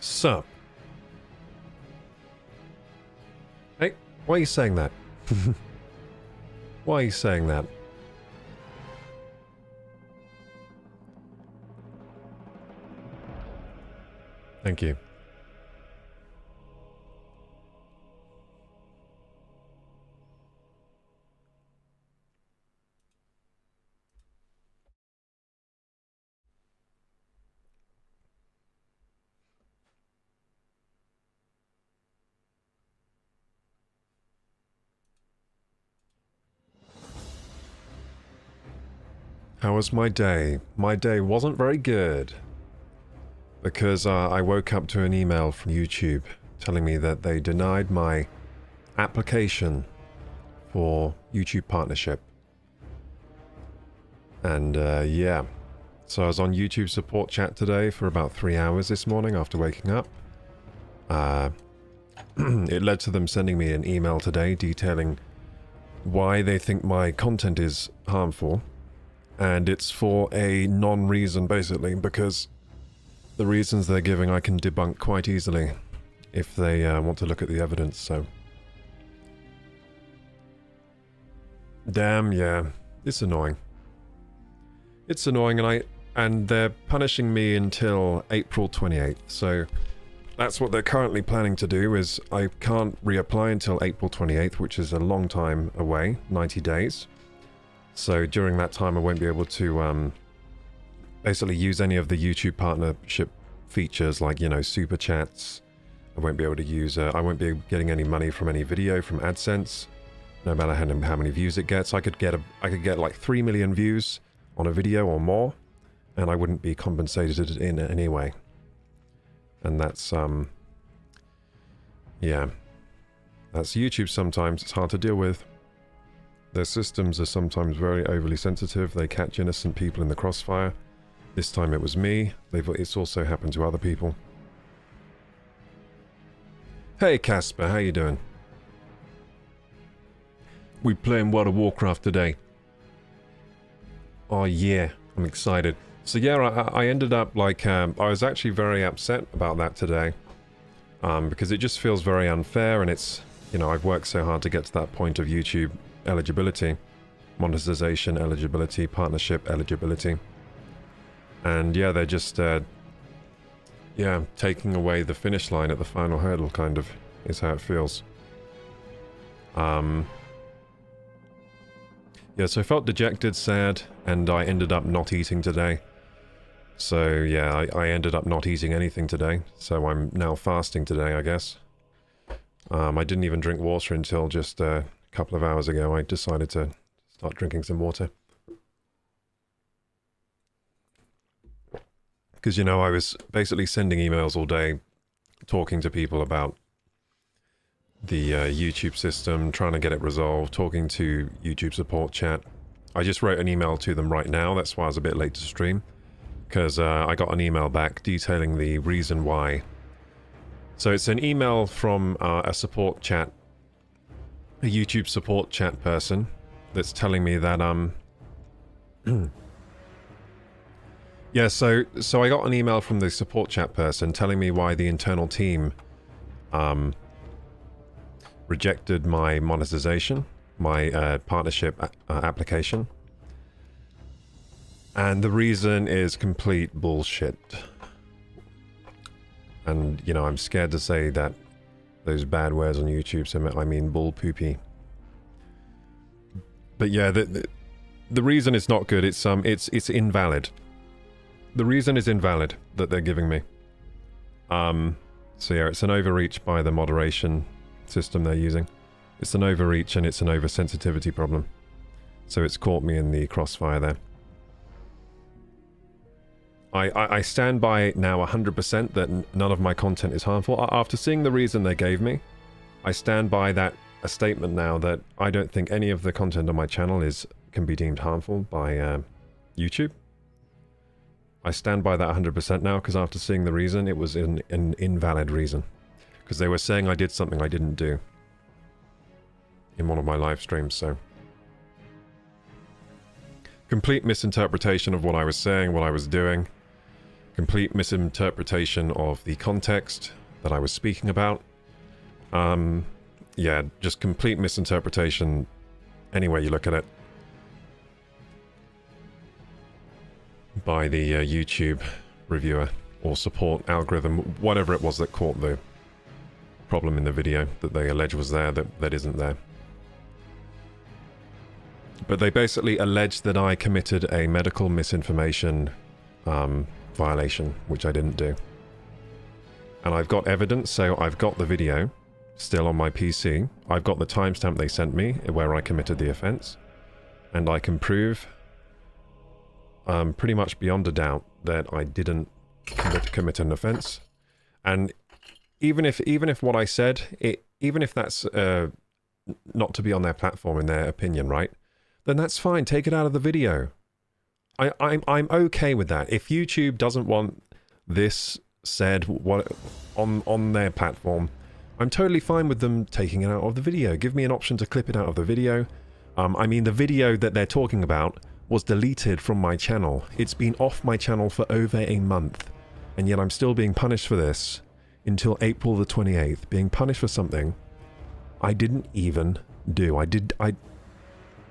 Sup? Hey, why are you saying that? Why are you saying that? Thank you. How was my day? My day wasn't very good. Because I woke up to an email from YouTube telling me that they denied my application for YouTube partnership. And yeah, so I was on YouTube support chat today for about 3 hours this morning after waking up. It led to them sending me an email today detailing why they think my content is harmful. And it's for a non-reason, basically, because the reasons they're giving I can debunk quite easily if they want to look at the evidence, so... Damn, yeah. It's annoying. It's annoying, and they're punishing me until April 28th, so... That's what they're currently planning to do, is I can't reapply until April 28th, which is a long time away, 90 days. So during that time I won't be able to basically use any of the YouTube partnership features like, you know, super chats. I won't be able to use, I won't be getting any money from any video from AdSense, no matter how many views it gets. I could get like 3 million views on a video or more, and I wouldn't be compensated in any way. And that's, yeah. That's YouTube sometimes. It's hard to deal with. Their systems are sometimes very overly sensitive. They catch innocent people in the crossfire. This time it was me. It's also happened to other people. Hey Casper, how you doing? We playing World of Warcraft today. Oh yeah, I'm excited. So yeah, I ended up like, I was actually very upset about that today. Because it just feels very unfair, and it's, you know, I've worked so hard to get to that point of YouTube eligibility, monetization eligibility, partnership eligibility, and yeah, they're just yeah, taking away the finish line at the final hurdle, kind of, is how it feels. Yeah, so I felt dejected, sad, and I ended up not eating today. So yeah, I ended up not eating anything today, so I'm now fasting today, I guess. I didn't even drink water until just couple of hours ago. I decided to start drinking some water. Because, you know, I was basically sending emails all day, talking to people about the YouTube system, trying to get it resolved, talking to YouTube support chat. I just wrote an email to them right now, that's why I was a bit late to stream. Because I got an email back detailing the reason why. So it's an email from a support chat, a YouTube support chat person that's telling me that yeah, so I got an email from the support chat person telling me why the internal team rejected my monetization, my partnership application, and the reason is complete bullshit. And you know, I'm scared to say that those bad words on YouTube, so I mean bull poopy. But yeah, the reason it's not good, it's invalid. The reason is invalid that they're giving me. So yeah, it's an overreach by the moderation system they're using. It's an overreach and it's an oversensitivity problem. So it's caught me in the crossfire there. I stand by now 100% that none of my content is harmful. After seeing the reason they gave me, I stand by that a statement now that I don't think any of the content on my channel can be deemed harmful by YouTube. I stand by that 100% now, because after seeing the reason, it was an invalid reason. Because they were saying I did something I didn't do in one of my live streams, so... Complete misinterpretation of what I was saying, what I was doing. Complete misinterpretation of the context that I was speaking about. Yeah, just complete misinterpretation any way you look at it by the YouTube reviewer or support algorithm, whatever it was that caught the problem in the video that they allege was there that isn't there. But they basically alleged that I committed a medical misinformation violation, which I didn't do. And I've got evidence, so I've got the video still on my PC. I've got the timestamp they sent me where I committed the offense. And I can prove pretty much beyond a doubt that I didn't commit an offense. And even if what I said, even if that's not to be on their platform in their opinion, right? Then that's fine. Take it out of the video. I'm okay with that. If YouTube doesn't want this said on their platform, I'm totally fine with them taking it out of the video. Give me an option to clip it out of the video. I mean, the video that they're talking about was deleted from my channel. It's been off my channel for over a month, and yet I'm still being punished for this until April the 28th, being punished for something I didn't even do.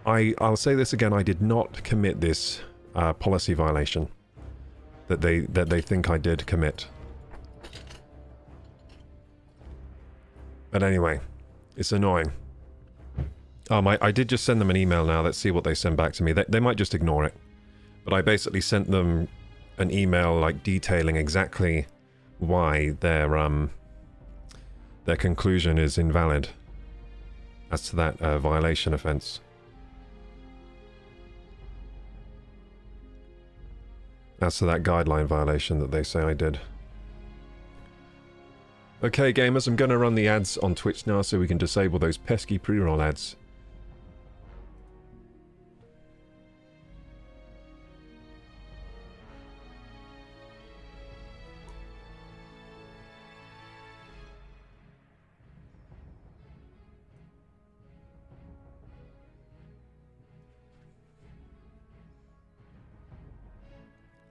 I'll say this again, I did not commit this policy violation that they think I did commit. But anyway, it's annoying. I did just send them an email now. Let's see what they send back to me. They might just ignore it. But I basically sent them an email like detailing exactly why their conclusion is invalid as to that violation offense. As to that guideline violation that they say I did. Okay, gamers, I'm going to run the ads on Twitch now so we can disable those pesky pre-roll ads.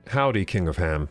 Howdy, King of Ham.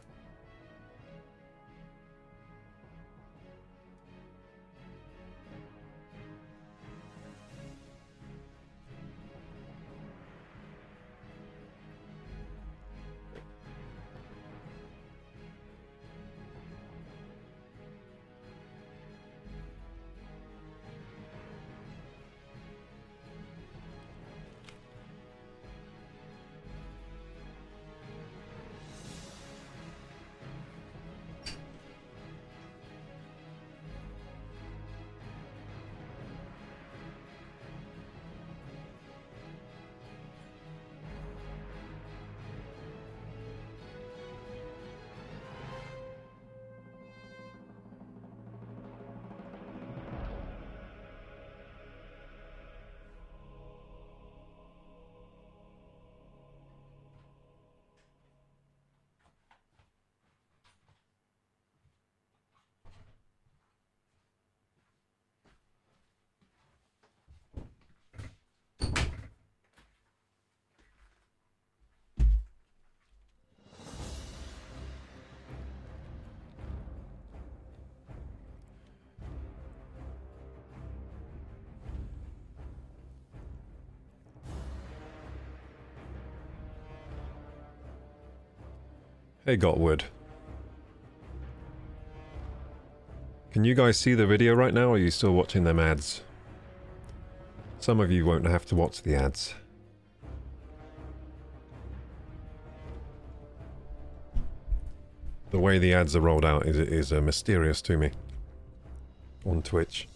Hey, Gotwood. Can you guys see the video right now, or are you still watching them ads? Some of you won't have to watch the ads. The way the ads are rolled out is mysterious to me on Twitch.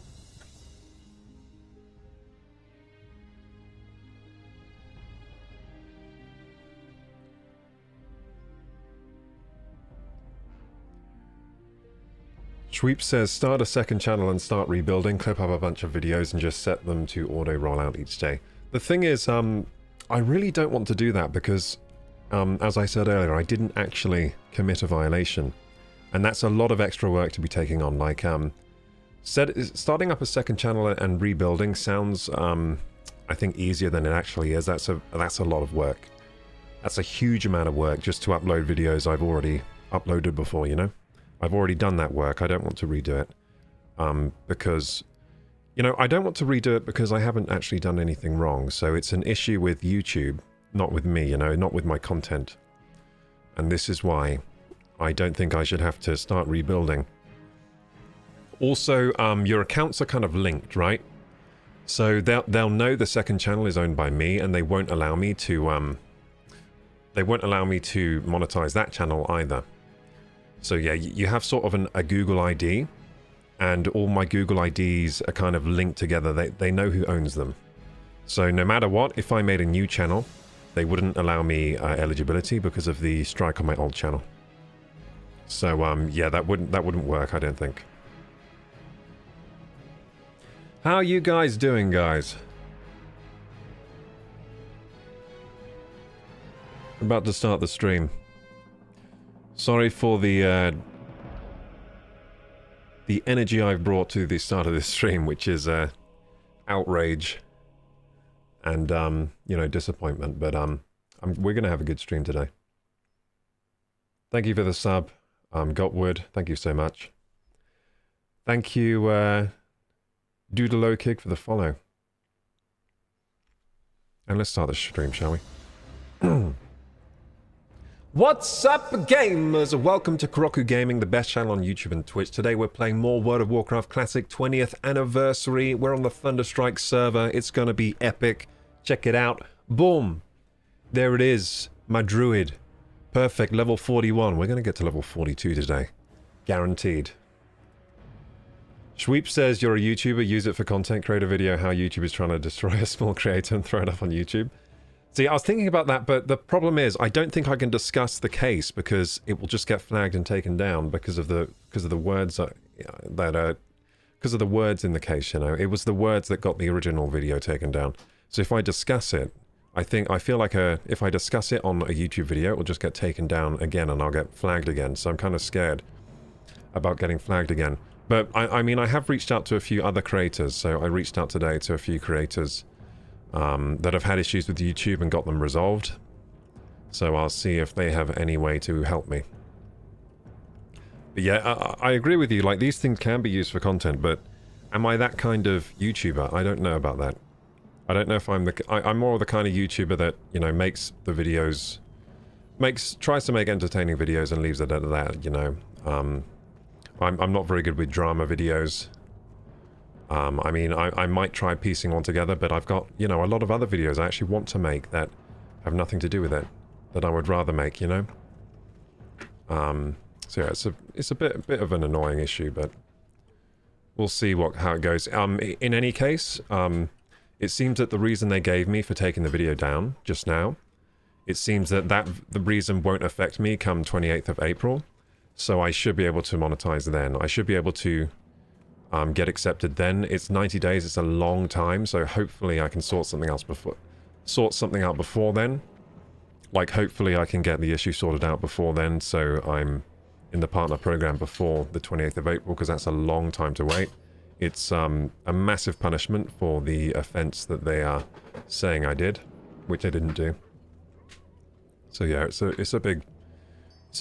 Sweep says, start a second channel and start rebuilding, clip up a bunch of videos and just set them to auto roll out each day. The thing is, I really don't want to do that because, as I said earlier, I didn't actually commit a violation. And that's a lot of extra work to be taking on. Like, starting up a second channel and rebuilding sounds, I think, easier than it actually is. That's a lot of work. That's a huge amount of work just to upload videos I've already uploaded before, you know? I've already done that work. I don't want to redo it. Because, you know, I don't want to redo it because I haven't actually done anything wrong. So it's an issue with YouTube, not with me, you know, not with my content. And this is why I don't think I should have to start rebuilding. Also, your accounts are kind of linked, right? So they'll know the second channel is owned by me, and they won't allow me to monetize that channel either. So yeah, you have sort of a Google ID, and all my Google IDs are kind of linked together. They know who owns them. So no matter what, if I made a new channel, they wouldn't allow me eligibility because of the strike on my old channel. So yeah, that wouldn't work, I don't think. How are you guys doing, guys? I'm about to start the stream. Sorry for the energy I've brought to the start of this stream, which is outrage and you know, disappointment. But we're gonna have a good stream today. Thank you for the sub, Gotwood. Thank you so much. Thank you, Doodle Kick, for the follow. And let's start the stream, shall we? What's up, gamers? Welcome to KorokuGaming, the best channel on YouTube and Twitch. Today we're playing more World of Warcraft Classic 20th Anniversary. We're on the Thunderstrike server. It's gonna be epic. Check it out. Boom! There it is. My druid. Perfect. Level 41. We're gonna get to level 42 today. Guaranteed. Schweep says, you're a YouTuber, use it for content, create a video how YouTube is trying to destroy a small creator and throw it up on YouTube. See, I was thinking about that, but the problem is I don't think I can discuss the case because it will just get flagged and taken down because of the words because of the words in the case, you know. It was the words that got the original video taken down. So if I discuss it, I feel like if I discuss it on a YouTube video, it will just get taken down again and I'll get flagged again. So I'm kind of scared about getting flagged again. But I mean, I have reached out to a few other creators. So I reached out today to a few creators that have had issues with YouTube and got them resolved. So I'll see if they have any way to help me. But yeah, I agree with you. Like, these things can be used for content, but am I that kind of YouTuber? I don't know about that. I don't know if I'm I'm more of the kind of YouTuber that, you know, makes the videos, tries to make entertaining videos and leaves it at that, you know. I'm not very good with drama videos. I mean, I might try piecing one together, but I've got, you know, a lot of other videos I actually want to make that have nothing to do with it, that I would rather make, you know? So yeah, it's a bit of an annoying issue, but we'll see how it goes. In any case, it seems that the reason they gave me for taking the video down just now, it seems that the reason won't affect me come 28th of April, so I should be able to monetize then. I should be able to get accepted then. It's 90 days, it's a long time, so hopefully I can sort something out before then. Like, hopefully I can get the issue sorted out before then, so I'm in the partner program before the 28th of April, because that's a long time to wait. It's a massive punishment for the offense that they are saying I did, which I didn't do. So yeah, it's a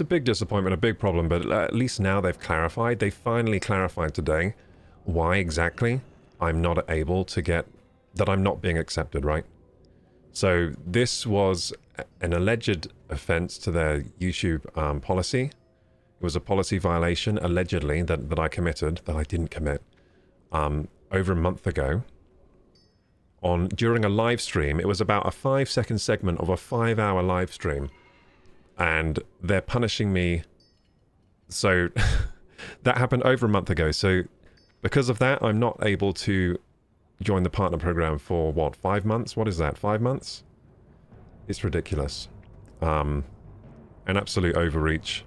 big disappointment, a big problem, but at least now they've clarified. They finally clarified today why exactly I'm not able to get, that I'm not being accepted, right? So this was an alleged offense to their YouTube policy. It was a policy violation, allegedly, that I committed, that I didn't commit, over a month ago. During a live stream. It was about a 5-second segment of a 5-hour live stream. And they're punishing me. So that happened over a month ago. So because of that, I'm not able to join the partner program for what, 5 months? What is that, 5 months? It's ridiculous. An absolute overreach,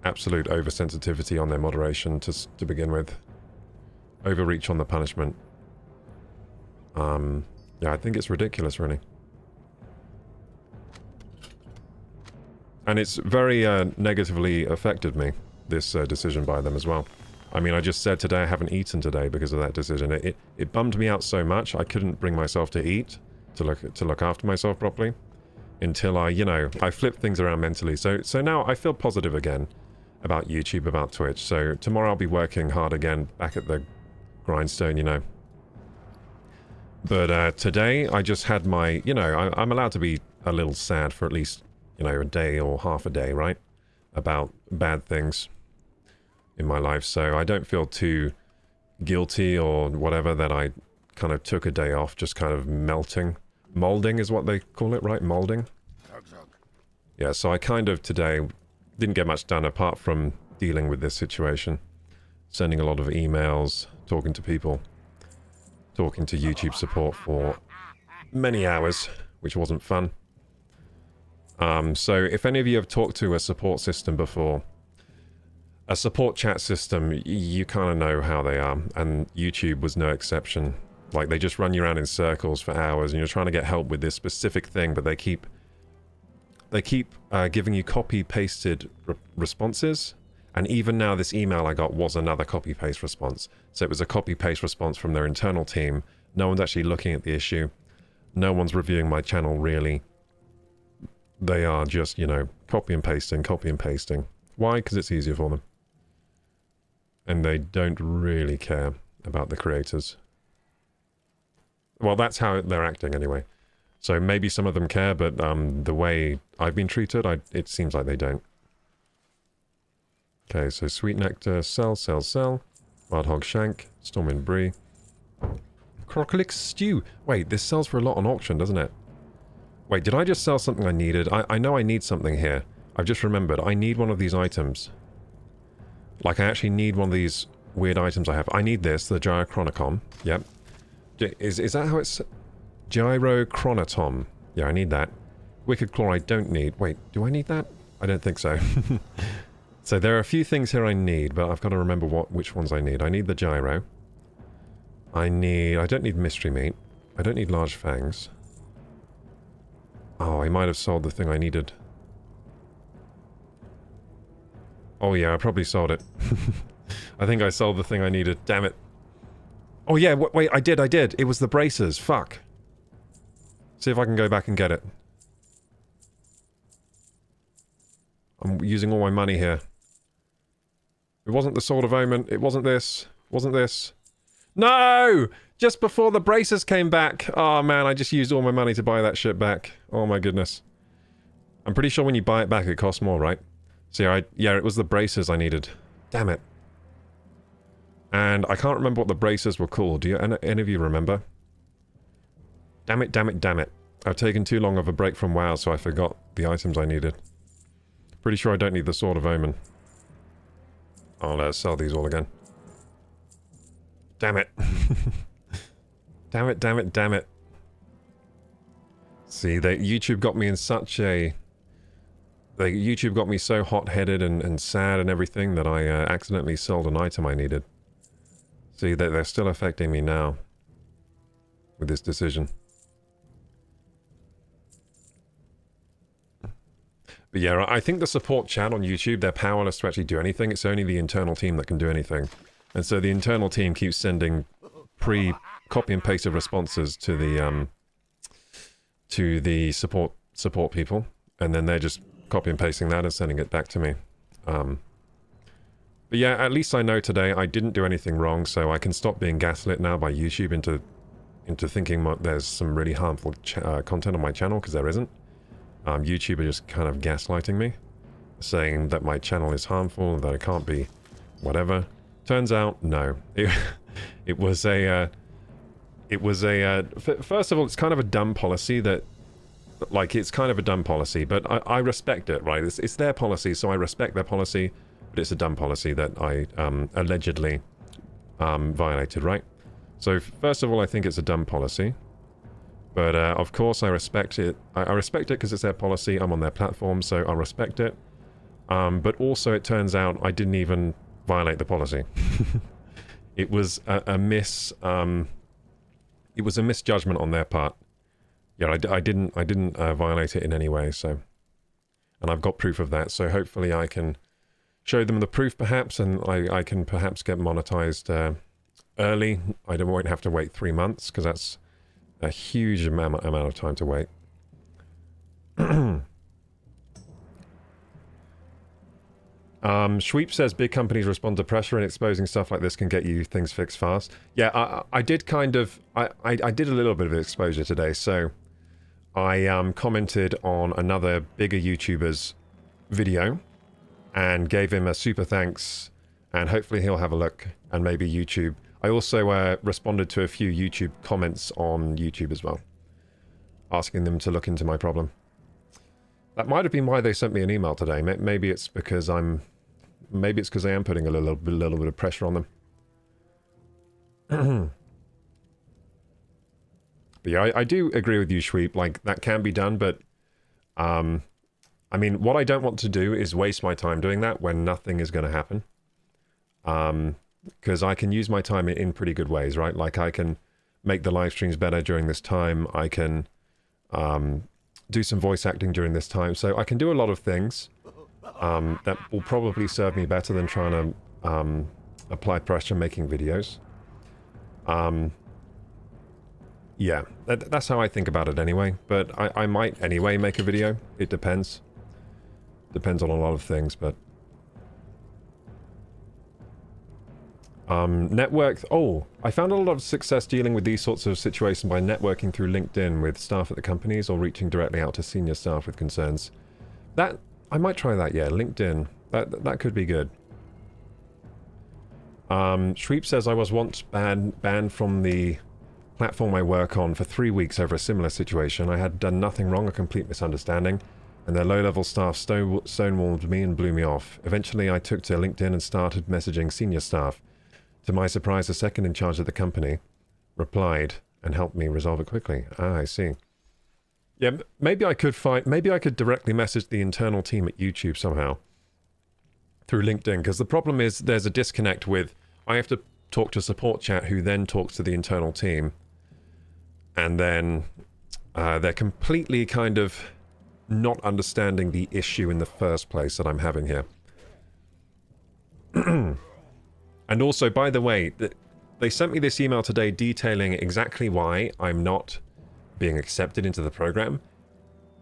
absolute oversensitivity on their moderation to begin with. Overreach on the punishment. Yeah, I think it's ridiculous, really. And it's very negatively affected me, this decision by them as well. I mean, I just said today I haven't eaten today because of that decision. It bummed me out so much I couldn't bring myself to eat, to look after myself properly. until I, you know, I flip things around mentally. So now I feel positive again about YouTube, about Twitch. So tomorrow I'll be working hard again, back at the grindstone, you know. But today I just had my, you know, I'm allowed to be a little sad for at least, you know, a day or half a day, right? About bad things in my life. So I don't feel too guilty or whatever that I kind of took a day off, just kind of melting. Molding is what they call it, right? Molding. Yeah, so I kind of today didn't get much done apart from dealing with this situation. Sending a lot of emails, talking to people, talking to YouTube support for many hours, which wasn't fun. So if any of you have talked to a support system before, a support chat system, you kind of know how they are, and YouTube was no exception. Like, they just run you around in circles for hours, and you're trying to get help with this specific thing, but they keep giving you copy-pasted responses. And even now, this email I got was another copy-paste response. So it was a copy-paste response from their internal team. No one's actually looking at the issue. No one's reviewing my channel, really. They are just, you know, copy and pasting, copy and pasting. Why? Because it's easier for them. And they don't really care about the creators. Well, that's how they're acting anyway. So maybe some of them care, but the way I've been treated, it seems like they don't. Okay, so Sweet Nectar, sell, sell, sell. Wild Hog Shank, Stormwind Brie. Crocolic Stew. Wait, this sells for a lot on auction, doesn't it? Wait, did I just sell something I needed? I know I need something here. I've just remembered. I need one of these items. Like, I actually need one of these weird items I have. I need this, the Gyrochronicom. Yep. Is that how it's... Gyrochronotom. Yeah, I need that. Wicked Claw I don't need. Wait, do I need that? I don't think so. So there are a few things here I need, but I've got to remember which ones I need. I need the Gyro. I don't need Mystery Meat. I don't need Large Fangs. Oh, I might have sold the thing I needed. Oh yeah, I probably sold it. I think I sold the thing I needed. Damn it. Oh yeah, wait, I did. It was the braces. Fuck. See if I can go back and get it. I'm using all my money here. It wasn't the Sword of Omen. It wasn't this. It wasn't this. No! Just before the braces came back. Oh man, I just used all my money to buy that shit back. Oh my goodness. I'm pretty sure when you buy it back, it costs more, right? So yeah, it was the braces I needed. Damn it. And I can't remember what the braces were called. Do any of you remember? Damn it, damn it, damn it. I've taken too long of a break from WoW, so I forgot the items I needed. Pretty sure I don't need the Sword of Omen. Oh, let's sell these all again. Damn it. Damn it, damn it, damn it. See, YouTube got me in such a... YouTube got me so hot-headed and sad and everything that I accidentally sold an item I needed. See, they're still affecting me now with this decision. But yeah, I think the support chat on YouTube, they're powerless to actually do anything. It's only the internal team that can do anything. And so the internal team keeps sending copy and pasted responses to the support people, and then they're just copy and pasting that and sending it back to me. But yeah, at least I know today I didn't do anything wrong, so I can stop being gaslit now by YouTube into thinking there's some really harmful content on my channel, because there isn't. YouTube are just kind of gaslighting me, saying that my channel is harmful, that it can't be whatever. Turns out, no. It was a... First of all, it's kind of a dumb policy that... Like, it's kind of a dumb policy, but I respect it, right? It's their policy, so I respect their policy, but it's a dumb policy that I allegedly violated, right? So, first of all, I think it's a dumb policy. But, of course, I respect it. I respect it because it's their policy. I'm on their platform, so I respect it. But also, it turns out I didn't even violate the policy. It was a misjudgment on their part. Yeah, I didn't violate it in any way, so... And I've got proof of that, so hopefully I can show them the proof, perhaps, and I can perhaps get monetized early. I won't have to wait 3 months, because that's a huge amount of time to wait. Schweep says big companies respond to pressure, and exposing stuff like this can get you things fixed fast. Yeah, I did kind of... I did a little bit of exposure today, so... I commented on another bigger YouTuber's video and gave him a super thanks, and hopefully he'll have a look, and maybe YouTube. I also responded to a few YouTube comments on YouTube as well, asking them to look into my problem. That might have been why they sent me an email today. Maybe it's because I'm... Maybe it's because I am putting a little bit of pressure on them. But yeah, I do agree with you, Schweep. Like, that can be done, but... I mean, what I don't want to do is waste my time doing that when nothing is going to happen. Because I can use my time in pretty good ways, right? Like, I can make the live streams better during this time. I can do some voice acting during this time. So I can do a lot of things that will probably serve me better than trying to apply pressure making videos. Yeah, that's how I think about it anyway. But I might anyway make a video. It depends. Depends on a lot of things, but... network... Oh, I found a lot of success dealing with these sorts of situations by networking through LinkedIn with staff at the companies or reaching directly out to senior staff with concerns. That... I might try that, yeah. LinkedIn. That could be good. Shreep says, I was once banned from the platform I work on for 3 weeks over a similar situation. I had done nothing wrong, a complete misunderstanding, and their low-level staff stonewalled me and blew me off. Eventually, I took to LinkedIn and started messaging senior staff. To my surprise, the second in charge of the company replied and helped me resolve it quickly. Ah, I see. Yeah, maybe I could directly message the internal team at YouTube somehow through LinkedIn, because the problem is there's a disconnect with... I have to talk to support chat, who then talks to the internal team, and then they're completely kind of not understanding the issue in the first place that I'm having here. And also, by the way, they sent me this email today detailing exactly why I'm not being accepted into the program,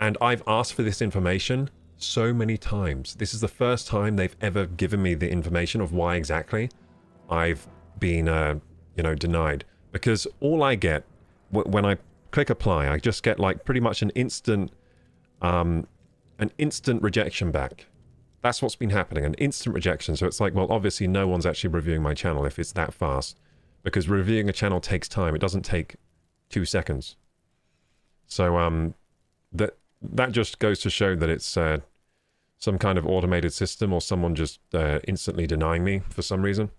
and I've asked for this information so many times. This is the first time they've ever given me the information of why exactly I've been, you know, denied. Because all I get when I click apply, I just get like pretty much an instant rejection back. That's what's been happening, an instant rejection. So it's like, well, obviously no one's actually reviewing my channel if it's that fast, because reviewing a channel takes time. It doesn't take 2 seconds. So that just goes to show that it's some kind of automated system, or someone just instantly denying me for some reason.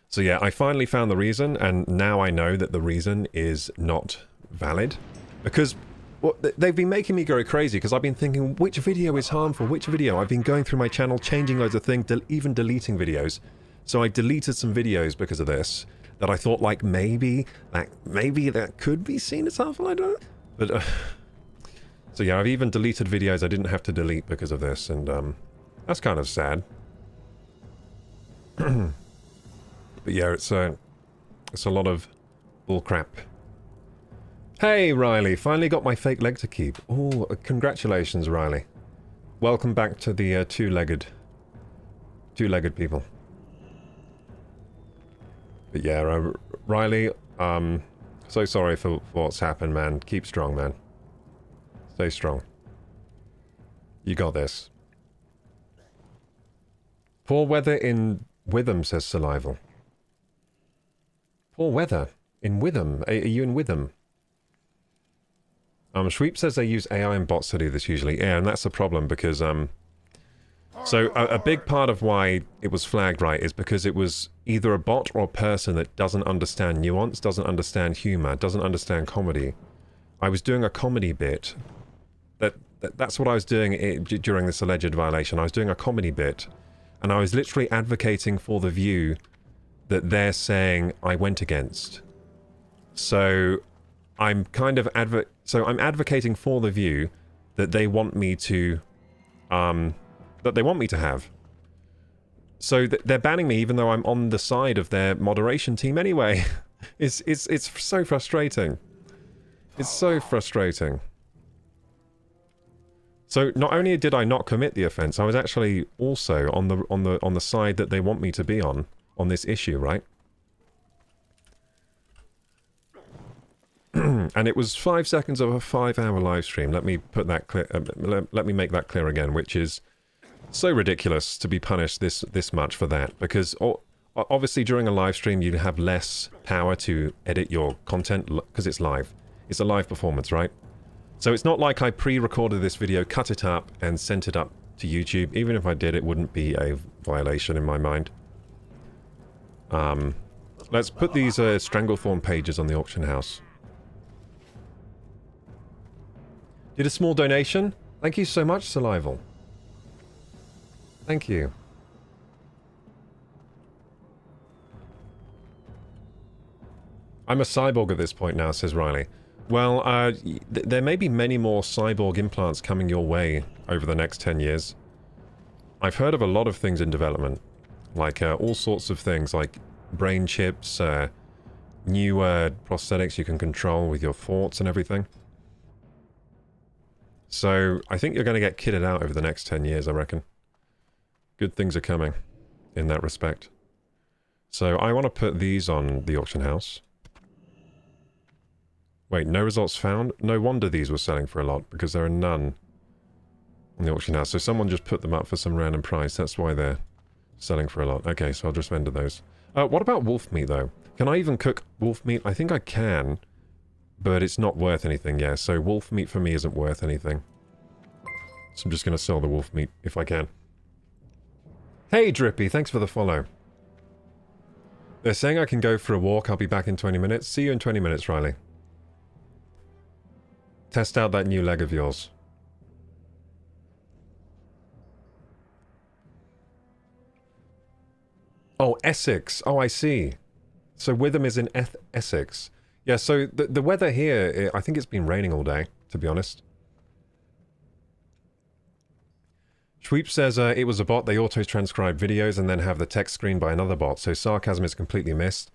So yeah, I finally found the reason, and now I know that the reason is not valid. Because well, they've been making me go crazy, because I've been thinking, which video is harmful? Which video? I've been going through my channel, changing loads of things, even deleting videos. So I deleted some videos because of this, that I thought, like, maybe that could be seen as harmful, I don't know. But, so yeah, I've even deleted videos I didn't have to delete because of this, and, that's kind of sad. But yeah, it's a lot of bullcrap. Hey, Riley, finally got my fake leg to keep. Oh, congratulations, Riley. Welcome back to the two-legged people. But yeah, Riley, so sorry for what's happened, man. Keep strong, man. Stay strong. You got this. Poor weather in Witham, says Salival. Poor weather in Witham. Are you in Witham? Sweep says they use AI and bots to do this usually. Yeah, and that's the problem, because so a big part of why it was flagged, right, is because it was either a bot or a person that doesn't understand nuance, doesn't understand humor, doesn't understand comedy. I was doing a comedy bit. That's what I was doing during this alleged violation. I was doing a comedy bit, and I was literally advocating for the view that they're saying I went against. So I'm kind of I'm advocating for the view that they want me to have. So they're banning me even though I'm on the side of their moderation team anyway. It's so frustrating. It's so frustrating. So not only did I not commit the offense, I was actually also on the side that they want me to be on this issue, right? And it was 5 seconds of a 5-hour live stream. Let me put that clear. Let me make that clear again, which is so ridiculous to be punished this much for that, because obviously during a live stream you have less power to edit your content because it's live. It's a live performance, right? So it's not like I pre-recorded this video, cut it up, and sent it up to YouTube. Even if I did, it wouldn't be a violation in my mind. Let's put these Stranglethorn pages on the auction house. Did a small donation? Thank you so much, Salival. Thank you. I'm a cyborg at this point now, says Riley. Well, there may be many more cyborg implants coming your way over the next 10 years. I've heard of a lot of things in development. Like all sorts of things, like brain chips, new prosthetics you can control with your thoughts and everything. So, I think you're going to get kitted out over the next 10 years, I reckon. Good things are coming in that respect. So, I want to put these on the auction house. Wait, no results found? No wonder these were selling for a lot, because there are none on the auction house. So someone just put them up for some random price. That's why they're selling for a lot. Okay, so I'll just render those. What about wolf meat, though? Can I even cook wolf meat? I think I can, but it's not worth anything, yeah. So wolf meat for me isn't worth anything. So I'm just going to sell the wolf meat if I can. Hey, Drippy, thanks for the follow. They're saying I can go for a walk. I'll be back in 20 minutes. See you in 20 minutes, Riley. Test out that new leg of yours. Oh, Essex. Oh, I see. So Witham is in Essex. Yeah, so the weather here, I think it's been raining all day, to be honest. Schweep says it was a bot. They auto-transcribe videos and then have the text screened by another bot, so sarcasm is completely missed.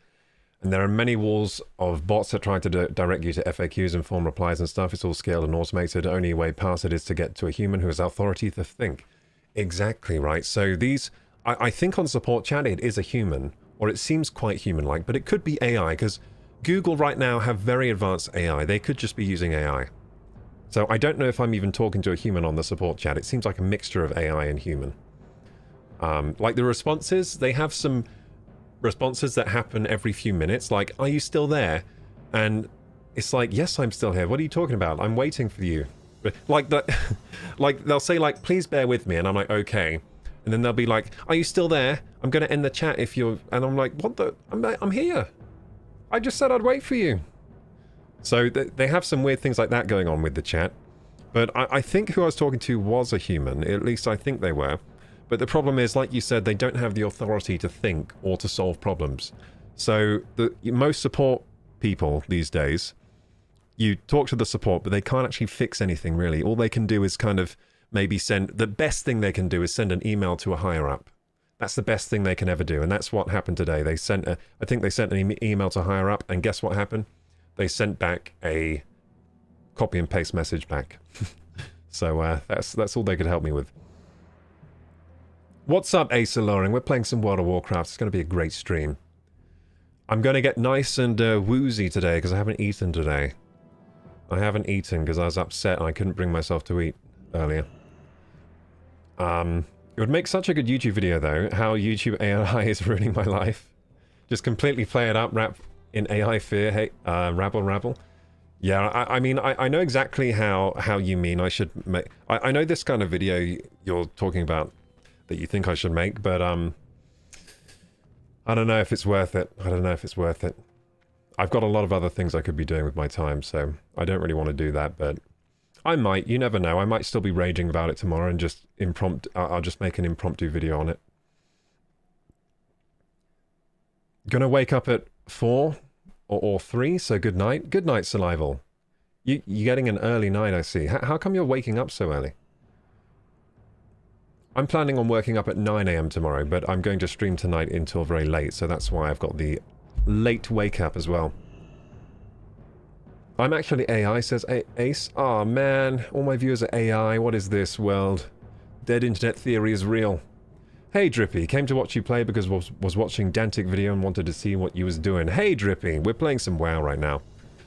And there are many walls of bots that try to direct you to FAQs and form replies and stuff. It's all scaled and automated. The only way past it is to get to a human who has authority to think. Exactly right. So these, I think on support chat it is a human, or it seems quite human-like, but it could be AI, because Google right now have very advanced AI. They could just be using AI. So I don't know if I'm even talking to a human on the support chat. It seems like a mixture of AI and human. Like the responses, they have some responses that happen every few minutes, like, are you still there? And it's like, yes, I'm still here. What are you talking about? I'm waiting for you. Like that, like they'll say like, please bear with me, and I'm like, okay. And then they'll be like, are you still there? I'm going to end the chat if you're, and I'm like, what the, I'm here. I just said I'd wait for you. So they have some weird things like that going on with the chat. But I think who I was talking to was a human, at least I think they were. But the problem is, like you said, they don't have the authority to think or to solve problems. So most support people these days, you talk to the support, but they can't actually fix anything, really. All they can do is kind of maybe send... The best thing they can do is send an email to a higher-up. That's the best thing they can ever do, and that's what happened today. They sent I think they sent an email to higher-up, and guess what happened? They sent back a copy-and-paste message back. So that's all they could help me with. What's up, Asa Loring? We're playing some World of Warcraft. It's going to be a great stream. I'm going to get nice and woozy today because I haven't eaten today. I haven't eaten because I was upset and I couldn't bring myself to eat earlier. It would make such a good YouTube video, though, how YouTube AI is ruining my life. Just completely play it up, rap in AI fear, hey, rabble. Yeah, I mean, I know exactly how you mean I should make... I know this kind of video you're talking about that you think I should make, but I don't know if it's worth it. I don't know if it's worth it. I've got a lot of other things I could be doing with my time, so I don't really want to do that, but I might. You never know. I might still be raging about it tomorrow and just I'll just make an impromptu video on it. Gonna wake up at 4 or 3, so good night. Good night, Salival. You're getting an early night, I see. How come you're waking up so early? I'm planning on working up at 9 AM tomorrow, but I'm going to stream tonight until very late, so that's why I've got the late wake up as well. I'm actually AI, says Ace. Oh man, all my viewers are AI. What is this world? Dead internet theory is real. Hey Drippy, came to watch you play because was watching Dantic video and wanted to see what you was doing. Hey Drippy, we're playing some WoW right now.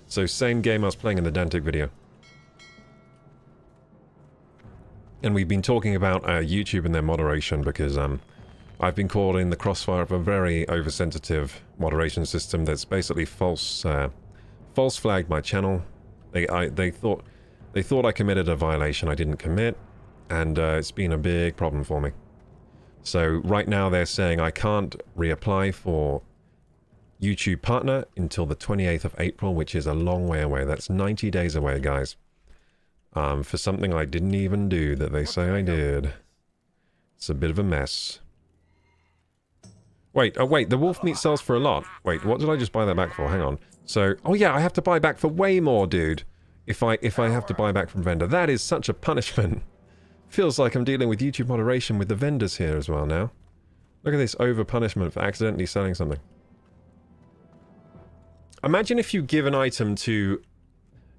So same game I was playing in the Dantic video. And we've been talking about YouTube and their moderation because I've been caught in the crossfire of a very oversensitive moderation system that's basically false flagged my channel. They thought I committed a violation I didn't commit, and it's been a big problem for me. So right now they're saying I can't reapply for YouTube partner until the 28th of April, which is a long way away. That's 90 days away, guys. For something I didn't even do that they say I did. It's a bit of a mess. Wait, wait, the wolf meat sells for a lot. Wait, what did I just buy that back for? Hang on. So, oh yeah, I have to buy back for way more, dude. If I have to buy back from vendor. That is such a punishment. Feels like I'm dealing with YouTube moderation with the vendors here as well now. Look at this over punishment for accidentally selling something. Imagine if you give an item to...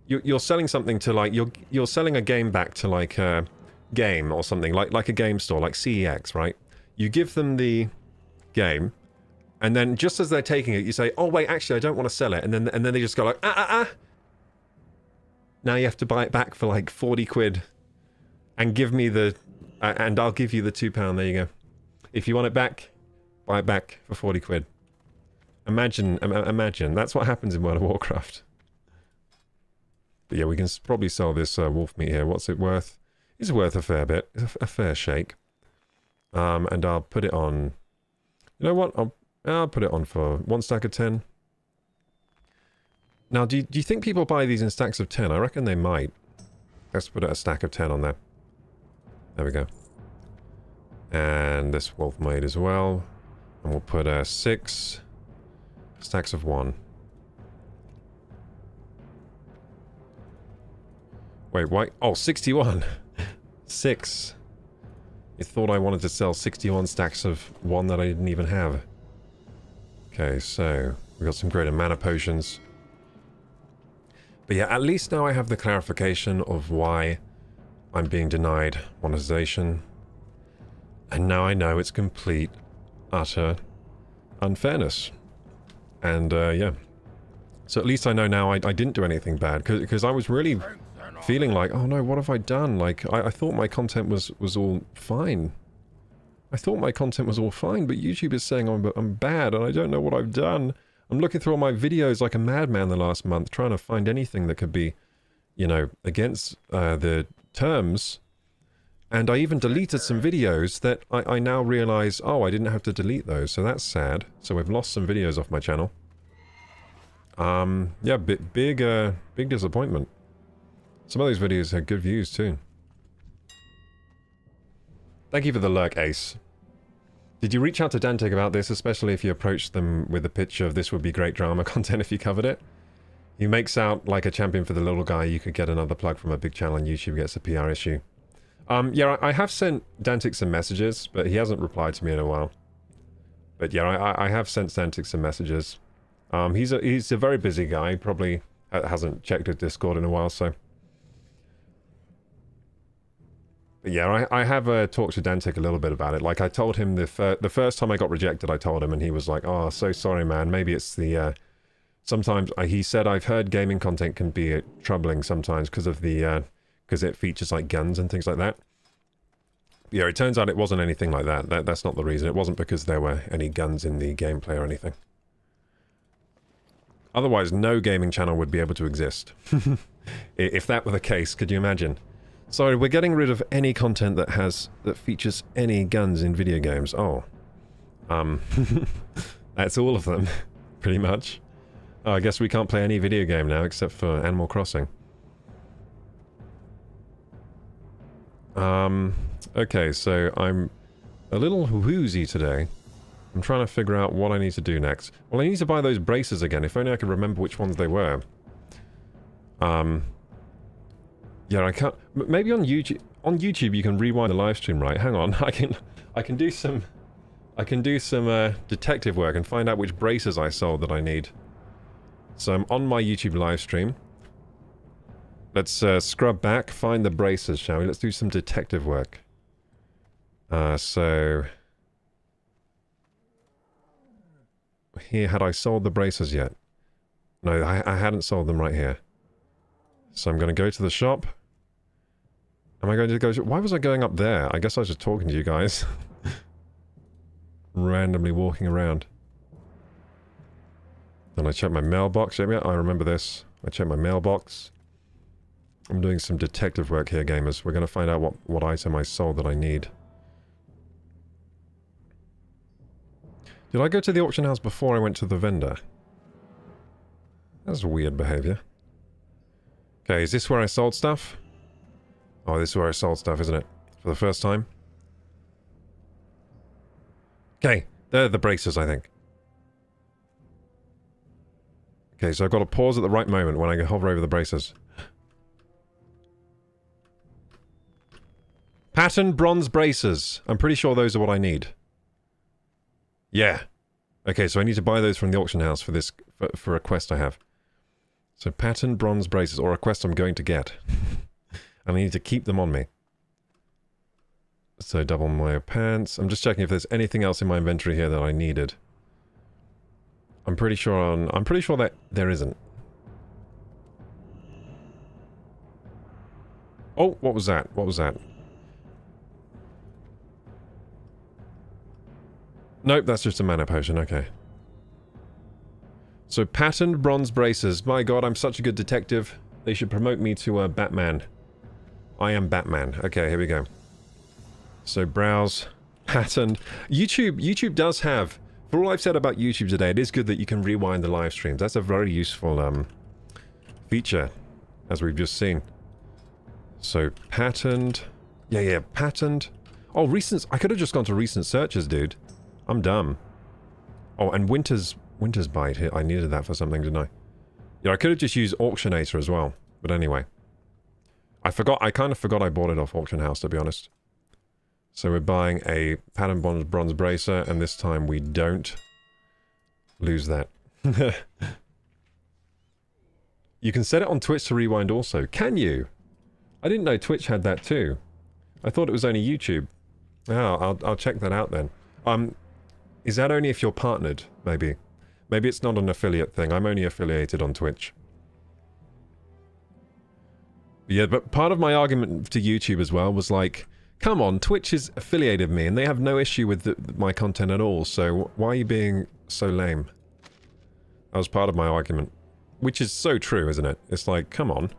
You're selling something to like... You're selling a game back to like a game or something. Like a game store, like CEX, right? You give them the game, and then just as they're taking it, you say, oh wait, actually I don't want to sell it. And then they just go like, Now you have to buy it back for like 40 quid. And give me the... and I'll give you the £2, there you go. If you want it back, buy it back for 40 quid. Imagine, that's what happens in World of Warcraft. But yeah, we can probably sell this wolf meat here. What's it worth? It's worth a fair bit. It's a fair shake. And I'll put it on... You know what? I'll put it on for 1 stack of 10. Now, do you think people buy these in stacks of 10? I reckon they might. Let's put a stack of 10 on there. There we go. And this wolf made as well. And we'll put 6 stacks of 1. Wait, why? Oh, 61. 6. You thought I wanted to sell 61 stacks of 1 that I didn't even have. Okay, so we got some greater mana potions. But yeah, at least now I have the clarification of why I'm being denied monetization. And now I know it's complete, utter unfairness. And yeah. So at least I know now I didn't do anything bad. Because I was really feeling like, oh no, what have I done? Like, I thought my content was all fine. I thought my content was all fine, but YouTube is saying I'm bad and I don't know what I've done. I'm looking through all my videos like a madman the last month, trying to find anything that could be, you know, against the terms. And I even deleted some videos that I now realize, oh, I didn't have to delete those, so that's sad. So we've lost some videos off my channel. Yeah, big disappointment. Some of those videos had good views too. Thank you for the lurk, Ace. Did you reach out to Dantic about this, especially if you approached them with a picture of this would be great drama content if you covered it? He makes out like a champion for the little guy. You could get another plug from a big channel and YouTube gets a PR issue. Yeah, I have sent Dantic some messages, but he hasn't replied to me in a while. But yeah, I have sent Dantic some messages. He's a very busy guy. He probably hasn't checked his Discord in a while, so... But yeah, I have talked to Dantic a little bit about it. Like, I told him the first time I got rejected, I told him, and he was like, oh, so sorry, man. Maybe it's the... sometimes, he said, I've heard gaming content can be troubling sometimes because of the... because it features, like, guns and things like that. Yeah, it turns out it wasn't anything like that. That's not the reason. It wasn't because there were any guns in the gameplay or anything. Otherwise, no gaming channel would be able to exist. If that were the case, could you imagine? Sorry, we're getting rid of any content that features any guns in video games. Oh. That's all of them, pretty much. Oh, I guess we can't play any video game now except for Animal Crossing. Okay, so I'm a little woozy today. I'm trying to figure out what I need to do next. Well, I need to buy those braces again, if only I could remember which ones they were. Yeah, I can't... Maybe on YouTube... On YouTube you can rewind the live stream, right? Hang on, I can do some... I can do some detective work and find out which braces I sold that I need. So I'm on my YouTube live stream. Let's scrub back, find the braces, shall we? Let's do some detective work. So... Here, had I sold the braces yet? No, I hadn't sold them right here. So I'm going to go to the shop. Am I going to go... Why was I going up there? I guess I was just talking to you guys. Randomly walking around. Then I check my mailbox. Yeah, I remember this. I check my mailbox. I'm doing some detective work here, gamers. We're going to find out what item I sold that I need. Did I go to the auction house before I went to the vendor? That's weird behavior. Okay, is this where I sold stuff? Oh, this is where I sold stuff, isn't it? For the first time? Okay, they're the braces, I think. Okay, so I've got to pause at the right moment when I hover over the braces. Patterned bronze braces. I'm pretty sure those are what I need. Yeah. Okay, so I need to buy those from the auction house for this, for a quest I have. So patterned bronze braces, or a quest I'm going to get. And I need to keep them on me. So double my pants. I'm just checking if there's anything else in my inventory here that I needed. I'm pretty sure that there isn't. Oh, what was that? What was that? Nope, that's just a mana potion, okay. So, patterned bronze braces. My god, I'm such a good detective. They should promote me to Batman. I am Batman. Okay, here we go. So, browse. Patterned. YouTube does have... For all I've said about YouTube today, it is good that you can rewind the live streams. That's a very useful feature, as we've just seen. So, patterned... Yeah, patterned... Oh, recent... I could have just gone to recent searches, dude. I'm dumb. Oh, and Winter's Bite here. I needed that for something, didn't I? Yeah, I could have just used Auctionator as well. But anyway. I kind of forgot I bought it off Auction House, to be honest. So we're buying a pattern bronze bracer, and this time we don't lose that. You can set it on Twitch to rewind also. Can you? I didn't know Twitch had that too. I thought it was only YouTube. Oh, I'll check that out then. Is that only if you're partnered, maybe? Maybe it's not an affiliate thing. I'm only affiliated on Twitch. Yeah, but part of my argument to YouTube as well was like, come on, Twitch is affiliated with me and they have no issue with my content at all, so why are you being so lame? That was part of my argument. Which is so true, isn't it? It's like, come on.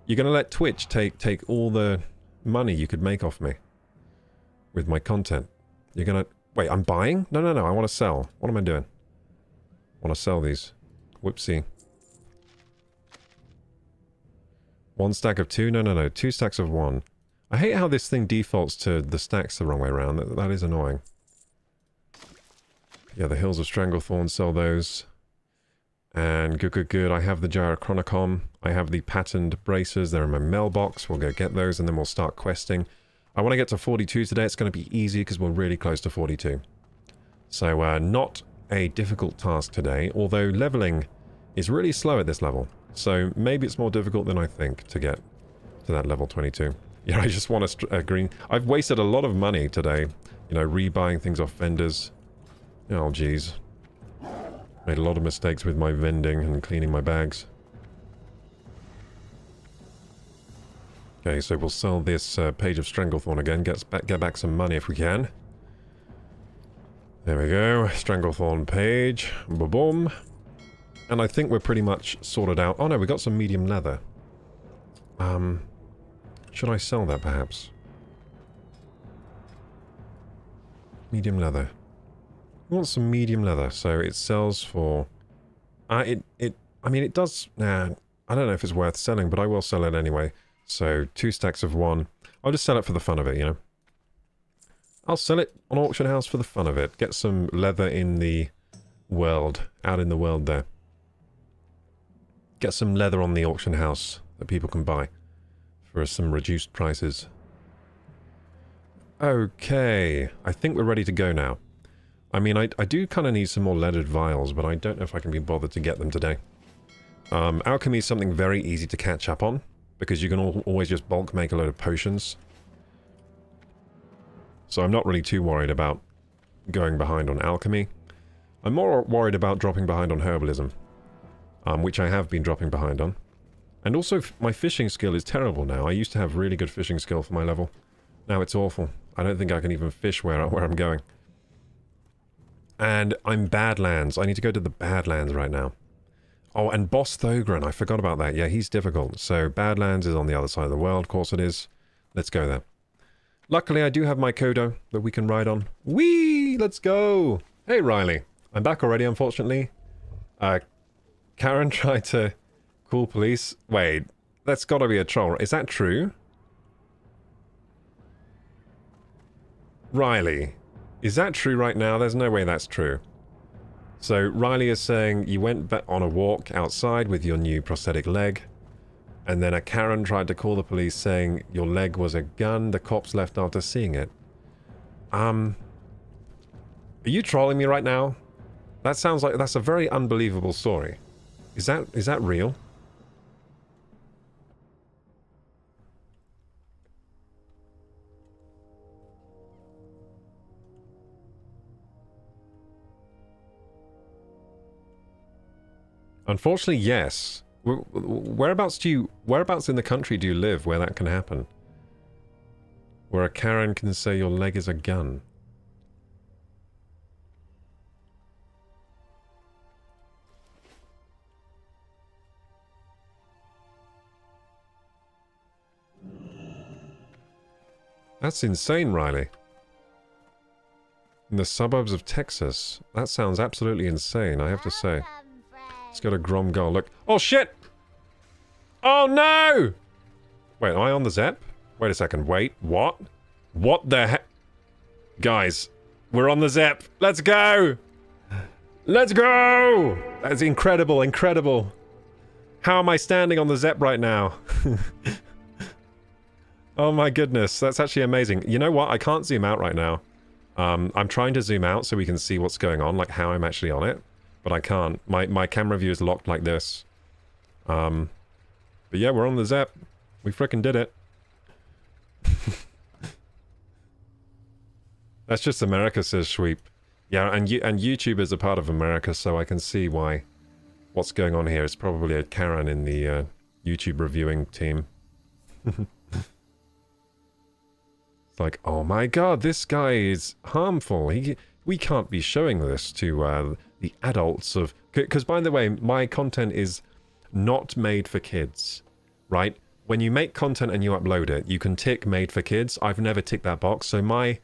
You're gonna let Twitch take all the money you could make off me with my content. You're gonna... Wait, I'm buying? No, I want to sell. What am I doing? I want to sell these. Whoopsie. One stack of two? No. 2 stacks of 1. I hate how this thing defaults to the stacks the wrong way around. That is annoying. Yeah, the Hills of Stranglethorn, sell those. And good. I have the Gyrochronicom. I have the patterned braces. They're in my mailbox. We'll go get those and then we'll start questing. I want to get to 42 today. It's going to be easy because we're really close to 42. So, not a difficult task today, although leveling is really slow at this level. So, maybe it's more difficult than I think to get to that level 22. Yeah, I just want a green... I've wasted a lot of money today, you know, rebuying things off vendors. Oh, jeez. Made a lot of mistakes with my vending and cleaning my bags. Okay, so we'll sell this Page of Stranglethorn again, get back some money if we can. There we go, Stranglethorn page, boom. And I think we're pretty much sorted out. Oh no, we got some medium leather. Should I sell that perhaps? Medium leather. We want some medium leather, so it sells for... I mean it does... Nah, I don't know if it's worth selling, but I will sell it anyway. So, 2 stacks of 1. I'll just sell it for the fun of it, you know. I'll sell it on Auction House for the fun of it. Get some leather in the world. Out in the world there. Get some leather on the Auction House that people can buy. For some reduced prices. Okay. I think we're ready to go now. I mean, I do kind of need some more leaded vials, but I don't know if I can be bothered to get them today. Alchemy is something very easy to catch up on. because you can always just bulk make a load of potions. So I'm not really too worried about going behind on alchemy. I'm more worried about dropping behind on herbalism, which I have been dropping behind on. And also, my fishing skill is terrible now. I used to have really good fishing skill for my level. Now it's awful. I don't think I can even fish where I'm going. And I'm Badlands. I need to go to the Badlands right now. Oh, and Boss Thogran. I forgot about that. Yeah, he's difficult. So Badlands is on the other side of the world. Of course it is. Let's go there. Luckily, I do have my Kodo that we can ride on. Whee! Let's go! Hey, Riley. I'm back already, unfortunately. Karen tried to call police. Wait, that's gotta be a troll. Is that true? Riley, is that true right now? There's no way that's true. So, Riley is saying you went on a walk outside with your new prosthetic leg, and then a Karen tried to call the police saying your leg was a gun. The cops left after seeing it. Are you trolling me right now? That sounds like that's a very unbelievable story. Is that real? Unfortunately, yes. Whereabouts in the country do you live where that can happen? Where a Karen can say your leg is a gun? That's insane, Riley. In the suburbs of Texas. That sounds absolutely insane, I have to say. Let's go to Gromgol. Look. Oh, shit! Oh, no! Wait, am I on the Zep? Wait a second. Wait. What? What the heck? Guys, we're on the Zep. Let's go! Let's go! That's incredible, incredible. How am I standing on the Zep right now? Oh my goodness, that's actually amazing. You know what? I can't zoom out right now. I'm trying to zoom out so we can see what's going on, like how I'm actually on it. But I can't. My camera view is locked like this. But yeah, we're on the Zep. We frickin' did it. That's just America, says Sweep. Yeah, and YouTube is a part of America, so I can see why what's going on here. It's probably a Karen in the YouTube reviewing team. It's like, oh my god, this guy is harmful. We can't be showing this to the adults of... Because, by the way, my content is not made for kids, right? When you make content and you upload it, you can tick made for kids. I've never ticked that box, so my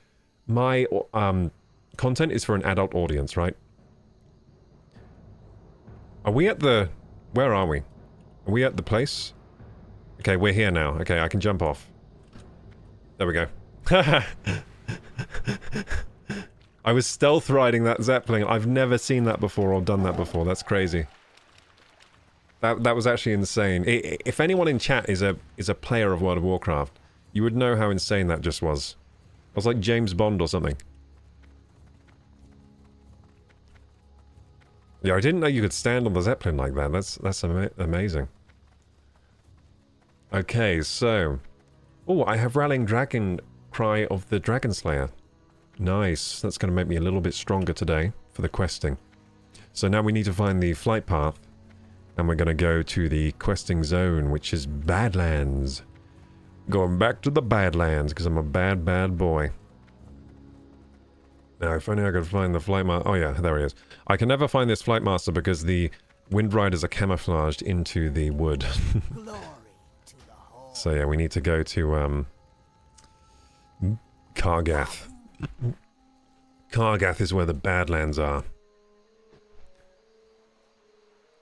content is for an adult audience, right? Are we at the... Where are we? Are we at the place? Okay, we're here now. Okay, I can jump off. There we go. I was stealth riding that Zeppelin. I've never seen that before or done that before. That's crazy. That was actually insane. If anyone in chat is a player of World of Warcraft, you would know how insane that just was. It was like James Bond or something. Yeah, I didn't know you could stand on the Zeppelin like that. That's amazing. Okay, so... Oh, I have Rallying Dragon Cry of the Dragon Slayer. Nice. That's going to make me a little bit stronger today for the questing. So now we need to find the flight path. And we're going to go to the questing zone, which is Badlands. Going back to the Badlands, because I'm a bad, bad boy. Now, if only I could find the flight master. Oh yeah, there he is. I can never find this flight master because the wind riders are camouflaged into the wood. So yeah, we need to go to Kargath. Kargath is where the Badlands are.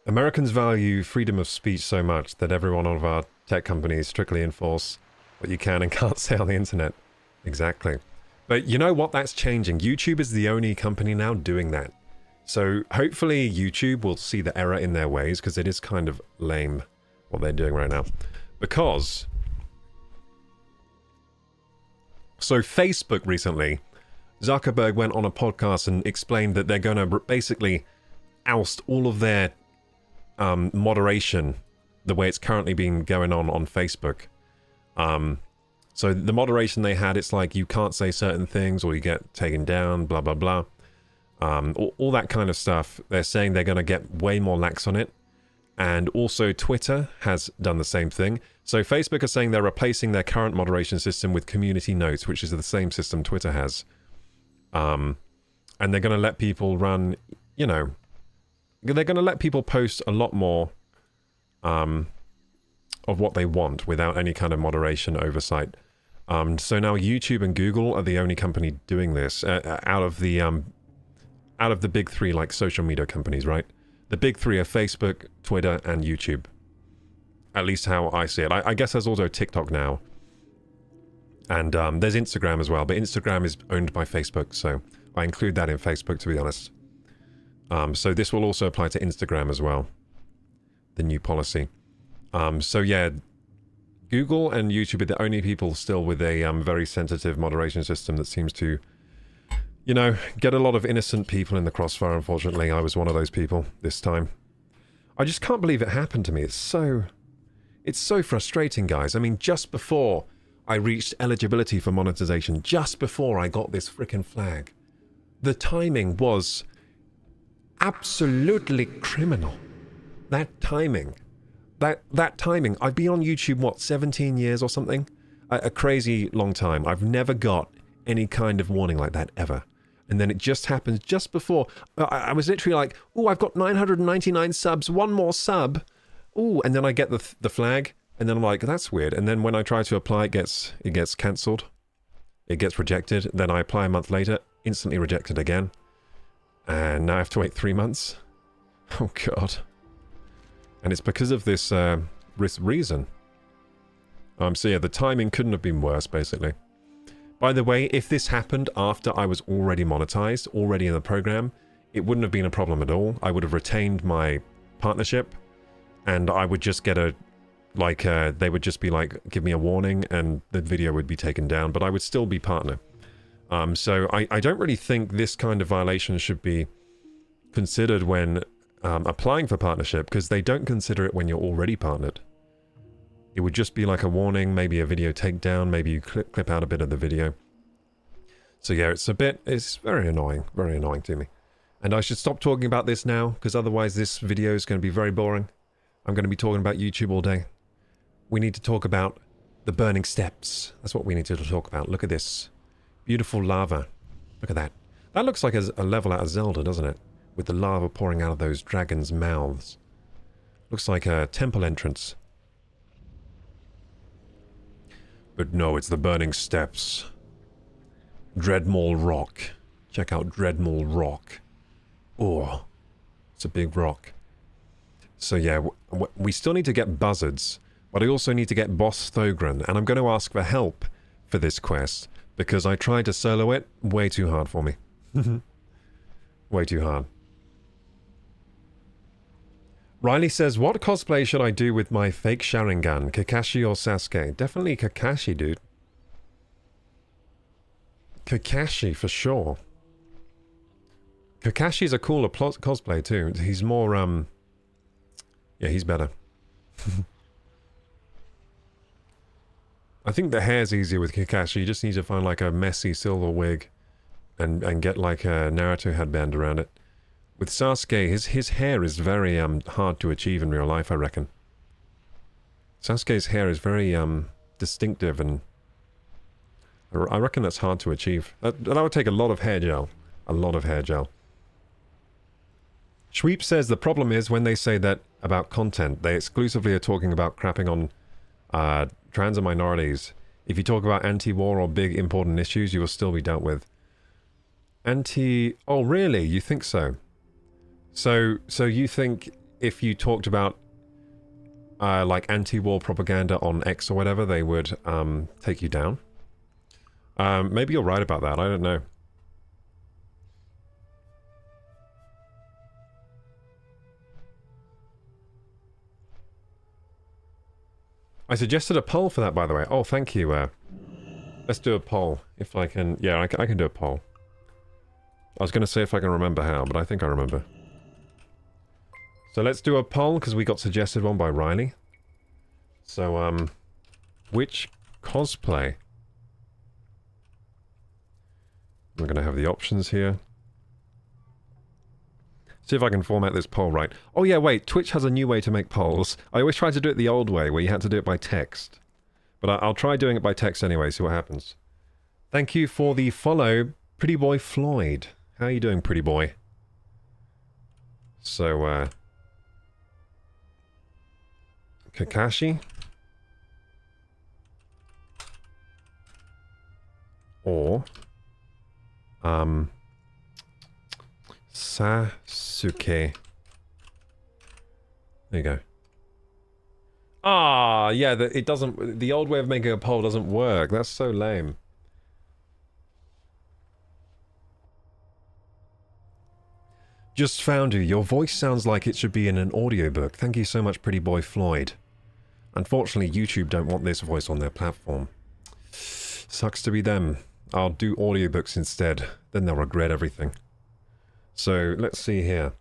Americans value freedom of speech so much that every one of our tech companies strictly enforce what you can and can't say on the internet. Exactly. But you know what? That's changing. YouTube is the only company now doing that. So hopefully YouTube will see the error in their ways, because it is kind of lame what they're doing right now. Because... So Facebook recently, Zuckerberg went on a podcast and explained that they're going to basically oust all of their moderation the way it's currently been going on Facebook. So the moderation they had, it's like you can't say certain things or you get taken down, blah, blah, blah. All that kind of stuff. They're saying they're going to get way more lax on it. And also Twitter has done the same thing. So Facebook are saying they're replacing their current moderation system with community notes, which is the same system Twitter has. And they're going to let people run, you know, they're going to let people post a lot more of what they want without any kind of moderation oversight. So now YouTube and Google are the only company doing this out of the big three, like social media companies, right? The big three are Facebook, Twitter, and YouTube. At least how I see it. I guess there's also TikTok now. And there's Instagram as well, but Instagram is owned by Facebook, so I include that in Facebook, to be honest. So this will also apply to Instagram as well, the new policy. So yeah, Google and YouTube are the only people still with a very sensitive moderation system that seems to, you know, get a lot of innocent people in the crossfire, unfortunately. I was one of those people this time. I just can't believe it happened to me. It's so frustrating, guys. I mean, just before I reached eligibility for monetization, just before I got this frickin' flag, the timing was absolutely criminal. That timing. That timing. I've been on YouTube, what, 17 years or something? A crazy long time. I've never got any kind of warning like that, ever. And then it just happens just before. I was literally like, oh, I've got 999 subs, one more sub. Oh, and then I get the flag, and then I'm like, that's weird. And then when I try to apply, it gets cancelled. It gets rejected. Then I apply a month later, instantly rejected again. And now I have to wait 3 months. Oh, God. And it's because of this reason. So yeah, the timing couldn't have been worse, basically. By the way, if this happened after I was already monetized, already in the program, it wouldn't have been a problem at all. I would have retained my partnership, and I would just get a, like, they would just be like, give me a warning, and the video would be taken down, but I would still be partner. So I don't really think this kind of violation should be considered when applying for partnership, because they don't consider it when you're already partnered. It would just be like a warning, maybe a video takedown, maybe you clip out a bit of the video. So yeah, it's very annoying to me. And I should stop talking about this now, because otherwise this video is going to be very boring. I'm going to be talking about YouTube all day. We need to talk about the burning steps. That's what we need to talk about. Look at this. Beautiful lava. Look at that. That looks like a level out of Zelda, doesn't it? With the lava pouring out of those dragons' mouths. Looks like a temple entrance. But no, it's the burning steps. Dreadmaul Rock. Check out Dreadmaul Rock. Oh, it's a big rock. So yeah, we still need to get buzzards, but I also need to get Boss Thogran, and I'm going to ask for help for this quest, because I tried to solo it, way too hard for me. Way too hard. Riley says, what cosplay should I do with my fake Sharingan? Kakashi or Sasuke? Definitely Kakashi, dude. Kakashi, for sure. Kakashi's a cooler cosplay, too. He's more, yeah, he's better. I think the hair's easier with Kakashi. You just need to find, like, a messy silver wig and get, like, a Naruto headband around it. With Sasuke, his hair is very hard to achieve in real life, I reckon. Sasuke's hair is very distinctive, and I reckon that's hard to achieve. That would take a lot of hair gel. A lot of hair gel. Schweep says the problem is when they say that about content, they exclusively are talking about crapping on trans and minorities. If you talk about anti-war or big important issues, you will still be dealt with. Oh, really? You think so? So you think if you talked about like anti-war propaganda on X or whatever, they would take you down? Maybe you're right about that. I don't know. I suggested a poll for that, by the way. Oh, thank you. Let's do a poll if I can. Yeah, I can do a poll. I was going to say if I can remember how, but I think I remember. So let's do a poll, because we got suggested one by Riley. So, which cosplay? We're going to have the options here. See if I can format this poll right. Oh yeah, wait, Twitch has a new way to make polls. I always tried to do it the old way, where you had to do it by text. But I'll try doing it by text anyway, see what happens. Thank you for the follow, Pretty Boy Floyd. How are you doing, pretty boy? So, Kakashi? Or, Sasuke. There you go. Ah, yeah, it doesn't... The old way of making a poll doesn't work. That's so lame. Just found you. Your voice sounds like it should be in an audiobook. Thank you so much, Pretty Boy Floyd. Unfortunately, YouTube don't want this voice on their platform. Sucks to be them. I'll do audiobooks instead. Then they'll regret everything. So, let's see here.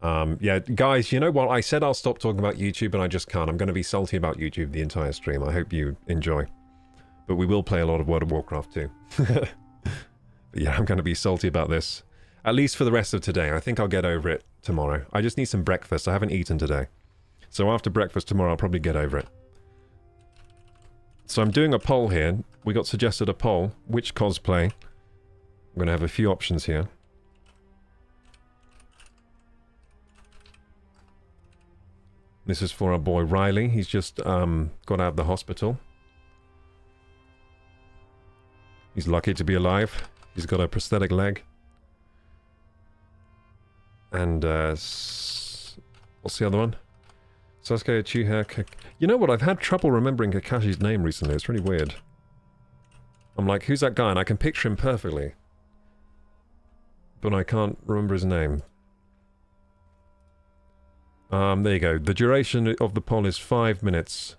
Yeah, guys, you know what? I said I'll stop talking about YouTube, and I just can't. I'm going to be salty about YouTube the entire stream. I hope you enjoy. But we will play a lot of World of Warcraft too. But yeah, I'm going to be salty about this. At least for the rest of today. I think I'll get over it tomorrow. I just need some breakfast. I haven't eaten today. So after breakfast tomorrow, I'll probably get over it. So I'm doing a poll here. We got suggested a poll. Which cosplay? I'm going to have a few options here. This is for our boy Riley. He's just got out of the hospital. He's lucky to be alive. He's got a prosthetic leg. And, what's the other one? Sasuke Uchiha. You know what? I've had trouble remembering Kakashi's name recently. It's really weird. I'm like, who's that guy? And I can picture him perfectly. But I can't remember his name. There you go. The duration of the poll is 5 minutes.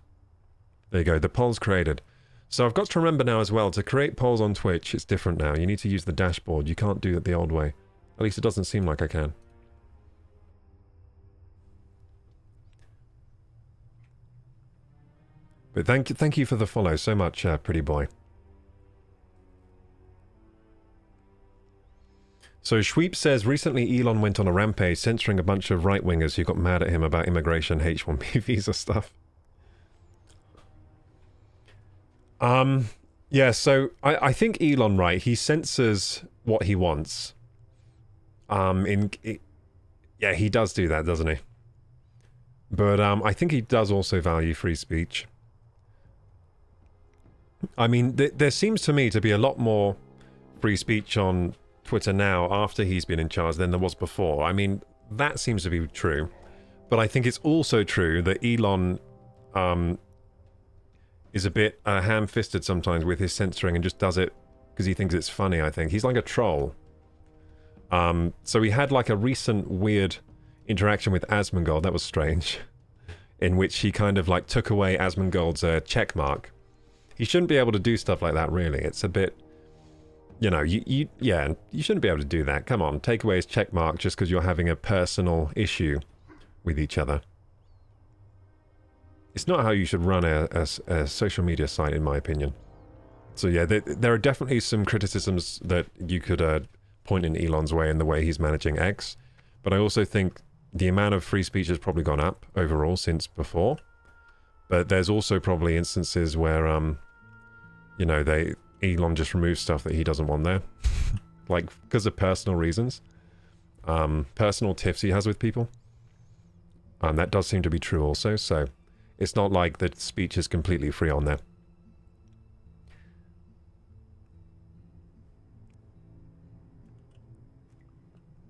There you go. The poll's created. So I've got to remember now as well, to create polls on Twitch, it's different now. You need to use the dashboard. You can't do it the old way. At least it doesn't seem like I can. But thank you for the follow so much, pretty boy. So Schweep says, recently Elon went on a rampage censoring a bunch of right-wingers who got mad at him about immigration H-1B visa stuff. Yeah, so I think Elon, right, he censors what he wants. Yeah, he does do that, doesn't he? But I think he does also value free speech. I mean, there seems to me to be a lot more free speech on Twitter now after he's been in charge than there was before. I mean, that seems to be true. But I think it's also true that Elon is a bit ham-fisted sometimes with his censoring and just does it because he thinks it's funny, I think. He's like a troll. So he had like a recent weird interaction with Asmongold, that was strange, in which he kind of like took away Asmongold's check mark. He shouldn't be able to do stuff like that, really. It's a bit, you know, yeah, you shouldn't be able to do that. Come on, take away his check mark just because you're having a personal issue with each other. It's not how you should run a social media site, in my opinion. So yeah, there are definitely some criticisms that you could point in Elon's way in the way he's managing X. But I also think the amount of free speech has probably gone up overall since before. But there's also probably instances where, you know, Elon just removes stuff that he doesn't want there. Like, because of personal reasons. Personal tiffs he has with people. That does seem to be true also, so it's not like the speech is completely free on there.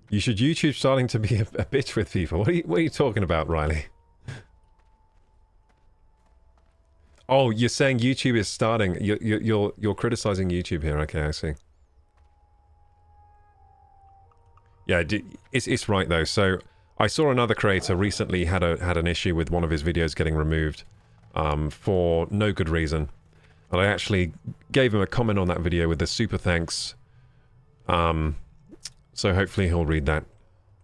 You should YouTube starting to be a bitch with people. What are you talking about, Riley? Oh, you're saying YouTube is starting. You're criticizing YouTube here. Okay, I see. Yeah, it's right though. So I saw another creator recently had an issue with one of his videos getting removed for no good reason, and I actually gave him a comment on that video with a super thanks. So hopefully he'll read that.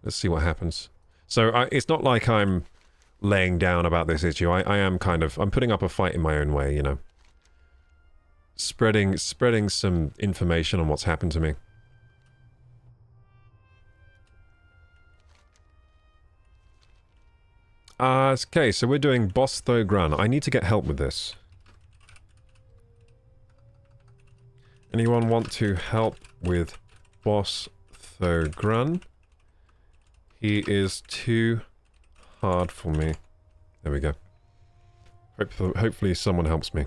Let's see what happens. So it's not like I'm laying down about this issue. I am kind of... I'm putting up a fight in my own way, you know. Spreading some information on what's happened to me. Okay, so we're doing Boss Thogran. I need to get help with this. Anyone want to help with Boss Thogran? He is too hard for me. There we go. Hopefully someone helps me.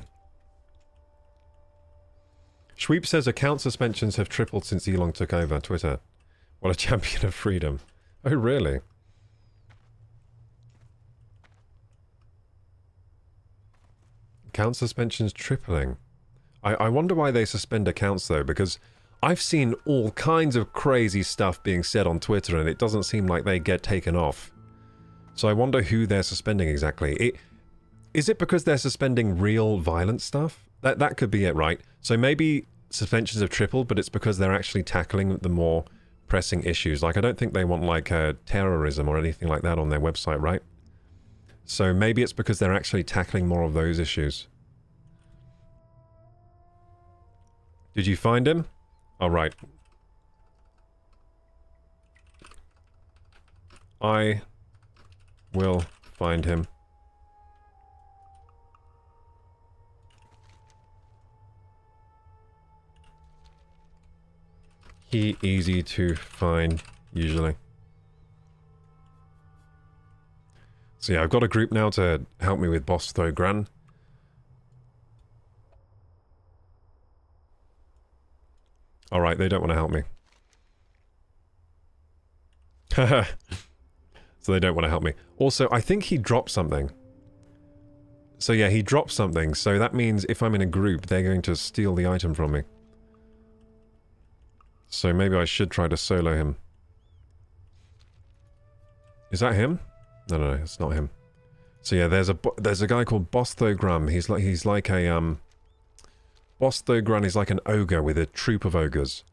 Schweep says account suspensions have tripled since Elon took over Twitter. What a champion of freedom. Oh, really? Account suspensions tripling. I wonder why they suspend accounts, though, because I've seen all kinds of crazy stuff being said on Twitter, and it doesn't seem like they get taken off. So I wonder who they're suspending exactly. Is it because they're suspending real violent stuff? That could be it, right? So maybe suspensions have tripled, but it's because they're actually tackling the more pressing issues. Like, I don't think they want, like, terrorism or anything like that on their website, right? So maybe it's because they're actually tackling more of those issues. Did you find him? All right. I will find him. He easy to find, usually. So yeah, I've got a group now to help me with Boss Thogran. Alright, they don't want to help me. Haha. So they don't want to help me. Also, I think he dropped something. So yeah, he dropped something, so that means if I'm in a group, they're going to steal the item from me. So maybe I should try to solo him. Is that him? No, it's not him. So yeah, there's a guy called Boss Thogran. He's like a Boss Thogran is like an ogre with a troop of ogres.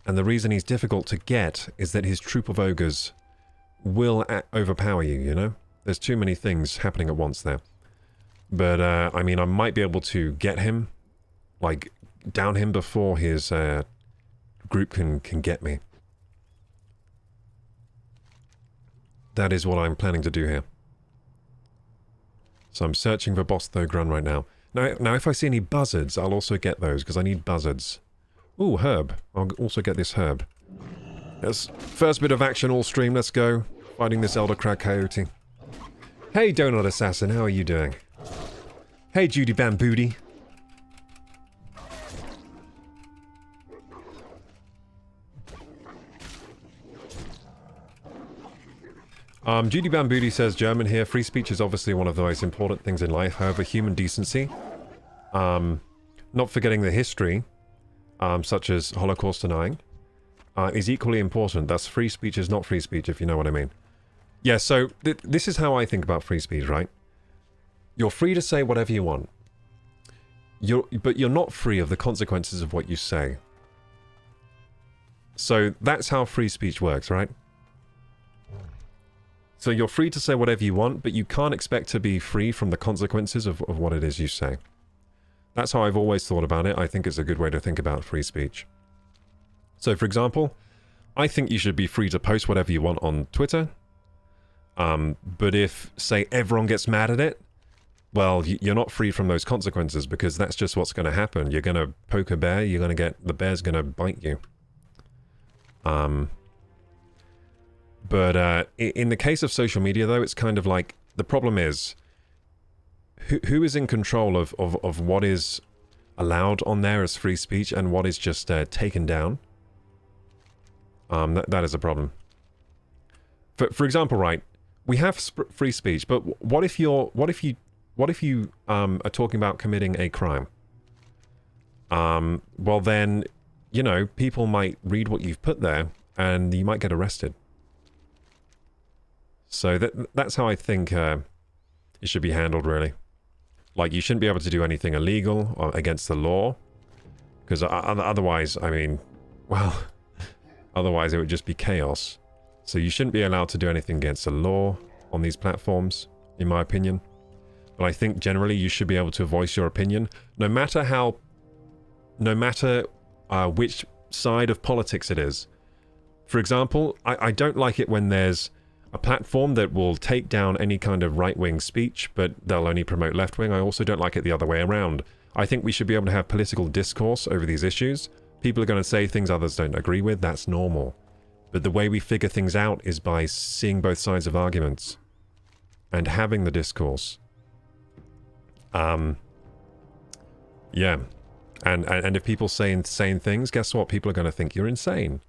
And the reason he's difficult to get is that his troop of ogres will overpower you, you know? There's too many things happening at once there. But, I mean, I might be able to get him, like, down him before his group can get me. That is what I'm planning to do here. So I'm searching for Boss Thogran right now. Now, if I see any buzzards, I'll also get those, because I need buzzards. Ooh, herb. I'll also get this herb. Yes, first bit of action all stream, let's go. Fighting this Elder Crag Coyote. Hey, Donut Assassin, how are you doing? Hey, Judy Bambooty. Judy Bambooty says, German here, free speech is obviously one of the most important things in life, however, human decency, not forgetting the history, such as Holocaust denying, is equally important. Thus, free speech is not free speech, if you know what I mean. Yeah, so, this is how I think about free speech, right? You're free to say whatever you want. But you're not free of the consequences of what you say. So, that's how free speech works, right? So you're free to say whatever you want, but you can't expect to be free from the consequences of what it is you say. That's how I've always thought about it. I think it's a good way to think about free speech. So, for example, I think you should be free to post whatever you want on Twitter. But if, say, everyone gets mad at it, well, you're not free from those consequences, because that's just what's going to happen. You're going to poke a bear, you're going to get... the bear's going to bite you. But in the case of social media, though, it's kind of like... the problem is... who is in control of what is allowed on there as free speech and what is just taken down? That is a problem. For example, right, we have free speech, but what if you are talking about committing a crime? Well then, you know, people might read what you've put there and you might get arrested. So that's how I think it should be handled, really. Like, you shouldn't be able to do anything illegal or against the law, because otherwise, I mean, well, otherwise it would just be chaos. So you shouldn't be allowed to do anything against the law on these platforms. in my opinion. But I think generally you should be able to voice your opinion, no matter which side of politics it is. For example, I don't like it when there's a platform that will take down any kind of right-wing speech, but they'll only promote left-wing. I also don't like it the other way around. I think we should be able to have political discourse over these issues. People are going to say things others don't agree with. That's normal. But the way we figure things out is by seeing both sides of arguments and having the discourse. Yeah. And if people say insane things, guess what? People are going to think you're insane.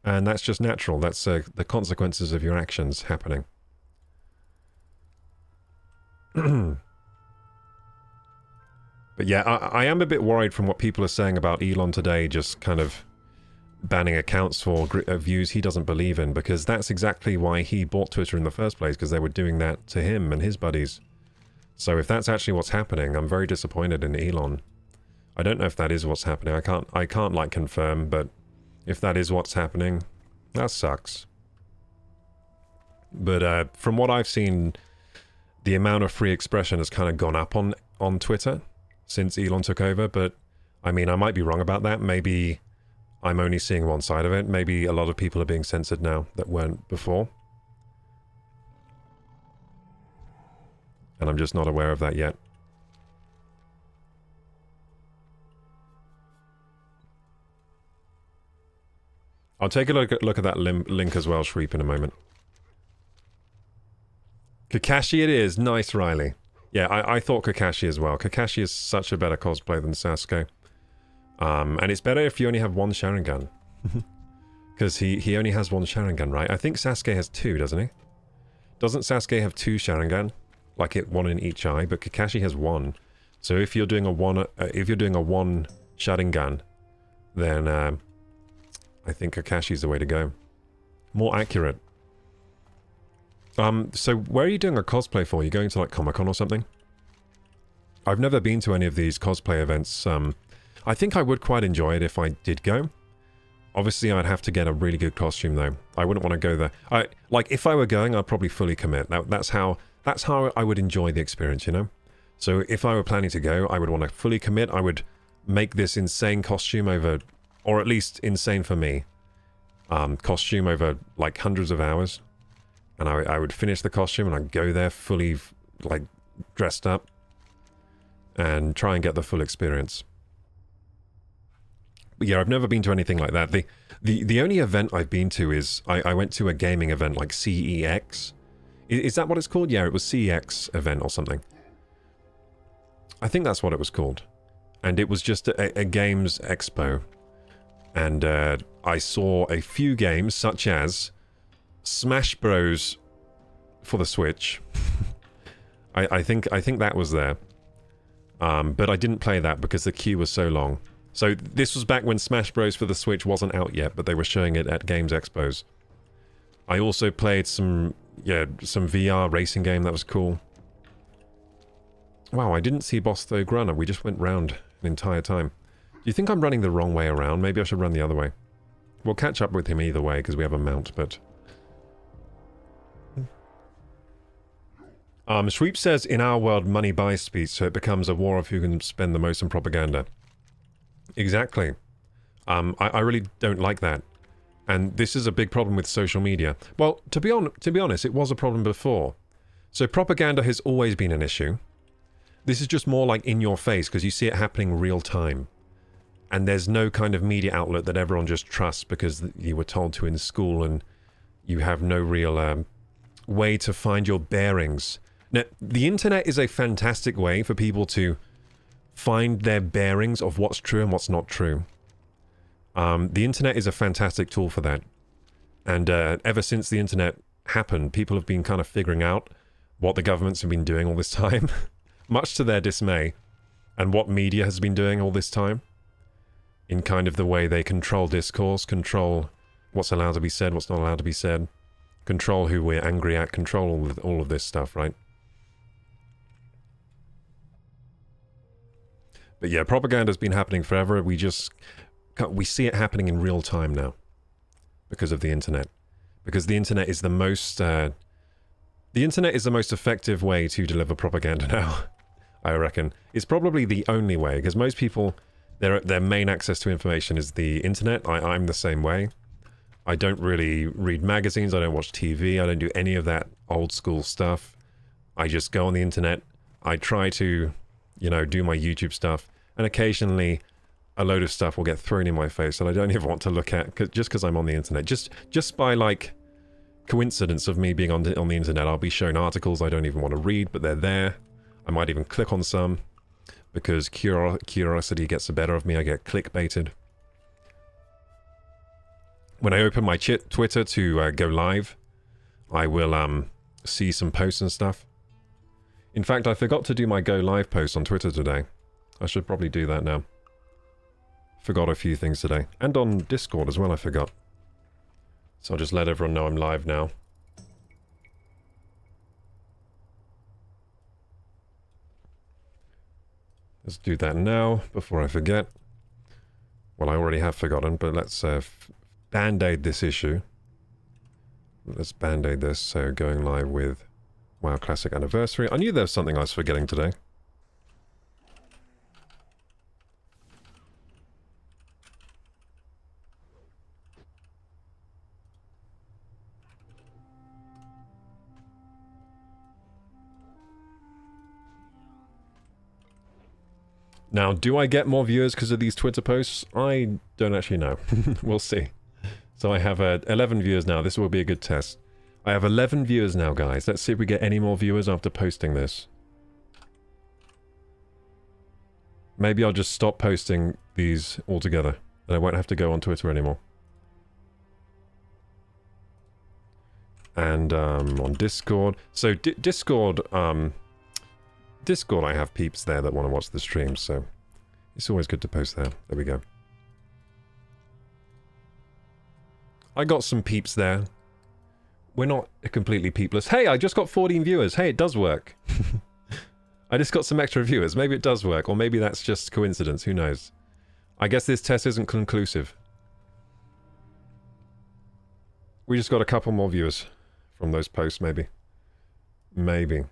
And that's just natural. That's the consequences of your actions happening. But yeah, I am a bit worried from what people are saying about Elon today, just kind of banning accounts for views he doesn't believe in, because that's exactly why he bought Twitter in the first place, because they were doing that to him and his buddies. So if that's actually what's happening, I'm very disappointed in Elon. I don't know if that is what's happening. I can't like confirm, but if that is what's happening, that sucks. But from what I've seen, the amount of free expression has kind of gone up on Twitter since Elon took over. But I mean, I might be wrong about that. Maybe I'm only seeing one side of it. Maybe a lot of people are being censored now that weren't before. And I'm just not aware of that yet. I'll take a look at that link as well, Shreep, in a moment. Kakashi it is. Nice, Riley. Yeah, I thought Kakashi as well. Kakashi is such a better cosplay than Sasuke. And it's better if you only have one Sharingan. Because he only has one Sharingan, right? I think Sasuke has two, doesn't he? Doesn't Sasuke have two Sharingan? Like one in each eye, but Kakashi has one. So if you're doing a one Sharingan, then I think Kakashi's the way to go. More accurate. So where are you doing a cosplay for? Are you going to like Comic-Con or something? I've never been to any of these cosplay events. I think I would quite enjoy it if I did go. Obviously, I'd have to get a really good costume though. I wouldn't want to go there. Like if I were going, I'd probably fully commit. That's how I would enjoy the experience, you know? So if I were planning to go, I would want to fully commit. I would make this insane costume over, or at least insane for me, costume over like hundreds of hours. And I would finish the costume and I'd go there fully like dressed up and try and get the full experience. But yeah, I've never been to anything like that. The only event I've been to is I went to a gaming event like CEX. Is that what it's called? Yeah, it was CEX event or something. I think that's what it was called. And it was just a games expo. And I saw a few games such as Smash Bros. For the Switch. I think that was there. But I didn't play that because the queue was so long. So this was back when Smash Bros. For the Switch wasn't out yet, but they were showing it at Games Expos. I also played some VR racing game that was cool. Wow, I didn't see Boss Though Grunner. We just went round an entire time. Do you think I'm running the wrong way around? Maybe I should run the other way. We'll catch up with him either way because we have a mount, but... Sweep says, in our world, money buys speech, so it becomes a war of who can spend the most on propaganda. Exactly. I really don't like that. And this is a big problem with social media. Well, to be honest, it was a problem before. So propaganda has always been an issue. This is just more like in your face, because you see it happening real time. And there's no kind of media outlet that everyone just trusts because you were told to in school, and you have no real way to find your bearings. Now, the internet is a fantastic way for people to find their bearings of what's true and what's not true. The internet is a fantastic tool for that. And ever since the internet happened, people have been kind of figuring out what the governments have been doing all this time, much to their dismay, and what media has been doing all this time, in kind of the way they control discourse, control what's allowed to be said, what's not allowed to be said, control who we're angry at, control all of this stuff, right? But yeah, propaganda's been happening forever. We see it happening in real time now because of the internet. Because the internet is the most The internet is the most effective way to deliver propaganda now, I reckon. It's probably the only way, because most people, their main access to information is the internet. I'm the same way. I don't really read magazines, I don't watch TV, I don't do any of that old school stuff. I just go on the internet, I try to, you know, do my YouTube stuff, and occasionally a load of stuff will get thrown in my face that I don't even want to look at, just because I'm on the internet. Just by, like, coincidence of me being on the internet, I'll be shown articles I don't even want to read, but they're there. I might even click on some, because curiosity gets the better of me, I get clickbaited. When I open my Twitter to go live, I will see some posts and stuff. In fact, I forgot to do my go live post on Twitter today. I should probably do that now. Forgot a few things today. And on Discord as well, I forgot. So I'll just let everyone know I'm live now. Let's do that now, before I forget. Well, I already have forgotten, but let's band-aid this issue. Let's band-aid this, so going live with WoW Classic Anniversary. I knew there was something I was forgetting today. Now, do I get more viewers because of these Twitter posts? I don't actually know. We'll see. So I have 11 viewers now. This will be a good test. I have 11 viewers now, guys. Let's see if we get any more viewers after posting this. Maybe I'll just stop posting these altogether, and I won't have to go on Twitter anymore. And on Discord. So Discord, Discord, I have peeps there that want to watch the stream, so it's always good to post there. There we go. I got some peeps there. We're not completely peepless. Hey, I just got 14 viewers. Hey, it does work. I just got some extra viewers. Maybe it does work, or maybe that's just coincidence. Who knows? I guess this test isn't conclusive. We just got a couple more viewers from those posts, maybe. Maybe.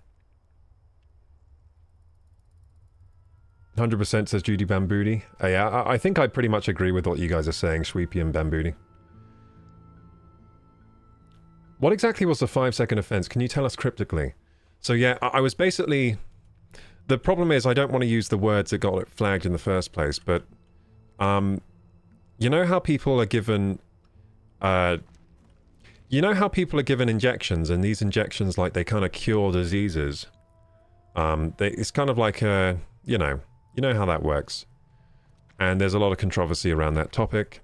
100% says Judy Bamboody. Yeah, I think I pretty much agree with what you guys are saying, Sweepy and Bamboody. What exactly was the 5-second offense? Can you tell us cryptically? So yeah, I was basically... The problem is I don't want to use the words that got it flagged in the first place, but... you know how people are given... you know how people are given injections, and these injections, like, they kind of cure diseases? It's kind of like a... You know how that works. And there's a lot of controversy around that topic.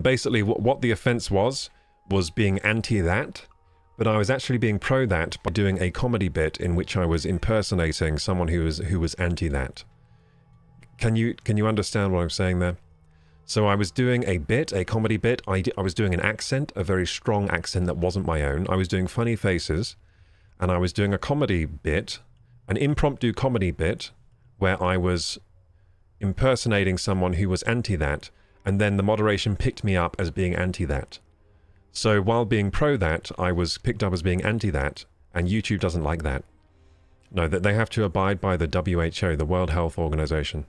Basically, what the offense was being anti-that, but I was actually being pro-that by doing a comedy bit in which I was impersonating someone who was anti-that. Can you understand what I'm saying there? So I was doing a bit, a comedy bit. I was doing an accent, a very strong accent that wasn't my own. I was doing funny faces, and I was doing a comedy bit, an impromptu comedy bit, where I was impersonating someone who was anti-that, and then the moderation picked me up as being anti-that. So while being pro-that, I was picked up as being anti-that, and YouTube doesn't like that. No, that they have to abide by the WHO, the World Health Organization,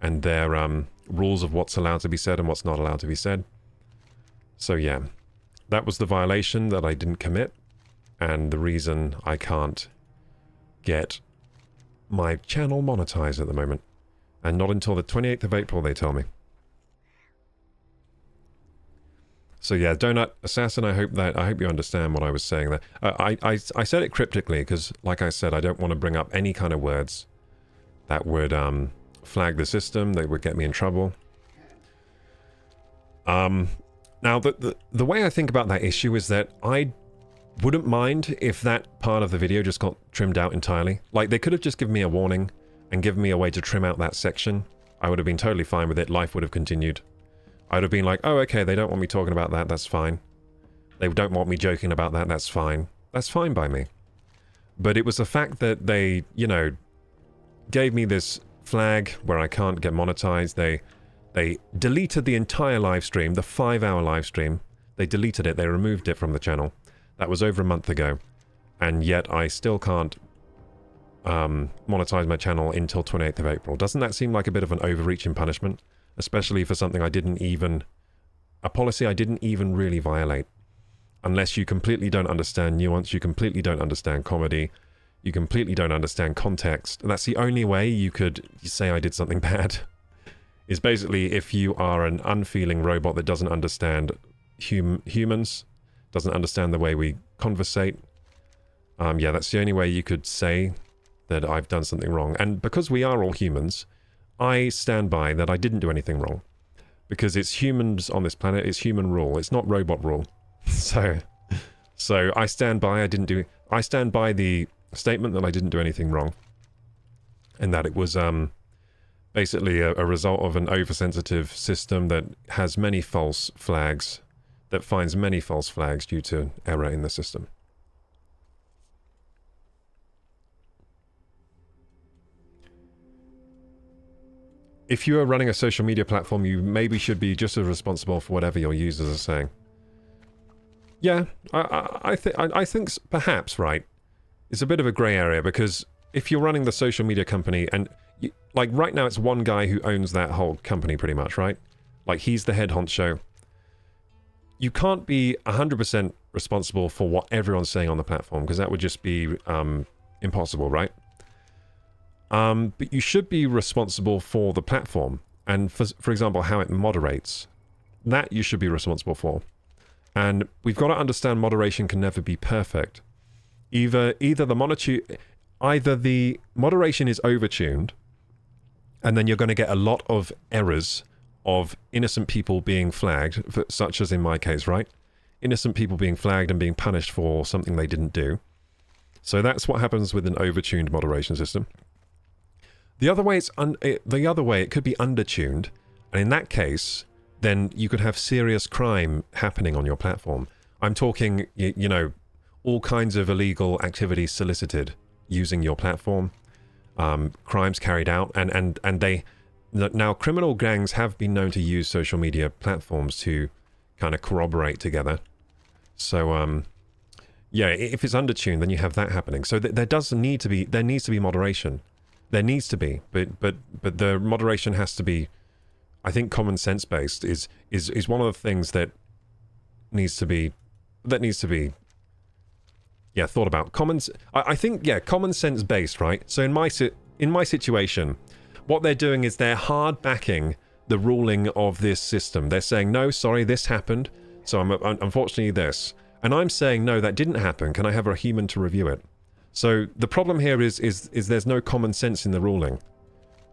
and their rules of what's allowed to be said and what's not allowed to be said. So yeah, that was the violation that I didn't commit, and the reason I can't get my channel monetized at the moment. And not until the 28th of April, they tell me. So yeah, Donut Assassin, I hope you understand what I was saying there. I said it cryptically because, like I said, I don't want to bring up any kind of words that would flag the system, that would get me in trouble. Now, the way I think about that issue is that I wouldn't mind if that part of the video just got trimmed out entirely. Like, they could have just given me a warning and given me a way to trim out that section. I would have been totally fine with it. Life would have continued. I would have been like, oh, okay, they don't want me talking about that. That's fine. They don't want me joking about that. That's fine. That's fine by me. But it was the fact that they, you know, gave me this flag where I can't get monetized. They deleted the entire live stream, the 5-hour live stream. They deleted it. They removed it from the channel. That was over a month ago. And yet I still can't monetize my channel until 28th of April. Doesn't that seem like a bit of an overreaching punishment? Especially for something I didn't even... a policy I didn't even really violate. Unless you completely don't understand nuance, you completely don't understand comedy, you completely don't understand context. That's the only way you could say I did something bad. Is basically if you are an unfeeling robot that doesn't understand humans, doesn't understand the way we conversate. Yeah, that's the only way you could say that I've done something wrong. And because we are all humans, I stand by that I didn't do anything wrong. Because it's humans on this planet, it's human rule, it's not robot rule. So I stand by I stand by the statement that I didn't do anything wrong. And that it was basically a result of an oversensitive system that has many false flags, that finds many false flags due to error in the system. If you are running a social media platform, you maybe should be just as responsible for whatever your users are saying. Yeah, I think perhaps, right, it's a bit of a grey area, because if you're running the social media company, and like right now it's one guy who owns that whole company pretty much, right? Like he's the head honcho. You can't be 100% responsible for what everyone's saying on the platform, because that would just be impossible, right? But you should be responsible for the platform, and for example, how it moderates. That you should be responsible for. And we've got to understand moderation can never be perfect. Either the moderation is overtuned, and then you're going to get a lot of errors of innocent people being flagged, such as in my case, right? Innocent people being flagged and being punished for something they didn't do. So that's what happens with an overtuned moderation system. The other way, it could be undertuned, and in that case, then you could have serious crime happening on your platform. I'm talking, you know, all kinds of illegal activities solicited using your platform, crimes carried out, and they... Now, criminal gangs have been known to use social media platforms to kind of corroborate together. So, yeah, if it's undertuned, then you have that happening. So there needs to be moderation. There needs to be, but the moderation has to be, I think, common sense based is one of the things that needs to be, yeah, thought about. I think, yeah, common sense based, right? So in my situation, what they're doing is they're hard backing the ruling of this system. They're saying, no, sorry, this happened, so I'm unfortunately this. And I'm saying, no, that didn't happen. Can I have a human to review it? So the problem here is there's no common sense in the ruling.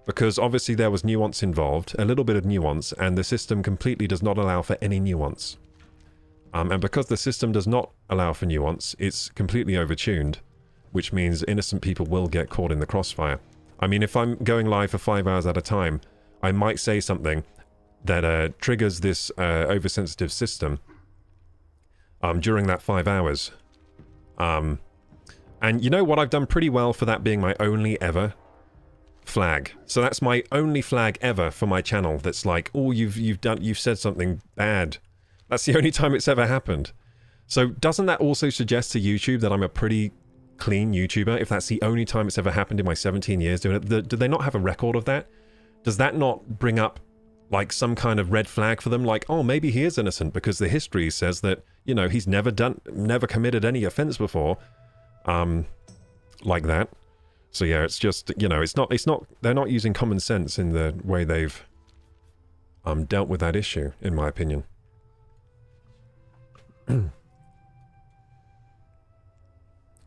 Because obviously there was nuance involved, a little bit of nuance, and the system completely does not allow for any nuance. And because the system does not allow for nuance, it's completely overtuned, which means innocent people will get caught in the crossfire. I mean, if I'm going live for 5 hours at a time, I might say something that triggers this oversensitive system during that 5 hours. And you know what? I've done pretty well for that being my only ever flag. So that's my only flag ever for my channel. That's like, oh, you've said something bad. That's the only time it's ever happened. So doesn't that also suggest to YouTube that I'm a pretty clean YouTuber, if that's the only time it's ever happened in my 17 years doing it? Do they not have a record of that? Does that not bring up like some kind of red flag for them? Like, oh, maybe he is innocent because the history says that, you know, he's never committed any offense before, like that. So yeah, it's just, you know, they're not using common sense in the way they've dealt with that issue, in my opinion.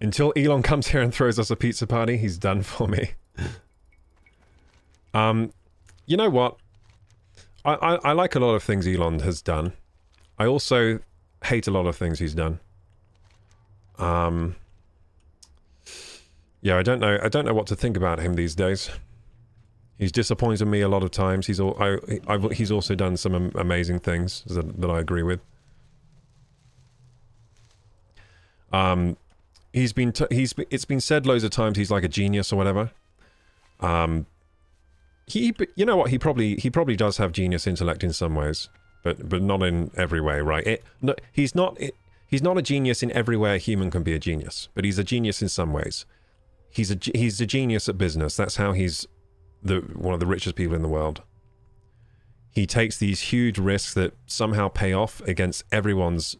Until Elon comes here and throws us a pizza party, he's done for me. You know what? I like a lot of things Elon has done. I also hate a lot of things he's done. Yeah, I don't know what to think about him these days. He's disappointed me a lot of times. He's also done some amazing things that I agree with. It's been said loads of times he's like a genius or whatever. You know what? He probably does have genius intellect in some ways, but not in every way, right? He's not He's not a genius in every way a human can be a genius, but he's a genius in some ways. He's a genius at business. That's how he's one of the richest people in the world. He takes these huge risks that somehow pay off against everyone's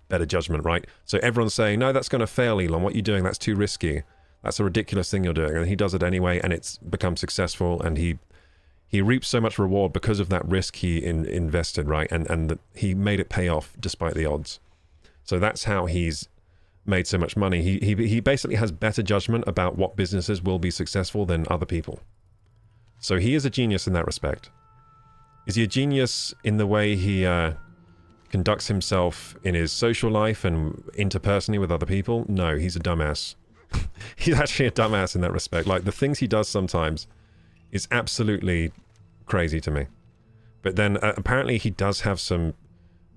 better judgment, right? So everyone's saying, no, that's going to fail, Elon. What are you doing? That's too risky. That's a ridiculous thing you're doing. And he does it anyway, and it's become successful, and he reaps so much reward because of that risk he invested, right? And he made it pay off despite the odds. So that's how he's made so much money. He basically has better judgment about what businesses will be successful than other people. So he is a genius in that respect. Is he a genius in the way he conducts himself in his social life and interpersonally with other people? No, he's a dumbass. He's actually a dumbass in that respect. Like, the things he does sometimes is absolutely crazy to me. But then apparently he does have some...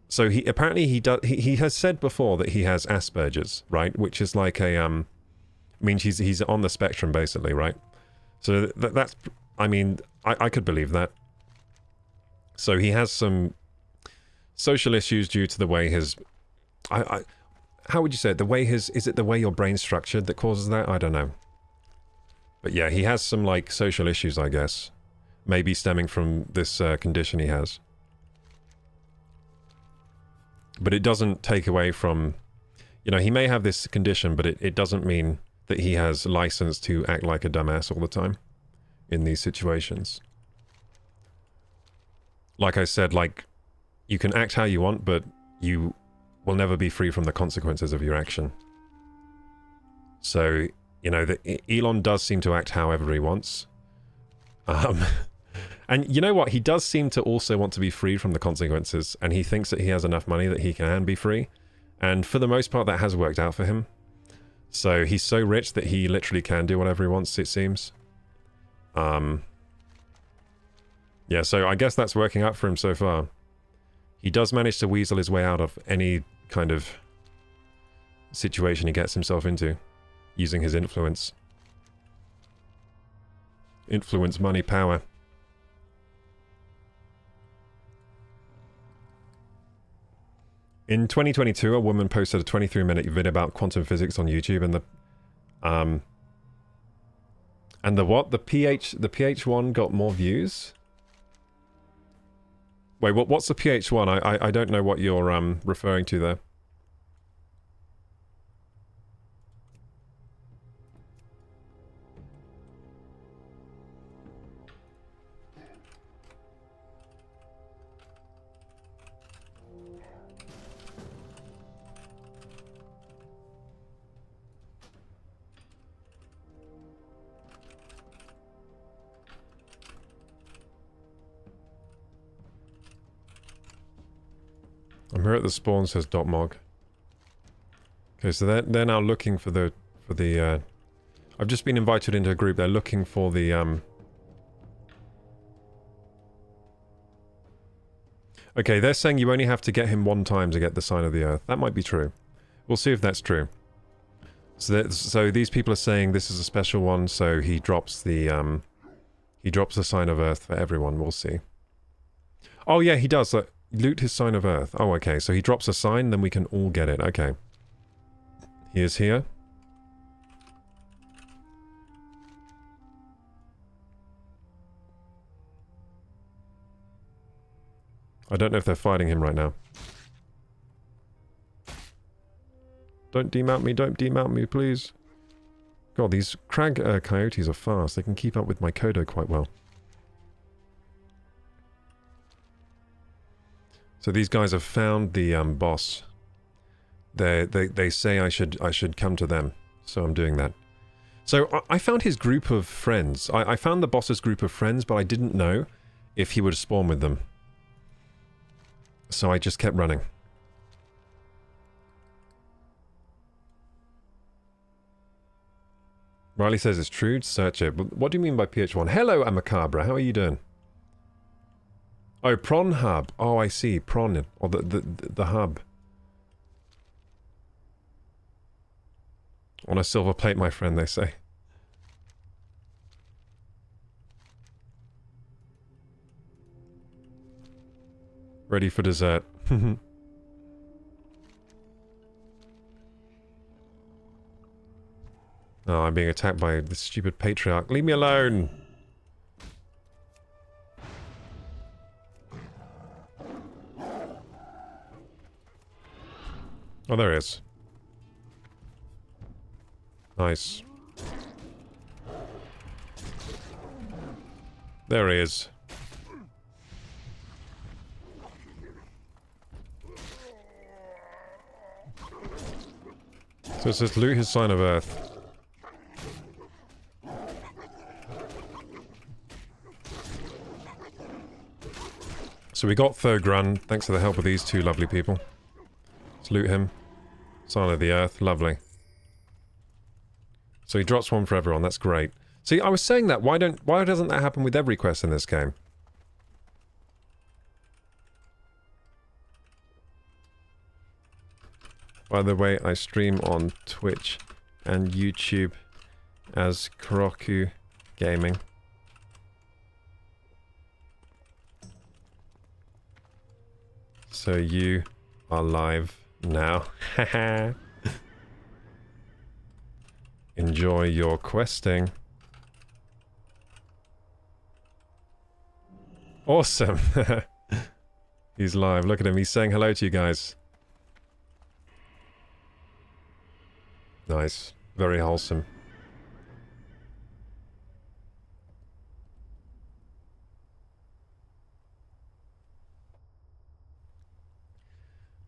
So he has said before that he has Asperger's, right? Which is like a... means he's on the spectrum, basically, right? So that's... I mean, I could believe that. So he has some social issues due to the way his... how would you say it? The way his... Is it the way your brain's structured that causes that? I don't know. But yeah, he has some, like, social issues, I guess. Maybe stemming from this condition he has. But it doesn't take away from... You know, he may have this condition, but it doesn't mean that he has license to act like a dumbass all the time in these situations. Like I said, like, you can act how you want, but you will never be free from the consequences of your action. So, you know, Elon does seem to act however he wants. And you know what? He does seem to also want to be free from the consequences, and he thinks that he has enough money that he can be free. And for the most part, that has worked out for him. So he's so rich that he literally can do whatever he wants, it seems. Yeah, so I guess that's working out for him so far. He does manage to weasel his way out of any kind of situation he gets himself into, using his influence. Influence, money, power. In 2022, a woman posted a 23-minute video about quantum physics on YouTube, and the what? The PH one got more views? Wait, what's the PH1? I don't know what you're referring to there. I'm here at the spawn, says .mog. Okay, so they're now looking for the I've just been invited into a group. They're looking for the Okay, they're saying you only have to get him one time to get the sign of the earth. That might be true. We'll see if that's true. So these people are saying this is a special one, so he drops the sign of earth for everyone. We'll see. Oh yeah, he does. Loot his sign of earth. Oh, okay. So he drops a sign, then we can all get it. Okay. He is here. I don't know if they're fighting him right now. Don't demount me. Don't demount me, please. God, these crag coyotes are fast. They can keep up with my Kodo quite well. So these guys have found the boss. They say I should come to them, so I'm doing that. So I found his group of friends. I found the boss's group of friends, but I didn't know if he would spawn with them. So I just kept running. Riley says it's true. Search it. But what do you mean by PH1? Hello, Amacabra. How are you doing? Oh, Prawn Hub. Oh, I see. Prawn. Or the hub. On a silver plate, my friend, they say. Ready for dessert. Oh, I'm being attacked by this stupid patriarch. Leave me alone! Oh, there he is. Nice. There he is. So it says loot his sign of earth. So we got third run, thanks to the help of these two lovely people. Let's loot him. Sign of the earth, lovely. So he drops one for everyone, that's great. See, I was saying that, why doesn't that happen with every quest in this game? By the way, I stream on Twitch and YouTube as KorokuGaming. So you are live now. Enjoy your questing. Awesome. He's live. Look at him. He's saying hello to you guys. Nice. Very wholesome.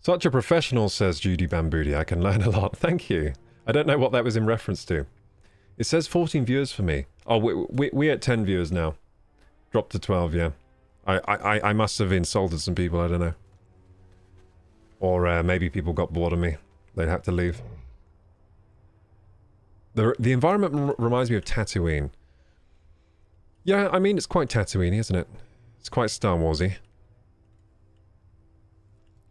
Such a professional, says Judy Bamboody. I can learn a lot. Thank you. I don't know what that was in reference to. It says 14 viewers for me. Oh, we're at 10 viewers now. Dropped to 12, yeah. I must have insulted some people, I don't know. Or maybe people got bored of me. They'd have to leave. The environment reminds me of Tatooine. Yeah, I mean, it's quite Tatooine-y, isn't it? It's quite Star Wars-y.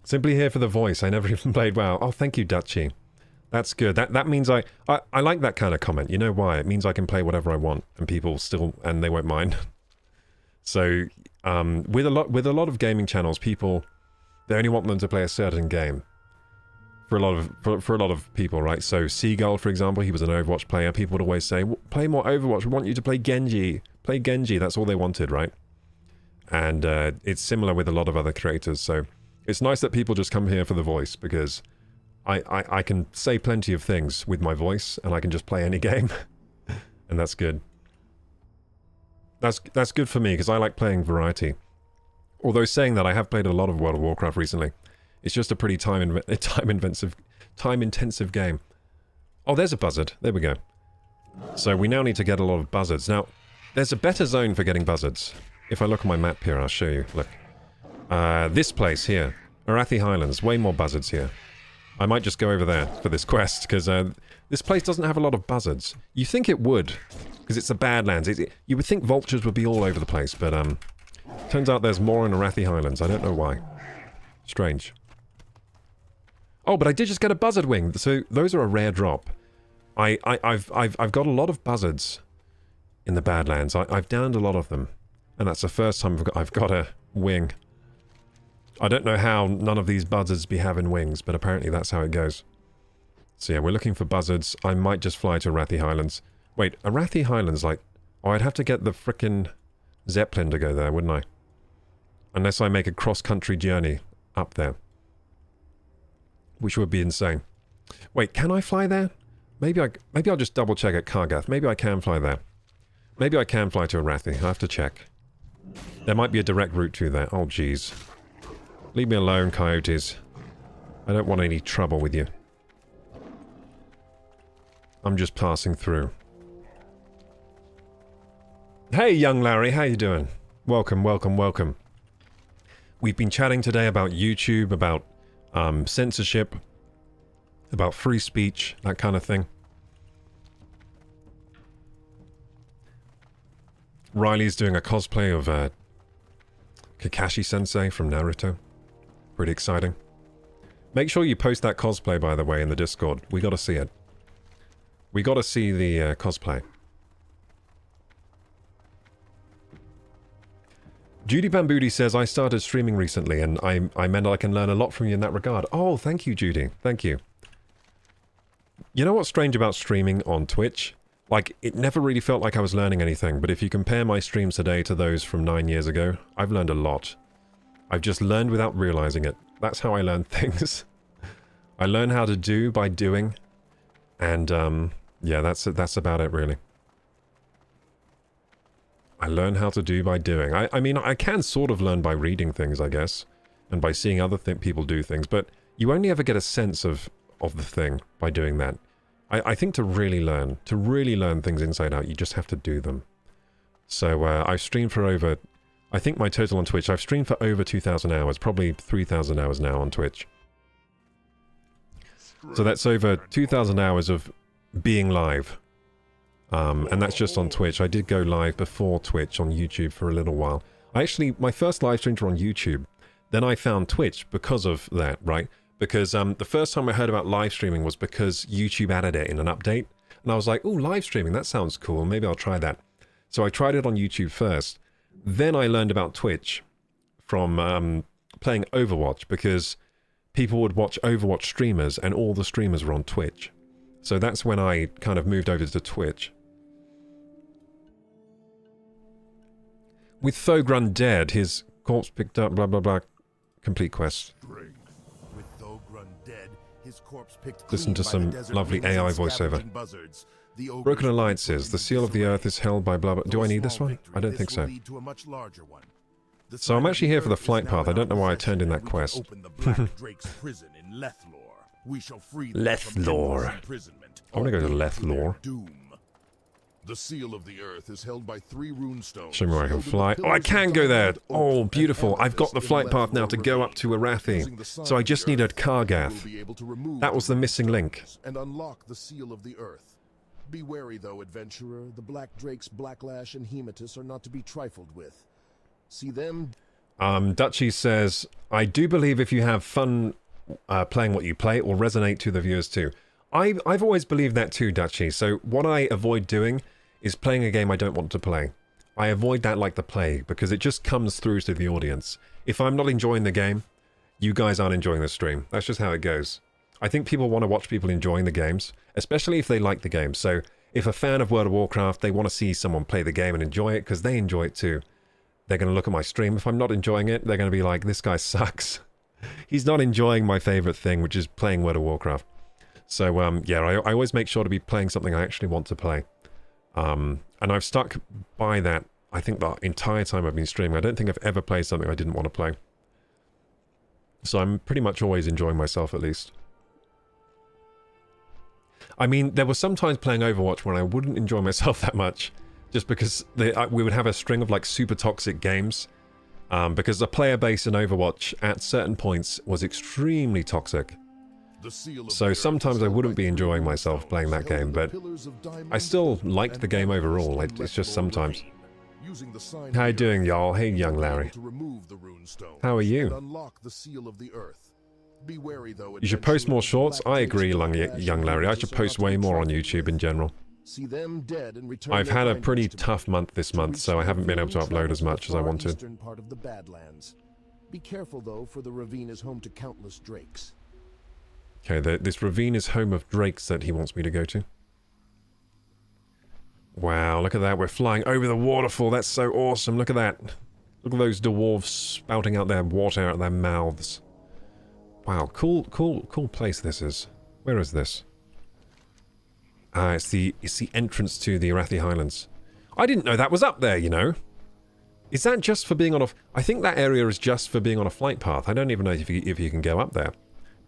Simply here for the voice. I never even played WoW. Oh, thank you, Dutchy. That's good. That means I like that kind of comment. You know why? It means I can play whatever I want, and people still, and they won't mind. So, with a lot of gaming channels, people, they only want them to play a certain game. For a lot of people, right? So Seagull, for example, he was an Overwatch player. People would always say, "Play more Overwatch. We want you to play Genji. Play Genji." That's all they wanted, right? And it's similar with a lot of other creators. So it's nice that people just come here for the voice, because I can say plenty of things with my voice, and I can just play any game, and that's good. That's good for me, because I like playing variety. Although saying that, I have played a lot of World of Warcraft recently. It's just a pretty time-intensive game. Oh, there's a buzzard. There we go. So we now need to get a lot of buzzards. Now, there's a better zone for getting buzzards. If I look at my map here, I'll show you. Look. This place here. Arathi Highlands. Way more buzzards here. I might just go over there for this quest, because this place doesn't have a lot of buzzards. You think it would, because it's the Badlands. You would think vultures would be all over the place, but turns out there's more in Arathi Highlands. I don't know why. Strange. Oh, but I did just get a buzzard wing, so those are a rare drop. I've got a lot of buzzards in the Badlands. I've downed a lot of them, and that's the first time I've got a wing. I don't know how none of these buzzards be having wings, but apparently that's how it goes. So yeah, we're looking for buzzards. I might just fly to Arathi Highlands. Wait, Arathi Highlands, like... Oh, I'd have to get the frickin' Zeppelin to go there, wouldn't I? Unless I make a cross-country journey up there. Which would be insane. Wait, can I fly there? Maybe I'll just double-check at Kargath. Maybe I can fly there. Maybe I can fly to Arathi. I'll have to check. There might be a direct route to there. Oh, jeez. Leave me alone, coyotes. I don't want any trouble with you. I'm just passing through. Hey, young Larry, how you doing? Welcome, welcome, welcome. We've been chatting today about YouTube, about censorship, about free speech, that kind of thing. Riley's doing a cosplay of Kakashi-sensei from Naruto. Pretty exciting. Make sure you post that cosplay, by the way, in the Discord. We gotta see it. We gotta see the cosplay. Judy Bamboody says, I started streaming recently, and I meant I can learn a lot from you in that regard. Oh, thank you, Judy. Thank you. You know what's strange about streaming on Twitch? Like, it never really felt like I was learning anything, but if you compare my streams today to those from 9 years ago, I've learned a lot. I've just learned without realizing it. That's how I learn things. I learn how to do by doing, and yeah, that's about it, really. I learn how to do by doing. I mean, I can sort of learn by reading things, I guess, and by seeing other people do things, but you only ever get a sense of the thing by doing that. I think to really learn things inside out, you just have to do them. So I've streamed for over, I think my total on Twitch, I've streamed for over 2,000 hours, probably 3,000 hours now on Twitch. So that's over 2,000 hours of being live. And that's just on Twitch. I did go live before Twitch on YouTube for a little while. My first live streams were on YouTube. Then I found Twitch because of that, right? Because the first time I heard about live streaming was because YouTube added it in an update. And I was like, oh, live streaming, that sounds cool. Maybe I'll try that. So I tried it on YouTube first. Then I learned about Twitch from playing Overwatch, because people would watch Overwatch streamers and all the streamers were on Twitch. So that's when I kind of moved over to Twitch. With Thogrun dead, his corpse picked up, blah, blah, blah. Complete quest. Listen to some lovely AI voiceover. Broken Alliances. The seal of the earth is held by blah, blah. Do I need this one? I don't think so. So I'm actually here for the flight path. I don't know why I turned in that quest. Lethlore. I want to go to Lethlore. The seal of the earth is held by 3 rune stones. Show me where I can fly. Oh, I can go there! Oh, beautiful. I've got the flight path now to go up to Arathi. So I just need a Kargath. That was the missing link. And unlock the seal of the earth. Be wary though, adventurer. The black drakes Blacklash and Hematus are not to be trifled with. See them? Dutchy says, I do believe if you have fun playing what you play, it will resonate to the viewers too. I've always believed that too, Dutchy. So what I avoid doing is playing a game I don't want to play. I avoid that like the plague, because it just comes through to the audience. If I'm not enjoying the game, you guys aren't enjoying the stream. That's just how it goes. I think people want to watch people enjoying the games, especially if they like the game. So if a fan of World of Warcraft, they want to see someone play the game and enjoy it because they enjoy it too. They're going to look at my stream. If I'm not enjoying it, they're going to be like, this guy sucks. He's not enjoying my favorite thing, which is playing World of Warcraft. So, yeah, I always make sure to be playing something I actually want to play. And I've stuck by that, I think, the entire time I've been streaming. I don't think I've ever played something I didn't want to play. So I'm pretty much always enjoying myself, at least. I mean, there were sometimes playing Overwatch when I wouldn't enjoy myself that much, just because we would have a string of, like, super toxic games. Because the player base in Overwatch, at certain points, was extremely toxic. So sometimes I wouldn't be enjoying myself playing that game, but I still liked the game overall. It's just sometimes. How you doing, y'all? Hey, young Larry. How are you? You should post more shorts. I agree, young Larry. I should post way more on YouTube in general. I've had a pretty tough month this month, so I haven't been able to upload as much as I wanted. Be careful though, for the ravine is home to countless drakes. Okay, this ravine is home of drakes that he wants me to go to. Wow, look at that. We're flying over the waterfall. That's so awesome. Look at that. Look at those dwarves spouting out their water out their mouths. Wow, cool place this is. Where is this? It's the entrance to the Arathi Highlands. I didn't know that was up there, you know. Is that just for being on a... I think that area is just for being on a flight path. I don't even know if you can go up there.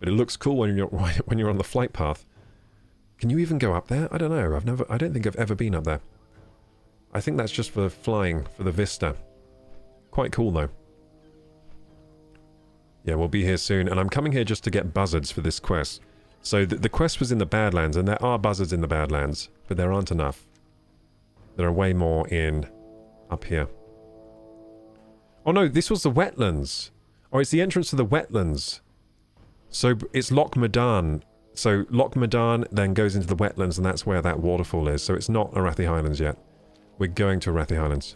But it looks cool when you're on the flight path. Can you even go up there? I don't know. I don't think I've ever been up there. I think that's just for flying, for the vista. Quite cool though. Yeah, we'll be here soon, and I'm coming here just to get buzzards for this quest. So the quest was in the Badlands, and there are buzzards in the Badlands, but there aren't enough. There are way more up here. Oh no, this was the wetlands. Oh, it's the entrance to the wetlands. So it's Loch Medan. So Loch Medan then goes into the wetlands, and that's where that waterfall is. So it's not Arathi Highlands yet. We're going to Arathi Highlands.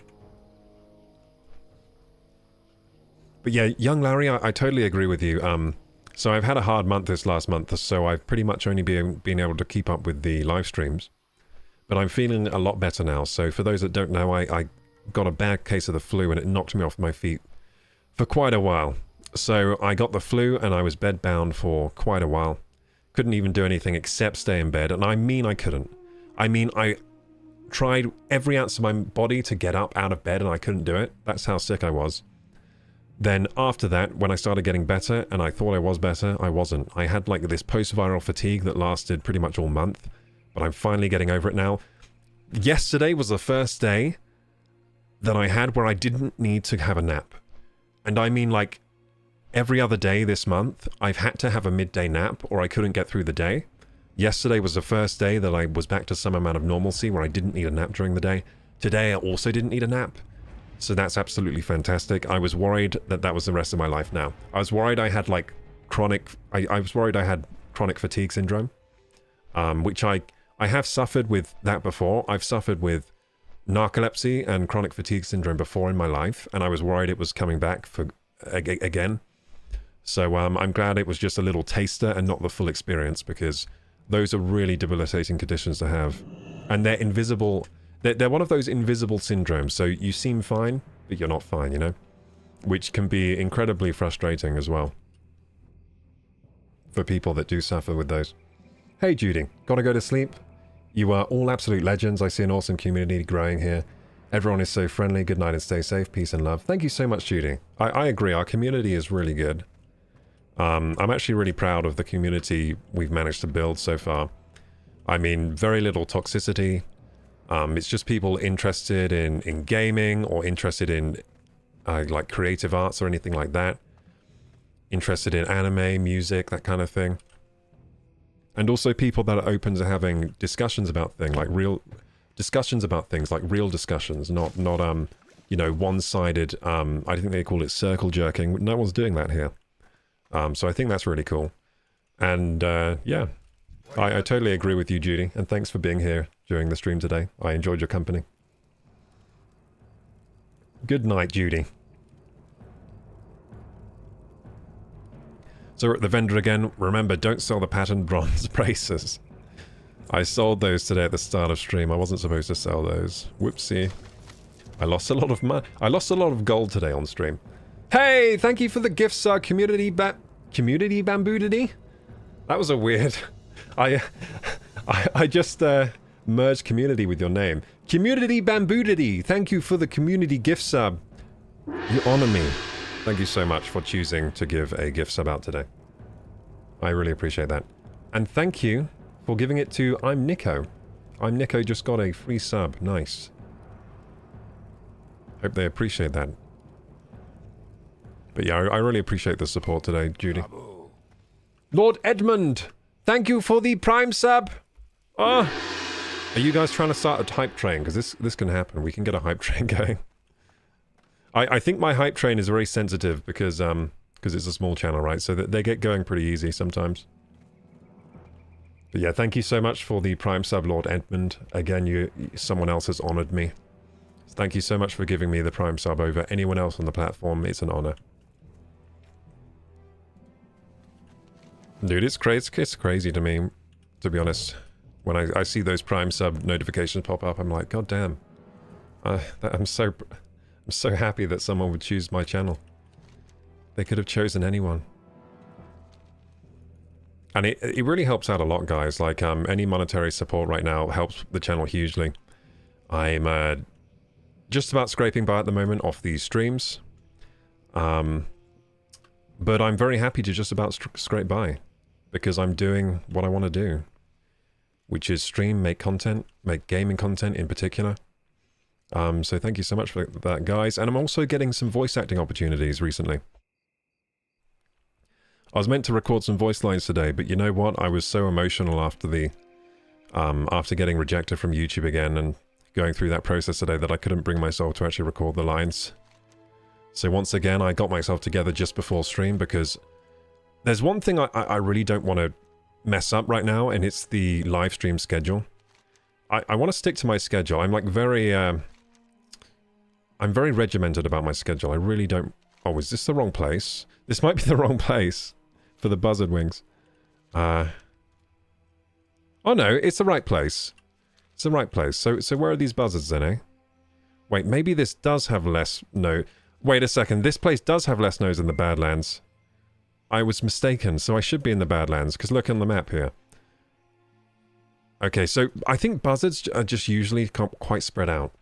But yeah, young Larry, I totally agree with you. So I've had a hard month this last month, so I've pretty much only been able to keep up with the live streams. But I'm feeling a lot better now. So for those that don't know, I got a bad case of the flu and it knocked me off my feet for quite a while. So I got the flu and I was bedbound for quite a while. Couldn't even do anything except stay in bed. And I mean I couldn't. I mean I tried every ounce of my body to get up out of bed and I couldn't do it. That's how sick I was. Then after that, when I started getting better and I thought I was better, I wasn't. I had like this post-viral fatigue that lasted pretty much all month, but I'm finally getting over it now. Yesterday was the first day that I had where I didn't need to have a nap. And I mean like every other day this month, I've had to have a midday nap or I couldn't get through the day. Yesterday was the first day that I was back to some amount of normalcy where I didn't need a nap during the day. Today I also didn't need a nap. So that's absolutely fantastic. I was worried that that was the rest of my life now. I was worried I had like I was worried I had chronic fatigue syndrome, which I have suffered with that before. I've suffered with narcolepsy and chronic fatigue syndrome before in my life, and I was worried it was coming back for again. So I'm glad it was just a little taster and not the full experience, because those are really debilitating conditions to have. And they're invisible. They're one of those invisible syndromes, so you seem fine, but you're not fine, you know? Which can be incredibly frustrating as well for people that do suffer with those. Hey Judy, gotta go to sleep? You are all absolute legends. I see an awesome community growing here. Everyone is so friendly. Good night and stay safe. Peace and love. Thank you so much, Judy. I agree. Our community is really good. I'm actually really proud of the community we've managed to build so far. I mean, very little toxicity. It's just people interested in gaming or interested in like creative arts or anything like that. Interested in anime, music, that kind of thing. And also people that are open to having discussions about things, like real discussions about things, like real discussions, not you know, one-sided, I think they call it circle jerking. No one's doing that here. So I think that's really cool. And yeah, I totally agree with you, Judy, and thanks for being here during the stream today. I enjoyed your company. Good night, Judy. So we're at the vendor again. Remember, don't sell the patterned bronze braces. I sold those today at the start of stream. I wasn't supposed to sell those. Whoopsie. I lost a lot of money. I lost a lot of gold today on stream. Hey, thank you for the gifts, community bamboodity. That was a weird. I just merged community with your name. Community bamboodity. Thank you for the community gift sub. You honor me. Thank you so much for choosing to give a gift sub out today. I really appreciate that. And thank you for giving it to I'm Nico. I'm Nico just got a free sub. Nice. Hope they appreciate that. But yeah, I really appreciate the support today, Judy. Lord Edmund, thank you for the Prime sub. Are you guys trying to start a hype train? Because this can happen. We can get a hype train going. I think my hype train is very sensitive because it's a small channel, right? So that they get going pretty easy sometimes. But yeah, thank you so much for the Prime sub, Lord Edmund. Again, someone else has honored me. So thank you so much for giving me the Prime sub over anyone else on the platform. It's an honor. Dude, it's crazy to me, to be honest. When I see those Prime sub notifications pop up, I'm like, God damn. I'm so happy that someone would choose my channel. They could have chosen anyone. And it really helps out a lot, guys. Like, any monetary support right now helps the channel hugely. I'm just about scraping by at the moment off these streams. But I'm very happy to just about scrape by. Because I'm doing what I want to do. Which is stream, make content, make gaming content in particular. So thank you so much for that, guys. And I'm also getting some voice acting opportunities recently. I was meant to record some voice lines today, but you know what? I was so emotional after after getting rejected from YouTube again and going through that process today that I couldn't bring myself to actually record the lines. So once again, I got myself together just before stream because there's one thing I really don't want to mess up right now, and it's the live stream schedule. I want to stick to my schedule. I'm like very, I'm very regimented about my schedule. I really don't... Oh, is this the wrong place? This might be the wrong place for the buzzard wings. Oh no, it's the right place. It's the right place. So where are these buzzards then, eh? Wait, maybe this does have less no. Wait a second, this place does have less nodes in the Badlands. I was mistaken, so I should be in the Badlands, because look on the map here. Okay, so I think buzzards are just usually quite spread out.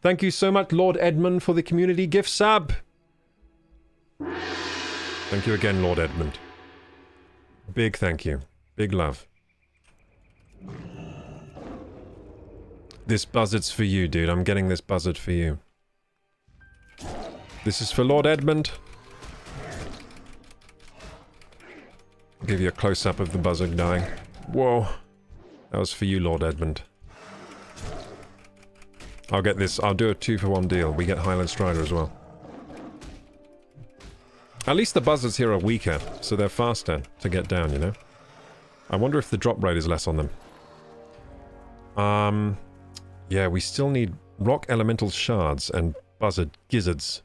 Thank you so much, Lord Edmund, for the community gift sub. Thank you again, Lord Edmund. Big thank you. Big love. This buzzard's for you, dude. I'm getting this buzzard for you. This is for Lord Edmund. I'll give you a close-up of the buzzard dying. Whoa. That was for you, Lord Edmund. I'll get this. I'll do a 2-for-1 deal. We get Highland Strider as well. At least the buzzards here are weaker, so they're faster to get down, you know? I wonder if the drop rate is less on them. Yeah, we still need rock elemental shards and buzzard gizzards.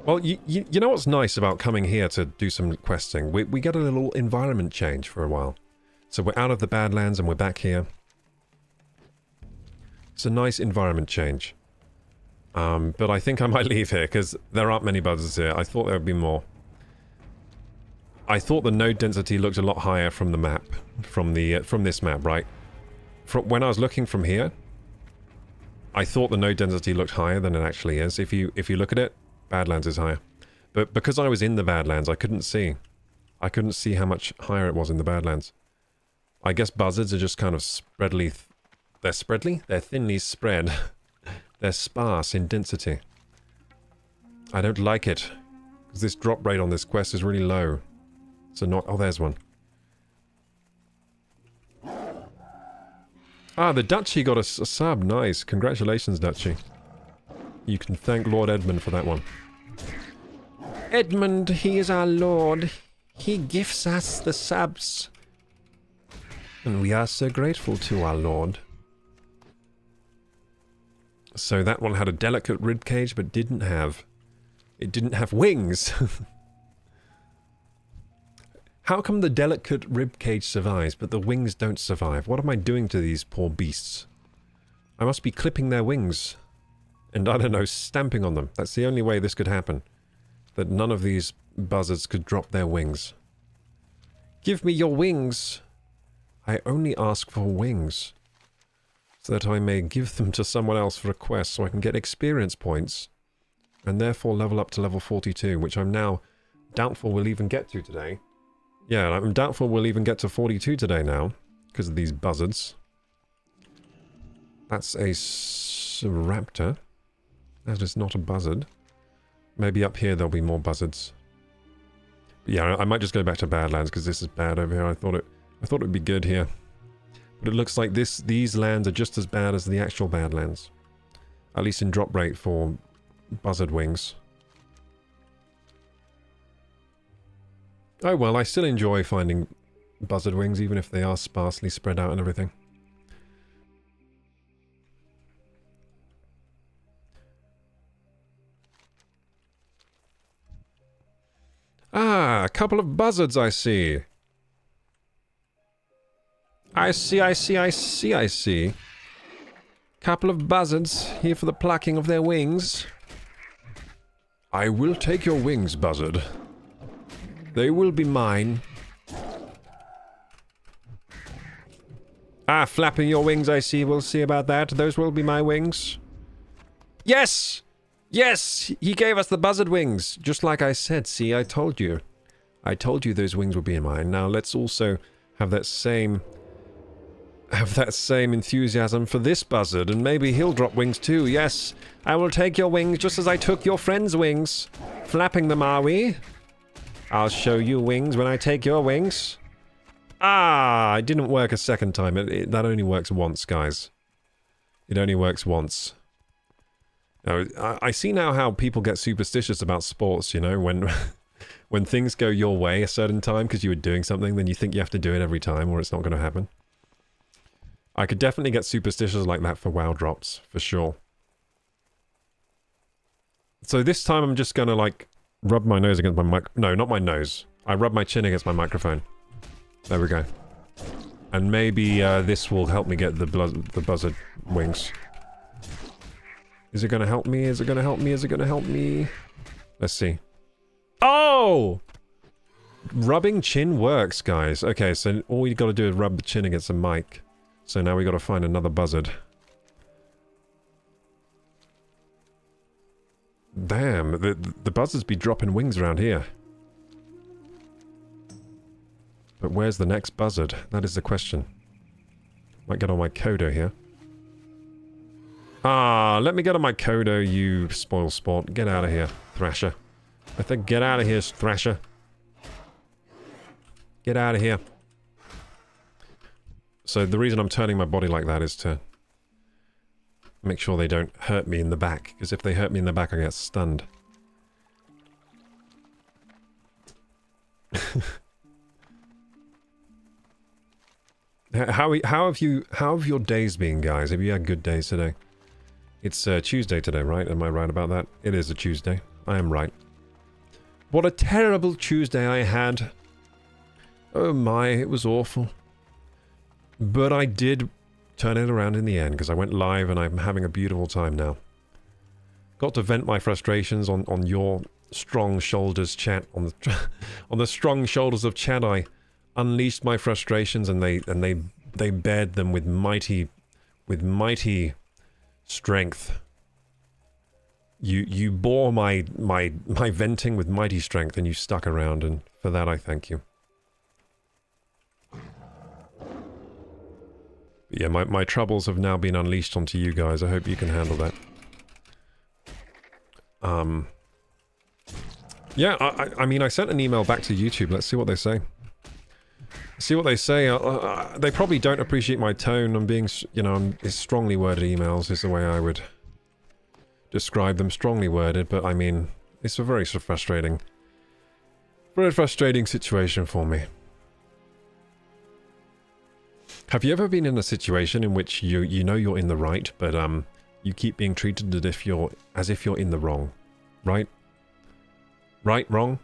Well, you know what's nice about coming here to do some questing? We get a little environment change for a while. So we're out of the Badlands and we're back here. It's a nice environment change. But I think I might leave here, because there aren't many buzzards here. I thought there would be more. I thought the node density looked a lot higher from the map. From this map, right? When I was looking from here, I thought the node density looked higher than it actually is. If you look at it, Badlands is higher. But because I was in the Badlands, I couldn't see. I couldn't see how much higher it was in the Badlands. I guess buzzards are just kind of spreadly... They're spreadly? They're thinly spread. They're sparse in density. I don't like it. Because this drop rate on this quest is really low. So not... Oh, there's one. Ah, the Duchy got a sub. Nice. Congratulations, Duchy. You can thank Lord Edmund for that one. Edmund, he is our lord. He gifts us the subs. And we are so grateful to our lord. So that one had a delicate ribcage, but didn't have... It didn't have wings! How come the delicate ribcage survives, but the wings don't survive? What am I doing to these poor beasts? I must be clipping their wings. And, I don't know, stamping on them. That's the only way this could happen. That none of these buzzards could drop their wings. Give me your wings! I only ask for wings. So that I may give them to someone else for a quest, so I can get experience points. And therefore level up to level 42, which I'm now doubtful we'll even get to today. Yeah, I'm doubtful we'll even get to 42 today now, because of these buzzards. That's a raptor. That is not a buzzard. Maybe up here there'll be more buzzards. But yeah, I might just go back to Badlands, because this is bad over here. I thought it'd be good here. But it looks like these lands are just as bad as the actual Badlands. At least in drop rate for buzzard wings. Oh well, I still enjoy finding buzzard wings, even if they are sparsely spread out and everything. Ah, a couple of buzzards I see. I see. Couple of buzzards here for the plucking of their wings. I will take your wings, buzzard. They will be mine. Ah, flapping your wings, I see. We'll see about that. Those will be my wings. Yes! Yes! He gave us the buzzard wings. Just like I said. See, I told you. I told you those wings would be mine. Now, let's also have that same enthusiasm for this buzzard, and maybe he'll drop wings too. Yes, I will take your wings just as I took your friend's wings. Flapping them, are we? I'll show you wings when I take your wings. Ah, it didn't work a second time. That only works once, guys. It only works once. Now, I see now how people get superstitious about sports, you know, when when things go your way a certain time because you were doing something, then you think you have to do it every time or it's not going to happen. I could definitely get superstitious like that for WoW drops, for sure. So this time I'm just going to, like, rub my nose against my mic. No, not my nose. I rub my chin against my microphone. There we go. And maybe this will help me get the buzzard wings. Is it gonna help me? Is it gonna help me? Is it gonna help me? Let's see. Oh! Rubbing chin works, guys. Okay, so all you gotta do is rub the chin against the mic. So now we gotta find another buzzard. Damn, the buzzards be dropping wings around here. But where's the next buzzard? That is the question. Might get on my Kodo here. Ah, let me get on my Kodo, you spoil sport. Get out of here, Thrasher. I think get out of here, Thrasher. Get out of here. So the reason I'm turning my body like that is to make sure they don't hurt me in the back. Because if they hurt me in the back, I get stunned. How have your days been, guys? Have you had good days today? It's Tuesday today, right? Am I right about that? It is a Tuesday. I am right. What a terrible Tuesday I had. Oh my, it was awful. But I did turn it around in the end because I went live and I'm having a beautiful time now. Got to vent my frustrations on your strong shoulders, chat. On the strong shoulders of chat, I unleashed my frustrations and they bared them with mighty strength. You bore my venting with mighty strength and you stuck around, and for that I thank you. But yeah, my troubles have now been unleashed onto you guys. I hope you can handle that. Yeah, I mean, I sent an email back to YouTube. Let's see what they say. See what they say. They probably don't appreciate my tone. I'm being, you know, it's strongly worded emails is the way I would describe them. Strongly worded, but I mean, it's a very frustrating situation for me. Have you ever been in a situation in which you know you're in the right, but you keep being treated as if you're in the wrong? Right? Right? Wrong?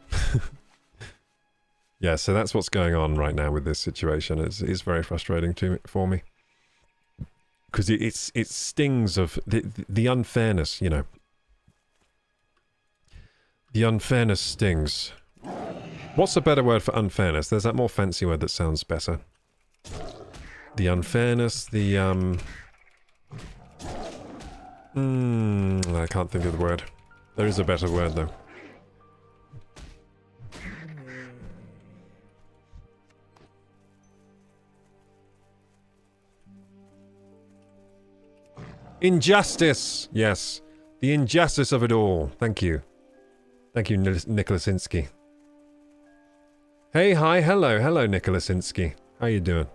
Yeah, so that's what's going on right now with this situation. It's very frustrating for me. Because it stings of the unfairness, you know. The unfairness stings. What's a better word for unfairness? There's that more fancy word that sounds better. The unfairness, I can't think of the word. There is a better word, though. Injustice! Yes. The injustice of it all. Thank you. Thank you, Nikolasinski. Hey, hi, hello, Nikolasinski. How you doing?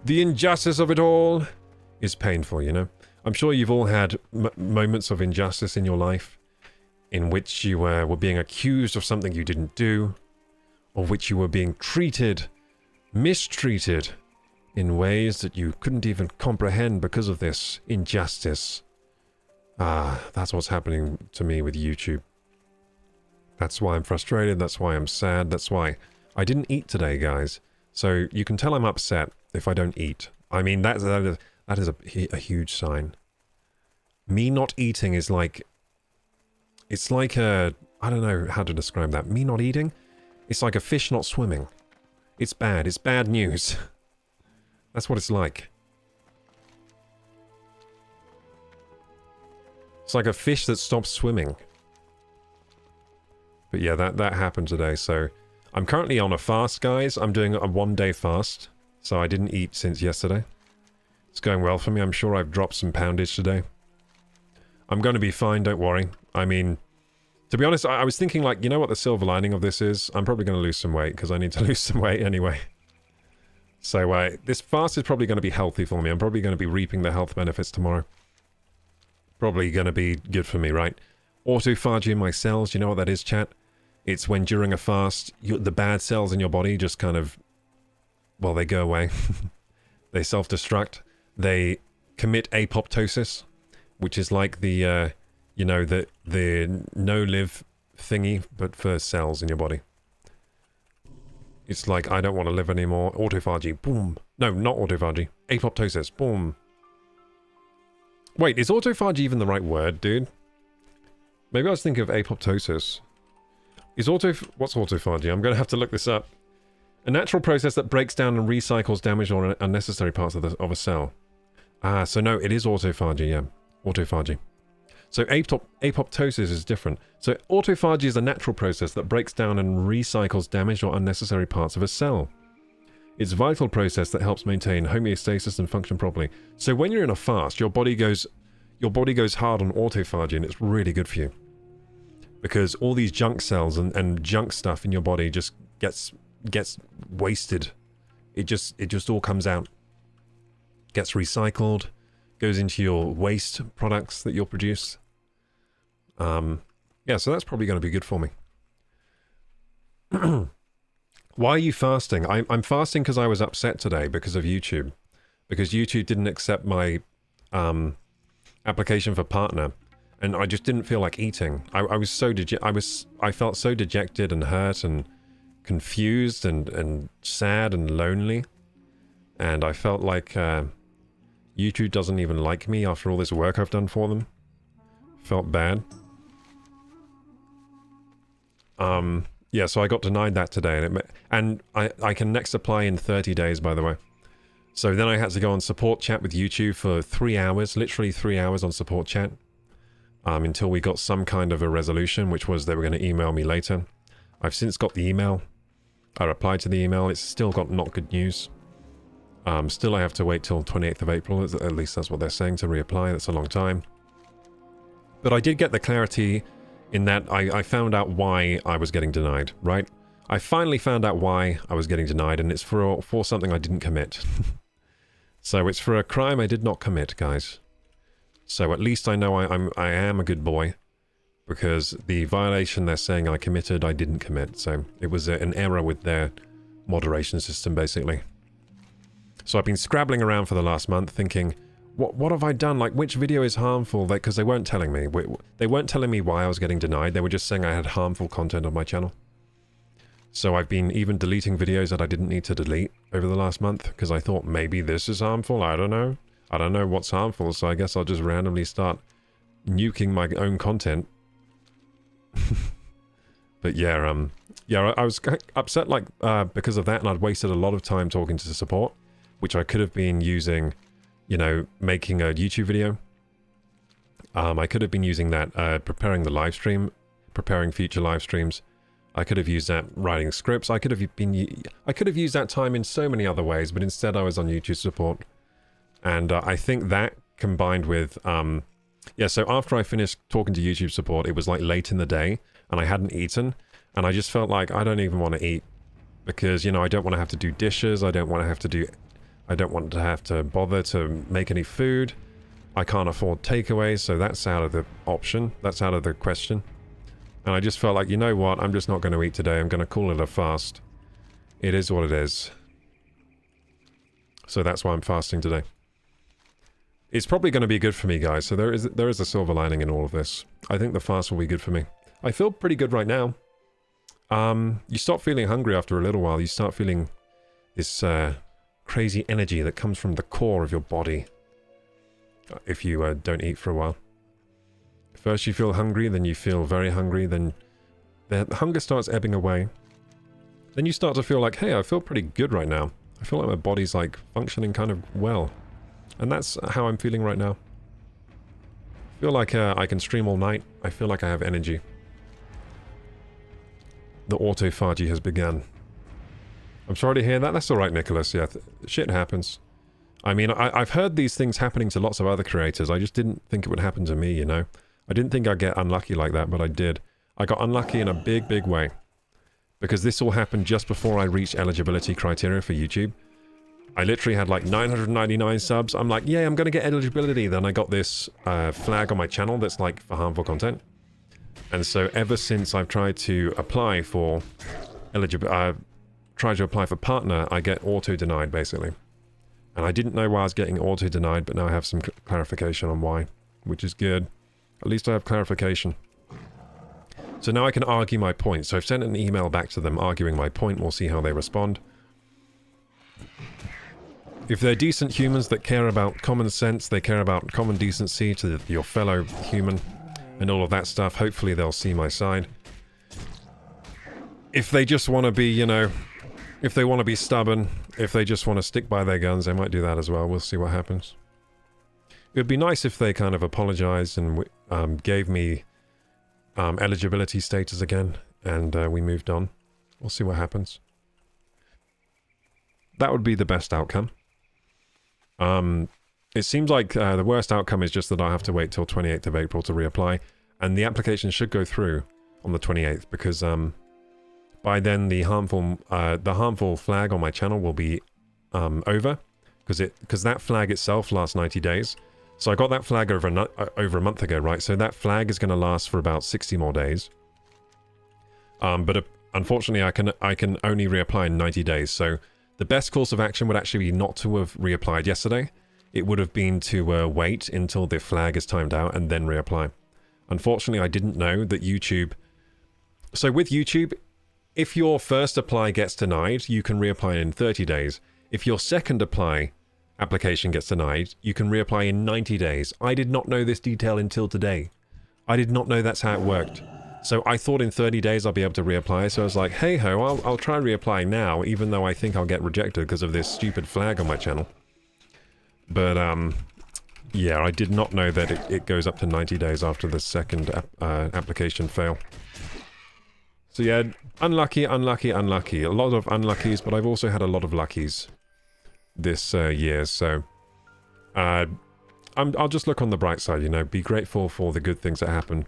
The injustice of it all is painful, you know? I'm sure you've all had moments of injustice in your life in which you were being accused of something you didn't do, or which you were being mistreated in ways that you couldn't even comprehend because of this injustice. Ah, that's what's happening to me with YouTube. That's why I'm frustrated, that's why I'm sad, that's why I didn't eat today, guys. So you can tell I'm upset if I don't eat. I mean, that is a huge sign. Me not eating is like... It's like a... I don't know how to describe that. Me not eating? It's like a fish not swimming. It's bad. It's bad news. That's what it's like. It's like a fish that stops swimming. But yeah, that happened today, so... I'm currently on a fast, guys. I'm doing a 1-day fast. So I didn't eat since yesterday. It's going well for me. I'm sure I've dropped some poundage today. I'm going to be fine, don't worry. I mean, to be honest, I was thinking like, you know what the silver lining of this is? I'm probably going to lose some weight, because I need to lose some weight anyway. So this fast is probably going to be healthy for me. I'm probably going to be reaping the health benefits tomorrow. Probably going to be good for me, right? Autophagy in my cells, you know what that is, chat? It's when during a fast, the bad cells in your body just kind of, well, they go away. They self-destruct. They commit apoptosis, which is like the, you know, the no-live thingy, but for cells in your body. It's like, I don't want to live anymore. Autophagy, boom. No, not autophagy. Apoptosis, boom. Wait, is autophagy even the right word, dude? Maybe I was thinking of apoptosis. What's autophagy? I'm going to have to look this up. A natural process that breaks down and recycles damaged or unnecessary parts of a cell. Ah, so no, it is autophagy, yeah. Autophagy. So apoptosis is different. So autophagy is a natural process that breaks down and recycles damaged or unnecessary parts of a cell. It's a vital process that helps maintain homeostasis and function properly. So when you're in a fast, your body goes hard on autophagy, and it's really good for you. Because all these junk cells and junk stuff in your body just gets wasted. It just all comes out. Gets recycled, goes into your waste products that you'll produce. Yeah, so that's probably going to be good for me. Why are you fasting? I'm fasting because I was upset today because of YouTube. Because YouTube didn't accept my application for partner. And I just didn't feel like eating. I felt so dejected and hurt and confused and sad and lonely. And I felt like YouTube doesn't even like me after all this work I've done for them. Felt bad. Yeah, so I got denied that today, and I can next apply in 30 days, by the way. So then I had to go on support chat with YouTube for 3 hours, literally 3 hours on support chat, until we got some kind of a resolution, which was they were going to email me later. I've since got the email. I replied to the email. It's still got not good news. Still I have to wait till 28th of April, at least that's what they're saying, to reapply. That's a long time. But I did get the clarity in that I found out why I was getting denied, right? I finally found out why I was getting denied, and it's for something I didn't commit. So it's for a crime I did not commit, guys. So at least I know I am a good boy, because the violation they're saying I committed, I didn't commit. So it was an error with their moderation system, basically. So I've been scrabbling around for the last month thinking, what have I done? Like, which video is harmful? Because they weren't telling me. They weren't telling me why I was getting denied. They were just saying I had harmful content on my channel. So I've been even deleting videos that I didn't need to delete over the last month, because I thought maybe this is harmful. I don't know. I don't know what's harmful, so I guess I'll just randomly start nuking my own content. But yeah, yeah, I was upset because of that, and I'd wasted a lot of time talking to support, which I could have been using, you know, making a YouTube video. I could have been using that, preparing the live stream, preparing future live streams. I could have used that writing scripts. I could have used that time in so many other ways, but instead I was on YouTube support. And I think that combined with, yeah, so after I finished talking to YouTube support, it was like late in the day and I hadn't eaten, and I just felt like I don't even want to eat because, you know, I don't want to have to do dishes. I don't want to have to bother to make any food. I can't afford takeaways, so that's out of the option. That's out of the question. And I just felt like, you know what, I'm just not going to eat today. I'm going to call it a fast. It is what it is. So that's why I'm fasting today. It's probably going to be good for me, guys. So there is a silver lining in all of this. I think the fast will be good for me. I feel pretty good right now. You stop feeling hungry after a little while. You start feeling this crazy energy that comes from the core of your body. If you don't eat for a while. First you feel hungry, then you feel very hungry, then the hunger starts ebbing away. Then you start to feel like, hey, I feel pretty good right now. I feel like my body's like functioning kind of well. And that's how I'm feeling right now. I feel like I can stream all night. I feel like I have energy. The autophagy has begun. I'm sorry to hear that. That's alright, Nicholas. Yeah, shit happens. I mean, I've heard these things happening to lots of other creators. I just didn't think it would happen to me, you know? I didn't think I'd get unlucky like that, but I did. I got unlucky in a big, big way. Because this all happened just before I reached eligibility criteria for YouTube. I literally had like 999 subs. I'm like, yeah, I'm going to get eligibility. Then I got this flag on my channel that's like for harmful content. And so ever since I've tried to apply for partner, I get auto-denied basically. And I didn't know why I was getting auto-denied, but now I have some clarification on why, which is good. At least I have clarification. So now I can argue my point. So I've sent an email back to them arguing my point. We'll see how they respond. If they're decent humans that care about common sense, they care about common decency to your fellow human and all of that stuff, hopefully they'll see my side. If they just want to be, you know, if they want to be stubborn, if they just want to stick by their guns, they might do that as well. We'll see what happens. It would be nice if they kind of apologized and gave me eligibility status again, and we moved on. We'll see what happens. That would be the best outcome. It seems like the worst outcome is just that I have to wait till 28th of April to reapply, and the application should go through on the 28th, because by then the harmful flag on my channel will be over, because that flag itself lasts 90 days. So I got that flag over a month ago, right? So that flag is going to last for about 60 more days. But unfortunately, I can only reapply in 90 days. So the best course of action would actually be not to have reapplied yesterday. It would have been to wait until the flag is timed out and then reapply. Unfortunately, I didn't know that YouTube... So with YouTube, if your first apply gets denied, you can reapply in 30 days. If your second application gets denied, you can reapply in 90 days. I did not know this detail until today. I did not know that's how it worked. So I thought in 30 days I'll be able to reapply, so I was like, hey ho, I'll try reapplying now, even though I think I'll get rejected because of this stupid flag on my channel. But, yeah, I did not know that it goes up to 90 days after the second application fail. So yeah, unlucky, unlucky, unlucky. A lot of unluckies, but I've also had a lot of luckies this year, so I'll just look on the bright side, you know, be grateful for the good things that happen,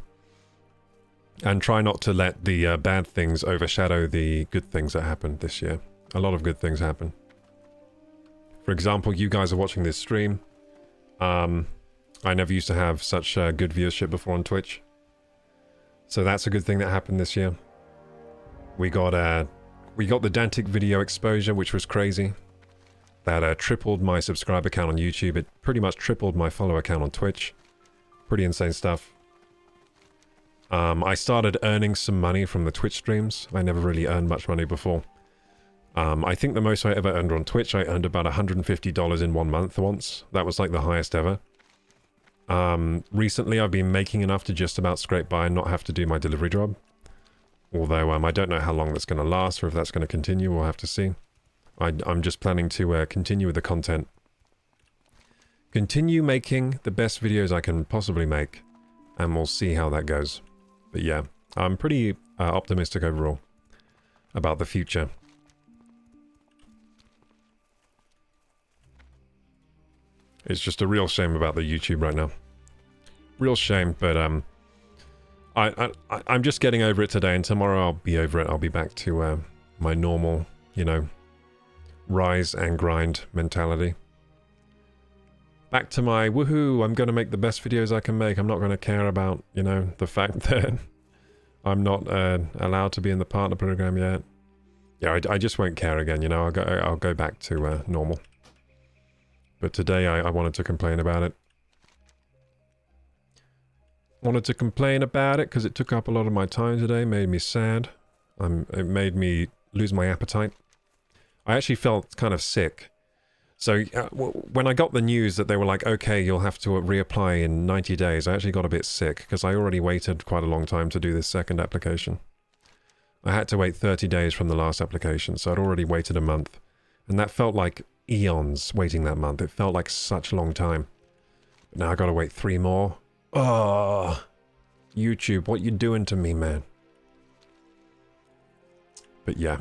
and try not to let the bad things overshadow the good things that happened this year. A lot of good things happen. For example, you guys are watching this stream. I never used to have such good viewership before on Twitch, so that's a good thing that happened this year. We got the Dantic video exposure, which was crazy. That tripled my subscriber count on YouTube. It pretty much tripled my follower count on Twitch. Pretty insane stuff. I started earning some money from the Twitch streams. I never really earned much money before. I think the most I ever earned on Twitch, I earned about $150 in 1 month once. That was like the highest ever. Recently, I've been making enough to just about scrape by and not have to do my delivery job. Although I don't know how long that's going to last, or if that's going to continue. We'll have to see. I'm just planning to continue with the content. Continue making the best videos I can possibly make, and we'll see how that goes. But yeah, I'm pretty optimistic overall about the future. It's just a real shame about the YouTube right now. Real shame, but I'm just getting over it today, and tomorrow I'll be over it. I'll be back to my normal, you know, rise and grind mentality. Back to my woohoo, I'm going to make the best videos I can make. I'm not going to care about, you know, the fact that I'm not allowed to be in the partner program yet. Yeah, I just won't care again, you know. I'll go back to normal. But today I wanted to complain about it. Wanted to complain about it because it took up a lot of my time today, made me sad. It made me lose my appetite. I actually felt kind of sick. So when I got the news that they were like, okay, you'll have to reapply in 90 days, I actually got a bit sick because I already waited quite a long time to do this second application. I had to wait 30 days from the last application, so I'd already waited a month. And that felt like eons waiting that month. It felt like such a long time. But now I gotta wait 3 more. Oh, YouTube, what you doing to me, man? But yeah.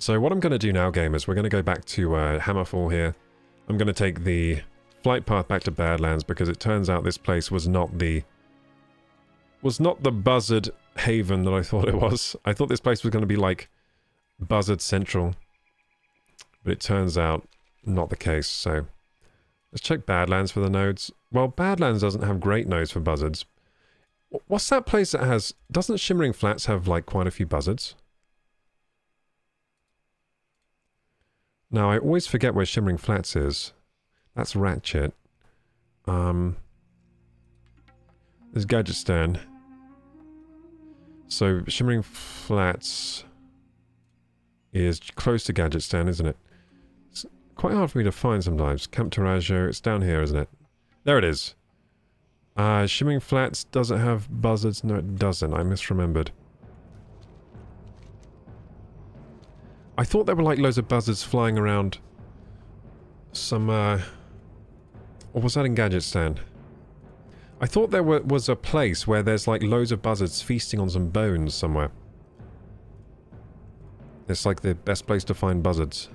So what I'm going to do now, gamers, we're going to go back to Hammerfall here. I'm going to take the flight path back to Badlands because it turns out this place was not the buzzard haven that I thought it was. I thought this place was going to be like Buzzard Central, but it turns out not the case. So let's check Badlands for the nodes. Well, Badlands doesn't have great nodes for buzzards. What's that place that has... Doesn't Shimmering Flats have like quite a few buzzards? Now, I always forget where Shimmering Flats is. That's Ratchet. There's Gadget Stand. So, Shimmering Flats is close to Gadget Stand, isn't it? It's quite hard for me to find sometimes. Camp Terrazio, it's down here, isn't it? There it is. Shimmering Flats doesn't have buzzards. No, it doesn't. I misremembered. I thought there were like loads of buzzards flying around some, or was that in Gadget Stand? I thought there was a place where there's like loads of buzzards feasting on some bones somewhere. It's like the best place to find buzzards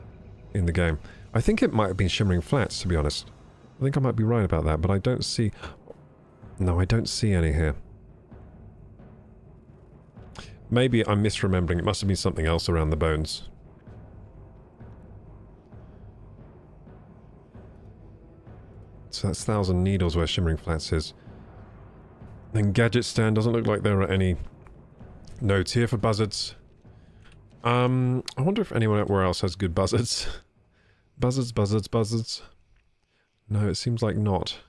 in the game. I think it might have been Shimmering Flats, to be honest. I think I might be right about that, but I don't see... No, I don't see any here. Maybe I'm misremembering. It must have been something else around the bones. So that's 1,000 Needles where Shimmering Flats is. Then Gadget Stand doesn't look like there are any notes here for buzzards. I wonder if anyone else has good buzzards. Buzzards. No, it seems like not.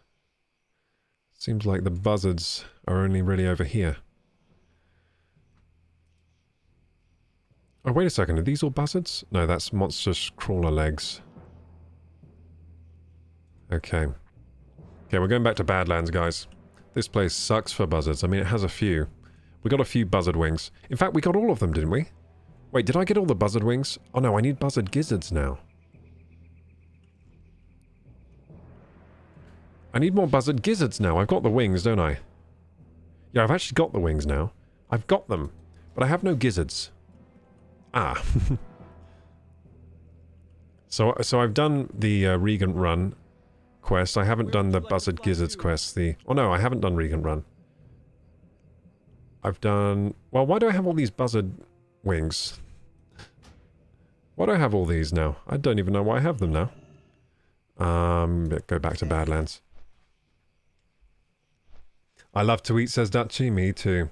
Seems like the buzzards are only really over here. Oh, wait a second. Are these all buzzards? No, that's monstrous crawler legs. Okay. Okay, we're going back to Badlands, guys. This place sucks for buzzards. I mean, it has a few. We got a few buzzard wings. In fact, we got all of them, didn't we? Wait, did I get all the buzzard wings? Oh no, I need buzzard gizzards now. I need more buzzard gizzards now. I've got the wings, don't I? Yeah, I've actually got the wings now. I've got them, but I have no gizzards. Ah. So I've done the Regent Run quest. I haven't done the buzzard gizzards quest. Oh no, I haven't done Regent Run. I've done... Well, why do I have all these buzzard wings? Why do I have all these now? I don't even know why I have them now. Go back to Badlands. I love to eat, says Dutchy. Me too.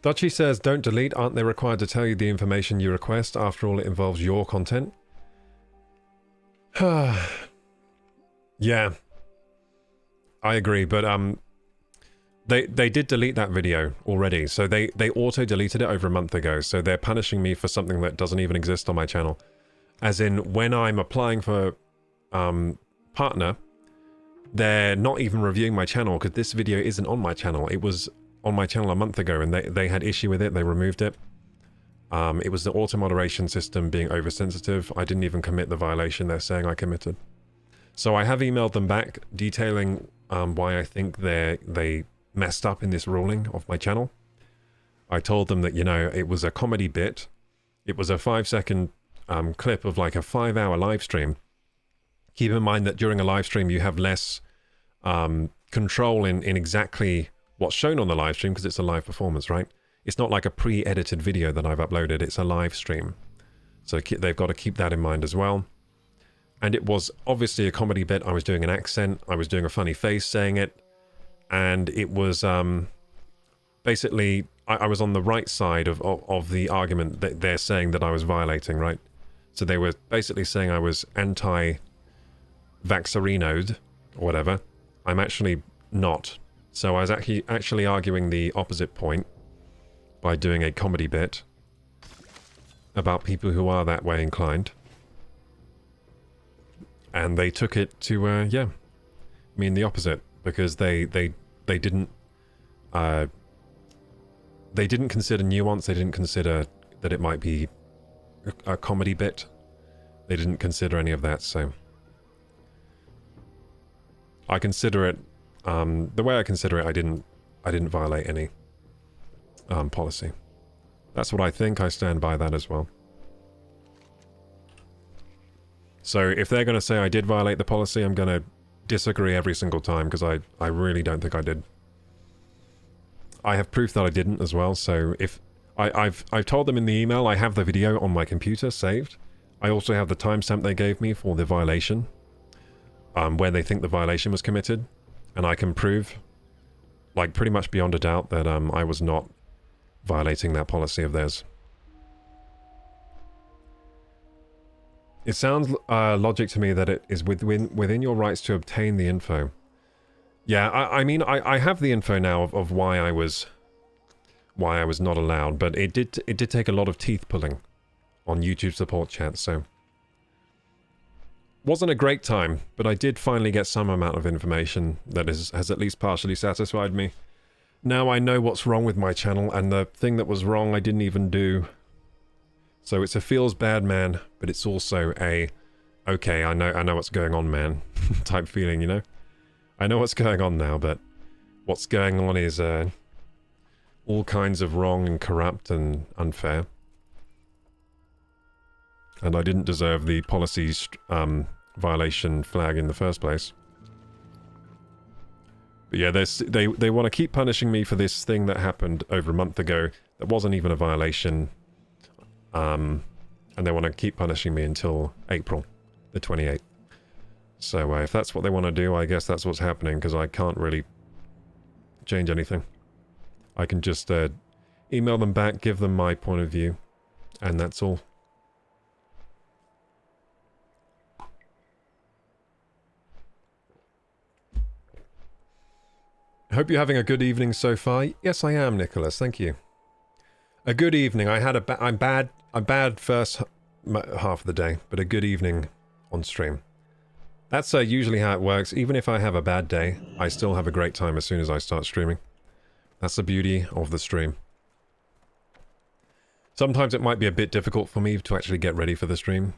Dutchy says, don't delete. Aren't they required to tell you the information you request? After all, it involves your content. Yeah. I agree, but they did delete that video already. So they auto-deleted it over a month ago. So they're punishing me for something that doesn't even exist on my channel. As in, when I'm applying for partner, they're not even reviewing my channel because this video isn't on my channel. It was on my channel a month ago and they had issue with it. They removed it. It was the auto-moderation system being oversensitive. I didn't even commit the violation they're saying I committed. So I have emailed them back detailing why I think they messed up in this ruling of my channel. I told them that, you know, it was a comedy bit. It was a 5-second clip of like a 5-hour live stream. Keep in mind that during a live stream you have less control in exactly what's shown on the live stream because it's a live performance, right? It's not like a pre-edited video that I've uploaded. It's a live stream. So they've got to keep that in mind as well. And it was obviously a comedy bit. I was doing an accent. I was doing a funny face saying it. And it was basically, I was on the right side of the argument that they're saying that I was violating, right? So they were basically saying I was anti-vaxxerinoed or whatever. I'm actually not. So I was actually arguing the opposite point by doing a comedy bit about people who are that way inclined. And they took it to, yeah, mean the opposite, because they didn't consider nuance. They didn't consider that it might be a comedy bit. They didn't consider any of that. So I consider it the way I consider it. I didn't violate any policy. That's what I think. I stand by that as well. So if they're going to say I did violate the policy, I'm going to disagree every single time because I really don't think I did. I have proof that I didn't as well. So if I've told them in the email, I have the video on my computer saved. I also have the timestamp they gave me for the violation, where they think the violation was committed, and I can prove, like pretty much beyond a doubt, that I was not violating that policy of theirs. It sounds logic to me that it is within your rights to obtain the info. Yeah, I mean, I have the info now of why I was not allowed, but it did take a lot of teeth pulling on YouTube support chat, so wasn't a great time, but I did finally get some amount of information that has at least partially satisfied me. Now I know what's wrong with my channel, and the thing that was wrong I didn't even do. So it's a feels bad man, but it's also a okay, I know what's going on, man type feeling, you know? I know what's going on now, but what's going on is all kinds of wrong and corrupt and unfair. And I didn't deserve the policy violation flag in the first place. But yeah, they want to keep punishing me for this thing that happened over a month ago that wasn't even a violation. And they want to keep punishing me until April the 28th. So if that's what they want to do, I guess that's what's happening, because I can't really change anything. I can just email them back, give them my point of view, and that's all. Hope you're having a good evening so far. Yes, I am, Nicholas. Thank you. A good evening. I had a bad first half of the day, but a good evening on stream. That's usually how it works. Even if I have a bad day, I still have a great time as soon as I start streaming. That's the beauty of the stream. Sometimes it might be a bit difficult for me to actually get ready for the stream.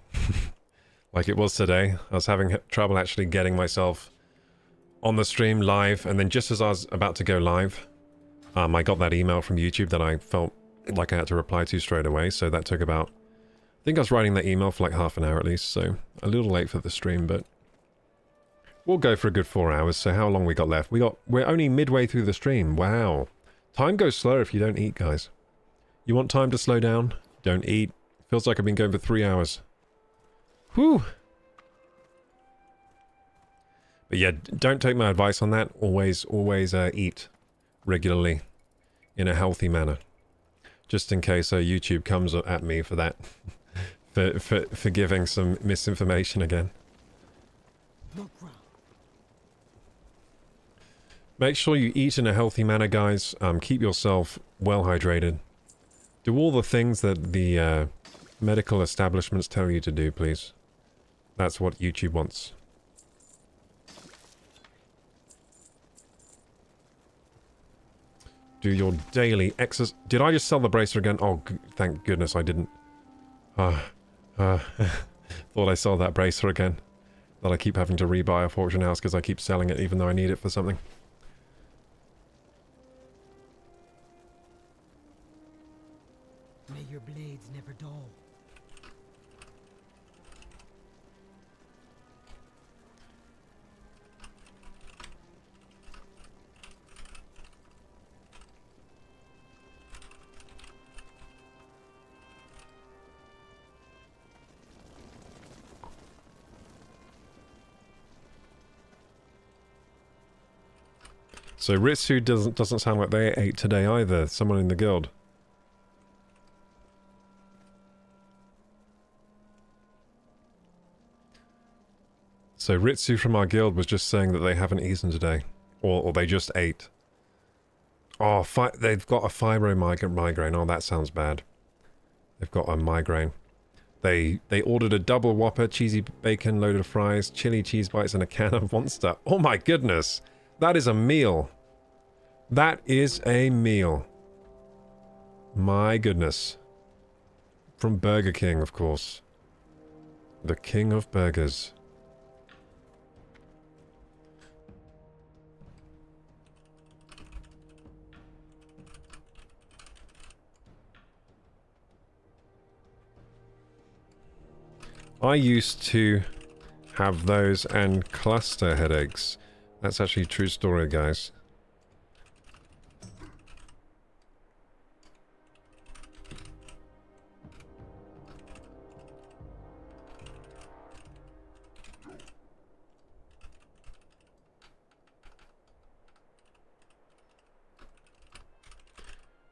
Like it was today. I was having trouble actually getting myself on the stream live, and then just as I was about to go live, I got that email from YouTube that I felt like I had to reply to straight away, so that took about... I think I was writing that email for like half an hour at least, so a little late for the stream, but... We'll go for a good 4 hours, so how long we got left? We're only midway through the stream, wow. Time goes slow if you don't eat, guys. You want time to slow down? Don't eat. Feels like I've been going for 3 hours. Whew! But yeah, don't take my advice on that. Always eat regularly in a healthy manner. Just in case YouTube comes at me for that. for giving some misinformation again. Make sure you eat in a healthy manner, guys. Keep yourself well hydrated. Do all the things that the medical establishments tell you to do, please. That's what YouTube wants. Do your daily exercise. Did I just sell the bracer again? Oh, thank goodness I didn't. Thought I sold that bracer again. That I keep having to rebuy a Fortune House because I keep selling it even though I need it for something. May your blades never dull. So Ritsu doesn't sound like they ate today either. Someone in the guild. So Ritsu from our guild was just saying that they haven't eaten today. Or they just ate. Oh, they've got a fibromyalgia. Oh, that sounds bad. They've got a migraine. They ordered a double Whopper, cheesy bacon, loaded fries, chili cheese bites, and a can of Monster. Oh my goodness! That is a meal. That is a meal. My goodness. From Burger King, of course. The king of burgers. I used to have those and cluster headaches. That's actually a true story, guys.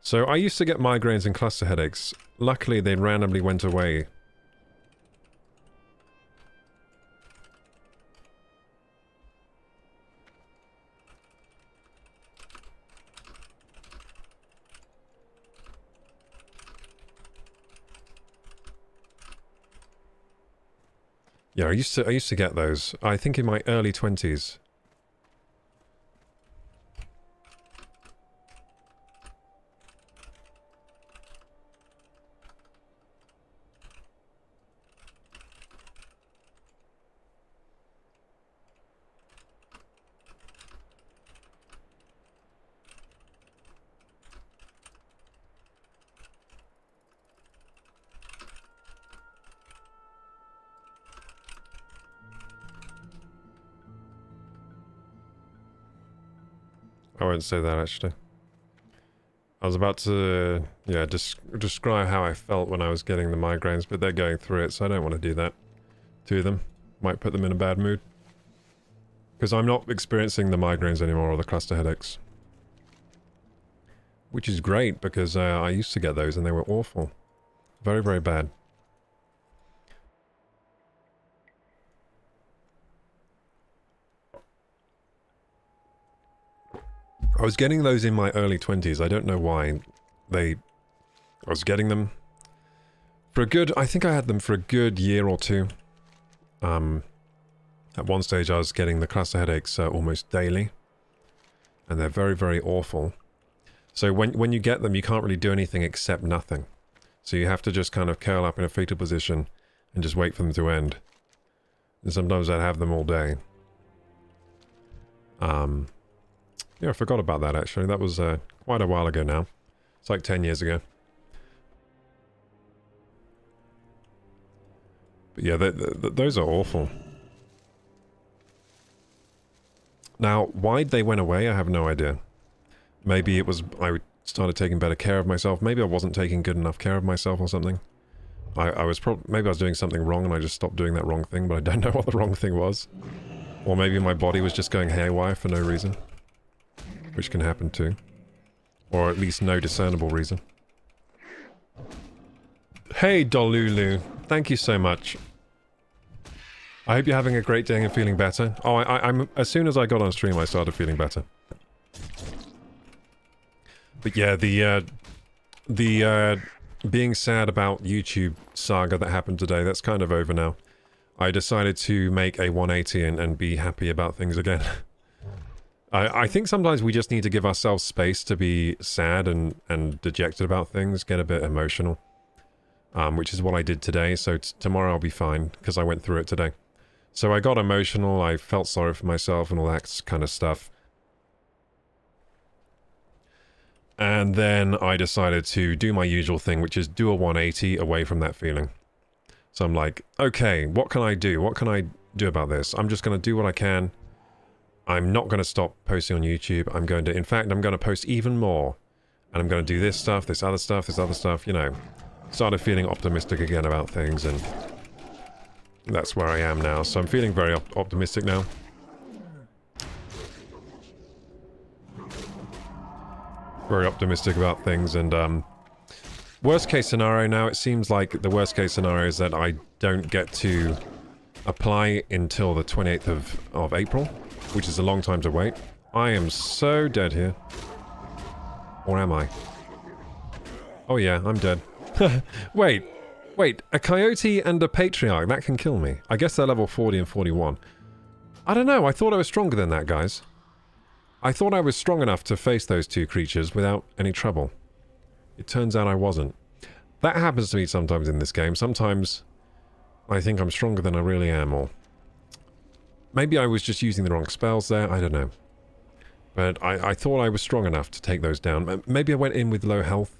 So I used to get migraines and cluster headaches. Luckily, they randomly went away. Yeah, I used to get those. I think in my early 20s. I won't say that, actually. I was about to, yeah, describe how I felt when I was getting the migraines, but they're going through it, so I don't want to do that to them. Might put them in a bad mood. Because I'm not experiencing the migraines anymore, or the cluster headaches. Which is great, because I used to get those, and they were awful. Very, very bad. I was getting those in my early 20s. I don't know why. I was getting them for a good... I think I had them for a good year or two. At one stage I was getting the cluster headaches almost daily. And they're very, very awful. So when you get them, you can't really do anything except nothing. So you have to just kind of curl up in a fetal position and just wait for them to end. And sometimes I'd have them all day. Yeah, I forgot about that, actually. That was quite a while ago now. It's like 10 years ago. But yeah, those are awful. Now, why they went away, I have no idea. Maybe it was I started taking better care of myself. Maybe I wasn't taking good enough care of myself or something. Maybe I was doing something wrong and I just stopped doing that wrong thing, but I don't know what the wrong thing was. Or maybe my body was just going haywire for no reason. Which can happen too. Or at least no discernible reason. Hey, Dolulu. Thank you so much. I hope you're having a great day and feeling better. Oh, I'm as soon as I got on stream, I started feeling better. But yeah, the being sad about YouTube saga that happened today, that's kind of over now. I decided to make a 180 and be happy about things again. I think sometimes we just need to give ourselves space to be sad and dejected about things, get a bit emotional. Which is what I did today, so tomorrow I'll be fine, because I went through it today. So I got emotional, I felt sorry for myself and all that kind of stuff. And then I decided to do my usual thing, which is do a 180 away from that feeling. So I'm like, okay, what can I do? What can I do about this? I'm just going to do what I can. I'm not going to stop posting on YouTube. In fact, I'm going to post even more. And I'm going to do this stuff, this other stuff, you know. Started feeling optimistic again about things, and that's where I am now. So I'm feeling very optimistic now. Very optimistic about things, and worst case scenario now, it seems like the worst case scenario is that I don't get to apply until the 28th of April, which is a long time to wait. I am so dead here. Or am I? Oh yeah, I'm dead. Wait, a coyote and a patriarch, that can kill me. I guess they're level 40 and 41. I don't know, I thought I was stronger than that, guys. I thought I was strong enough to face those two creatures without any trouble. It turns out I wasn't. That happens to me sometimes in this game. Sometimes I think I'm stronger than I really am, or... maybe I was just using the wrong spells there, I don't know. But I thought I was strong enough to take those down. Maybe I went in with low health.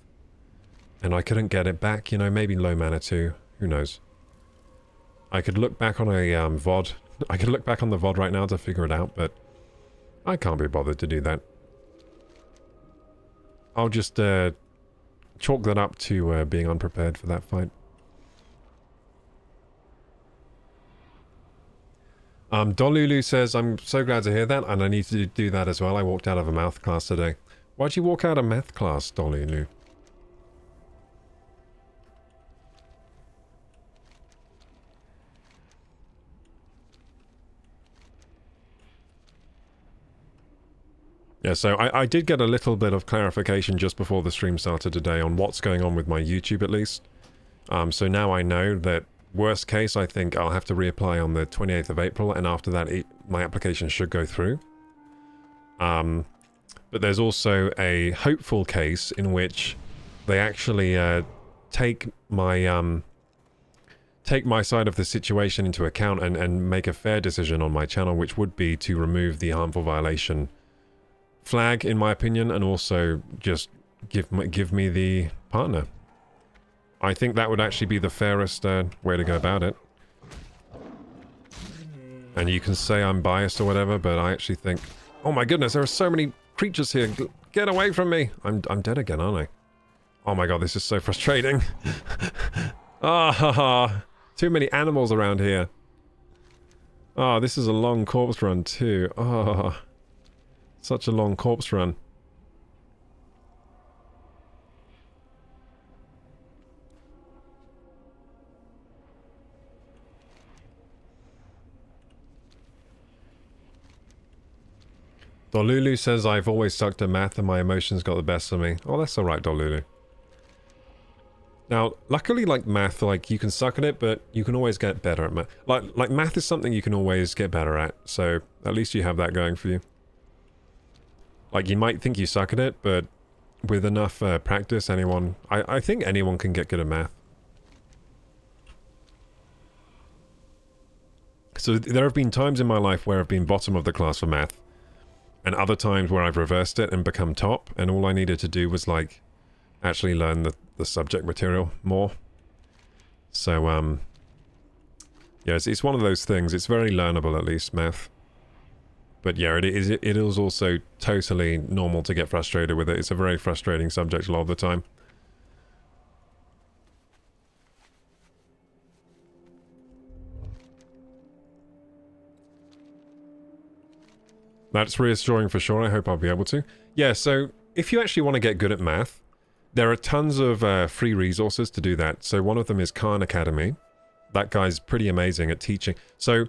And I couldn't get it back, you know, maybe low mana too. Who knows? I could look back on a VOD. I could look back on the VOD right now to figure it out, but I can't be bothered to do that. I'll just chalk that up to being unprepared for that fight. Dolulu says, I'm so glad to hear that, and I need to do that as well. I walked out of a math class today. Why'd you walk out of math class, Dolulu? Yeah, so I did get a little bit of clarification just before the stream started today on what's going on with my YouTube, at least. So now I know that worst case, I think I'll have to reapply on the 28th of April, and after that, my application should go through. But there's also a hopeful case in which they actually take my side of the situation into account and make a fair decision on my channel, which would be to remove the harmful violation flag, in my opinion, and also just give me the partner. I think that would actually be the fairest way to go about it. And you can say I'm biased or whatever, but I actually think... Oh my goodness, there are so many creatures here. Get away from me! I'm dead again, aren't I? Oh my god, this is so frustrating. Ah, too many animals around here. Oh, this is a long corpse run too. Oh, such a long corpse run. Dolulu says, I've always sucked at math and my emotions got the best of me. Oh, that's alright, Dolulu. Now, luckily, like math, like you can suck at it, but you can always get better at math. Like math is something you can always get better at, so at least you have that going for you. Like, you might think you suck at it, but with enough practice, I think anyone can get good at math. So there have been times in my life where I've been bottom of the class for math, and other times where I've reversed it and become top, and all I needed to do was, like, actually learn the subject material more. So, yeah, it's one of those things. It's very learnable, at least, math. But yeah, it is also totally normal to get frustrated with it. It's a very frustrating subject a lot of the time. That's reassuring for sure. I hope I'll be able to. Yeah, so if you actually want to get good at math, there are tons of free resources to do that. So one of them is Khan Academy. That guy's pretty amazing at teaching. So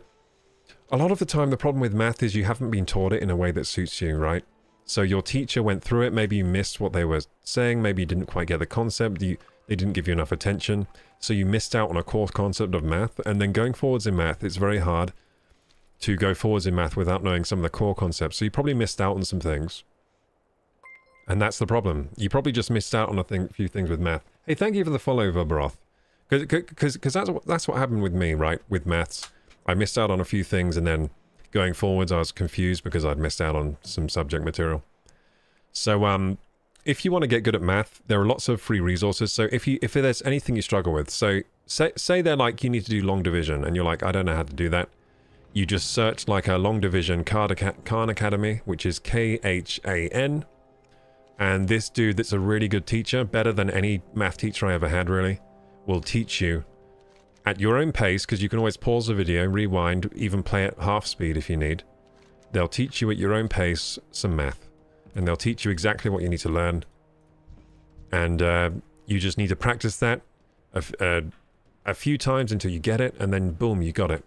a lot of the time, the problem with math is you haven't been taught it in a way that suits you, right? So your teacher went through it, maybe you missed what they were saying, maybe you didn't quite get the concept, they didn't give you enough attention, so you missed out on a core concept of math, and then going forwards in math, it's very hard to go forwards in math without knowing some of the core concepts, so you probably missed out on some things. And that's the problem. You probably just missed out on a few things with math. Hey, thank you for the follow, Verbaroth. Because that's what happened with me, right, with maths. I missed out on a few things, and then going forwards, I was confused because I'd missed out on some subject material. So, if you want to get good at math, there are lots of free resources. So if there's anything you struggle with, so say they're like, you need to do long division, and you're like, I don't know how to do that. You just search like a long division Khan Academy, which is Khan. And this dude that's a really good teacher, better than any math teacher I ever had really, will teach you at your own pace, because you can always pause the video, rewind, even play at half speed if you need. They'll teach you at your own pace some math, and they'll teach you exactly what you need to learn. And you just need to practice that a few times until you get it, and then boom, you got it.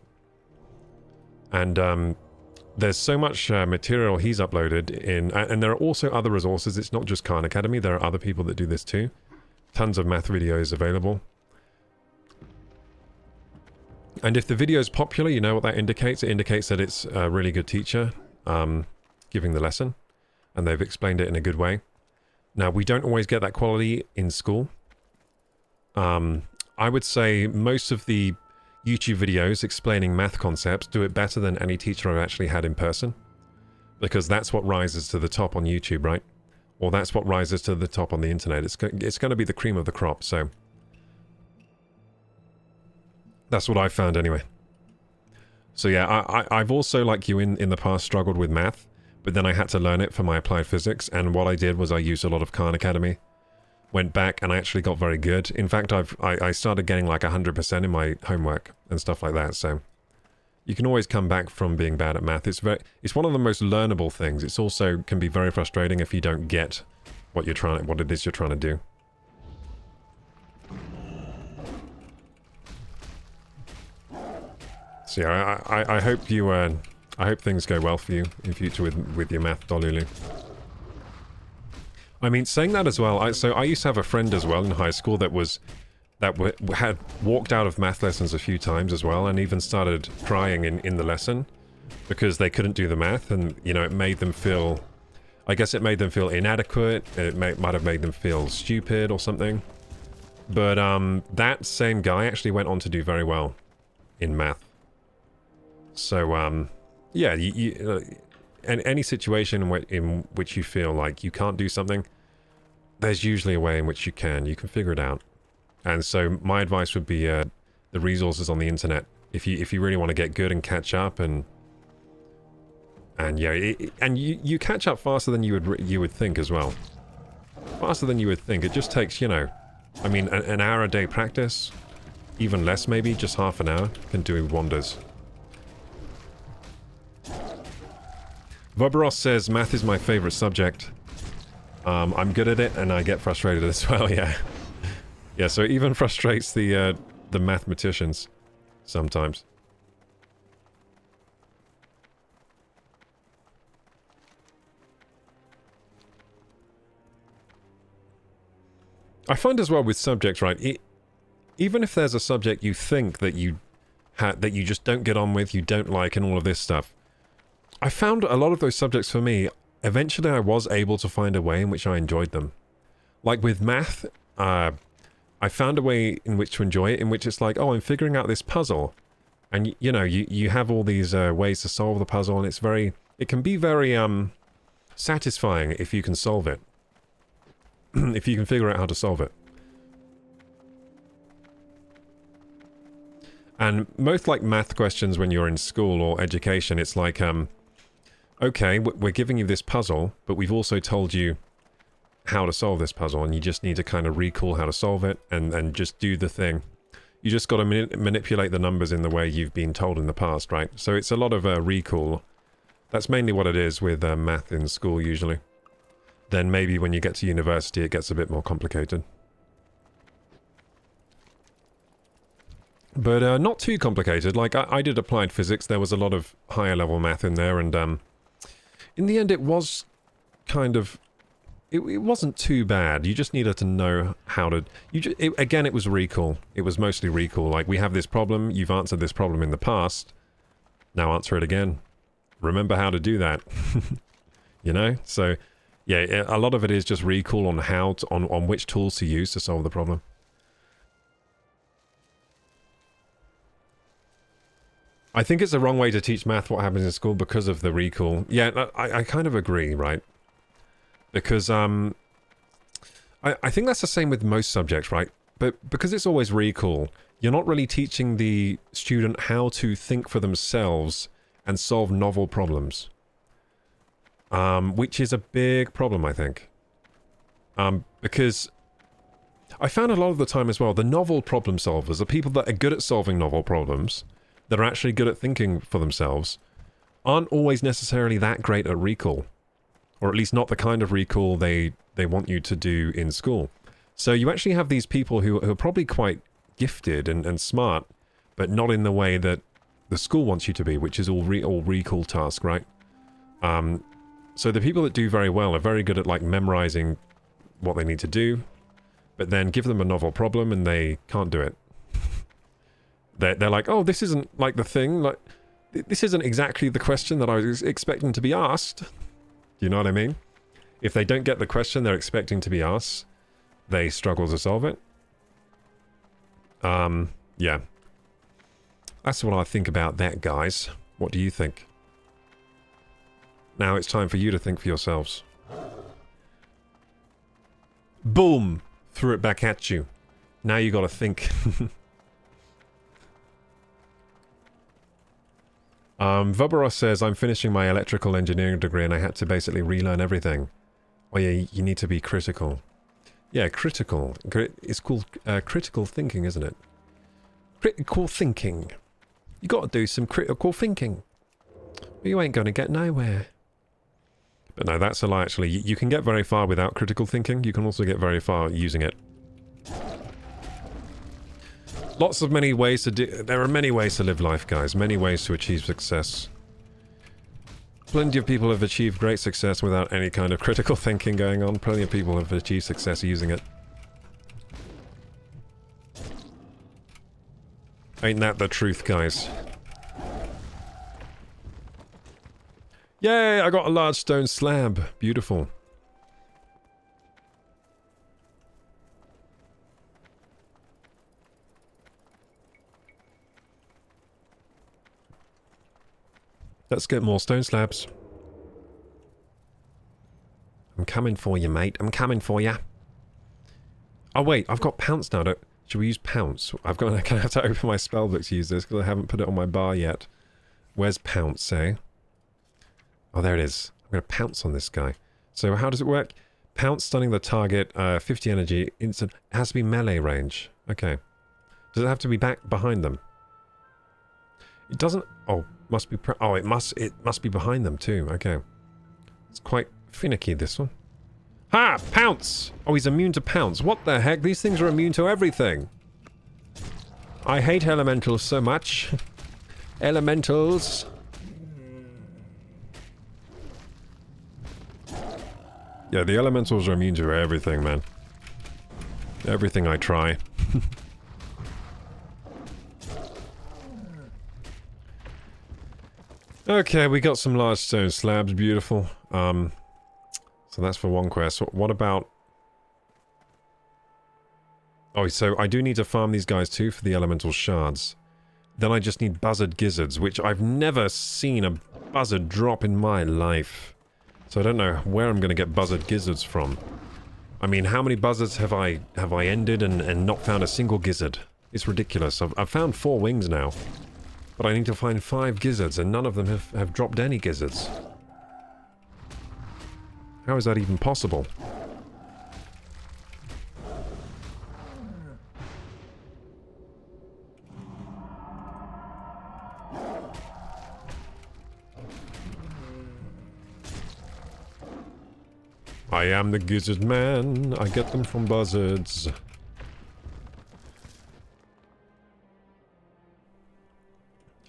And there's so much material he's uploaded in, and there are also other resources. It's not just Khan Academy, there are other people that do this too. Tons of math videos available. And if the video is popular, you know what that indicates? It indicates that it's a really good teacher giving the lesson, and they've explained it in a good way. Now, we don't always get that quality in school. I would say most of the YouTube videos explaining math concepts do it better than any teacher I've actually had in person, because that's what rises to the top on YouTube, right? Or that's what rises to the top on the internet. It's going to be the cream of the crop, so that's what I've found anyway. So yeah, I've also, like you in the past, struggled with math, but then I had to learn it for my applied physics, and what I did was I used a lot of Khan Academy. Went back and I actually got very good. In fact, I started getting like 100% in my homework and stuff like that. So you can always come back from being bad at math. It's one of the most learnable things. It's also can be very frustrating if you don't get what it is you're trying to do. So yeah, I hope you I hope things go well for you in future with your math, Dolulu. I mean, saying that as well, so I used to have a friend as well in high school that was that had walked out of math lessons a few times as well, and even started crying in the lesson because they couldn't do the math, and, you know, it made them feel... I guess it made them feel inadequate, it might have made them feel stupid or something. But that same guy actually went on to do very well in math. So, yeah, any situation in which you feel like you can't do something, there's usually a way in which you can. You can figure it out. And so my advice would be the resources on the internet. If you really want to get good and catch up, and yeah, you catch up faster than you would think as well. Faster than you would think. It just takes, you know, I mean, an hour a day practice, even less maybe, just half an hour, can do wonders. Voboros says, math is my favorite subject. I'm good at it, and I get frustrated as well, yeah. Yeah, so it even frustrates the mathematicians sometimes. I find as well with subjects, right, even if there's a subject you think that you just don't get on with, you don't like, and all of this stuff, I found a lot of those subjects for me, eventually I was able to find a way in which I enjoyed them. Like with math, I found a way in which to enjoy it, in which it's like, oh, I'm figuring out this puzzle. And, you know, you have all these ways to solve the puzzle, and it can be very satisfying if you can solve it. If you can figure out how to solve it. And most like math questions when you're in school or education, it's like, okay, we're giving you this puzzle, but we've also told you how to solve this puzzle, and you just need to kind of recall how to solve it and just do the thing. You just got to manipulate the numbers in the way you've been told in the past, right? So it's a lot of recall. That's mainly what it is with math in school usually. Then maybe when you get to university it gets a bit more complicated. But not too complicated. Like I did applied physics, there was a lot of higher level math in there, and in the end it was kind of... It wasn't too bad. You just needed to know how to... Again, it was recall. It was mostly recall. Like, we have this problem, you've answered this problem in the past, now answer it again. Remember how to do that. You know? So... yeah, a lot of it is just recall on how to, on which tools to use to solve the problem. I think it's the wrong way to teach math what happens in school because of the recall. Yeah, I kind of agree, right? Because I think that's the same with most subjects, right? But because it's always recall, you're not really teaching the student how to think for themselves and solve novel problems. Which is a big problem, I think. Because I found a lot of the time as well, the novel problem solvers, the people that are good at solving novel problems, that are actually good at thinking for themselves, aren't always necessarily that great at recall. Or at least not the kind of recall they want you to do in school. So you actually have these people who are probably quite gifted and smart, but not in the way that the school wants you to be, which is all recall task, right? So the people that do very well are very good at like memorizing what they need to do, but then give them a novel problem and they can't do it. They're like, oh, this isn't like the thing, like this isn't exactly the question that I was expecting to be asked. Do you know what I mean? If they don't get the question they're expecting to be asked, they struggle to solve it. Yeah. That's what I think about that, guys. What do you think? Now it's time for you to think for yourselves. Boom! Threw it back at you. Now you gotta think. Voboros says, I'm finishing my electrical engineering degree and I had to basically relearn everything. Oh yeah, you need to be critical. Yeah, critical. It's called critical thinking, isn't it? Critical thinking. You gotta do some critical thinking. You ain't gonna get nowhere. But no, that's a lie, actually. You can get very far without critical thinking. You can also get very far using it. Lots of many ways to do... There are many ways to live life, guys. Many ways to achieve success. Plenty of people have achieved great success without any kind of critical thinking going on. Plenty of people have achieved success using it. Ain't that the truth, guys? Yay, I got a large stone slab. Beautiful. Let's get more stone slabs. I'm coming for you, mate. I'm coming for you. Oh, wait. I've got pounce now. Should we use pounce? I'm going to have to open my spellbook to use this because I haven't put it on my bar yet. Where's pounce, eh? Oh, there it is. I'm going to pounce on this guy. So how does it work? Pounce, stunning the target, 50 energy, instant. It has to be melee range. Okay. Does it have to be back behind them? It doesn't... Oh, must be... Oh, it must be behind them too. Okay. It's quite finicky, this one. Ha! Pounce! Oh, he's immune to pounce. What the heck? These things are immune to everything. I hate elementals so much. Elementals. Yeah, the elementals are immune to everything, man. Everything I try. Okay, we got some large stone slabs. Beautiful. So that's for one quest. What about... Oh, so I do need to farm these guys too for the elemental shards. Then I just need buzzard gizzards, which I've never seen a buzzard drop in my life. So I don't know where I'm going to get buzzard gizzards from. I mean, how many buzzards have I ended and not found a single gizzard? It's ridiculous. I've found 4 wings now. But I need to find 5 gizzards, and none of them have dropped any gizzards. How is that even possible? I am the gizzard man. I get them from buzzards.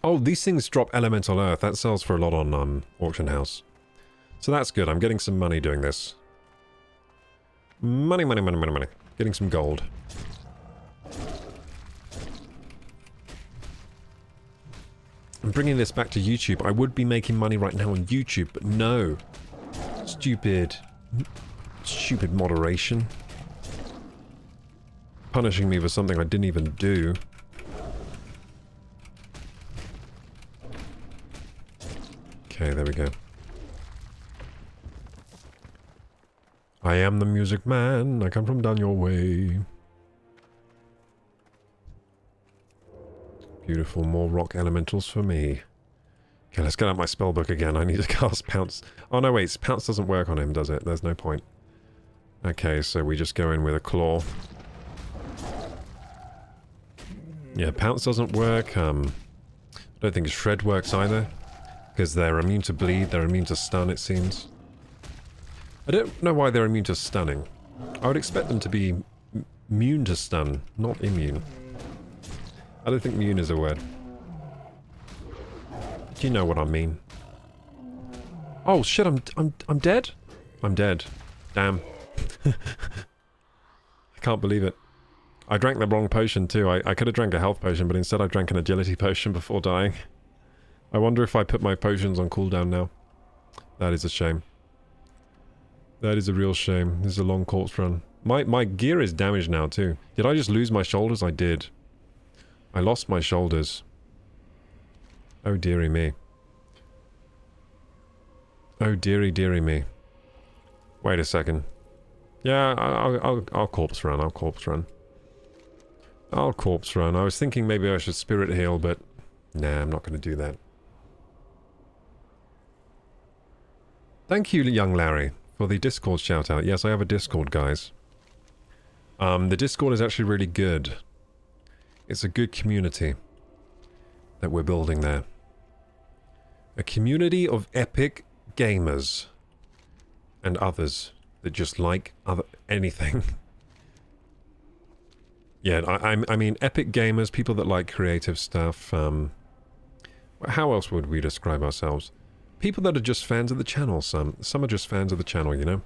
Oh, these things drop elemental earth. That sells for a lot on auction house. So that's good. I'm getting some money doing this. Money, money, money, money, money. Getting some gold. I'm bringing this back to YouTube. I would be making money right now on YouTube, but no. Stupid moderation. Punishing me for something I didn't even do. Okay, there we go. I am the music man. I come from down your way. Beautiful, more rock elementals for me. Okay, let's get out my spellbook again. I need to cast Pounce. Oh no, wait, Pounce doesn't work on him, does it? There's no point. Okay, so we just go in with a claw. Yeah, Pounce doesn't work. I don't think Shred works either. Because they're immune to bleed, they're immune to stun, it seems. I don't know why they're immune to stunning. I would expect them to be immune to stun, not immune. I don't think immune is a word. Do you know what I mean? Oh shit, I'm dead? I'm dead. Damn. I can't believe it. I drank the wrong potion too. I could have drank a health potion, but instead I drank an agility potion before dying. I wonder if I put my potions on cooldown now. That is a shame. That is a real shame. This is a long corpse run. My gear is damaged now too. Did I just lose my shoulders? I did. I lost my shoulders. Oh dearie me. Oh dearie dearie me. Wait a second. Yeah, I'll corpse run. I'll corpse run. I'll corpse run. I was thinking maybe I should spirit heal, but nah, I'm not going to do that. Thank you, young Larry, for the Discord shout-out. Yes, I have a Discord, guys. The Discord is actually really good. It's a good community that we're building there. A community of epic gamers. And others that just like anything. Yeah, I mean, epic gamers, people that like creative stuff. How else would we describe ourselves? People that are just fans of the channel, some are just fans of the channel, you know?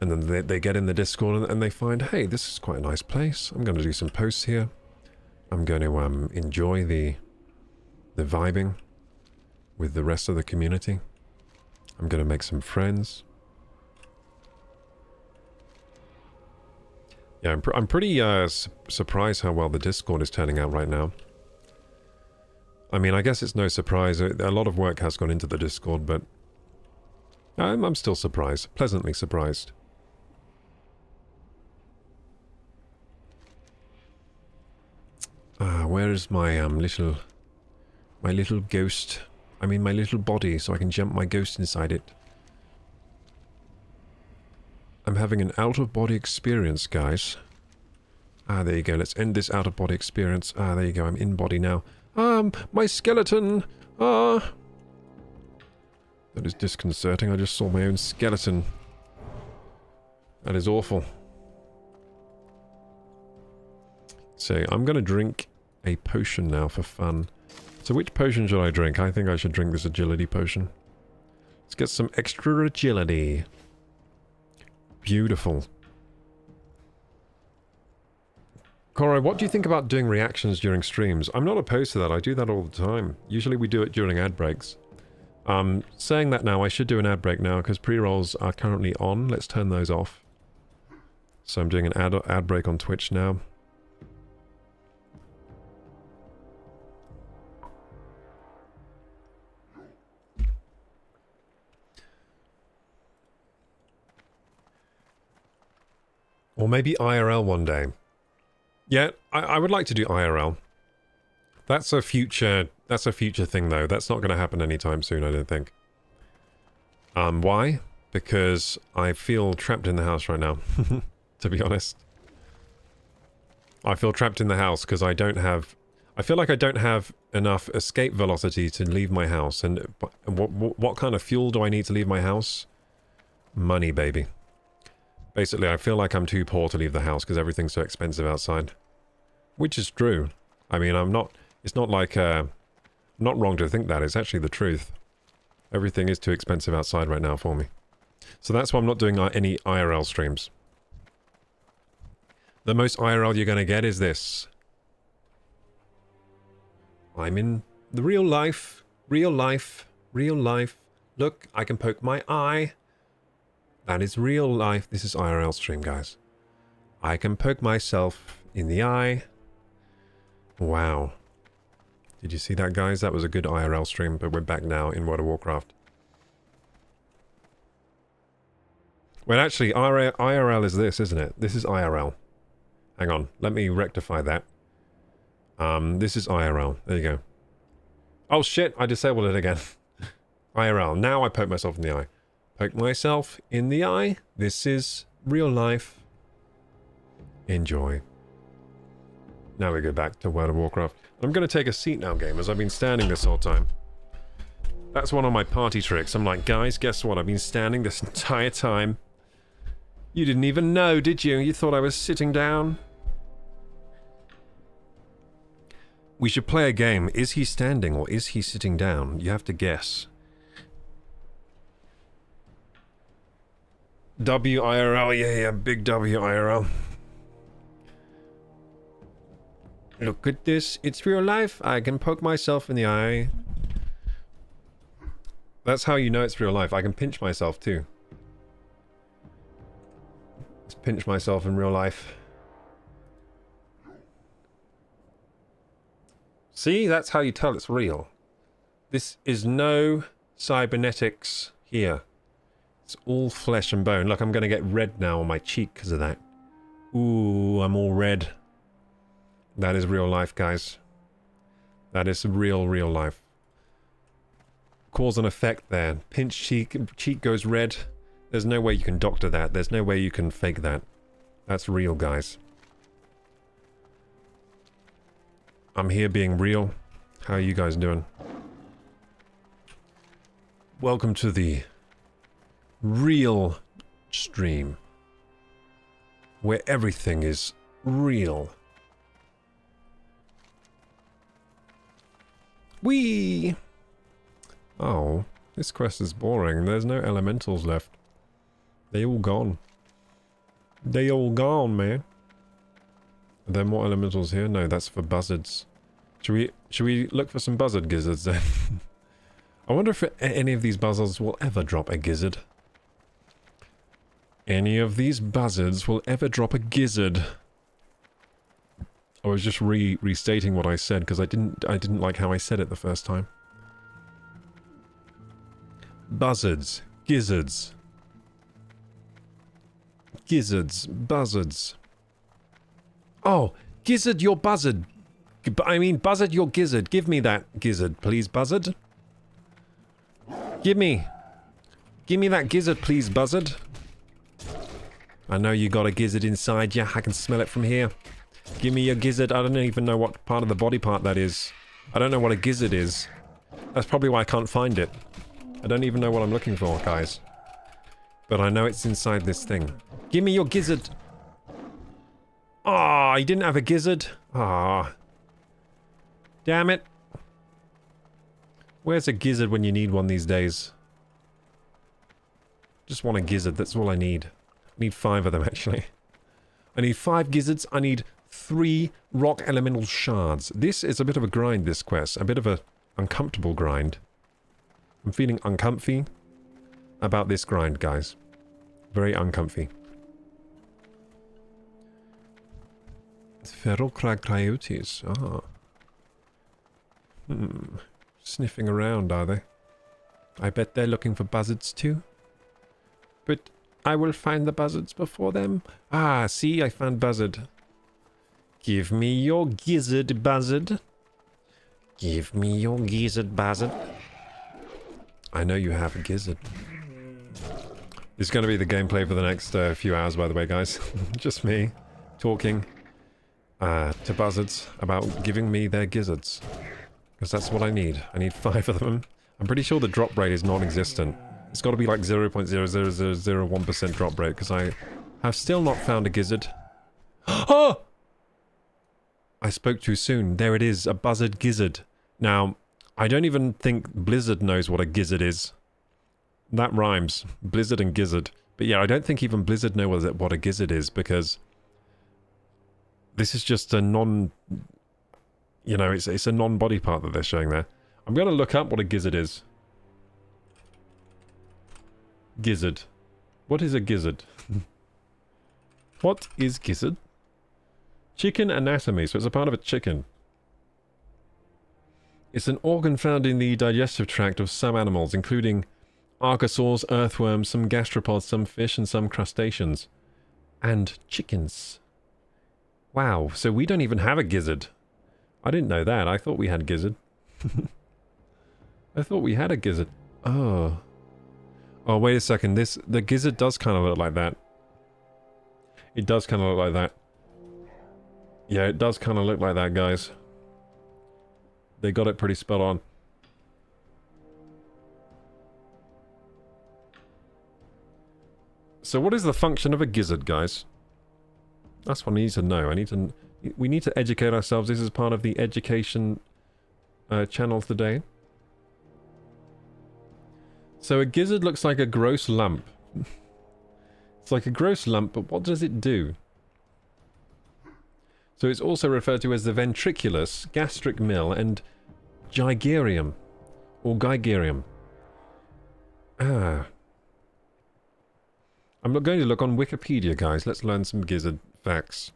And then they get in the Discord and they find, hey, this is quite a nice place. I'm going to do some posts here. I'm going to enjoy the vibing with the rest of the community. I'm going to make some friends. Yeah, I'm pretty surprised how well the Discord is turning out right now. I mean, I guess it's no surprise. A lot of work has gone into the Discord, but I'm still surprised. Pleasantly surprised. Where is my little ghost? I mean, my little body, so I can jump my ghost inside it. I'm having an out-of-body experience, guys. There you go. Let's end this out-of-body experience. There you go. I'm in body now. My skeleton! That is disconcerting. I just saw my own skeleton. That is awful. So, I'm gonna drink a potion now for fun. So which potion should I drink? I think I should drink this agility potion. Let's get some extra agility. Beautiful. Koro, what do you think about doing reactions during streams? I'm not opposed to that. I do that all the time. Usually we do it during ad breaks. Saying that now, I should do an ad break now because pre-rolls are currently on. Let's turn those off. So I'm doing an ad break on Twitch now. Or maybe IRL one day. Yeah, I would like to do IRL. That's a future thing though. That's not going to happen anytime soon, I don't think. Why? Because I feel trapped in the house right now, to be honest. I feel trapped in the house because I feel like I don't have enough escape velocity to leave my house. And what kind of fuel do I need to leave my house? Money, baby. Basically, I feel like I'm too poor to leave the house because everything's so expensive outside. Which is true. I mean, it's not like, not wrong to think that. It's actually the truth. Everything is too expensive outside right now for me. So that's why I'm not doing any IRL streams. The most IRL you're going to get is this. I'm in the real life. Real life. Real life. Look, I can poke my eye. That is real life. This is IRL stream, guys. I can poke myself in the eye. Wow. Did you see that, guys? That was a good IRL stream, but we're back now in World of Warcraft. Well, actually, IRL is this, isn't it? This is IRL. Hang on. Let me rectify that. This is IRL. There you go. Oh, shit. I disabled it again. IRL. Now I poke myself in the eye. Poke myself in the eye. This is real life. Enjoy. Now we go back to World of Warcraft. I'm going to take a seat now, gamers. I've been standing this whole time. That's one of my party tricks. I'm like, guys, guess what? I've been standing this entire time. You didn't even know, did you? You thought I was sitting down? We should play a game. Is he standing or is he sitting down? You have to guess. WIRL, yeah, big WIRL. Look at this, it's real life. I can poke myself in the eye. That's how you know it's real life. I can pinch myself too. Let's pinch myself in real life. See, that's how you tell it's real. This is no cybernetics here. It's all flesh and bone. Look, I'm going to get red now on my cheek because of that. Ooh, I'm all red. That is real life, guys. That is real life. Cause and effect there. Pinch cheek goes red. There's no way you can doctor that. There's no way you can fake that. That's real, guys. I'm here being real. How are you guys doing? Welcome to the real stream, where everything is real. Whee! Oh, this quest is boring. There's no elementals left. They all gone. They all gone, man. Are there more elementals here? No, that's for buzzards. Should we look for some buzzard gizzards then? I wonder if any of these buzzards will ever drop a gizzard. Any of these buzzards will ever drop a gizzard. I was just restating what I said because I didn't like how I said it the first time. Buzzards, gizzards. Gizzards, buzzards. Oh, gizzard your buzzard. I mean, buzzard your gizzard. Give me that gizzard, please, buzzard. Give me that gizzard, please, buzzard. I know you got a gizzard inside you. I can smell it from here. Give me your gizzard. I don't even know what part of the body part that is. I don't know what a gizzard is. That's probably why I can't find it. I don't even know what I'm looking for, guys. But I know it's inside this thing. Give me your gizzard. Ah, oh, you didn't have a gizzard. Ah. Oh. Damn it. Where's a gizzard when you need one these days? Just want a gizzard. That's all I need. I need 5 of them, actually. I need 5 gizzards. I need 3 rock elemental shards. This is a bit of a grind, this quest. A bit of a uncomfortable grind. I'm feeling uncomfy about this grind, guys. Very uncomfy. Feral crag coyotes. Ah. Sniffing around, are they? I bet they're looking for buzzards too. But I will find the buzzards before them. Ah, see, I found buzzard. Give me your gizzard, buzzard. Give me your gizzard, buzzard. I know you have a gizzard. This is going to be the gameplay for the next few hours, by the way, guys. Just me talking to buzzards about giving me their gizzards. Because that's what I need. I need 5 of them. I'm pretty sure the drop rate is non-existent. It's got to be like 0.00001% drop rate, because I have still not found a gizzard. Oh! I spoke too soon. There it is, a buzzard gizzard. Now, I don't even think Blizzard knows what a gizzard is. That rhymes. Blizzard and gizzard. But yeah, I don't think even Blizzard knows what a gizzard is, because this is just a non... You know, it's a non-body part that they're showing there. I'm going to look up what a gizzard is. Gizzard. What is a gizzard? What is gizzard? Chicken anatomy, so it's a part of a chicken. It's an organ found in the digestive tract of some animals, including archosaurs, earthworms, some gastropods, some fish, and some crustaceans. And chickens. Wow, so we don't even have a gizzard. I didn't know that. I thought we had gizzard. I thought we had a gizzard. Oh. Oh, wait a second. The gizzard does kind of look like that. It does kind of look like that. Yeah, it does kind of look like that, guys. They got it pretty spot on. So what is the function of a gizzard, guys? That's what I need to know. We need to educate ourselves. This is part of the education channel today. So a gizzard looks like a gross lump. It's like a gross lump, but what does it do? So it's also referred to as the ventriculus, gastric mill, and gygarium, or gygarium. Ah. I'm going to look on Wikipedia, guys. Let's learn some gizzard facts.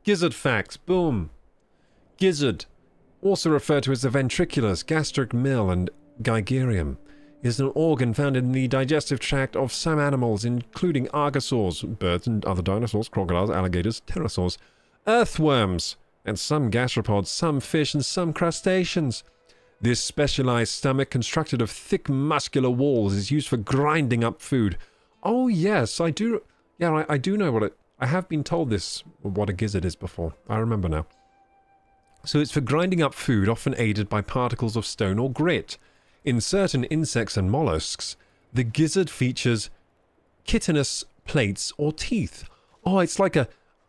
Gizzard facts, boom! Gizzard, also referred to as the ventriculus, gastric mill, and gygarium, is an organ found in the digestive tract of some animals, including archosaurs, birds and other dinosaurs, crocodiles, alligators, pterosaurs, earthworms, and some gastropods, some fish, and some crustaceans. This specialized stomach, constructed of thick muscular walls, is used for grinding up food. Oh yes, I do... Yeah, I do know what it... I have been told what a gizzard is before. I remember now. So it's for grinding up food, often aided by particles of stone or grit. In certain insects and mollusks, the gizzard features chitinous plates or teeth. Oh, it's like a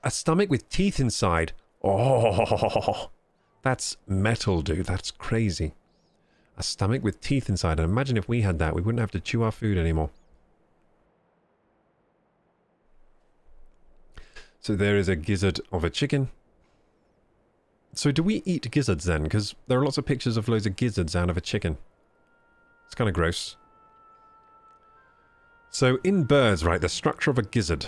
stomach with teeth inside. Oh, that's metal, dude. That's crazy. A stomach with teeth inside. And imagine if we had that. We wouldn't have to chew our food anymore. So there is a gizzard of a chicken. So do we eat gizzards then? Because there are lots of pictures of loads of gizzards out of a chicken. It's kind of gross. So in birds, right, the structure of a gizzard.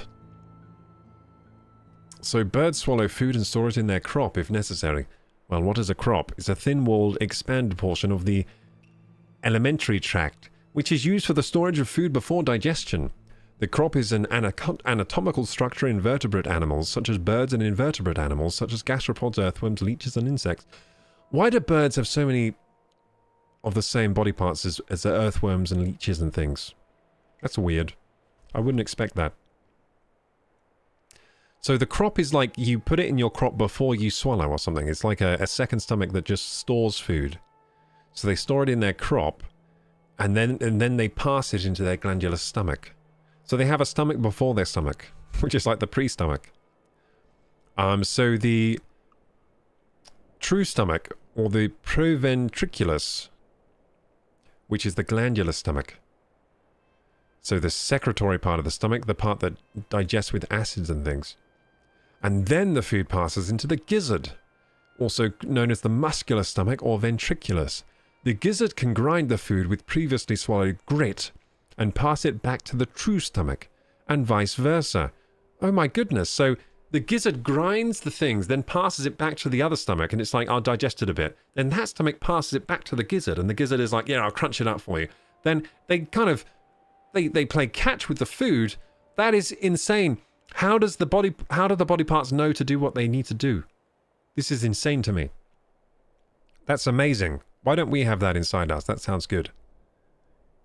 So birds swallow food and store it in their crop if necessary. Well, what is a crop? It's a thin-walled, expanded portion of the alimentary tract, which is used for the storage of food before digestion. The crop is an anatomical structure in vertebrate animals, such as birds, and invertebrate animals, such as gastropods, earthworms, leeches, and insects. Why do birds have so many of the same body parts as the earthworms and leeches and things? That's weird. I wouldn't expect that. So the crop is like you put it in your crop before you swallow or something. It's like a second stomach that just stores food. So they store it in their crop, and then they pass it into their glandular stomach. So they have a stomach before their stomach, which is like the pre-stomach. So the true stomach, or the proventriculus, which is the glandular stomach. So the secretory part of the stomach, the part that digests with acids and things. And then the food passes into the gizzard, also known as the muscular stomach or ventriculus. The gizzard can grind the food with previously swallowed grit and pass it back to the true stomach, and vice versa. Oh my goodness, so the gizzard grinds the things, then passes it back to the other stomach, and it's like, I'll digest it a bit. Then that stomach passes it back to the gizzard, and the gizzard is like, yeah, I'll crunch it up for you. Then they kind of, they play catch with the food. That is insane. How do the body parts know to do what they need to do? This is insane to me. That's amazing. Why don't we have that inside us? That sounds good.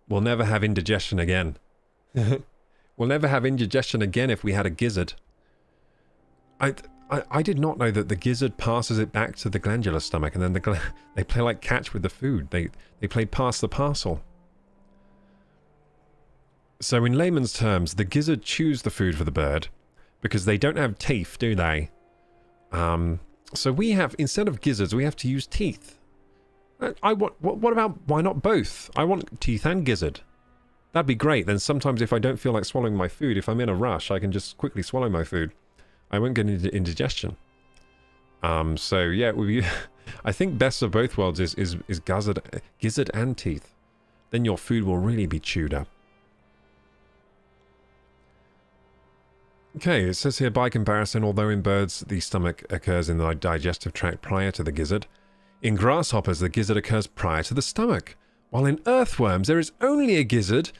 We'll never have indigestion again. We'll never have indigestion again if we had a gizzard. I did not know that the gizzard passes it back to the glandular stomach, and then they play like catch with the food. They play pass the parcel. So in layman's terms, the gizzard chews the food for the bird because they don't have teeth, do they? So we have, instead of gizzards, we have to use teeth. What about, why not both? I want teeth and gizzard. That'd be great. Then sometimes if I don't feel like swallowing my food, if I'm in a rush, I can just quickly swallow my food. I won't get into indigestion. So yeah, it would be, I think best of both worlds is gizzard and teeth. Then your food will really be chewed up. Okay, it says here, by comparison, although in birds the stomach occurs in the digestive tract prior to the gizzard, in grasshoppers the gizzard occurs prior to the stomach, while in earthworms there is only a gizzard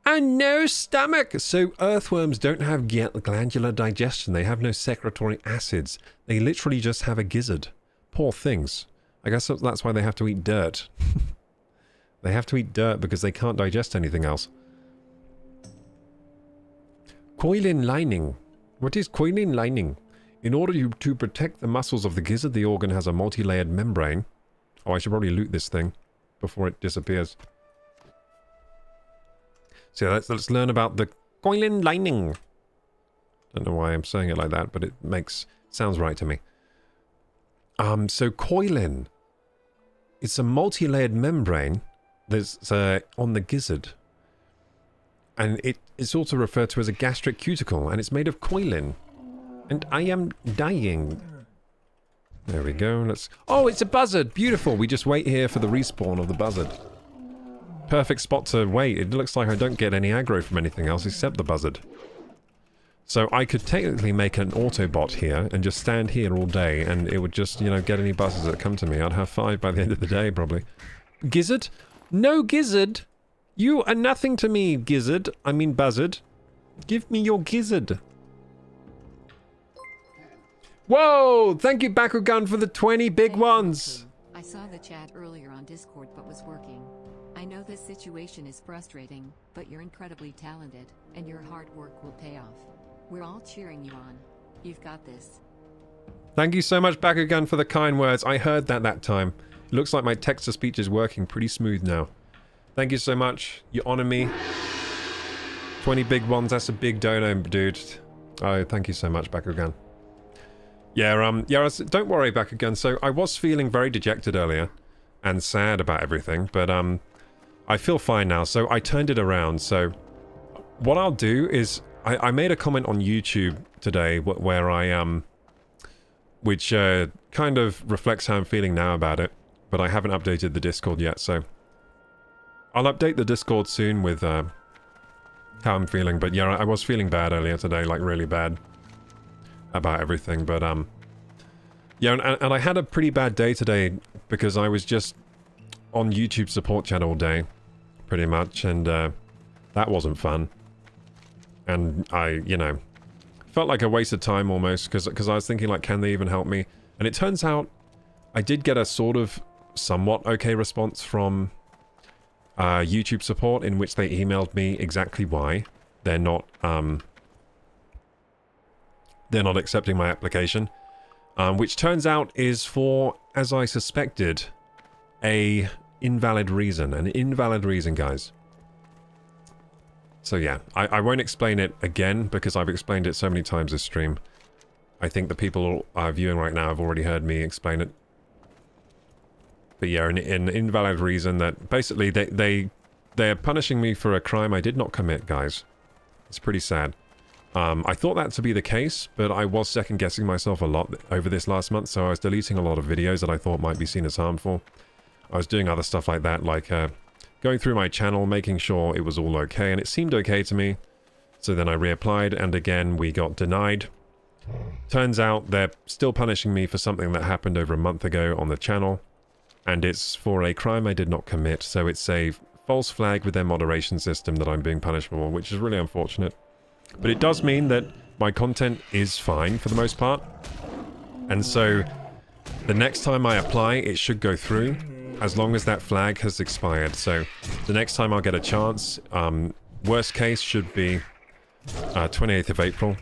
and no stomach. So earthworms don't have glandular digestion, they have no secretory acids, they literally just have a gizzard. Poor things. I guess that's why they have to eat dirt. They have to eat dirt because they can't digest anything else. Coilin lining. What is coilin lining? In order to protect the muscles of the gizzard, the organ has a multi-layered membrane. Oh, I should probably loot this thing before it disappears. So let's learn about the coilin lining. Don't know why I'm saying it like that, but it sounds right to me. So coilin. It's a multi-layered membrane that's on the gizzard. And it's also referred to as a gastric cuticle, and it's made of coilin. And I am dying. There we go. Oh, it's a buzzard! Beautiful! We just wait here for the respawn of the buzzard. Perfect spot to wait. It looks like I don't get any aggro from anything else except the buzzard. So I could technically make an Autobot here and just stand here all day, and it would just, you know, get any buzzards that come to me. I'd have 5 by the end of the day, probably. Gizzard? No gizzard! You are nothing to me, gizzard. I mean buzzard. Give me your gizzard. Whoa! Thank you, Bakugan, for the 20 big ones! I saw the chat earlier on Discord but was working. I know this situation is frustrating, but you're incredibly talented, and your hard work will pay off. We're all cheering you on. You've got this. Thank you so much, Bakugan, for the kind words. I heard that time. It looks like my text-to-speech is working pretty smooth now. Thank you so much. You honor me. 20 big ones, that's a big dono, dude. Oh, thank you so much, Bakugan. Yeah, don't worry, Bakugan. So I was feeling very dejected earlier and sad about everything, but I feel fine now. So I turned it around. So what I'll do is I made a comment on YouTube today where which kind of reflects how I'm feeling now about it, but I haven't updated the Discord yet, so I'll update the Discord soon with how I'm feeling. But yeah, I was feeling bad earlier today, like really bad about everything, but yeah, and I had a pretty bad day today because I was just on YouTube support chat all day, pretty much, and that wasn't fun. And I, you know, felt like a waste of time almost, because I was thinking, like, can they even help me? And it turns out I did get a sort of somewhat okay response from YouTube support, in which they emailed me exactly why they're not accepting my application, which turns out is for, as I suspected, an invalid reason, guys. So yeah, I won't explain it again because I've explained it so many times this stream. I think the people viewing right now have already heard me explain it. But yeah, an invalid reason that basically they're punishing me for a crime I did not commit, guys. It's pretty sad. I thought that to be the case, but I was second guessing myself a lot over this last month, so I was deleting a lot of videos that I thought might be seen as harmful. I was doing other stuff like that, like going through my channel, making sure it was all okay, and it seemed okay to me. So then I reapplied, and again we got denied. Turns out they're still punishing me for something that happened over a month ago on the channel, and it's for a crime I did not commit, so it's a false flag with their moderation system that I'm being punished for, which is really unfortunate. But it does mean that my content is fine for the most part, and so the next time I apply, it should go through, as long as that flag has expired. So the next time I'll get a chance, worst case should be 28th of April.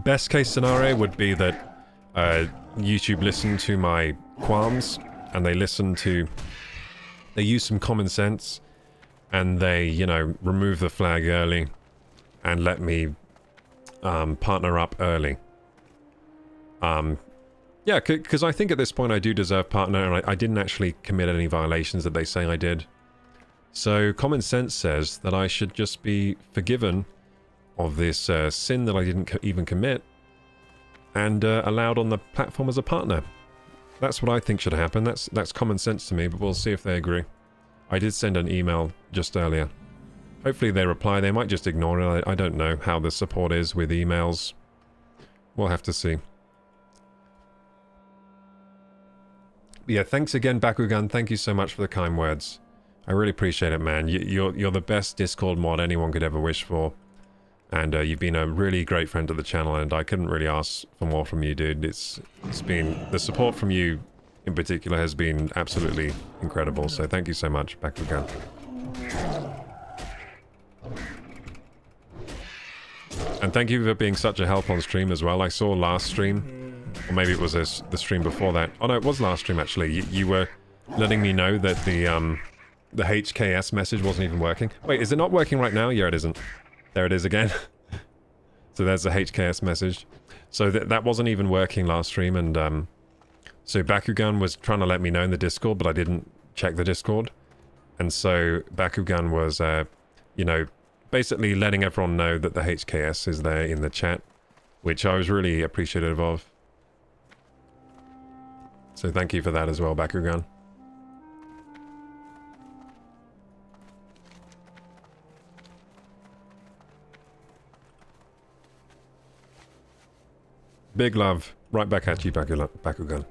Best case scenario would be that YouTube listened to my qualms, and they use some common sense, and they, you know, remove the flag early and let me partner up early. Yeah, because I think at this point I do deserve partner, and I didn't actually commit any violations that they say I did. So common sense says that I should just be forgiven of this sin that I didn't even commit, and allowed on the platform as a partner. That's what I think should happen. That's common sense to me, but we'll see if they agree. I did send an email just earlier. Hopefully they reply. They might just ignore it. I don't know how the support is with emails. We'll have to see. But yeah, thanks again, Bakugan. Thank you so much for the kind words. I really appreciate it, man. You're the best Discord mod anyone could ever wish for. And you've been a really great friend to the channel, and I couldn't really ask for more from you, dude. It's been... the support from you, in particular, has been absolutely incredible, so thank you so much, Bakugan. And thank you for being such a help on stream as well. I saw last stream, or maybe it was the stream before that. Oh no, it was last stream actually. You were letting me know that the HKS message wasn't even working. Wait, is it not working right now? Yeah, it isn't. There it is again. So there's the HKS message. So that wasn't even working last stream, and so Bakugan was trying to let me know in the Discord, but I didn't check the Discord. And so Bakugan was, you know, basically letting everyone know that the HKS is there in the chat, which I was really appreciative of. So thank you for that as well, Bakugan. Big love. Right back at you, Bakugan.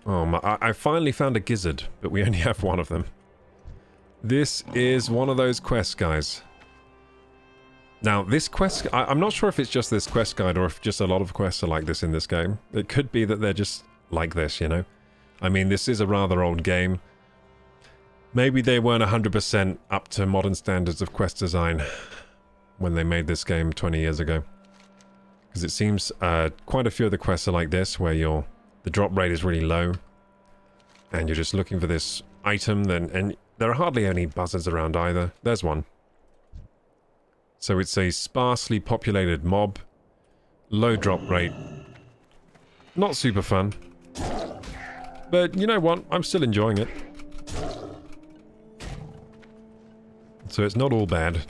Oh, I finally found a gizzard, but we only have one of them. This is one of those quests, guys. Now, this quest... I'm not sure if it's just this quest guide or if just a lot of quests are like this in this game. It could be that they're just like this, you know? I mean, this is a rather old game. Maybe they weren't 100% up to modern standards of quest design when they made this game 20 years ago. Because it seems quite a few of the quests are like this, where the drop rate is really low, and you're just looking for this item, and there are hardly any buzzards around either. There's one. So it's a sparsely populated mob, low drop rate, not super fun, but you know what? I'm still enjoying it. So it's not all bad.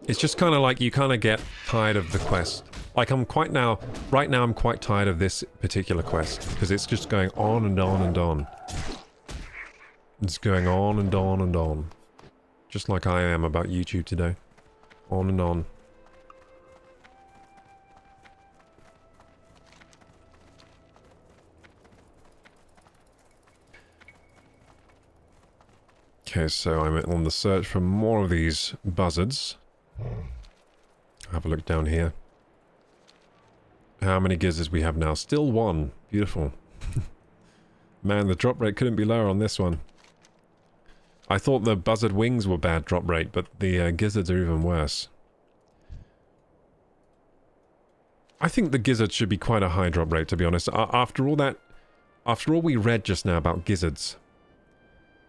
It's just kind of like you kind of get tired of the quest. Like right now I'm quite tired of this particular quest because it's just going on and on and on. It's going on and on and on. Just like I am about YouTube today. On and on. Okay, so I'm on the search for more of these buzzards. Have a look down here. How many gizzards we have now? Still one. Beautiful. Man, the drop rate couldn't be lower on this one. I thought the buzzard wings were bad drop rate, but the gizzards are even worse. I think the gizzards should be quite a high drop rate, to be honest. After all we read just now about gizzards,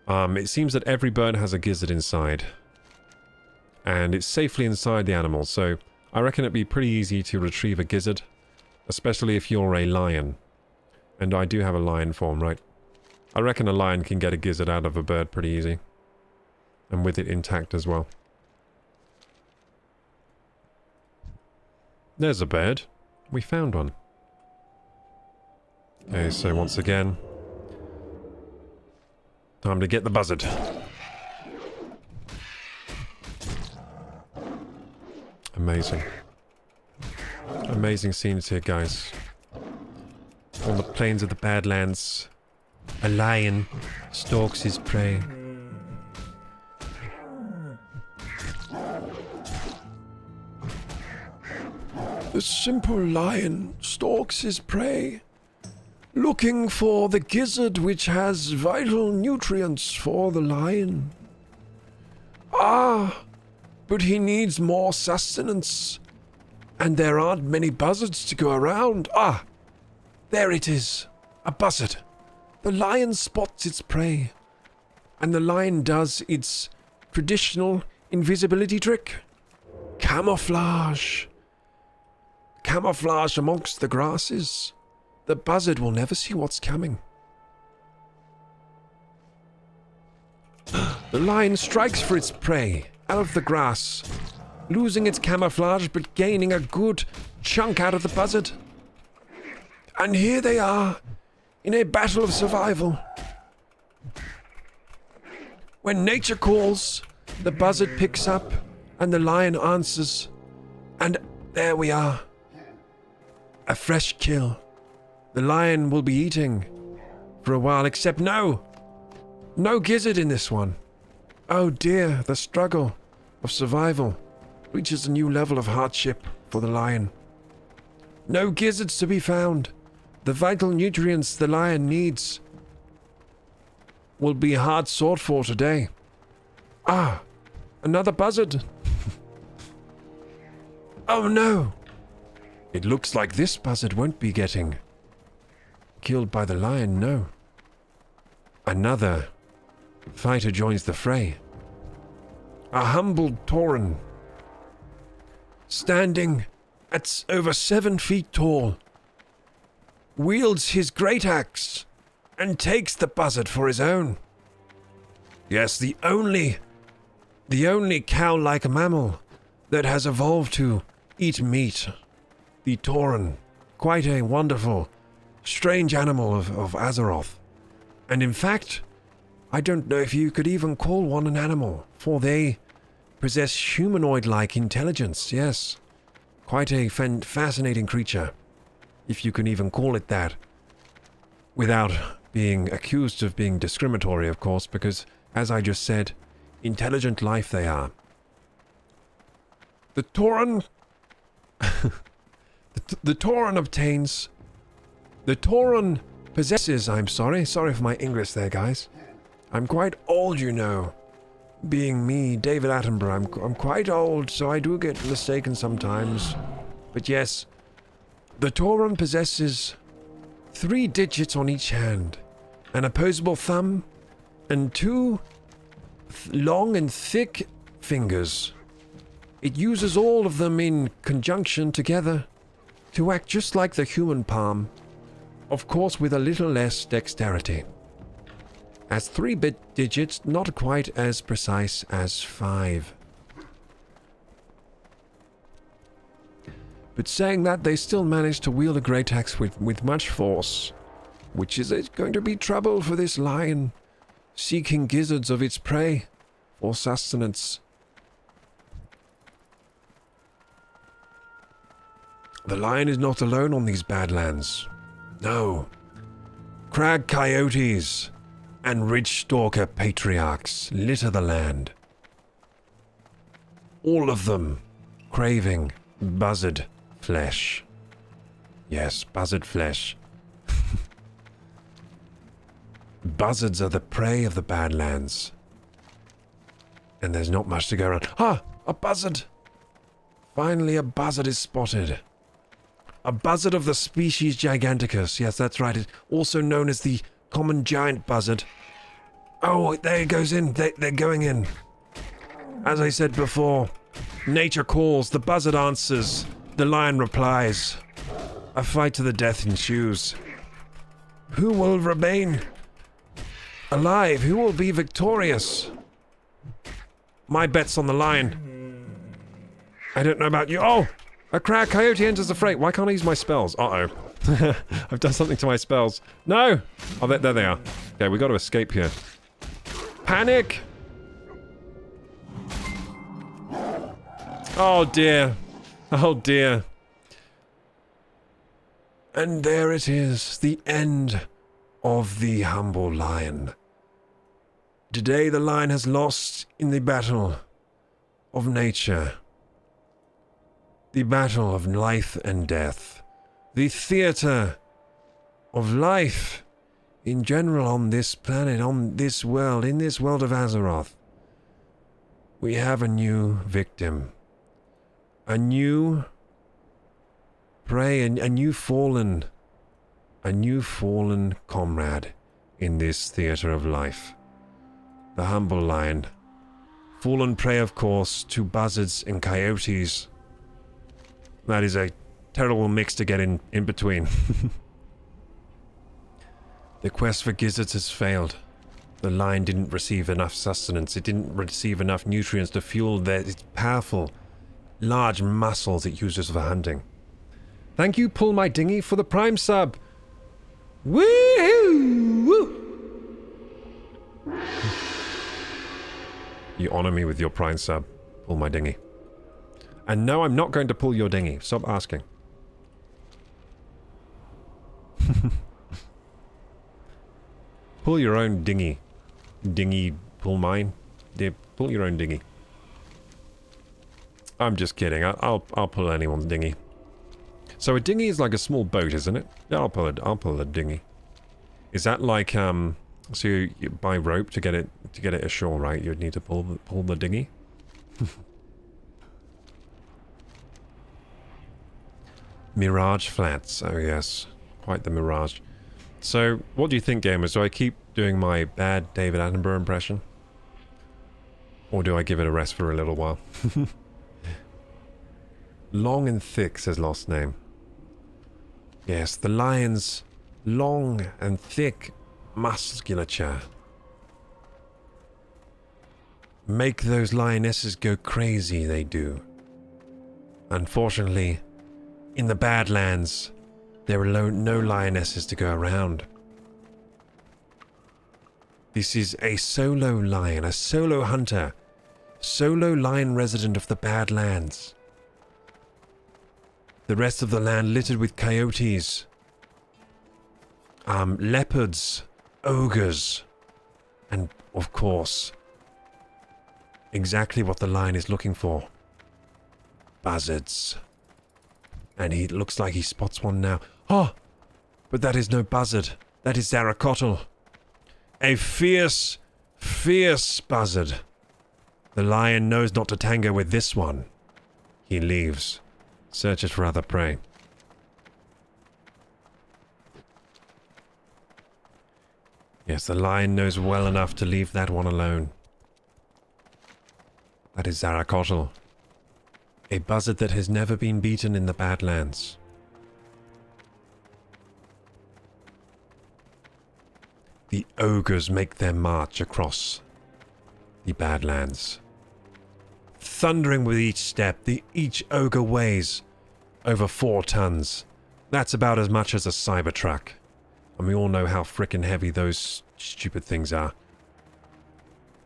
it seems that every bird has a gizzard inside. And it's safely inside the animal, so I reckon it'd be pretty easy to retrieve a gizzard. Especially if you're a lion. And I do have a lion form, right? I reckon a lion can get a gizzard out of a bird pretty easy. And with it intact as well. There's a bird. We found one. Okay, so once again, time to get the buzzard. Amazing. Amazing scenes here, guys. On the plains of the Badlands, a lion stalks his prey. The simple lion stalks his prey, looking for the gizzard which has vital nutrients for the lion. Ah, but he needs more sustenance, and there aren't many buzzards to go around. Ah, there it is, a buzzard. The lion spots its prey, and the lion does its traditional invisibility trick. Camouflage. Camouflage amongst the grasses. The buzzard will never see what's coming. The lion strikes for its prey out of the grass, losing its camouflage but gaining a good chunk out of the buzzard. And here they are, in a battle of survival. When nature calls, the buzzard picks up and the lion answers. And there we are. A fresh kill. The lion will be eating for a while, except no gizzard in this one. Oh dear, the struggle of survival reaches a new level of hardship for the lion. No gizzards to be found. The vital nutrients the lion needs will be hard sought for today. Ah, another buzzard. Oh no! It looks like this buzzard won't be getting killed by the lion, no. Another fighter joins the fray. A humble Tauren, standing at over 7 feet tall, wields his great axe and takes the buzzard for his own. Yes, the only cow-like mammal that has evolved to eat meat. The Tauren, quite a wonderful, strange animal of Azeroth. And in fact, I don't know if you could even call one an animal, for they possess humanoid-like intelligence, yes. Quite a fascinating creature, if you can even call it that. Without being accused of being discriminatory, of course, because, as I just said, intelligent life they are. The Tauren... the Tauren obtains... The Tauren possesses... I'm sorry for my English there, guys. I'm quite old, you know. Being me, David Attenborough, I'm quite old, so I do get mistaken sometimes. But yes, the Tauren possesses 3 digits on each hand, an opposable thumb, and 2 long and thick fingers. It uses all of them in conjunction together to act just like the human palm, of course with a little less dexterity. As 3-bit digits, not quite as precise as 5. But saying that, they still managed to wield a great axe with much force, which is going to be trouble for this lion, seeking gizzards of its prey for sustenance. The lion is not alone on these badlands. No. Crag coyotes and ridge-stalker patriarchs litter the land. All of them craving buzzard flesh. Yes, buzzard flesh. Buzzards are the prey of the Badlands. And there's not much to go around. Ah! A buzzard! Finally a buzzard is spotted. A buzzard of the species Giganticus. Yes, that's right. It's also known as the common giant buzzard. Oh, there it goes in. They're going in. As I said before, nature calls, the buzzard answers, the lion replies. A fight to the death ensues. Who will remain alive? Who will be victorious? My bet's on the lion. I don't know about you. Oh! A crag coyote enters the fray. Why can't I use my spells? Uh-oh. I've done something to my spells. No! Oh, there they are. Okay, we got to escape here. Panic! Oh dear. Oh dear. And there it is, the end of the humble lion. Today the lion has lost in the battle of nature. The battle of life and death. The theater of life in general on this planet, on this world, in this world of Azeroth. We have a new victim. A new prey, a new fallen comrade in this theater of life. The humble lion. Fallen prey, of course, to buzzards and coyotes. That is a terrible mix to get in between. The quest for gizzards has failed. The lion didn't receive enough sustenance. It didn't receive enough nutrients to fuel its powerful, large muscles it uses for hunting. Thank you, Pull My Dinghy, for the Prime sub. Woohoo! You honor me with your Prime sub, Pull My Dinghy. And no, I'm not going to pull your dinghy. Stop asking. Pull your own dinghy. Dinghy, pull mine. Pull your own dinghy. I'm just kidding. I'll pull anyone's dinghy. So a dinghy is like a small boat, isn't it? Yeah, I'll pull a dinghy. Is that like so you buy rope to get it ashore, right? You'd need to pull the dinghy. Mirage Flats. Oh yes, quite the mirage. So, what do you think, gamers? Do I keep doing my bad David Attenborough impression? Or do I give it a rest for a little while? Long and thick, says Lost Name. Yes, the lion's long and thick musculature make those lionesses go crazy, they do. Unfortunately, in the Badlands, there are no lionesses to go around. This is a solo lion, a solo hunter, solo lion resident of the Badlands. The rest of the land littered with coyotes, leopards, ogres, and, of course, exactly what the lion is looking for. Buzzards. And he looks like he spots one now. Oh! But that is no buzzard. That is Zaracotl. A fierce, fierce buzzard. The lion knows not to tango with this one. He leaves. Searches for other prey. Yes, the lion knows well enough to leave that one alone. That is Zaracotl. A buzzard that has never been beaten in the Badlands. the ogres make their march across the Badlands. Thundering with each step, each ogre weighs over 4 tons. That's about as much as a Cybertruck. And we all know how frickin' heavy those stupid things are.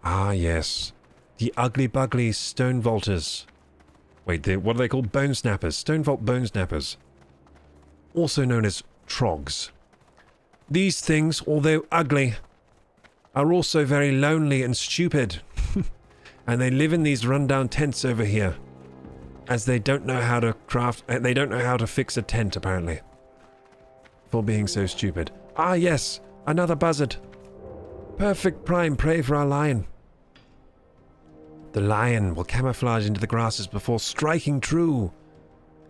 Ah, yes. The ugly bugly stone vaulters. Wait, what are they called? Bone snappers. Stone vault bone snappers. Also known as trogs. These things, although ugly, are also very lonely and stupid. And they live in these rundown tents over here. As they don't know how to craft... They don't know how to fix a tent, apparently. For being so stupid. Ah, yes. Another buzzard. Perfect prime prey for our lion. The lion will camouflage into the grasses before striking true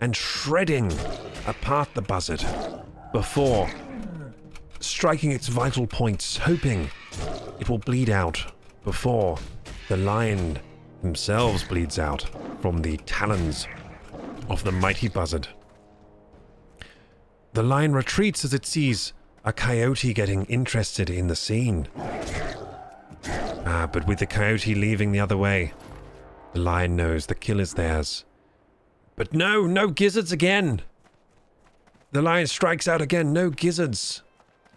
and shredding apart the buzzard before striking its vital points, hoping it will bleed out before the lion themselves bleeds out from the talons of the mighty buzzard. The lion retreats as it sees a coyote getting interested in the scene. But with the coyote leaving the other way, the lion knows the kill is theirs. But no gizzards again! The lion strikes out again, no gizzards!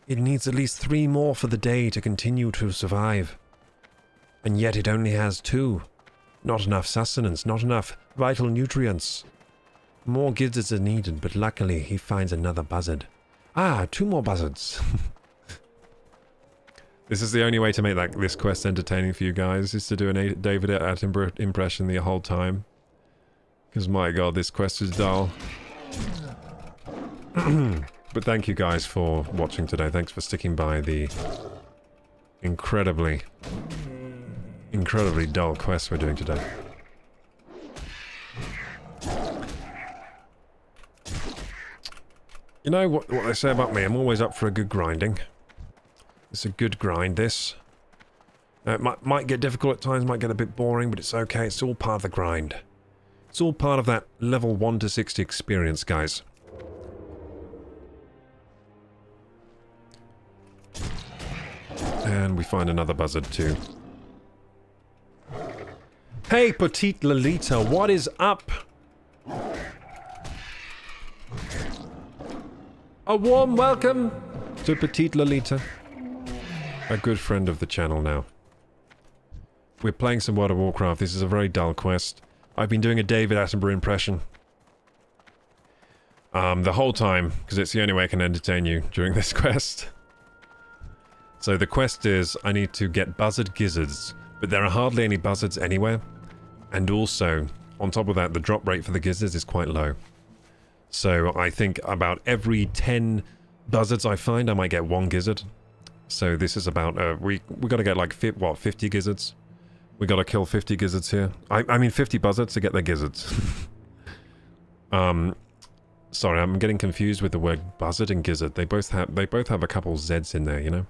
It needs at least 3 more for the day to continue to survive. And yet it only has 2. Not enough sustenance, not enough vital nutrients. More gizzards are needed, but luckily he finds another buzzard. Ah, 2 more buzzards. This is the only way to make this quest entertaining for you guys, is to do a David Attenborough impression the whole time. Because my god, this quest is dull. But thank you guys for watching today. Thanks for sticking by the incredibly dull quest we're doing today. You know what they say about me, I'm always up for a good grinding. It's a good grind, this. It might get difficult at times, might get a bit boring, but it's okay, it's all part of the grind. It's all part of that level 1 to 60 experience, guys. And we find another buzzard, too. Hey, Petite Lolita, what is up? A warm welcome to Petite Lolita. A good friend of the channel now. We're playing some World of Warcraft. This is a very dull quest. I've been doing a David Attenborough impression. The whole time, because it's the only way I can entertain you during this quest. So the quest is, I need to get buzzard gizzards, but there are hardly any buzzards anywhere. And also, on top of that, the drop rate for the gizzards is quite low. So I think about every 10 buzzards I find, I might get 1 gizzard. So this is about, we gotta get like, 50 gizzards? We gotta kill 50 gizzards here. I mean 50 buzzards to get their gizzards. Sorry, I'm getting confused with the word buzzard and gizzard. They both have a couple Z's in there, you know?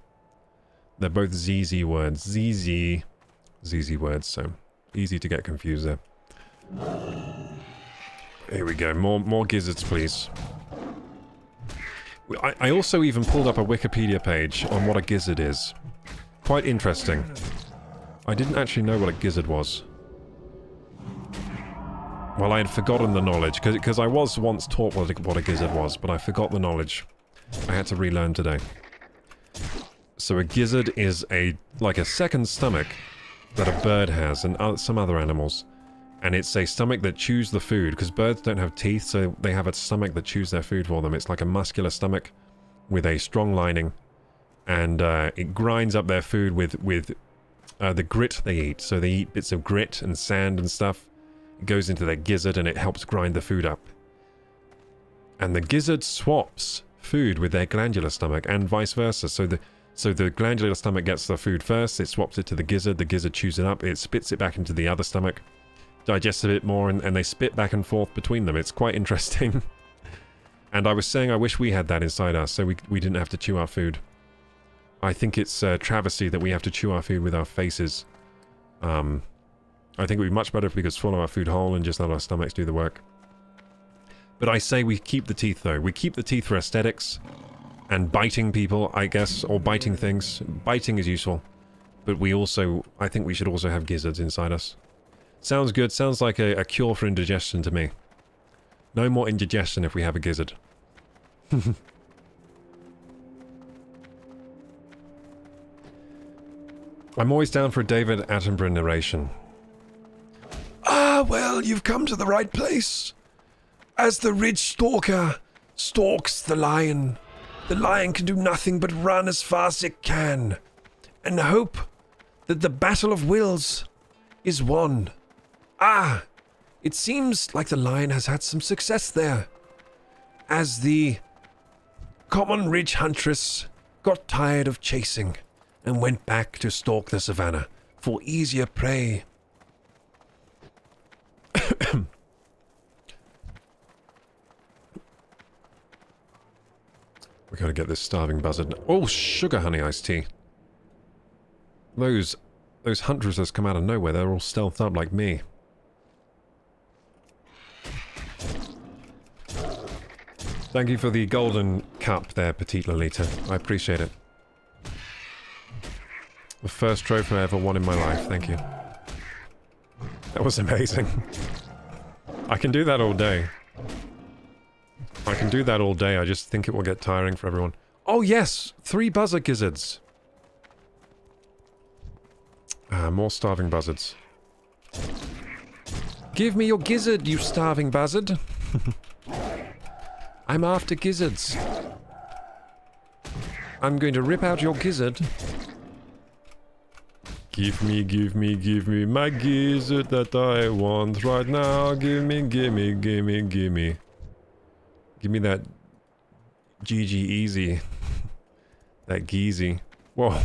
They're both ZZ words. ZZ words, so easy to get confused there. Here we go. More gizzards, please. I also even pulled up a Wikipedia page on what a gizzard is. Quite interesting. I didn't actually know what a gizzard was. Well, I had forgotten the knowledge, because I was once taught what a gizzard was, but I forgot the knowledge. I had to relearn today. So a gizzard is like a second stomach that a bird has, and some other animals. And it's a stomach that chews the food, because birds don't have teeth, so they have a stomach that chews their food for them. It's like a muscular stomach with a strong lining, and it grinds up their food with the grit they eat. So they eat bits of grit and sand and stuff. It goes into their gizzard and it helps grind the food up. And the gizzard swaps food with their glandular stomach, and vice versa. So the glandular stomach gets the food first, it swaps it to the gizzard chews it up, it spits it back into the other stomach, digests a bit more, and they spit back and forth between them. It's quite interesting. And I was saying I wish we had that inside us, so we didn't have to chew our food. I think it's a travesty that we have to chew our food with our faces. I think it would be much better if we could swallow our food whole and just let our stomachs do the work. But I say we keep the teeth, though. We keep the teeth for aesthetics. and biting people, I guess, or biting things. Biting is useful. But we also, I think we should also have gizzards inside us. Sounds good, sounds like a cure for indigestion to me. No more indigestion if we have a gizzard. I'm always down for a David Attenborough narration. Ah, well, you've come to the right place. As the ridge stalker stalks the lion can do nothing but run as fast as it can and hope that the battle of wills is won. Ah, it seems like the lion has had some success there, as the common ridge huntress got tired of chasing and went back to stalk the savannah for easier prey. We gotta get this starving buzzard. Oh, sugar honey iced tea. Those huntresses come out of nowhere. They're all stealthed up like me. Thank you for the golden cup there, Petite Lolita. I appreciate it. The first trophy I ever won in my life. Thank you. That was amazing. I can do that all day. I can do that all day. I just think it will get tiring for everyone. Oh yes! 3 buzzard gizzards. More starving buzzards. Give me your gizzard, you starving buzzard. I'm after gizzards. I'm going to rip out your gizzard. Give me my gizzard that I want right now. Give me. Give me that GG easy. That geezy. Whoa.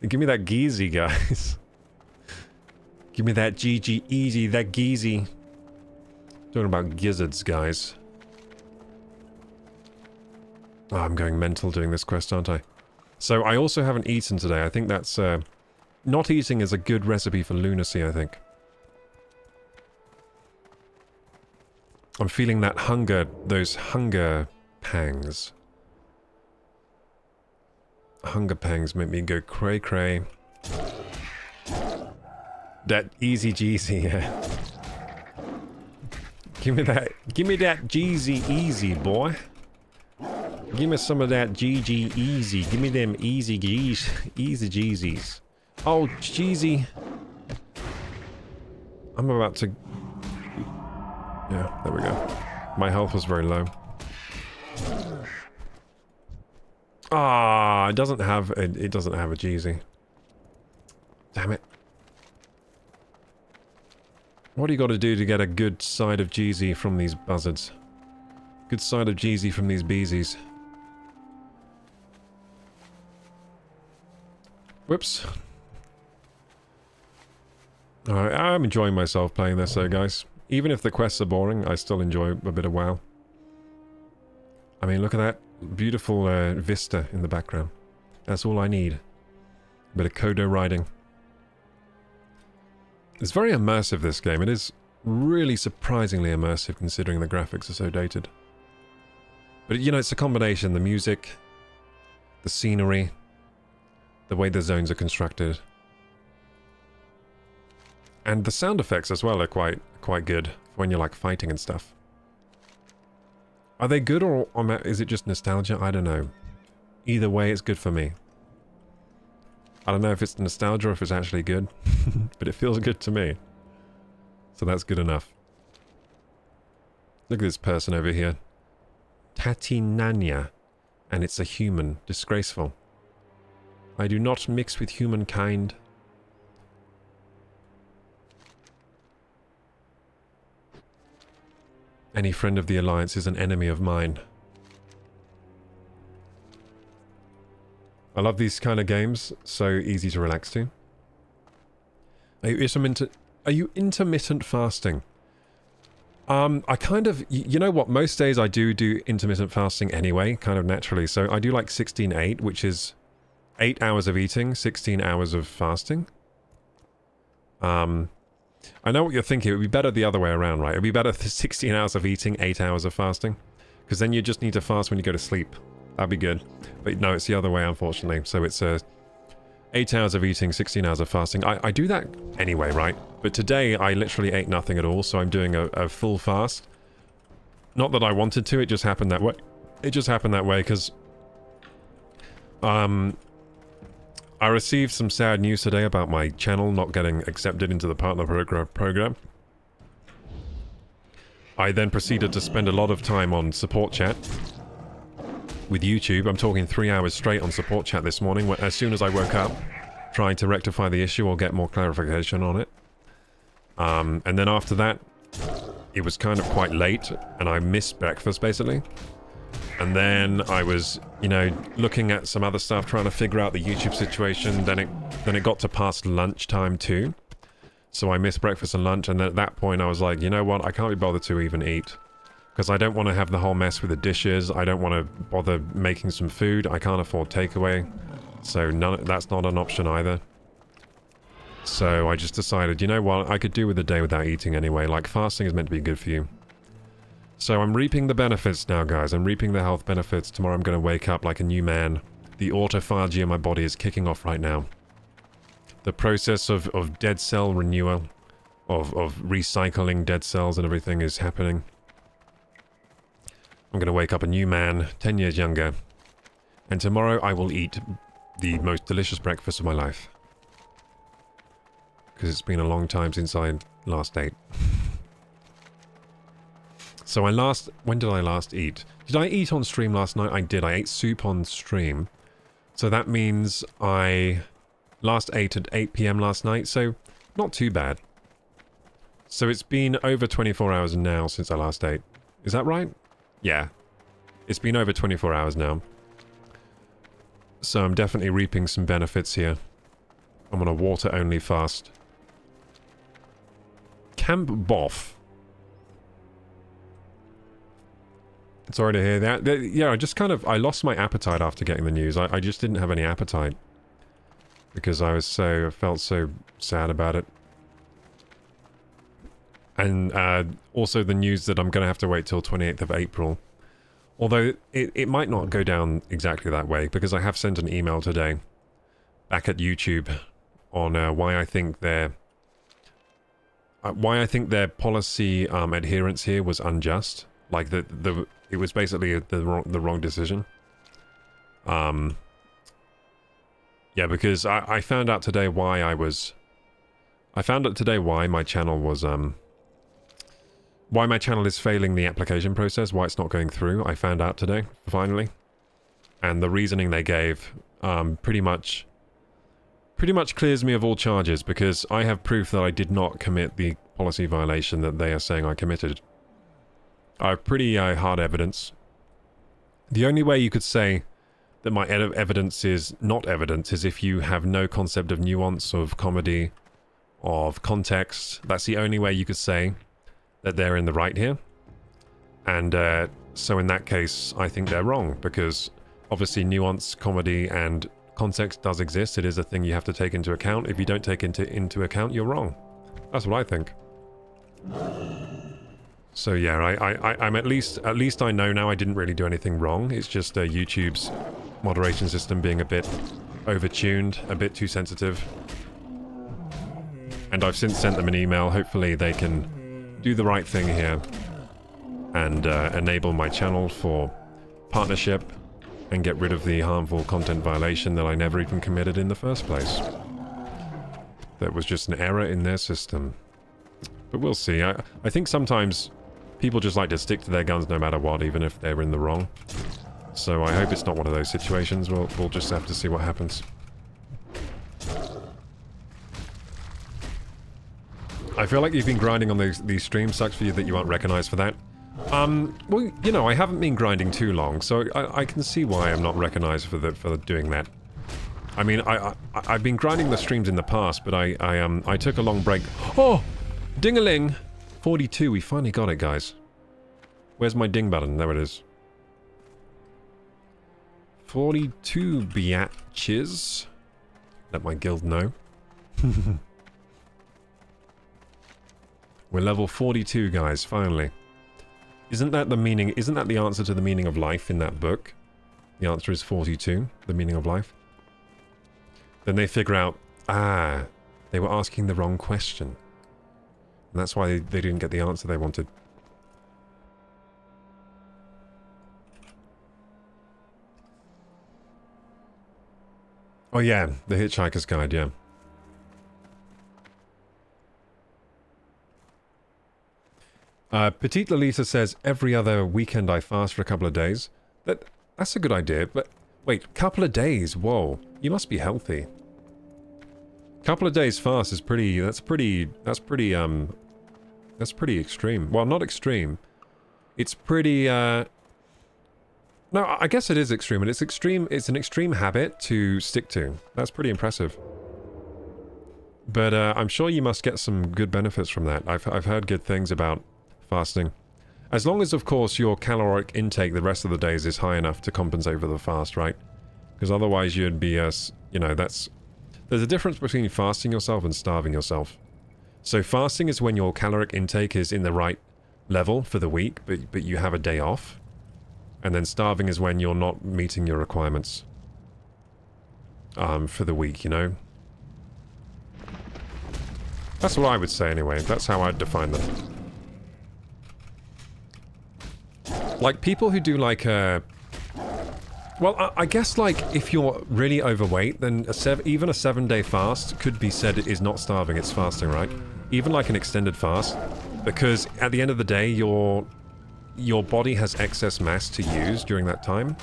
Give me that geezy, guys. Give me that GG easy, that geezy. Talking about gizzards, guys. Oh, I'm going mental doing this quest, aren't I? So I also haven't eaten today. I think that's... not eating is a good recipe for lunacy, I think. I'm feeling that hunger, those hunger pangs. Hunger pangs make me go cray cray. That easy Jeezy, yeah. Give me that Jeezy easy, boy. Give me some of that GG easy. Give me them easy Jeezys. Oh, Jeezy. I'm about to... Yeah, there we go. My health was very low. Ah, it doesn't have a Jeezy. Damn it. What do you got to do to get a good side of Jeezy from these buzzards? Good side of Jeezy from these beesies. Whoops. Alright, I'm enjoying myself playing this, guys. Even if the quests are boring, I still enjoy a bit of WoW. I mean, look at that beautiful vista in the background. That's all I need. A bit of Kodo riding. It's very immersive, this game. It is really surprisingly immersive, considering the graphics are so dated. But, you know, it's a combination. The music, the scenery, the way the zones are constructed. And the sound effects as well are quite good when you're, like, fighting and stuff. Are they good, or is it just nostalgia? I don't know. Either way, it's good for me. I don't know if it's nostalgia or if it's actually good. But it feels good to me. So that's good enough. Look at this person over here. Tatinanya. And it's a human. Disgraceful. I do not mix with humankind. Any friend of the Alliance is an enemy of mine. I love these kind of games. So easy to relax to. Are you intermittent fasting? I kind of... You know what? Most days I do intermittent fasting anyway, kind of naturally. So I do like 16-8, which is 8 hours of eating, 16 hours of fasting. I know what you're thinking. It would be better the other way around, right? It would be better 16 hours of eating, 8 hours of fasting. Because then you just need to fast when you go to sleep. That'd be good. But no, it's the other way, unfortunately. So it's 8 hours of eating, 16 hours of fasting. I do that anyway, right? But today I literally ate nothing at all, so I'm doing a full fast. Not that I wanted to, it just happened that way. It just happened that way because I received some sad news today about my channel not getting accepted into the partner program. I then proceeded to spend a lot of time on support chat with YouTube. I'm talking 3 hours straight on support chat this morning as soon as I woke up, trying to rectify the issue or get more clarification on it. And then after that, it was kind of quite late and I missed breakfast basically. And then I was, you know, looking at some other stuff, trying to figure out the YouTube situation. Then it got to past lunchtime too. So I missed breakfast and lunch, and then at that point I was like, you know what, I can't be bothered to even eat. Because I don't want to have the whole mess with the dishes, I don't want to bother making some food, I can't afford takeaway. So that's not an option either. So I just decided, you know what, I could do with a day without eating anyway, like fasting is meant to be good for you. So I'm reaping the benefits now, guys, I'm reaping the health benefits. Tomorrow I'm going to wake up like a new man. The autophagy in my body is kicking off right now. The process of dead cell renewal, of recycling dead cells and everything is happening. I'm going to wake up a new man, 10 years younger. And tomorrow I will eat the most delicious breakfast of my life. Because it's been a long time since I last ate. So when did I last eat? Did I eat on stream last night? I did. I ate soup on stream. So that means I last ate at 8 PM last night, so not too bad. So it's been over 24 hours now since I last ate. Is that right? Yeah. It's been over 24 hours now. So I'm definitely reaping some benefits here. I'm on a water-only fast. Camp Boff. Sorry to hear that. Yeah, I lost my appetite after getting the news. I just didn't have any appetite. Because I felt so sad about it. And also the news that I'm going to have to wait till 28th of April. Although it might not go down exactly that way, because I have sent an email today back at YouTube on why I think their policy adherence here was unjust. Like it was basically the wrong decision. Yeah, because I found out today why my channel was why my channel is failing the application process, why it's not going through. I found out today, finally. And the reasoning they gave pretty much clears me of all charges, because I have proof that I did not commit the policy violation that they are saying I committed. I have pretty hard evidence. The only way you could say that my evidence is not evidence is if you have no concept of nuance, of comedy, of context. That's the only way you could say that they're in the right here. And so in that case, I think they're wrong, because obviously nuance, comedy, and context does exist. It is a thing you have to take into account. If you don't take into account, you're wrong. That's what I think. So yeah, I'm at least I know now I didn't really do anything wrong. It's just YouTube's moderation system being a bit overtuned, a bit too sensitive. And I've since sent them an email. Hopefully they can do the right thing here and enable my channel for partnership and get rid of the harmful content violation that I never even committed in the first place. That was just an error in their system. But we'll see. I think sometimes people just like to stick to their guns no matter what, even if they're in the wrong. So I hope it's not one of those situations. We'll just have to see what happens. I feel like you've been grinding on these streams. Sucks for you that you aren't recognized for that. Well, you know, I haven't been grinding too long, so I can see why I'm not recognized for doing that. I mean, I've been grinding the streams in the past, but I took a long break. Oh! Ding-a-ling! 42, we finally got it, guys. Where's my ding button? There it is. 42 biatches. Let my guild know. We're level 42, guys, finally. Isn't that the answer to the meaning of life in that book? The answer is 42, the meaning of life. Then they figure out, they were asking the wrong question. And that's why they didn't get the answer they wanted. Oh yeah, the Hitchhiker's Guide, yeah. Petite Lolita says, every other weekend I fast for a couple of days. That's a good idea, but wait, couple of days, whoa. You must be healthy. Couple of days fast is that's pretty extreme. Well, not extreme. It's pretty, no, I guess it is extreme, and it's an extreme habit to stick to. That's pretty impressive. But I'm sure you must get some good benefits from that. I've heard good things about fasting. As long as, of course, your caloric intake the rest of the days is high enough to compensate for the fast, right? Because otherwise you'd be, you know, there's a difference between fasting yourself and starving yourself. So fasting is when your caloric intake is in the right level for the week, but you have a day off. And then starving is when you're not meeting your requirements for the week, you know? That's what I would say anyway. That's how I'd define them. Like, people who do like well, I guess like if you're really overweight, then even a 7-day fast could be said it is not starving, it's fasting, right? Even like an extended fast. Because at the end of the day, your body has excess mass to use during that time.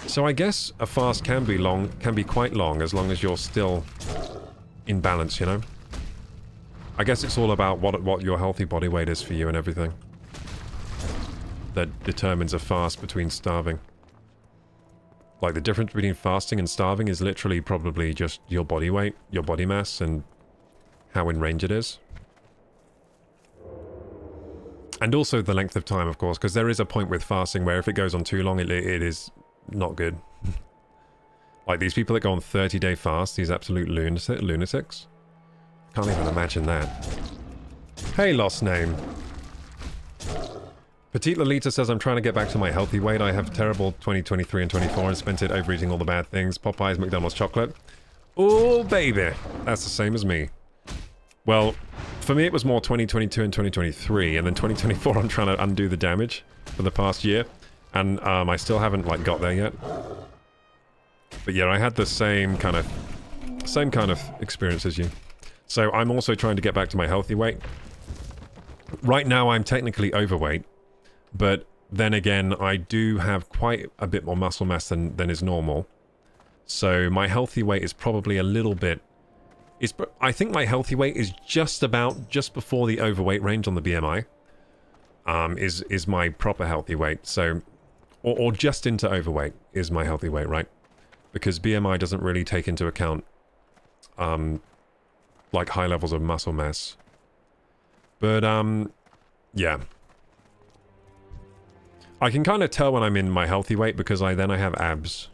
So I guess a fast can be quite long as you're still in balance, you know? I guess it's all about what your healthy body weight is for you and everything. That determines a fast between starving. Like, the difference between fasting and starving is literally probably just your body weight, your body mass, and how in range it is. And also the length of time, of course, because there is a point with fasting where if it goes on too long, it is not good. Like, these people that go on 30-day fast, these absolute lunatics. Can't even imagine that. Hey, lost name. Petite Lolita says, I'm trying to get back to my healthy weight. I have terrible 2023 and 24 and spent it overeating all the bad things. Popeyes, McDonald's, chocolate. Oh, baby. That's the same as me. Well, for me it was more 2022 and 2023, and then 2024 I'm trying to undo the damage for the past year. And I still haven't, like, got there yet. But yeah, I had the same kind of experience as you. So I'm also trying to get back to my healthy weight. Right now I'm technically overweight. But then again, I do have quite a bit more muscle mass than is normal. So my healthy weight is probably a little bit... I think my healthy weight is just before the overweight range on the BMI. Is my proper healthy weight. So, or just into overweight is my healthy weight, right? Because BMI doesn't really take into account like high levels of muscle mass. But yeah. I can kind of tell when I'm in my healthy weight because I have abs.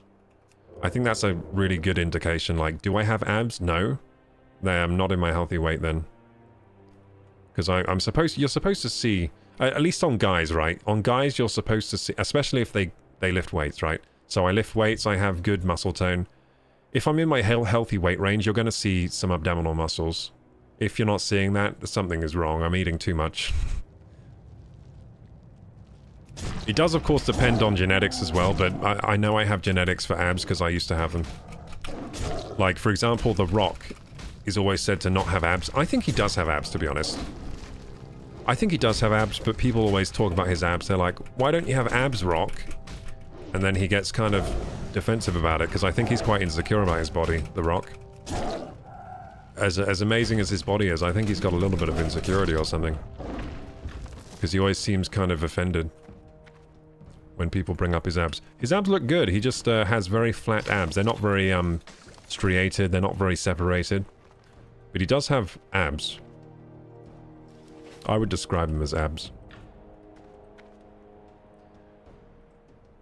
I think that's a really good indication. Like, do I have abs? No. I'm not in my healthy weight then. Because you're supposed to see, at least on guys, right? On guys, you're supposed to see, especially if they lift weights, right? So I lift weights, I have good muscle tone. If I'm in my healthy weight range, you're going to see some abdominal muscles. If you're not seeing that, something is wrong. I'm eating too much. It does, of course, depend on genetics as well, but I know I have genetics for abs because I used to have them. Like, for example, The Rock is always said to not have abs. I think he does have abs, to be honest. I think he does have abs, but people always talk about his abs. They're like, why don't you have abs, Rock? And then he gets kind of defensive about it, because I think he's quite insecure about his body, The Rock. As amazing as his body is, I think he's got a little bit of insecurity or something. Because he always seems kind of offended when people bring up his abs. His abs look good, he just has very flat abs. They're not very striated, they're not very separated. But he does have abs. I would describe him as abs.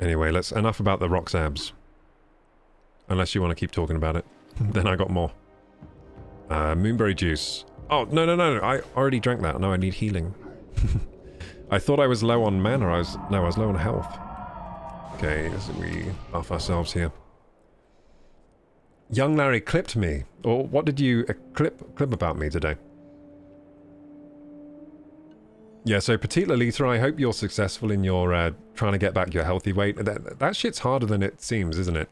Anyway, enough about The Rock's abs. Unless you want to keep talking about it. Then I got more. Moonberry juice. Oh, no, I already drank that. No, I need healing. I thought I was low on mana. I was low on health. Okay, as we buff ourselves here. Young Larry clipped me. Or what did you clip about me today? Yeah, so Petite Lolita, I hope you're successful in your trying to get back your healthy weight. That shit's harder than it seems, isn't it?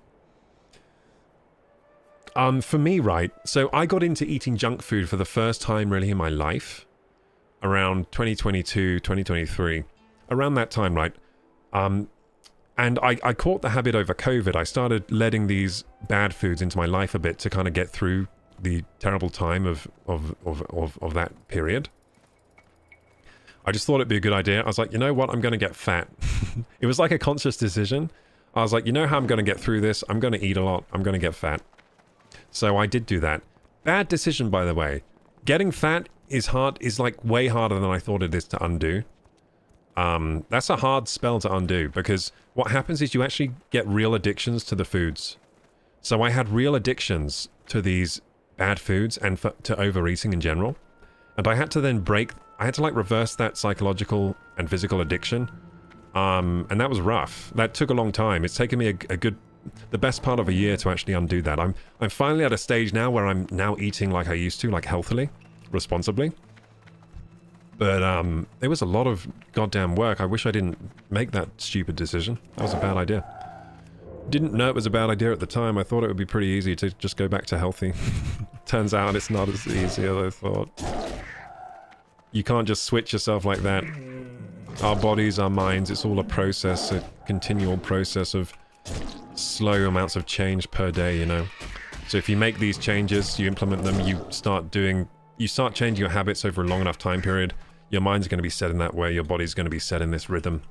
For me, right, so I got into eating junk food for the first time really in my life around 2022, 2023. Around that time, right? And I caught the habit over COVID. I started letting these bad foods into my life a bit to kind of get through the terrible time of that period. I just thought it'd be a good idea. I was like, you know what? I'm going to get fat. It was like a conscious decision. I was like, you know how I'm going to get through this? I'm going to eat a lot. I'm going to get fat. So I did do that. Bad decision, by the way. Getting fat is hard, is like way harder than I thought it is to undo. That's a hard spell to undo because what happens is you actually get real addictions to the foods. So I had real addictions to these bad foods and to overeating in general. And I had to then I had to like reverse that psychological and physical addiction. And that was rough. That took a long time. It's taken me the best part of a year to actually undo that. I'm finally at a stage now where I'm now eating like I used to, like healthily, responsibly. But it was a lot of goddamn work. I wish I didn't make that stupid decision. That was a bad idea. Didn't know it was a bad idea at the time. I thought it would be pretty easy to just go back to healthy. Turns out it's not as easy as I thought. You can't just switch yourself like that. Our bodies, our minds, it's all a process, a continual process of slow amounts of change per day, you know. So if you make these changes, you implement them, you start changing your habits over a long enough time period, your mind's going to be set in that way, your body's going to be set in this rhythm.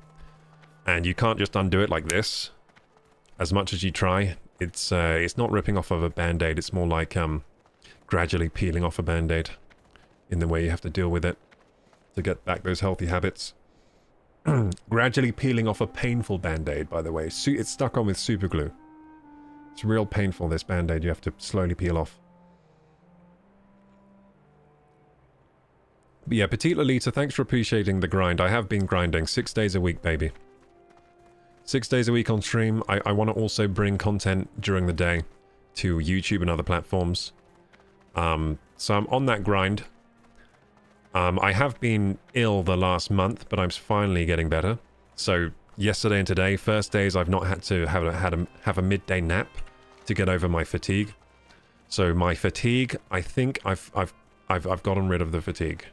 And you can't just undo it like this. As much as you try, it's not ripping off of a band-aid, it's more like gradually peeling off a band-aid in the way you have to deal with it to get back those healthy habits. Gradually peeling off a painful band-aid, by the way. It's stuck on with super glue. It's real painful, this band-aid. You have to slowly peel off. But yeah, Petite Lolita, thanks for appreciating the grind. I have been grinding 6 days a week, baby. 6 days a week on stream. I want to also bring content during the day to YouTube and other platforms. So I'm on that grind. I have been ill the last month, but I'm finally getting better. So yesterday and today, first days I've not had to have a midday nap to get over my fatigue. So my fatigue, I think I've gotten rid of the fatigue.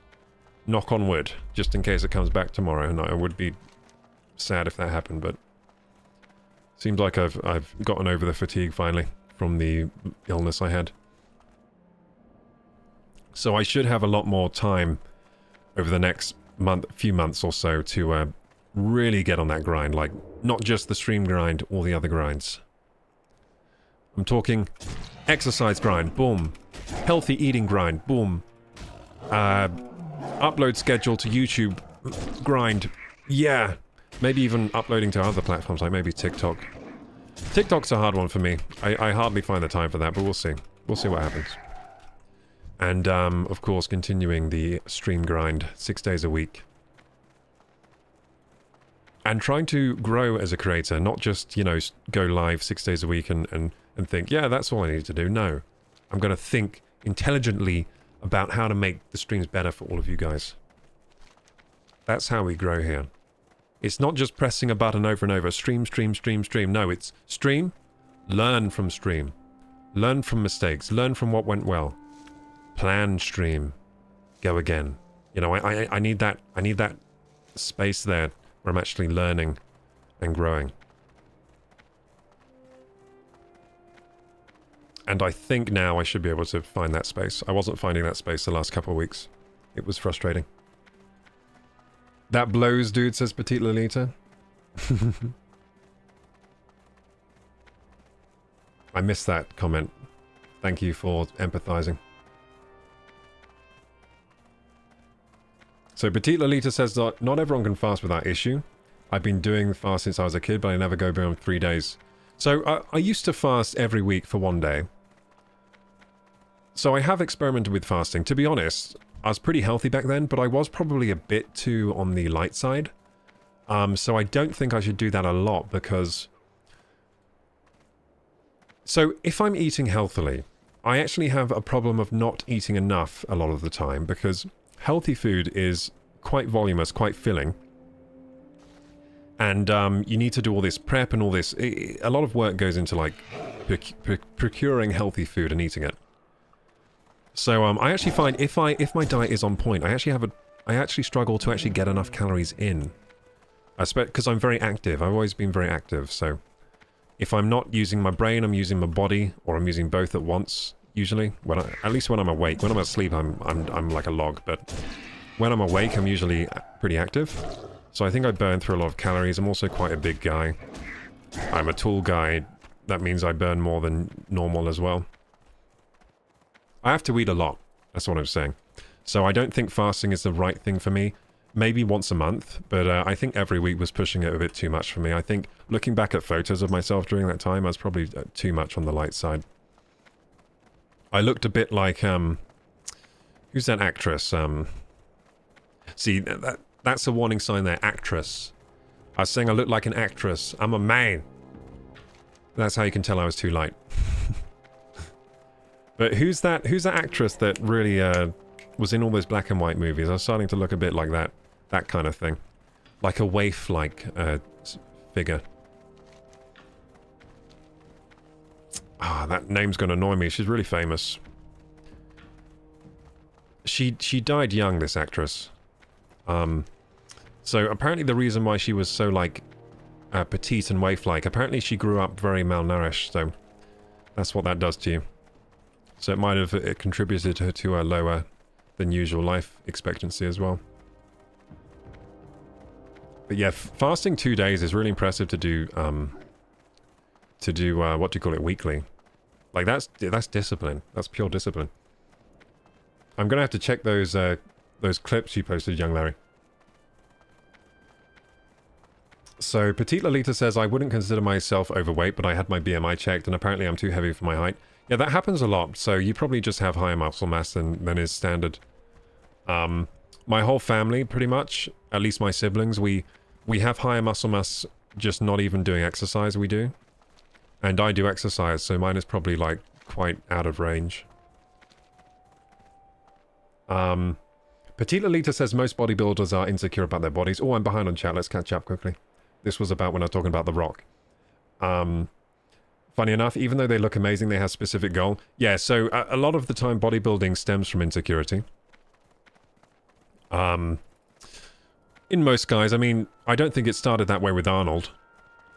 Knock on wood, just in case it comes back tomorrow. And I would be sad if that happened, but seems like I've gotten over the fatigue finally from the illness I had. So I should have a lot more time over the next few months or so to really get on that grind, like not just the stream grind, all the other grinds. I'm talking exercise grind, boom. Healthy eating grind, boom. Upload schedule to YouTube grind, yeah. Maybe even uploading to other platforms, like maybe TikTok. TikTok's a hard one for me. I hardly find the time for that, but we'll see. We'll see what happens. And, of course, continuing the stream grind 6 days a week. And trying to grow as a creator, not just, you know, go live 6 days a week and think, yeah, that's all I need to do. No. I'm going to think intelligently about how to make the streams better for all of you guys. That's how we grow here. It's not just pressing a button over and over, stream, stream, stream, stream. No, it's stream, learn from stream. Learn from mistakes, learn from what went well. Plan stream, go again. You know, I need that space there where I'm actually learning and growing. And I think now I should be able to find that space. I wasn't finding that space the last couple of weeks. It was frustrating. That blows, dude, says Petite Lolita. I missed that comment. Thank you for empathizing. So Petite Lolita says that not everyone can fast without issue. I've been doing the fast since I was a kid, but I never go beyond 3 days. So I used to fast every week for 1 day. So I have experimented with fasting. To be honest, I was pretty healthy back then, but I was probably a bit too on the light side. So I don't think I should do that a lot because... So if I'm eating healthily, I actually have a problem of not eating enough a lot of the time because healthy food is quite voluminous, quite filling. And you need to do all this prep and all this... A lot of work goes into like procuring healthy food and eating it. So I actually find if my diet is on point, I actually struggle to actually get enough calories in. Because I'm very active. I've always been very active, so if I'm not using my brain, I'm using my body, or I'm using both at once. Usually, at least when I'm awake. When I'm asleep, I'm like a log. But when I'm awake, I'm usually pretty active. So I think I burn through a lot of calories. I'm also quite a big guy. I'm a tall guy. That means I burn more than normal as well. I have to eat a lot. That's what I'm saying. So I don't think fasting is the right thing for me. Maybe once a month, but I think every week was pushing it a bit too much for me. I think looking back at photos of myself during that time, I was probably too much on the light side. I looked a bit like, who's that actress? See, that's a warning sign there, actress. I was saying I looked like an actress. I'm a man. That's how you can tell I was too light. But who's that actress that really was in all those black and white movies? I was starting to look a bit like that kind of thing. Like a waif-like figure. Ah, that name's gonna annoy me. She's really famous. She died young, this actress. So apparently the reason why she was so like petite and waif-like, apparently she grew up very malnourished, so that's what that does to you. So it might have contributed to a lower than usual life expectancy as well. But yeah, fasting 2 days is really impressive to do. What do you call it, weekly? Like that's discipline. That's pure discipline. I'm gonna have to check those clips you posted, young Larry. So Petite Lolita says, I wouldn't consider myself overweight, but I had my BMI checked, and apparently I'm too heavy for my height. Yeah, that happens a lot. So you probably just have higher muscle mass than is standard. My whole family, pretty much, at least my siblings, we have higher muscle mass, just not even doing exercise we do. And I do exercise, so mine is probably, like, quite out of range. Petite Lolita says most bodybuilders are insecure about their bodies. Oh, I'm behind on chat. Let's catch up quickly. This was about when I was talking about The Rock. Funny enough, even though they look amazing, they have specific goal. Yeah, so a lot of the time bodybuilding stems from insecurity. In most guys, I mean, I don't think it started that way with Arnold.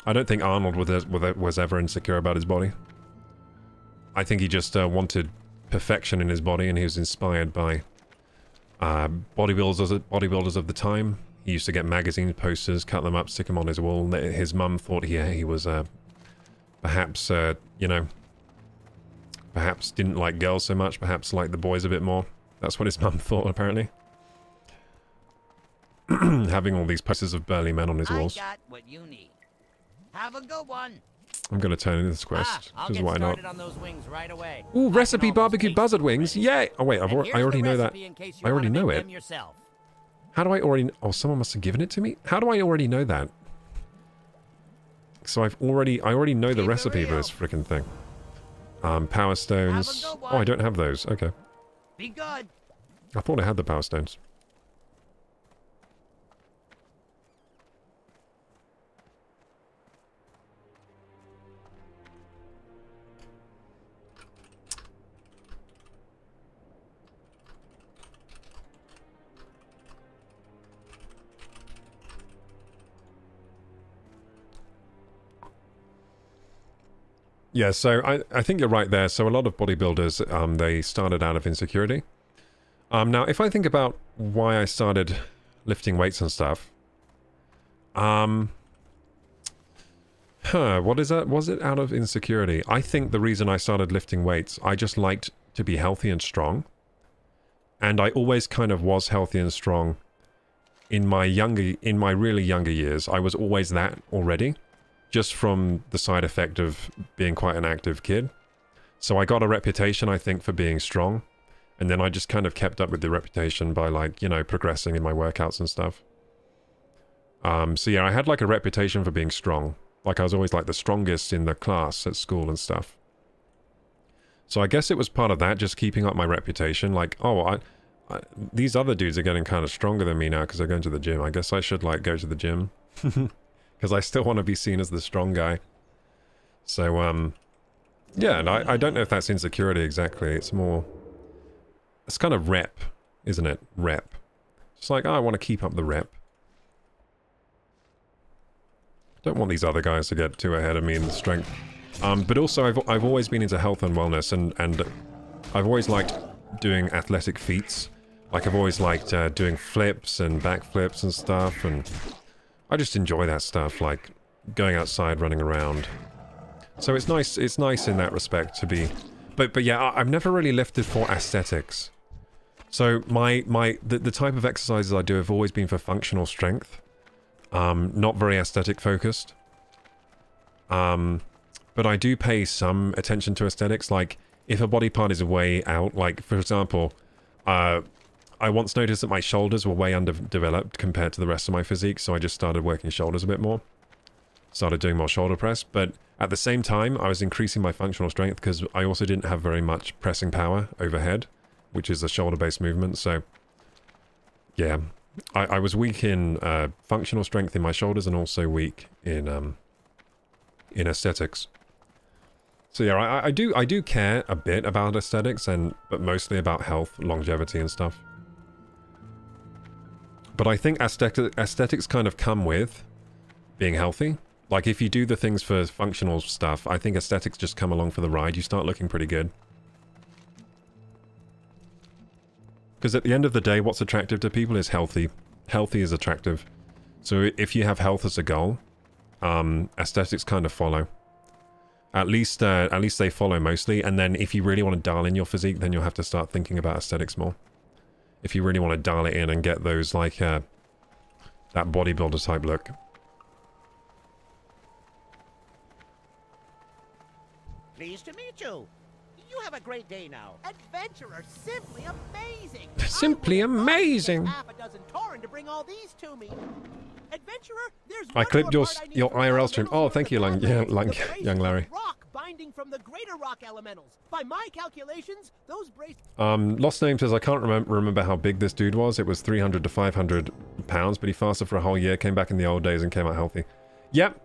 I don't think Arnold was ever insecure about his body. I think he just wanted perfection in his body, and he was inspired by bodybuilders of the time. He used to get magazine posters, cut them up, stick them on his wall. His mum thought he was perhaps, you know, perhaps didn't like girls so much, perhaps liked the boys a bit more. That's what his mum thought, apparently. Having all these posters of burly men on his walls. I got what you need. Have a good one. I'm going to turn in this quest, because why not? On those wings right away. Ooh, recipe barbecue buzzard wings. Yay! Oh wait, I already know that. I already know it. How do I already... Oh, someone must have given it to me? How do I already know that? So I already know the recipe for this freaking thing. Power stones. Oh, I don't have those. Okay. Be good. I thought I had the power stones. Yeah, so I think you're right there. So a lot of bodybuilders, they started out of insecurity. Now, if I think about why I started lifting weights and stuff, what is that? Was it out of insecurity? I think the reason I started lifting weights, I just liked to be healthy and strong. And I always kind of was healthy and strong in my really younger years. I was always that already. Just from the side effect of being quite an active kid. So I got a reputation, I think, for being strong. And then I just kind of kept up with the reputation by, like, you know, progressing in my workouts and stuff. So yeah, I had like a reputation for being strong. Like I was always like the strongest in the class at school and stuff. So I guess it was part of that, just keeping up my reputation. Like, oh, these other dudes are getting kind of stronger than me now because they're going to the gym. I guess I should like go to the gym. Because I still want to be seen as the strong guy. So, yeah, and I don't know if that's insecurity exactly. It's more... It's kind of rep, isn't it? Rep. It's like, oh, I want to keep up the rep. Don't want these other guys to get too ahead of me in strength. But also, I've always been into health and wellness, and I've always liked doing athletic feats. Like, I've always liked doing flips and backflips and stuff, and I just enjoy that stuff, like going outside, running around. So it's nice in that respect to be... But yeah, I've never really lifted for aesthetics. So the type of exercises I do have always been for functional strength. Not very aesthetic focused. But I do pay some attention to aesthetics, like if a body part is way out, like for example, I once noticed that my shoulders were way underdeveloped compared to the rest of my physique, so I just started working shoulders a bit more. Started doing more shoulder press, but at the same time, I was increasing my functional strength because I also didn't have very much pressing power overhead, which is a shoulder-based movement, so yeah. I was weak in functional strength in my shoulders and also weak in aesthetics. So yeah, I do care a bit about aesthetics, but mostly about health, longevity and stuff. But I think aesthetics kind of come with being healthy. Like if you do the things for functional stuff, I think aesthetics just come along for the ride. You start looking pretty good. Because at the end of the day, what's attractive to people is healthy. Healthy is attractive. So if you have health as a goal, aesthetics kind of follow. At least they follow mostly. And then if you really want to dial in your physique, then you'll have to start thinking about aesthetics more. If you really want to dial it in and get those like that bodybuilder type look. Pleased to meet you. You have a great day now. Adventurer, simply amazing. Simply amazing. Half a dozen Tauren to bring all these to me. Adventurer, there's I clipped your IRL stream. Oh, thank you, young Larry. Rock binding from the greater rock elementals. By my calculations, those brace. Lost Name says I can't remember how big this dude was. It was 300 to 500 pounds, but he fasted for a whole year, came back in the old days, and came out healthy. Yep,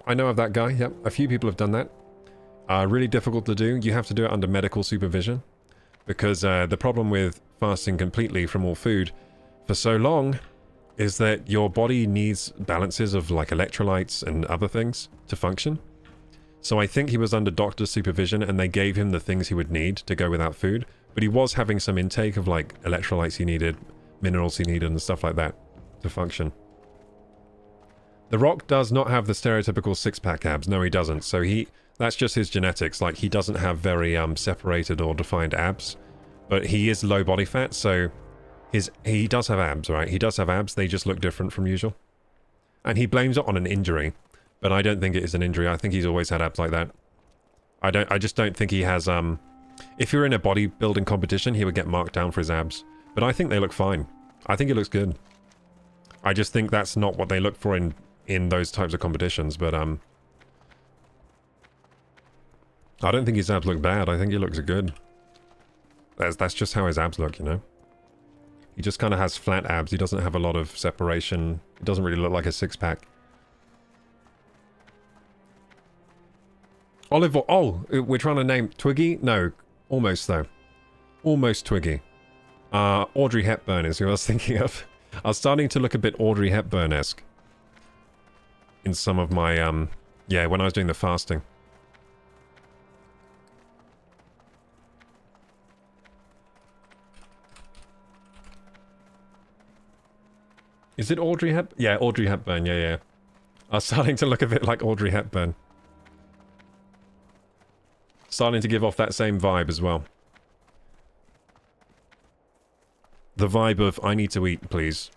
I know of that guy. Yep, a few people have done that. Really difficult to do. You have to do it under medical supervision. Because the problem with fasting completely from all food for so long is that your body needs balances of like electrolytes and other things to function. So I think he was under doctor's supervision and they gave him the things he would need to go without food. But he was having some intake of like electrolytes he needed, minerals he needed and stuff like that to function. The Rock does not have the stereotypical six-pack abs. No, he doesn't. So that's just his genetics. Like, he doesn't have very separated or defined abs. But he is low body fat, so he does have abs, right? He does have abs. They just look different from usual. And he blames it on an injury. But I don't think it is an injury. I think he's always had abs like that. I just don't think he has... If you're in a bodybuilding competition, he would get marked down for his abs. But I think they look fine. I think he looks good. I just think that's not what they look for in those types of competitions, but I don't think his abs look bad. I think he looks good. That's just how his abs look, you know? He just kind of has flat abs. He doesn't have a lot of separation. It doesn't really look like a six-pack. Olive oil. Oh, we're trying to name Twiggy? No, almost though. Almost Twiggy. Audrey Hepburn is who I was thinking of. I was starting to look a bit Audrey Hepburn-esque in some of my, yeah, when I was doing the fasting. Is it Audrey Hepburn? Yeah, Audrey Hepburn, yeah. I was starting to look a bit like Audrey Hepburn. Starting to give off that same vibe as well. The vibe of, I need to eat, please.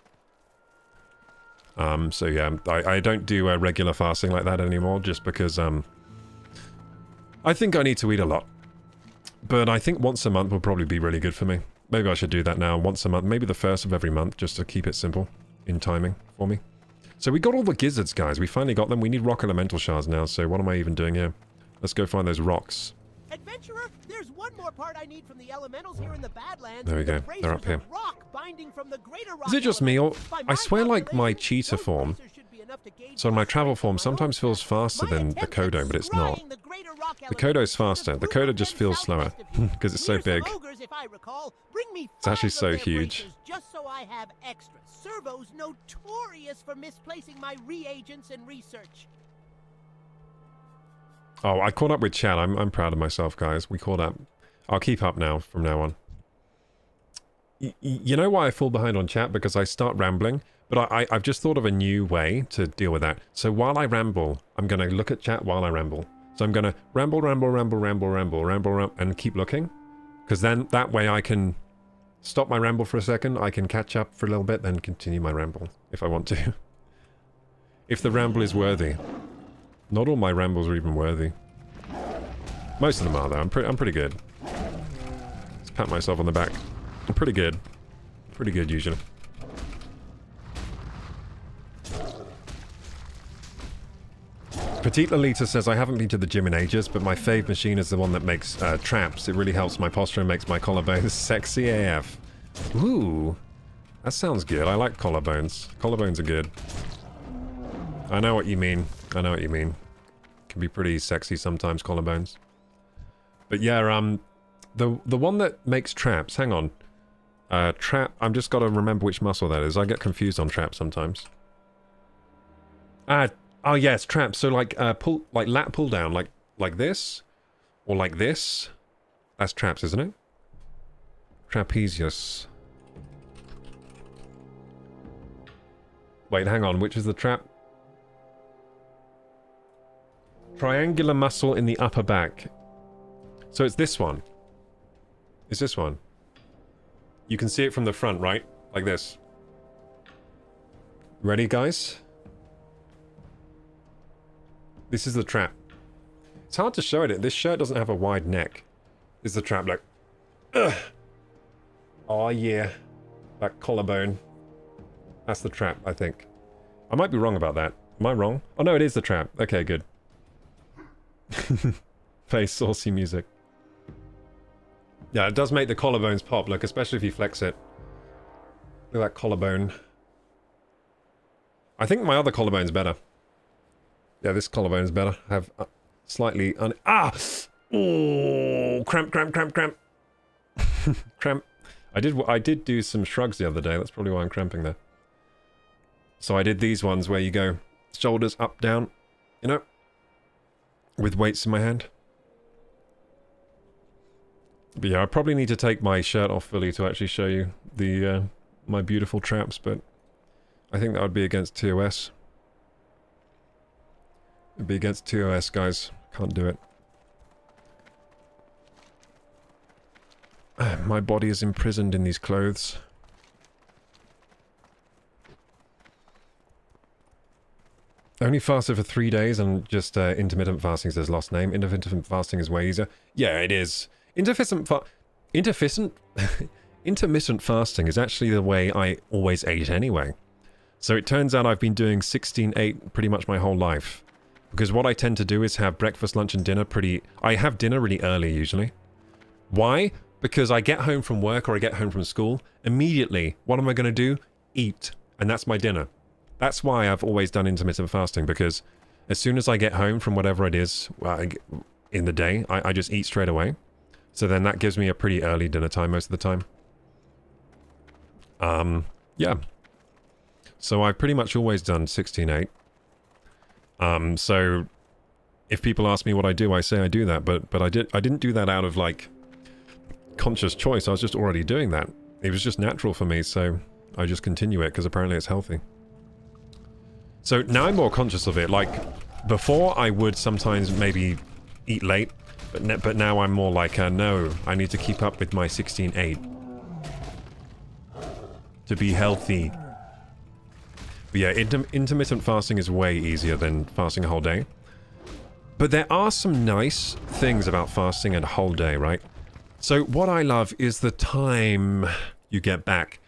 So yeah, I don't do regular fasting like that anymore, just because, I think I need to eat a lot. But I think once a month will probably be really good for me. Maybe I should do that now, once a month, maybe the first of every month, just to keep it simple in timing for me. So we got all the gizzards, guys. We finally got them. We need rock elemental shards now, so what am I even doing here? Let's go find those rocks. Adventurer, there's one more part I need from the elementals here in the Badlands. There we go. They're up here. Rock binding from the greater rock Is it just me, or... By I swear like my calculations, cheetah those form, bracers should be enough to gauge so my the travel strength form of my sometimes own feels attack. faster My than the attempt Kodo, at but it's not. scrying the greater rock The Kodo's elements faster. is The the Kodo just feels slower, southwest of you. because it's so Clear some big. ogres, if I recall. Bring me It's actually 5 so of their huge. bracers, just so I have extra. Servo's notorious for misplacing my reagents and research. Oh, I caught up with chat. I'm proud of myself, guys. We caught up. I'll keep up now, from now on. You know why I fall behind on chat? Because I start rambling. But I've just thought of a new way to deal with that. So while I ramble, I'm going to look at chat while I ramble. So I'm going to ramble, and keep looking. Because then that way I can stop my ramble for a second. I can catch up for a little bit, then continue my ramble if I want to. If the ramble is worthy. Not all my rambles are even worthy. Most of them are, though. I'm pretty good. Let's pat myself on the back. I'm pretty good. Pretty good, usually. Petite Lolita says, I haven't been to the gym in ages, but my fave machine is the one that makes traps. It really helps my posture and makes my collarbones sexy AF. Ooh. That sounds good. I like collarbones. Collarbones are good. I know what you mean. I know what you mean. Can be pretty sexy sometimes, collarbones. But yeah, the one that makes traps, hang on. Trap, I'm just gotta remember which muscle that is. I get confused on traps sometimes. Oh yes, traps. So like lat pull down, like this, or like this. That's traps, isn't it? Trapezius. Wait, hang on. Which is the trap? Triangular muscle in the upper back. So it's this one. It's this one. You can see it from the front, right? Like this. Ready, guys? This is the trap. It's hard to show it. This shirt doesn't have a wide neck. This is the trap, like... Ugh. Oh, yeah. That collarbone. That's the trap, I think. I might be wrong about that. Am I wrong? Oh, no, it is the trap. Okay, good. Face saucy music. Yeah, it does make the collarbones pop, look, especially if you flex it. Look at that collarbone. I think my other collarbone's better. Yeah, this collarbone's better. I have slightly Oh, cramp. Cramp. I did do some shrugs the other day. That's probably why I'm cramping there. So I did these ones where you go shoulders up, down, you know, with weights in my hand. But yeah, I probably need to take my shirt off fully to actually show you the my beautiful traps, but I think that would be against TOS. It'd be against TOS, guys. Can't do it. My body is imprisoned in these clothes. Only fasted for 3 days and just intermittent fasting says lost name. Intermittent fasting is way easier. Yeah, it is. Intermittent fasting is actually the way I always ate anyway. So it turns out I've been doing 16-8 pretty much my whole life. Because what I tend to do is have breakfast, lunch, and dinner I have dinner really early usually. Why? Because I get home from work or I get home from school, immediately, what am I going to do? Eat. And that's my dinner. That's why I've always done intermittent fasting, because as soon as I get home from whatever it is in the day, I just eat straight away. So then that gives me a pretty early dinner time most of the time. Yeah. So I've pretty much always done 16-8. So if people ask me what I do, I say I do that, but I didn't do that out of like conscious choice. I was just already doing that. It was just natural for me, so I just continue it because apparently it's healthy. So now I'm more conscious of it. Like before, I would sometimes maybe eat late, but now I'm more like, no, I need to keep up with my 16-8 to be healthy. But yeah, intermittent fasting is way easier than fasting a whole day. But there are some nice things about fasting a whole day, right? So what I love is the time you get back.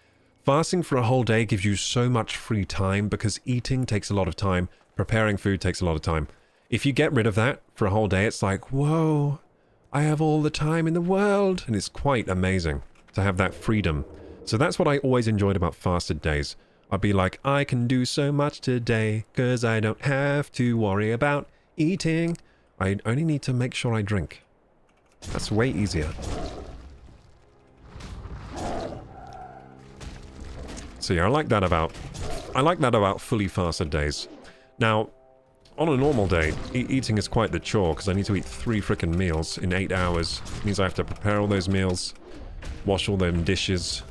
Fasting for a whole day gives you so much free time because eating takes a lot of time, preparing food takes a lot of time. If you get rid of that for a whole day, it's like, whoa, I have all the time in the world. And it's quite amazing to have that freedom. So that's what I always enjoyed about fasted days. I'd be like, I can do so much today because I don't have to worry about eating. I only need to make sure I drink. That's way easier. So yeah, I like that about fully fasted days. Now, on a normal day, eating is quite the chore because I need to eat 3 frickin' meals in 8 hours. It means I have to prepare all those meals, wash all them dishes,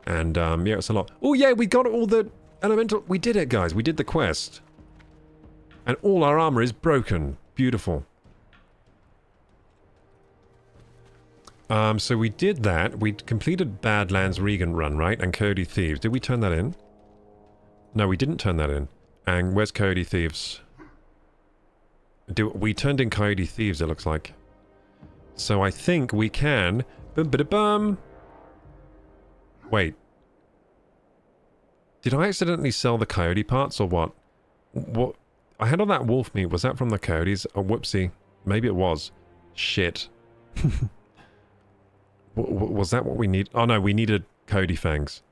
and yeah, it's a lot. Oh yeah, we got all the elemental. We did it, guys. We did the quest, and all our armor is broken. Beautiful. So we did that. We completed Badlands Regent Run, right? And Coyote Thieves. Did we turn that in? No, we didn't turn that in. And where's Coyote Thieves? We turned in Coyote Thieves, it looks like. So I think we can... Bum-ba-da-bum! Wait. Did I accidentally sell the coyote parts, or what? What? I had all that wolf meat. Was that from the coyotes? Oh, whoopsie. Maybe it was. Shit. Was that what we need? Oh no, we needed coyote fangs.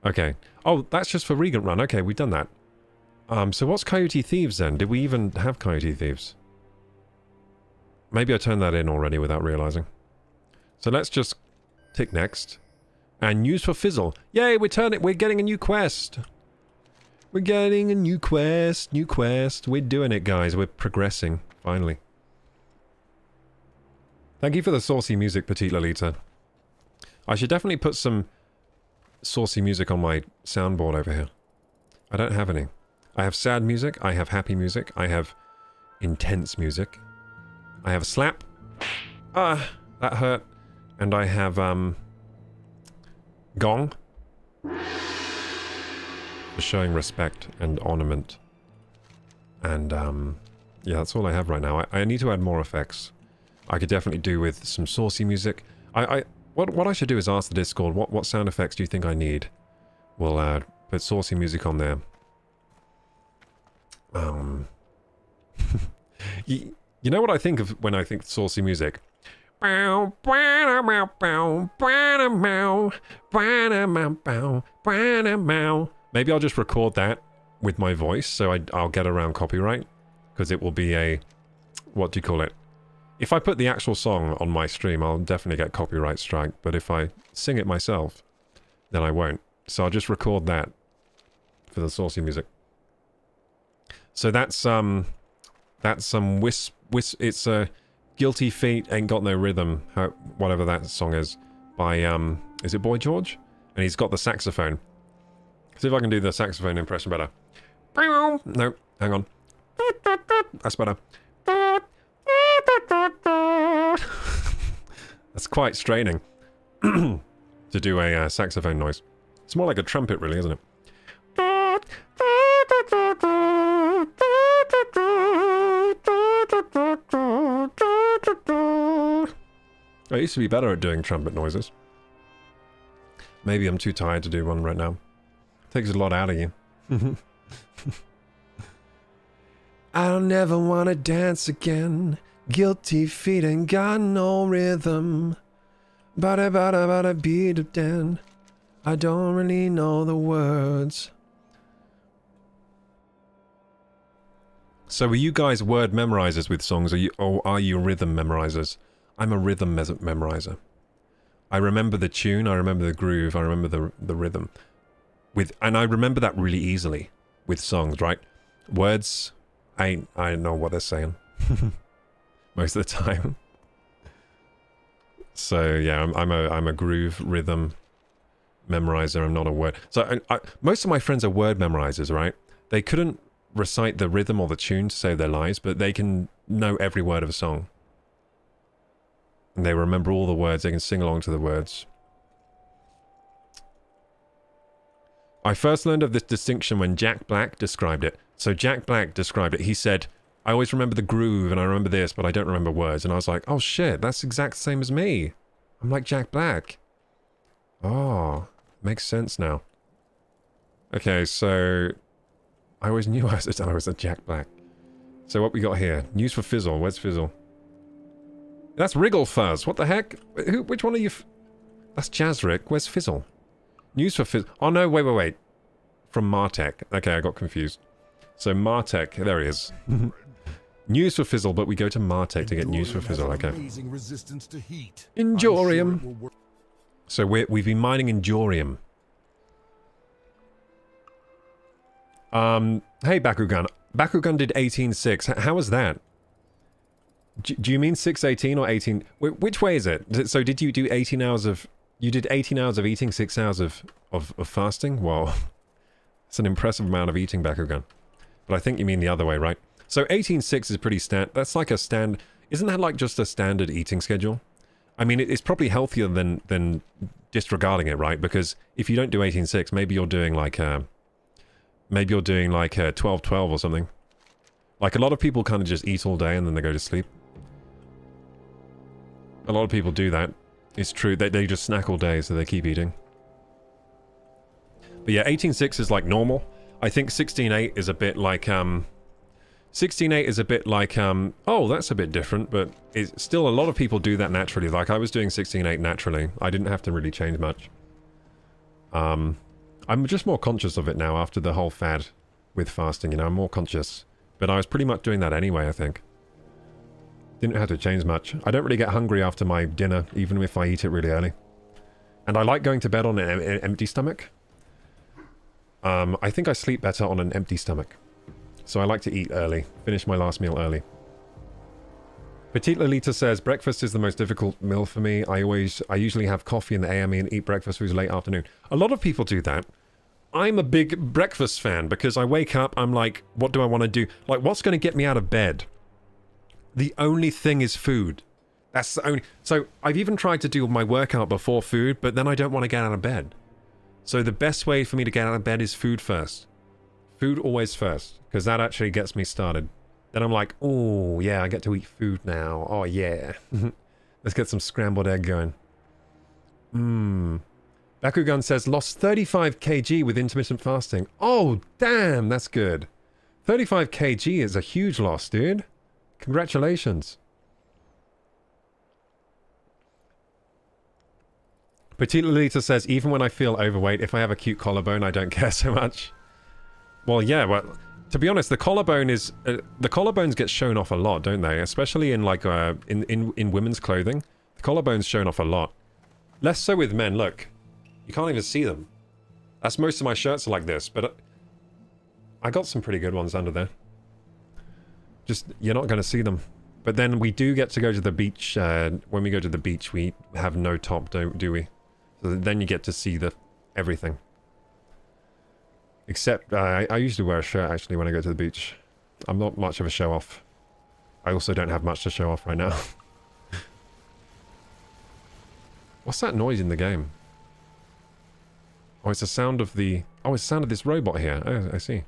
Okay. Oh, that's just for Regent Run. Okay, we've done that. So what's Coyote Thieves then? Did we even have Coyote Thieves? Maybe I turned that in already without realizing. So let's just tick next. And use for Fizzle. Yay, we're getting a new quest. We're getting a new quest. We're doing it, guys. We're progressing, finally. Thank you for the saucy music, Petite Lolita. I should definitely put some saucy music on my soundboard over here. I don't have any. I have sad music, I have happy music, I have intense music. I have slap. Ah, that hurt. And I have, gong. For showing respect and ornament. And, yeah, that's all I have right now. I need to add more effects. I could definitely do with some saucy music. What I should do is ask the Discord, what sound effects do you think I need? We'll, put saucy music on there. You know what I think of when I think saucy music? Maybe I'll just record that with my voice, so I'll get around copyright, because it will be a... what do you call it? If I put the actual song on my stream, I'll definitely get copyright strike, but if I sing it myself, then I won't. So I'll just record that for the saucy music. So that's some it's a Guilty Feet Ain't Got No Rhythm, whatever that song is, by is it Boy George? And he's got the saxophone. See if I can do the saxophone impression better. No, hang on. That's better. That's quite straining to do a saxophone noise. It's more like a trumpet, really, isn't it? I used to be better at doing trumpet noises. Maybe I'm too tired to do one right now. Takes a lot out of you. I don't never want to dance again. Guilty feet ain't got no rhythm. Bada bada bada beat of den. I don't really know the words. So are you guys word memorizers with songs, or are you rhythm memorizers? I'm a rhythm memorizer. I remember the tune, I remember the groove, I remember the rhythm. And I remember that really easily with songs, right? Words, I don't know what they're saying. Most of the time. So yeah, I'm a groove rhythm memorizer. I'm not a word. So most of my friends are word memorizers, right? They couldn't recite the rhythm or the tune to save their lives, but they can know every word of a song. And they remember all the words. They can sing along to the words. I first learned of this distinction when Jack Black described it. So Jack Black described it. He said, I always remember the groove and I remember this, but I don't remember words. And I was like, oh shit, that's exact same as me. I'm like Jack Black. Oh, Makes sense now. Okay, so... I always knew I was a Jack Black. So what we got here? News for Fizzle. Where's Fizzle? That's Wrigglefuzz. What the heck? Which one are you... That's Jazzrick. Where's Fizzle? News for Fizzle. Oh no, wait. From Martek. Okay, I got confused. So Martek, there he is. News for Fizzle, but we go to Martek to get news for Fizzle. Okay. Injorium. So we've been mining Injorium. Hey Bakugan. Bakugan did 18.6. How was that? Do you mean 6.18 or 18? Which way is it? So did you do 18 hours of... You did 18 hours of eating, 6 hours of fasting? Wow. It's an impressive amount of eating, Bakugan. But I think you mean the other way, right? So 18.6 is pretty that's like a stand... Isn't that like just a standard eating schedule? I mean, it's probably healthier than disregarding it, right? Because if you don't do 18.6, maybe you're doing like... Maybe you're doing like 12-12 or something. Like a lot of people kind of just eat all day and then they go to sleep. A lot of people do that. It's true. They just snack all day, so they keep eating. But yeah, 18.6 is like normal. I think 16.8 is a bit like 16.8 is a bit like oh, that's a bit different, but it's still a lot of people do that naturally. Like I was doing 16.8 naturally. I didn't have to really change much. I'm just more conscious of it now after the whole fad with fasting, you know, I'm more conscious. But I was pretty much doing that anyway, I think. Didn't have to change much. I don't really get hungry after my dinner, even if I eat it really early. And I like going to bed on an empty stomach. I think I sleep better on an empty stomach. So I like to eat early. Finish my last meal early. Petite Lolita says, breakfast is the most difficult meal for me. I usually have coffee in the AM and eat breakfast foods late afternoon. A lot of people do that. I'm a big breakfast fan because I wake up, I'm like, what do I want to do? Like, what's going to get me out of bed? The only thing is food. That's the only... So, I've even tried to do my workout before food, but then I don't want to get out of bed. So the best way for me to get out of bed is food first. Food always first, because that actually gets me started. Then I'm like, oh, yeah, I get to eat food now. Oh, yeah. Let's get some scrambled egg going. Bakugan says, lost 35 kg with intermittent fasting. Oh, damn, that's good. 35 kg is a huge loss, dude. Congratulations. Petite Lolita says, even when I feel overweight, if I have a cute collarbone, I don't care so much. Well, yeah, well, to be honest, the collarbone is... the collarbones get shown off a lot, don't they? Especially in, like, in women's clothing. The collarbone's shown off a lot. Less so with men, look. You can't even see them. That's most of my shirts are like this, but... I got some pretty good ones under there. Just, you're not going to see them. But then we do get to go to the beach. When we go to the beach, we have no top, do we? So then you get to see everything. Except, I usually wear a shirt, actually, when I go to the beach. I'm not much of a show-off. I also don't have much to show off right now. What's that noise in the game? Oh, it's the sound of the... Oh, it's the sound of this robot here. Oh, I see.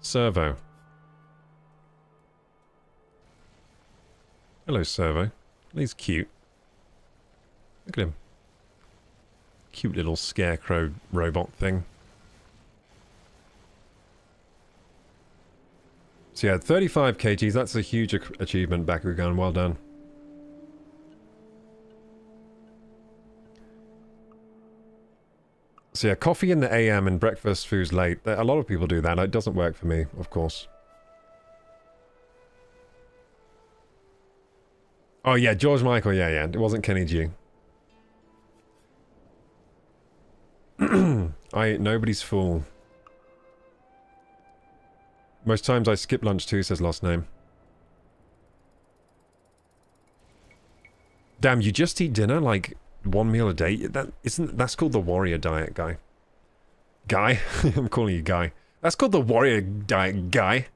Servo. Hello, Servo. He's cute. Look at him. Cute little scarecrow robot thing. So yeah, 35 kgs, that's a huge achievement, Bakugan, well done. So yeah, coffee in the AM and breakfast foods late. A lot of people do that. It doesn't work for me, of course. Oh yeah, George Michael, yeah. It wasn't Kenny G. Nobody's fool. Most times I skip lunch too, says Lost Name. Damn, you just eat dinner like one meal a day? That's called the warrior diet, guy. Guy? I'm calling you Guy. That's called the warrior diet, guy.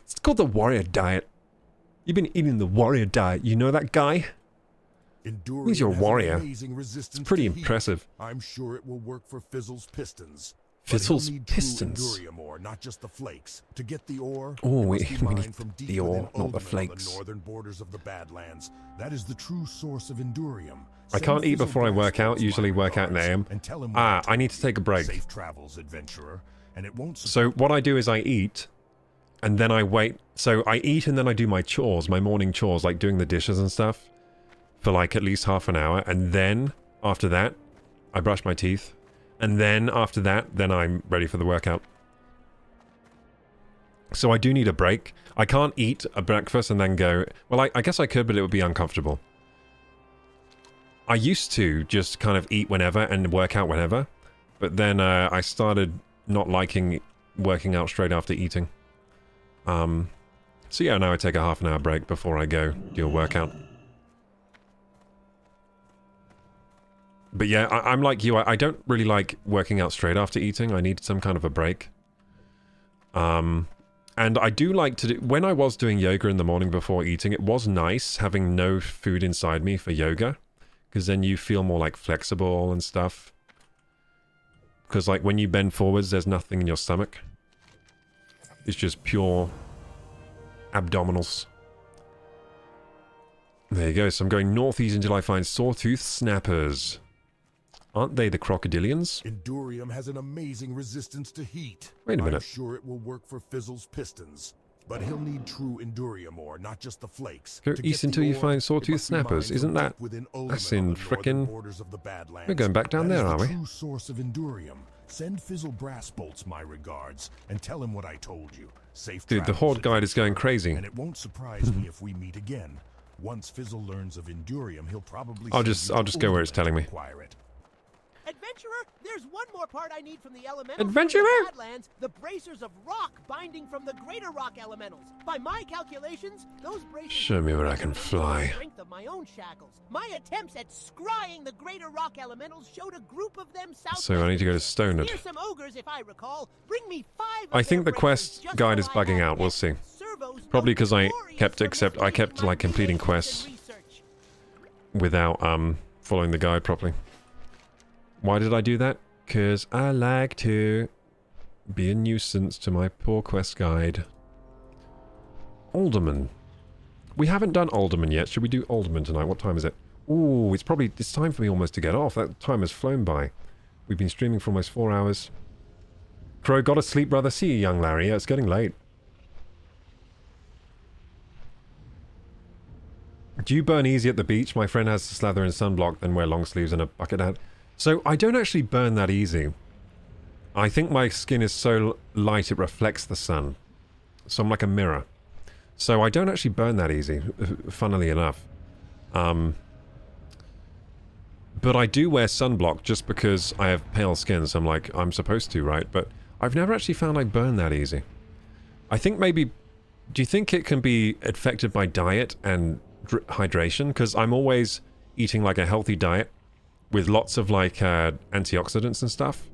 It's called the warrior diet. You've been eating the warrior diet. You know that, guy? He's your warrior. It's pretty impressive. I'm sure it will work for Fizzle's pistons. Fizzle's need pistons. True Endurium ore, not just the flakes. To get the ore, Oh, it we must be need mined from deep the ore, within not the Oldman flakes. On the northern borders of the Badlands. That is the true source of Endurium. I can't eat before I work out. Usually work out in the AM. I need to take a break. Safe travels, adventurer, and it won't. So what I do is I eat, and then I wait. So I eat and then I do my chores, my morning chores, like doing the dishes and stuff, for like at least half an hour, and then after that, I brush my teeth, and then after that, then I'm ready for the workout. So I do need a break. I can't eat a breakfast and then go, well, I guess I could, but it would be uncomfortable. I used to just kind of eat whenever and work out whenever, but then I started not liking working out straight after eating. So yeah, now I take a half an hour break before I go do a workout. But yeah, I'm like you. I don't really like working out straight after eating. I need some kind of a break. And I do like to do... When I was doing yoga in the morning before eating, it was nice having no food inside me for yoga. Because then you feel more like flexible and stuff. Because like when you bend forwards, there's nothing in your stomach. It's just pure abdominals. There you go. So I'm going northeast until I find sawtooth snappers. Aren't they the crocodilians? Endurium has an amazing resistance to heat. Wait a minute. I'm sure it will work for Fizzle's pistons. But he'll need true Endurium ore, not just the flakes. Go To east get until the you ore, find it sawtooth must be mined snappers. from Isn't that... deep within Oldman That's on in the northern frickin'... borders of the Badlands. We're going back down That there, is are the we? true source of Endurium. Send Fizzle brass bolts my regards and tell him what I told you. Safe Dude, the travels, Horde guide is going adventurer, crazy. And it won't surprise me if we meet again. Once Fizzle learns of Endurium, he'll probably I'll send just you go where it's Oldman telling to me. acquire it. Adventurer, there's one more part I need from the elementals. Adventurer? From the Badlands, the bracers of rock binding from the greater rock elementals. By my calculations, those bracers... Show me where I can fly. ...strength of my own shackles. My attempts at scrying the greater rock elementals showed a group of them south... So I need to go to Stonard. Near some ogres, if I recall. Bring me 5 of I think their the quest bracers just guide so is I bugging have out. We'll net see. servos Probably because I notorious kept for like completing quests and research. without following the guide properly. Why did I do that? Because I like to be a nuisance to my poor quest guide. Alderman. We haven't done Alderman yet. Should we do Alderman tonight? What time is it? Ooh, it's time for me almost to get off. That time has flown by. We've been streaming for almost 4 hours. Crow, gotta sleep, brother. See you, young Larry. Yeah, it's getting late. Do you burn easy at the beach? My friend has to slather in sunblock, then wear long sleeves and a bucket hat. So I don't actually burn that easy. I think my skin is so light it reflects the sun. So I'm like a mirror. So I don't actually burn that easy, funnily enough. But I do wear sunblock just because I have pale skin, so I'm supposed to, right? But I've never actually found I burn that easy. I think maybe... Do you think it can be affected by diet and hydration? Because I'm always eating like a healthy diet with lots of like antioxidants and stuff.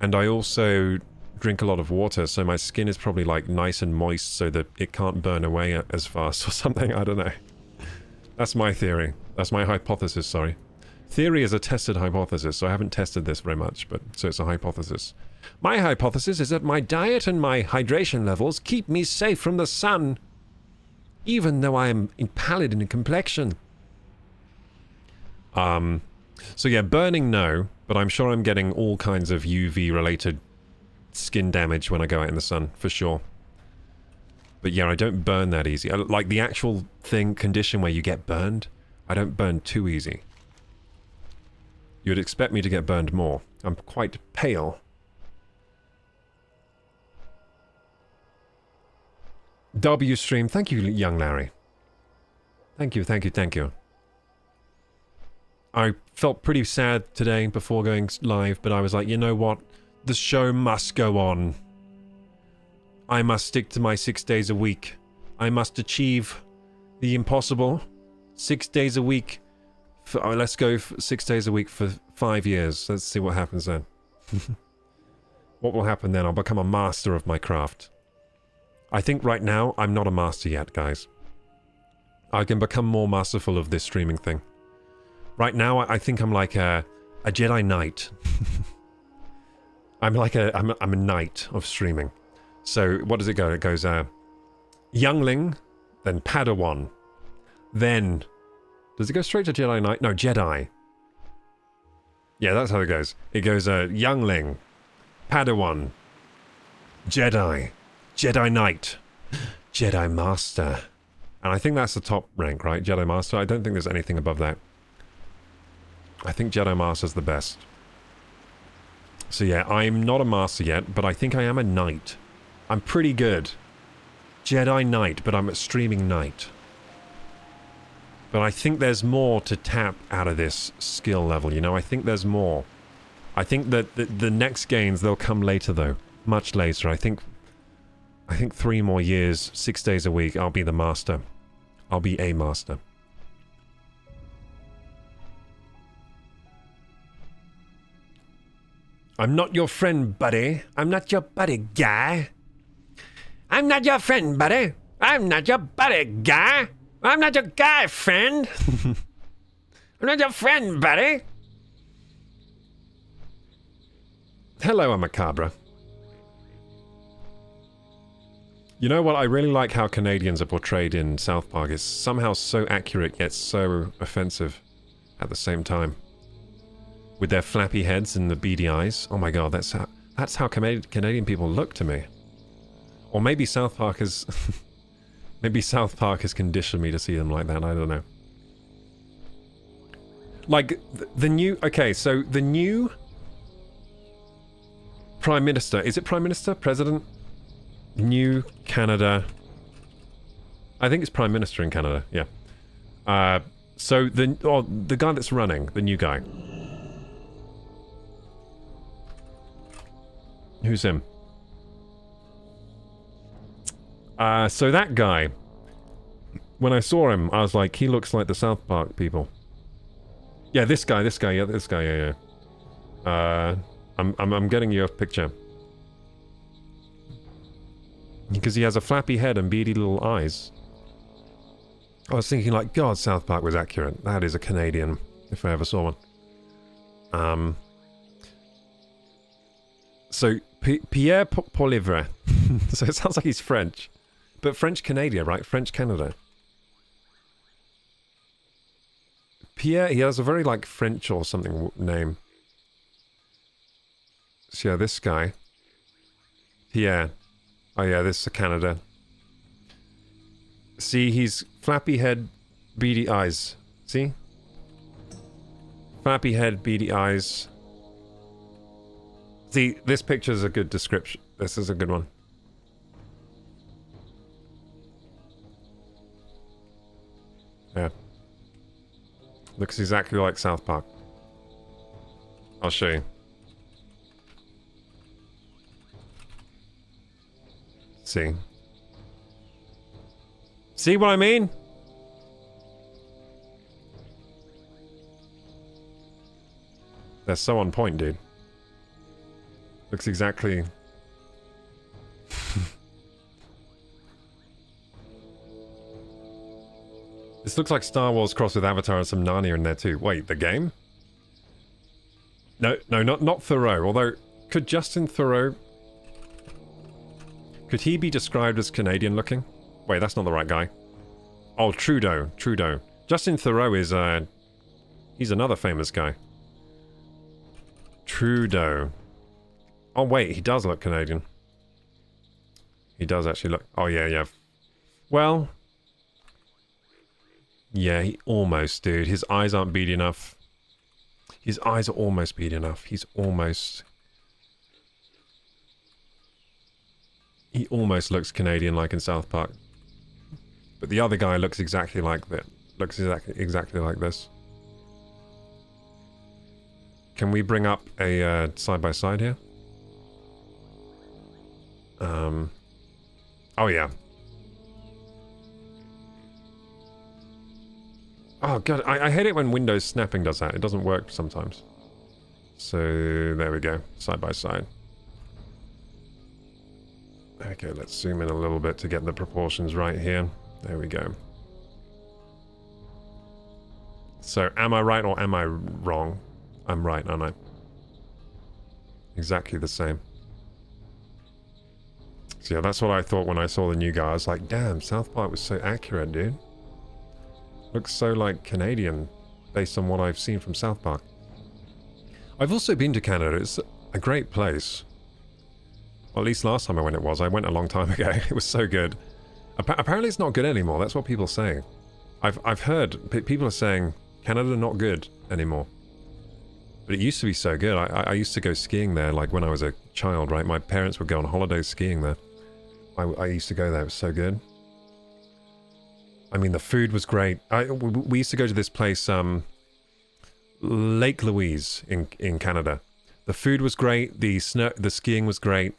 And I also drink a lot of water, so my skin is probably like nice and moist so that it can't burn away as fast or something. I don't know. That's my theory. That's my hypothesis, sorry. Theory is a tested hypothesis, so I haven't tested this very much, but so it's a hypothesis. My hypothesis is that my diet and my hydration levels keep me safe from the sun, even though I am pallid in complexion. So yeah, burning, no, but I'm sure I'm getting all kinds of UV-related skin damage when I go out in the sun, for sure. But yeah, I don't burn that easy. Like the actual condition where you get burned, I don't burn too easy. You'd expect me to get burned more. I'm quite pale. W stream, thank you, young Larry. Thank you, thank you, thank you. I felt pretty sad today before going live, but I was like, you know what? The show must go on. I must stick to my 6 days a week. I must achieve the impossible. 6 days a week. Let's go 6 days a week for 5 years. Let's see what happens then. What will happen then? I'll become a master of my craft. I think right now, I'm not a master yet, guys. I can become more masterful of this streaming thing. Right now, I think I'm like a Jedi Knight. I'm like I'm a knight of streaming. So what does it go? It goes youngling, then Padawan, then does it go straight to Jedi Knight? No, Jedi. Yeah, that's how it goes. It goes youngling, Padawan, Jedi, Jedi Knight, Jedi Master. And I think that's the top rank, right? Jedi Master. I don't think there's anything above that. I think Jedi Master's the best. So yeah, I'm not a Master yet, but I think I am a Knight. I'm pretty good. Jedi Knight, but I'm a streaming Knight. But I think there's more to tap out of this skill level, you know? I think there's more. I think that the next gains, they'll come later though. Much later. I think 3 more years, 6 days a week, I'll be the Master. I'll be a Master. I'm not your friend, buddy. I'm not your buddy, guy. I'm not your friend, buddy. I'm not your buddy, guy. I'm not your guy, friend. I'm not your friend, buddy. Hello, Amacabra. You know what? I really like how Canadians are portrayed in South Park. It's somehow so accurate yet so offensive at the same time. With their flappy heads and the beady eyes. Oh my god, that's how Canadian people look to me. Or maybe South Park is... maybe South Park has conditioned me to see them like that, I don't know. Like, the new... Okay, so the new... Prime Minister... Is it Prime Minister? President? New Canada... I think it's Prime Minister in Canada, yeah. So the guy that's running, the new guy. Who's him? So that guy, when I saw him, I was like, he looks like the South Park people. Yeah, this guy, yeah. I'm getting you a picture. Because he has a flappy head and beady little eyes. I was thinking like, God, South Park was accurate. That is a Canadian, if I ever saw one. So, Pierre Poilievre. So it sounds like he's French. But French-Canadian, right? French-Canada. Pierre, he has a very, like, French or something name. So yeah, this guy. Pierre. Oh yeah, this is Canada. See, he's flappy head, beady eyes. See? Flappy head, beady eyes. See, this picture is a good description. This is a good one. Yeah. Looks exactly like South Park. I'll show you. See? See what I mean? They're so on point, dude. Looks exactly... This looks like Star Wars crossed with Avatar and some Narnia in there too. Wait, the game? No, not Thoreau. Although, could Justin Thoreau... Could he be described as Canadian looking? Wait, that's not the right guy. Oh, Trudeau. Justin Thoreau is, he's another famous guy. Trudeau. Oh, wait, he does look Canadian. He does actually look... Oh, yeah. Well... Yeah, he almost, dude. His eyes aren't beady enough. His eyes are almost beady enough. He's almost... He almost looks Canadian like in South Park. But the other guy looks exactly like that. Looks exactly like this. Can we bring up a side-by-side here? Oh, yeah. Oh, God. I hate it when Windows snapping does that. It doesn't work sometimes. So, there we go. Side-by-side. Okay, let's zoom in a little bit to get the proportions right here. There we go. So, am I right or am I wrong? I'm right, aren't I? Exactly the same. So yeah, that's what I thought when I saw the new guy. I was like, damn, South Park was so accurate, dude. Looks so like Canadian based on what I've seen from South Park. I've also been to Canada. It's a great place. Well, at least last time I went it was. I went a long time ago. It was so good. Apparently it's not good anymore. That's what people say. I've heard people are saying Canada not good anymore. But it used to be so good. I used to go skiing there like when I was a child, right? My parents would go on holidays skiing there. I used to go there. It was so good. I mean, the food was great. We used to go to this place, Lake Louise in Canada. The food was great. The skiing was great.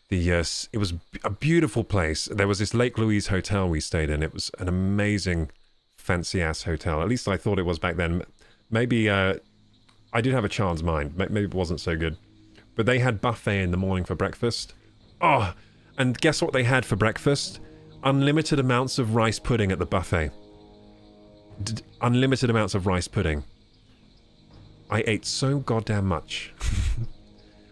It was a beautiful place. There was this Lake Louise hotel we stayed in. It was an amazing, fancy-ass hotel. At least I thought it was back then. Maybe I did have a child's mind. Maybe it wasn't so good. But they had buffet in the morning for breakfast. Oh, and guess what they had for breakfast? Unlimited amounts of rice pudding at the buffet. Unlimited amounts of rice pudding. I ate so goddamn much.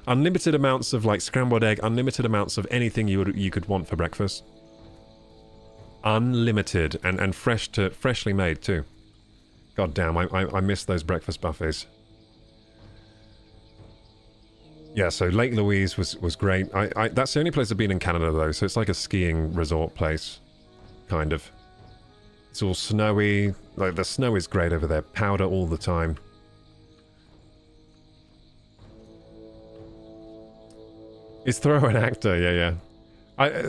Unlimited amounts of like scrambled egg, unlimited amounts of anything you could want for breakfast. Unlimited and freshly made too. God damn, I miss those breakfast buffets. Yeah, so Lake Louise was great. That's the only place I've been in Canada though, so it's like a skiing resort place, kind of. It's all snowy. Like the snow is great over there. Powder all the time. Is Thoreau an actor? Yeah.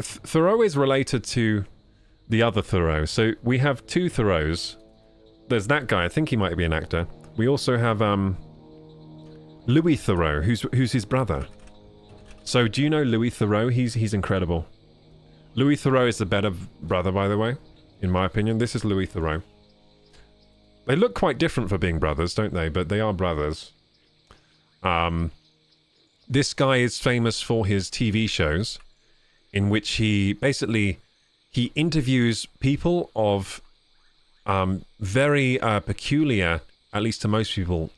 Thoreau is related to the other Thoreau. So we have two Thoreaus. There's that guy. I think he might be an actor. We also have Louis Thoreau, who's his brother. So do you know Louis Thoreau? He's incredible. Louis Thoreau is the better brother, by the way, in my opinion. This is Louis Thoreau. They look quite different for being brothers, don't they? But they are brothers. This guy is famous for his TV shows, in which he interviews people of very peculiar, at least to most people,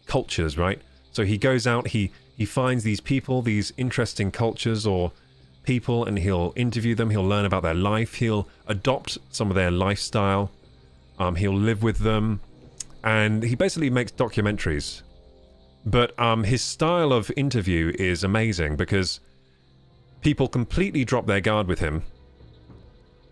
cultures, right? So he goes out, he finds these people, these interesting cultures or people, and he'll interview them, he'll learn about their life, he'll adopt some of their lifestyle, he'll live with them, and he basically makes documentaries. But his style of interview is amazing because people completely drop their guard with him.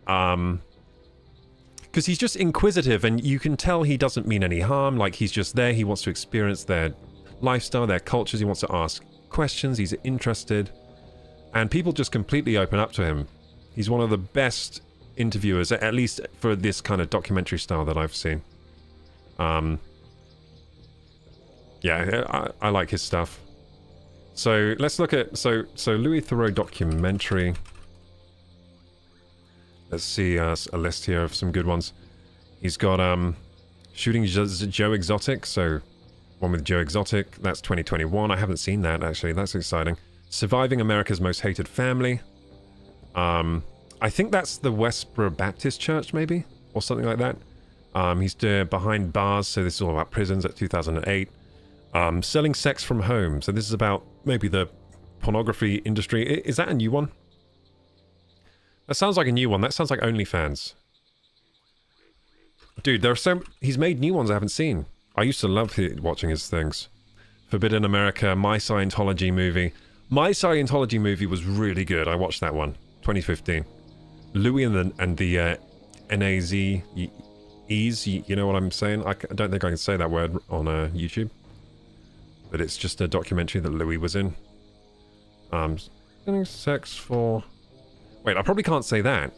Because he's just inquisitive, and you can tell he doesn't mean any harm. Like, he's just there, he wants to experience their lifestyle, their cultures, he wants to ask questions, he's interested. And people just completely open up to him. He's one of the best interviewers, at least for this kind of documentary style that I've seen. Yeah, I like his stuff. So let's look at so Louis Thoreau documentary. Let's see a list here of some good ones. He's got Shooting Joe Exotic, so one with Joe Exotic. That's 2021. I haven't seen that actually. That's exciting. Surviving America's Most Hated Family. I think that's the Westboro Baptist Church, maybe, or something like that. He's doing Behind Bars, so this is all about prisons at 2008. Selling Sex from Home, so this is about maybe the pornography industry. Is that a new one? That sounds like a new one. That sounds like OnlyFans. Dude, there are he's made new ones I haven't seen. I used to love watching his things. Forbidden America, My Scientology Movie. My Scientology Movie was really good. I watched that one, 2015. Louis and the NAZ E's, you know what I'm saying? I don't think I can say that word on YouTube. But it's just a documentary that Louis was in. Sex for... Wait, I probably can't say that.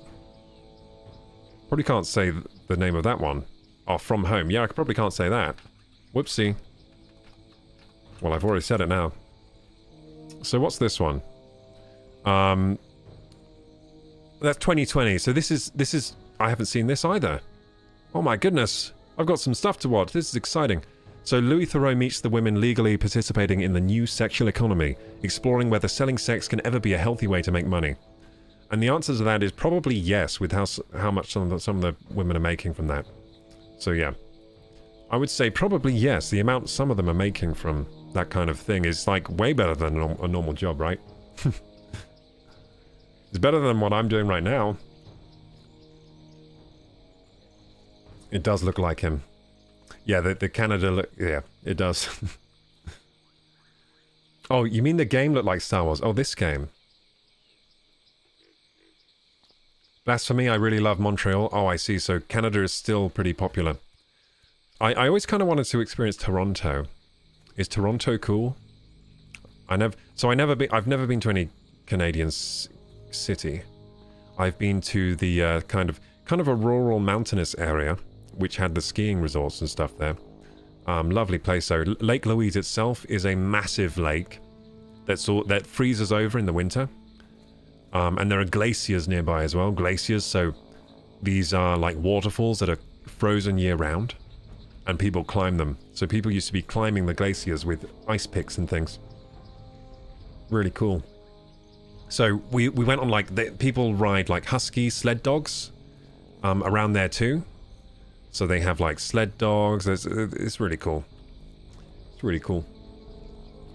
Probably can't say the name of that one. Oh, From Home. Yeah, I probably can't say that. Whoopsie. Well, I've already said it now. So what's this one? That's 2020. So this is... I haven't seen this either. Oh my goodness. I've got some stuff to watch. This is exciting. So Louis Thoreau meets the women legally participating in the new sexual economy, exploring whether selling sex can ever be a healthy way to make money. And the answer to that is probably yes, with how much some of the women are making from that. So yeah, I would say probably yes. The amount some of them are making from that kind of thing is like way better than a normal job, right? It's better than what I'm doing right now. It does look like him. Yeah, the Canada look, yeah, it does. Oh, you mean the game looked like Star Wars? Oh, this game. Blasphemy, I really love Montreal. Oh, I see. So Canada is still pretty popular. I always kind of wanted to experience Toronto. Is Toronto cool? I've never been to any Canadian city. I've been to the kind of a rural mountainous area, which had the skiing resorts and stuff there. Lovely place though. Lake Louise itself is a massive lake that freezes over in the winter. And there are glaciers nearby as well. Glaciers, so these are like waterfalls that are frozen year-round, and people climb them. So people used to be climbing the glaciers with ice picks and things. Really cool. So we went on like, people ride like husky sled dogs around there too. So they have like sled dogs. It's really cool. It's really cool.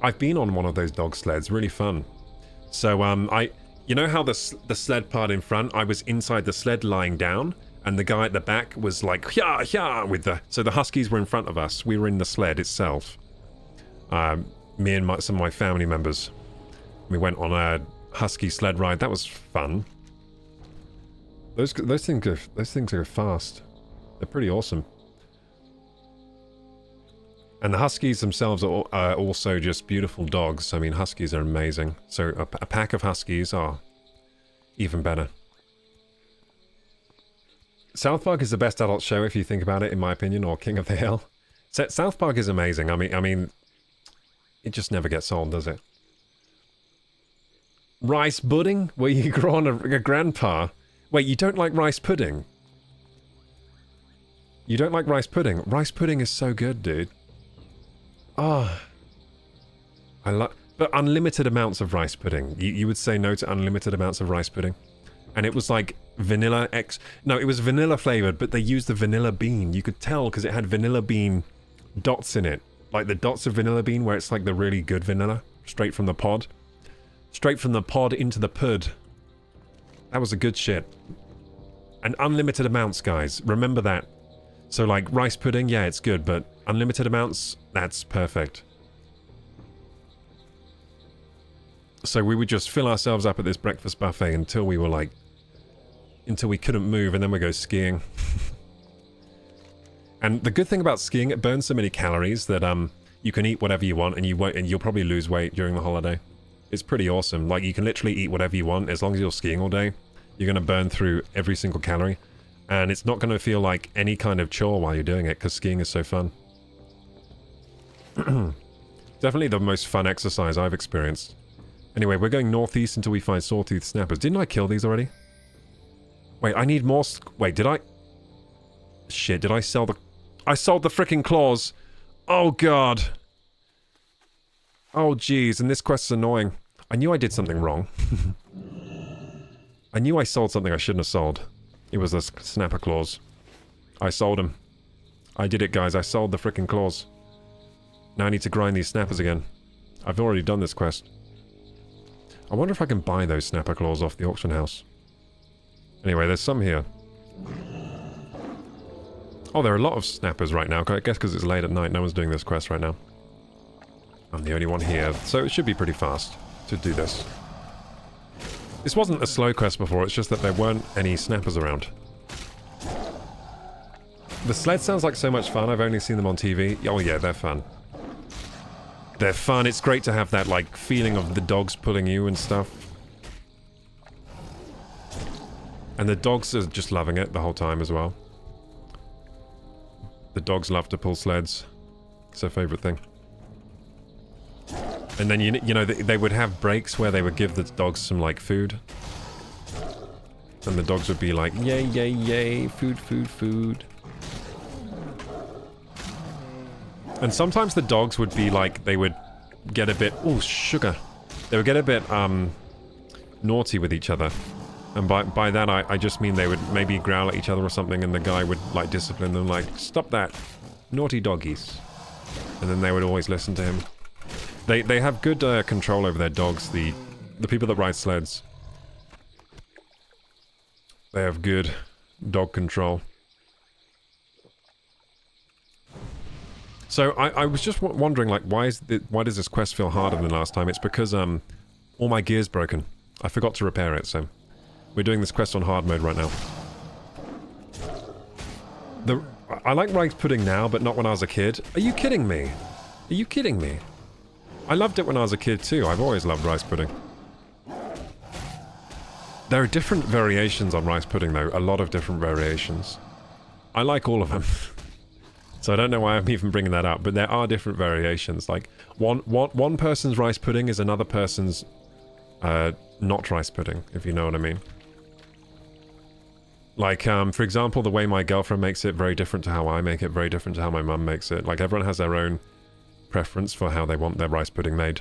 I've been on one of those dog sleds. Really fun. So you know how the sled part in front, I was inside the sled lying down, and the guy at the back was like, yeah, yeah, so the huskies were in front of us. We were in the sled itself. Me and some of my family members. We went on a husky sled ride. That was fun. Those things are fast. They're pretty awesome. And the huskies themselves are also just beautiful dogs. I mean, huskies are amazing. So a pack of huskies are even better. South Park is the best adult show if you think about it, in my opinion, or King of the Hill. South Park is amazing. I mean, it just never gets old, does it? Rice pudding? Where you grow on a grandpa? Wait, you don't like rice pudding? You don't like rice pudding? Rice pudding is so good, dude. Oh, but unlimited amounts of rice pudding. You would say no to unlimited amounts of rice pudding? And it was like vanilla no, it was vanilla flavored, but they used the vanilla bean. You could tell because it had vanilla bean dots in it. Like the dots of vanilla bean where it's like the really good vanilla. Straight from the pod. Straight from the pod into the pud. That was a good shit. And unlimited amounts, guys. Remember that. So like rice pudding, yeah, it's good, but unlimited amounts, that's perfect. So we would just fill ourselves up at this breakfast buffet until we were like, until we couldn't move, and then we go skiing. And the good thing about skiing, it burns so many calories that you can eat whatever you want, and you'll probably lose weight during the holiday. It's pretty awesome. Like you can literally eat whatever you want as long as you're skiing all day. You're gonna burn through every single calorie. And it's not going to feel like any kind of chore while you're doing it, because skiing is so fun. Definitely the most fun exercise I've experienced. Anyway, we're going northeast until we find sawtooth snappers. Didn't I kill these already? Wait, I need more... Wait, did I... Shit, did I sell the... I sold the frickin' claws! Oh, God! Oh, jeez, and this quest is annoying. I knew I did something wrong. I knew I sold something I shouldn't have sold. It was the snapper claws. I sold them. I did it, guys. I sold the frickin' claws. Now I need to grind these snappers again. I've already done this quest. I wonder if I can buy those snapper claws off the auction house. Anyway, there's some here. Oh, there are a lot of snappers right now. I guess because it's late at night, no one's doing this quest right now. I'm the only one here, so it should be pretty fast to do this. This wasn't a slow quest before, it's just that there weren't any snappers around. The sled sounds like so much fun, I've only seen them on TV. Oh yeah, they're fun. They're fun, it's great to have that, like, feeling of the dogs pulling you and stuff. And the dogs are just loving it the whole time as well. The dogs love to pull sleds. It's their favourite thing. And then, you know, they would have breaks where they would give the dogs some, like, food. And the dogs would be like, yay, yay, yay, food, food, food. And sometimes the dogs would be like, they would get a bit, oh, sugar. They would get a bit, naughty with each other. And by that, I just mean they would maybe growl at each other or something, and the guy would, like, discipline them, like, stop that. Naughty doggies. And then they would always listen to him. They have good control over their dogs, the people that ride sleds. They have good dog control. So I was just wondering, like, why does this quest feel harder than last time? It's because all my gear's broken. I forgot to repair it, so we're doing this quest on hard mode right now. I like rice pudding now, but not when I was a kid. Are you kidding me? Are you kidding me? I loved it when I was a kid too. I've always loved rice pudding. There are different variations on rice pudding though. A lot of different variations. I like all of them. So I don't know why I'm even bringing that up, but there are different variations. Like, one person's rice pudding is another person's not rice pudding, if you know what I mean. Like, for example, the way my girlfriend makes it, very different to how I make it, very different to how my mum makes it. Like, everyone has their own preference for how they want their rice pudding made.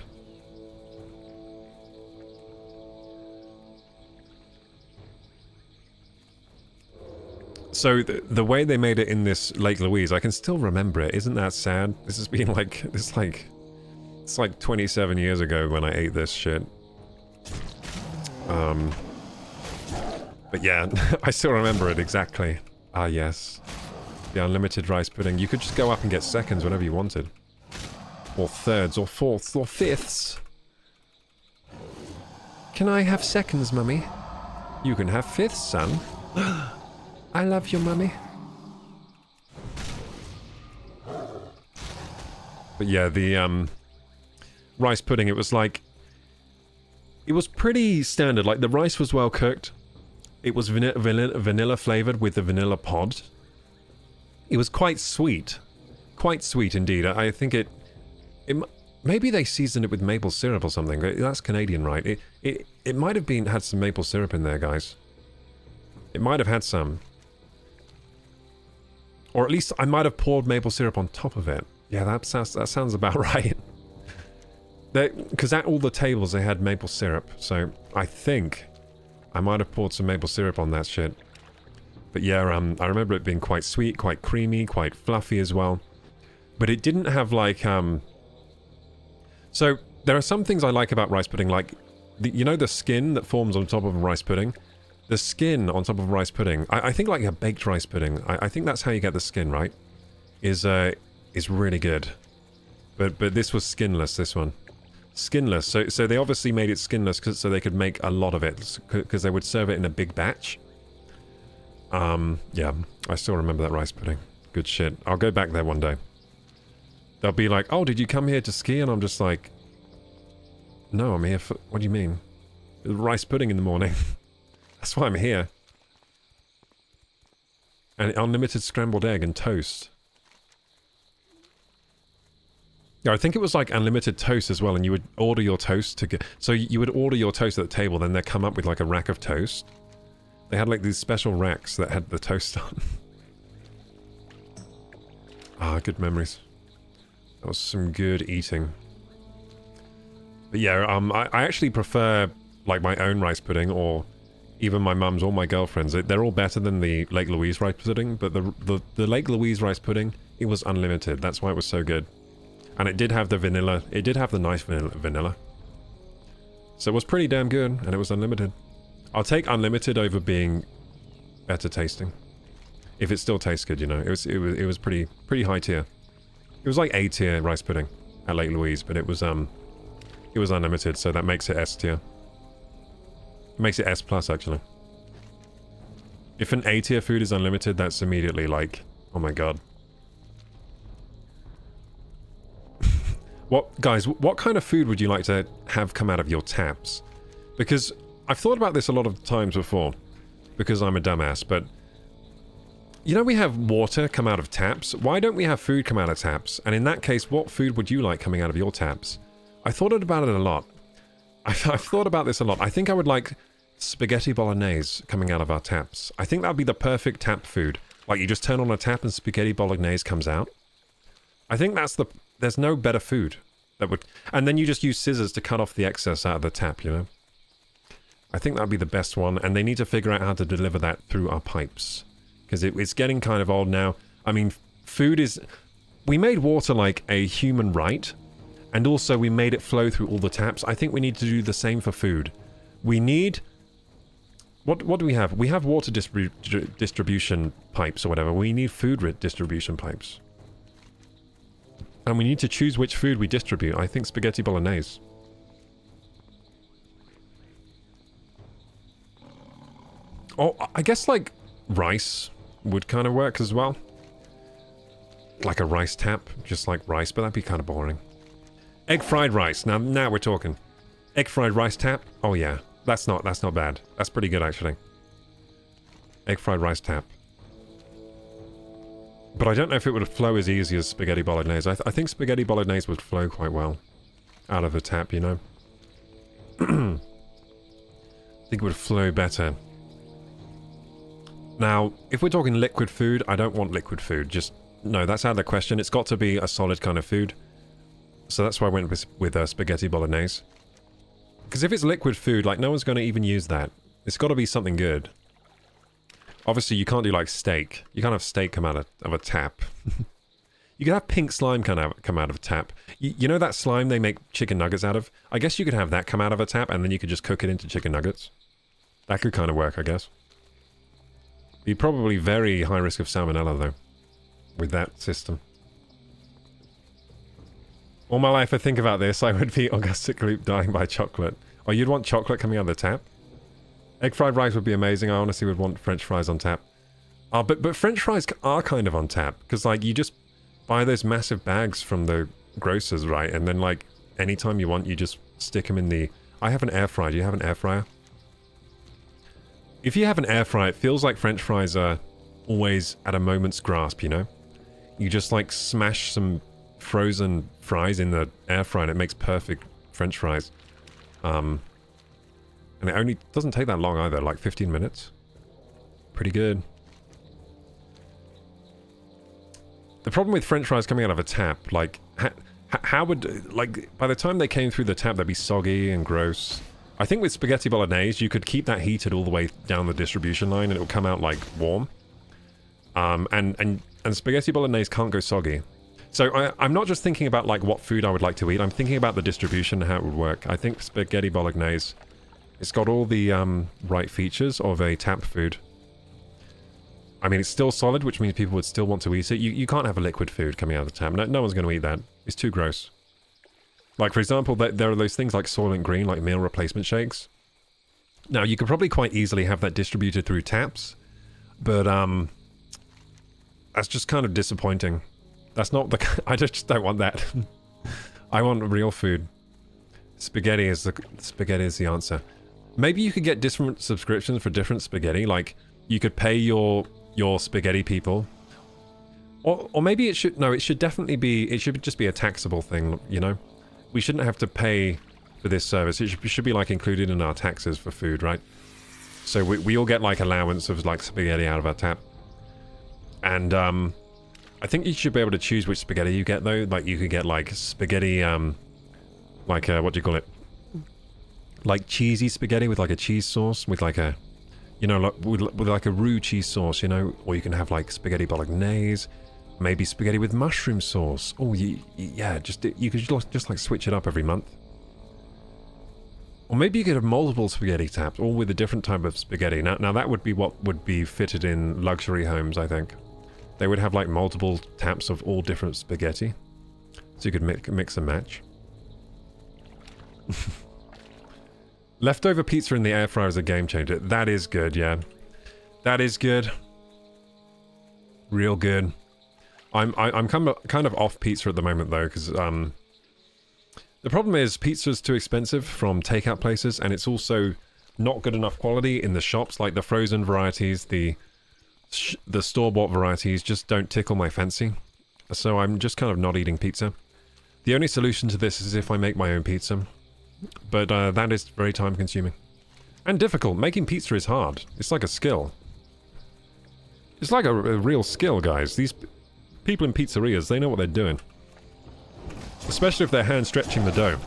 So, the way they made it in this Lake Louise, I can still remember it. Isn't that sad? This has been like, it's like 27 years ago when I ate this shit. But yeah, I still remember it exactly. Ah, yes. The unlimited rice pudding. You could just go up and get seconds whenever you wanted. Or thirds, or fourths, or fifths. Can I have seconds, mummy? You can have fifths, son. I love you, mummy. But yeah, the rice pudding, it was like... It was pretty standard. Like, the rice was well cooked. It was vanilla flavored with the vanilla pod. It was quite sweet. Quite sweet indeed. I think it maybe they seasoned it with maple syrup or something. That's Canadian, right? It might have had some maple syrup in there, guys. It might have had some. Or at least I might have poured maple syrup on top of it. Yeah, that sounds about right. Because at all the tables they had maple syrup, so I think I might have poured some maple syrup on that shit. But yeah, I remember it being quite sweet, quite creamy, quite fluffy as well. But it didn't have like, So, there are some things I like about rice pudding, like, you know the skin that forms on top of a rice pudding? The skin on top of rice pudding, I think like a baked rice pudding, I think that's how you get the skin, right? Is really good. But this was skinless, this one. Skinless, so they obviously made it skinless so they could make a lot of it, because they would serve it in a big batch. Yeah, I still remember that rice pudding. Good shit. I'll go back there one day. They'll be like, oh, did you come here to ski? And I'm just like, no, I'm here for, what do you mean? Rice pudding in the morning. That's why I'm here. And unlimited scrambled egg and toast. Yeah, I think it was like unlimited toast as well, and you would order your toast to get... So you would order your toast at the table, then they'd come up with like a rack of toast. They had like these special racks that had the toast on. Ah, good memories. That was some good eating. But yeah, I actually prefer like my own rice pudding, or even my mum's or my girlfriend's. They're all better than the Lake Louise rice pudding, but the Lake Louise rice pudding, it was unlimited. That's why it was so good. And it did have the vanilla. It did have the nice vanilla. So it was pretty damn good, and it was unlimited. I'll take unlimited over being better tasting. If it still tastes good, you know. It was pretty high tier. It was like A tier rice pudding at Lake Louise, but it was unlimited, so that makes it S tier. It makes it S plus, actually. If an A tier food is unlimited, that's immediately like, oh my god. Guys, what kind of food would you like to have come out of your taps? Because I've thought about this a lot of times before, because I'm a dumbass, but you know we have water come out of taps? Why don't we have food come out of taps? And in that case, what food would you like coming out of your taps? I thought about it a lot. I've thought about this a lot. I think I would like spaghetti bolognese coming out of our taps. I think that would be the perfect tap food. Like, you just turn on a tap and spaghetti bolognese comes out. I think that's the... There's no better food that would... And then you just use scissors to cut off the excess out of the tap, you know? I think that'd be the best one, and they need to figure out how to deliver that through our pipes. Because it's getting kind of old now. I mean, food is... We made water like a human right, And also, we made it flow through all the taps. I think we need to do the same for food. We need... What do we have? We have water distribution pipes or whatever. We need food distribution pipes. And we need to choose which food we distribute. I think spaghetti bolognese. Oh, I guess, like, rice would kind of work as well. Like a rice tap, just like rice, but that'd be kind of boring. Egg fried rice. Now we're talking. Egg fried rice tap. Oh yeah, that's not bad. That's pretty good actually. Egg fried rice tap. But I don't know if it would flow as easy as spaghetti bolognese. I think spaghetti bolognese would flow quite well out of the tap, you know. I think it would flow better. Now, if we're talking liquid food, I don't want liquid food. Just, no, that's out of the question. It's got to be a solid kind of food. So that's why I went with spaghetti bolognese. Because if it's liquid food, like, no one's going to even use that. It's got to be something good. Obviously, you can't do, like, steak. You can't have steak come out of a tap. You can have pink slime come out of a tap. You know that slime they make chicken nuggets out of? I guess you could have that come out of a tap, and then you could just cook it into chicken nuggets. That could kind of work, I guess. Be probably very high risk of salmonella, though, with that system. All my life I think about this, I would be Augustic Loop dying by chocolate. Oh, you'd want chocolate coming out of the tap? Egg fried rice would be amazing. I honestly would want French fries on tap. But French fries are kind of on tap, because, like, you just buy those massive bags from the grocers, right? And then, like, anytime you want, you just stick them in the... I have an air fryer. Do you have an air fryer? If you have an air fryer, it feels like French fries are always at a moment's grasp, you know? You just, like, smash some frozen fries in the air fryer and it makes perfect French fries. And it only doesn't take that long either, like 15 minutes. Pretty good. The problem with French fries coming out of a tap, like, how would, like, by the time they came through the tap, they'd be soggy and gross. I think with spaghetti bolognese, you could keep that heated all the way down the distribution line and it will come out, like, warm. And spaghetti bolognese can't go soggy. So I'm not just thinking about, like, what food I would like to eat. I'm thinking about the distribution and how it would work. I think spaghetti bolognese, it's got all the right features of a tap food. I mean, it's still solid, which means people would still want to eat it. You can't have a liquid food coming out of the tap. No one's going to eat that. It's too gross. Like, for example, there are those things like Soylent Green, like meal replacement shakes. Now, you could probably quite easily have that distributed through taps, but that's just kind of disappointing. That's not the... I just don't want that. I want real food. Spaghetti is the answer. Maybe you could get different subscriptions for different spaghetti. Like, you could pay your spaghetti people. Or maybe it should... No, it should definitely be... It should just be a taxable thing, you know? We shouldn't have to pay for this service. It should be, like, included in our taxes for food, right? So we all get, like, allowance of, like, spaghetti out of our tap. And, I think you should be able to choose which spaghetti you get, though. Like, you could get, like, spaghetti, like, what do you call it? Like, cheesy spaghetti with, like, a cheese sauce, with, like, a, you know, like, with like, a roux cheese sauce, you know? Or you can have, like, spaghetti bolognese, maybe spaghetti with mushroom sauce. Oh, yeah, you could just, like, switch it up every month. Or maybe you could have multiple spaghetti taps, all with a different type of spaghetti. Now that would be what would be fitted in luxury homes, I think. They would have, like, multiple taps of all different spaghetti. So you could mix and match. Leftover pizza in the air fryer is a game changer. That is good, yeah. That is good. Real good. I'm kind of off pizza at the moment, though, because the problem is pizza's too expensive from takeout places, and it's also not good enough quality in the shops. Like, the frozen varieties, the store-bought varieties just don't tickle my fancy. So I'm just kind of not eating pizza. The only solution to this is if I make my own pizza. But that is very time-consuming. And difficult. Making pizza is hard. It's like a skill. It's like a real skill, guys. These people in pizzerias, they know what they're doing. Especially if they're hand-stretching the dough.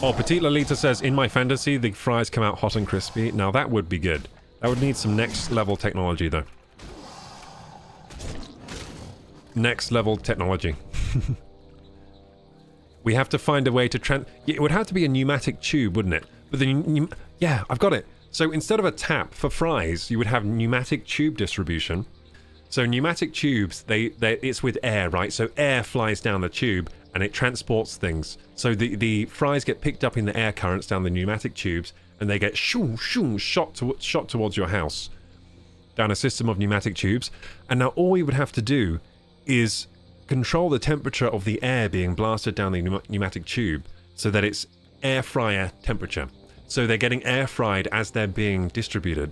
Oh, Petite Lolita says, in my fantasy, the fries come out hot and crispy. Now, that would be good. That would need some next-level technology, though. next level technology. We have to find a way to it would have to be a pneumatic tube, wouldn't it? But then, yeah, I've got it. So instead of a tap for fries, you would have pneumatic tube distribution. So pneumatic tubes, it's with air, right? So air flies down the tube and it transports things. So the fries get picked up in the air currents down the pneumatic tubes and they get shot towards your house down a system of pneumatic tubes. And now all we would have to do is control the temperature of the air being blasted down the pneumatic tube so that it's air fryer temperature. So they're getting air fried as they're being distributed.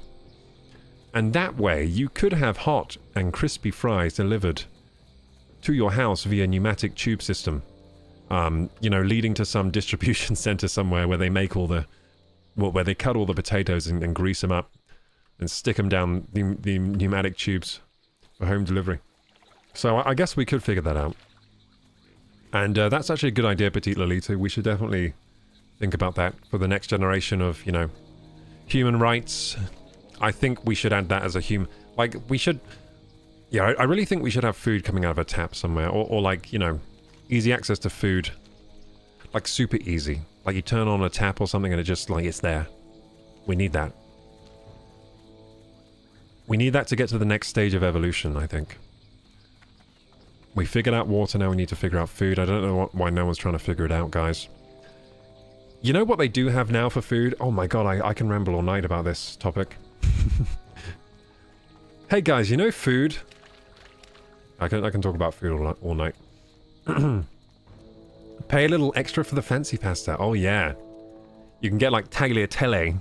And that way you could have hot and crispy fries delivered to your house via pneumatic tube system. You know, leading to some distribution center somewhere where they make all the, where they cut all the potatoes and grease them up and stick them down the pneumatic tubes for home delivery. So I guess we could figure that out. And that's actually a good idea, Petite Lolita. We should definitely think about that for the next generation of, you know, human rights. I think we should add that as a human... Like, we should... Yeah, I really think we should have food coming out of a tap somewhere. Or like, you know, easy access to food. Like, super easy. Like, you turn on a tap or something and it just, like, it's there. We need that. We need that to get to the next stage of evolution, I think. We figured out water, now we need to figure out food. I don't know why no one's trying to figure it out, guys. You know what they do have now for food? Oh my god, I can ramble all night about this topic. Hey guys, you know food? I can talk about food all night. Pay a little extra for the fancy pasta. Oh yeah. You can get like tagliatelle.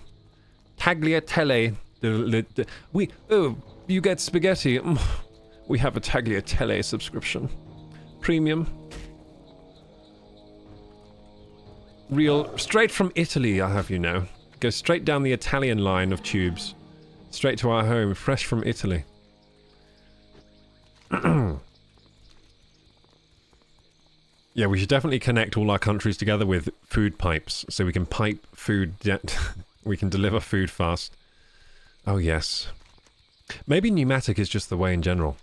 Tagliatelle. You get spaghetti. We have a tagliatelle subscription. Premium. Real, straight from Italy, I have you know. Go straight down the Italian line of tubes. Straight to our home, fresh from Italy. Yeah, we should definitely connect all our countries together with food pipes, so we can pipe food, we can deliver food fast. Oh yes. Maybe pneumatic is just the way in general.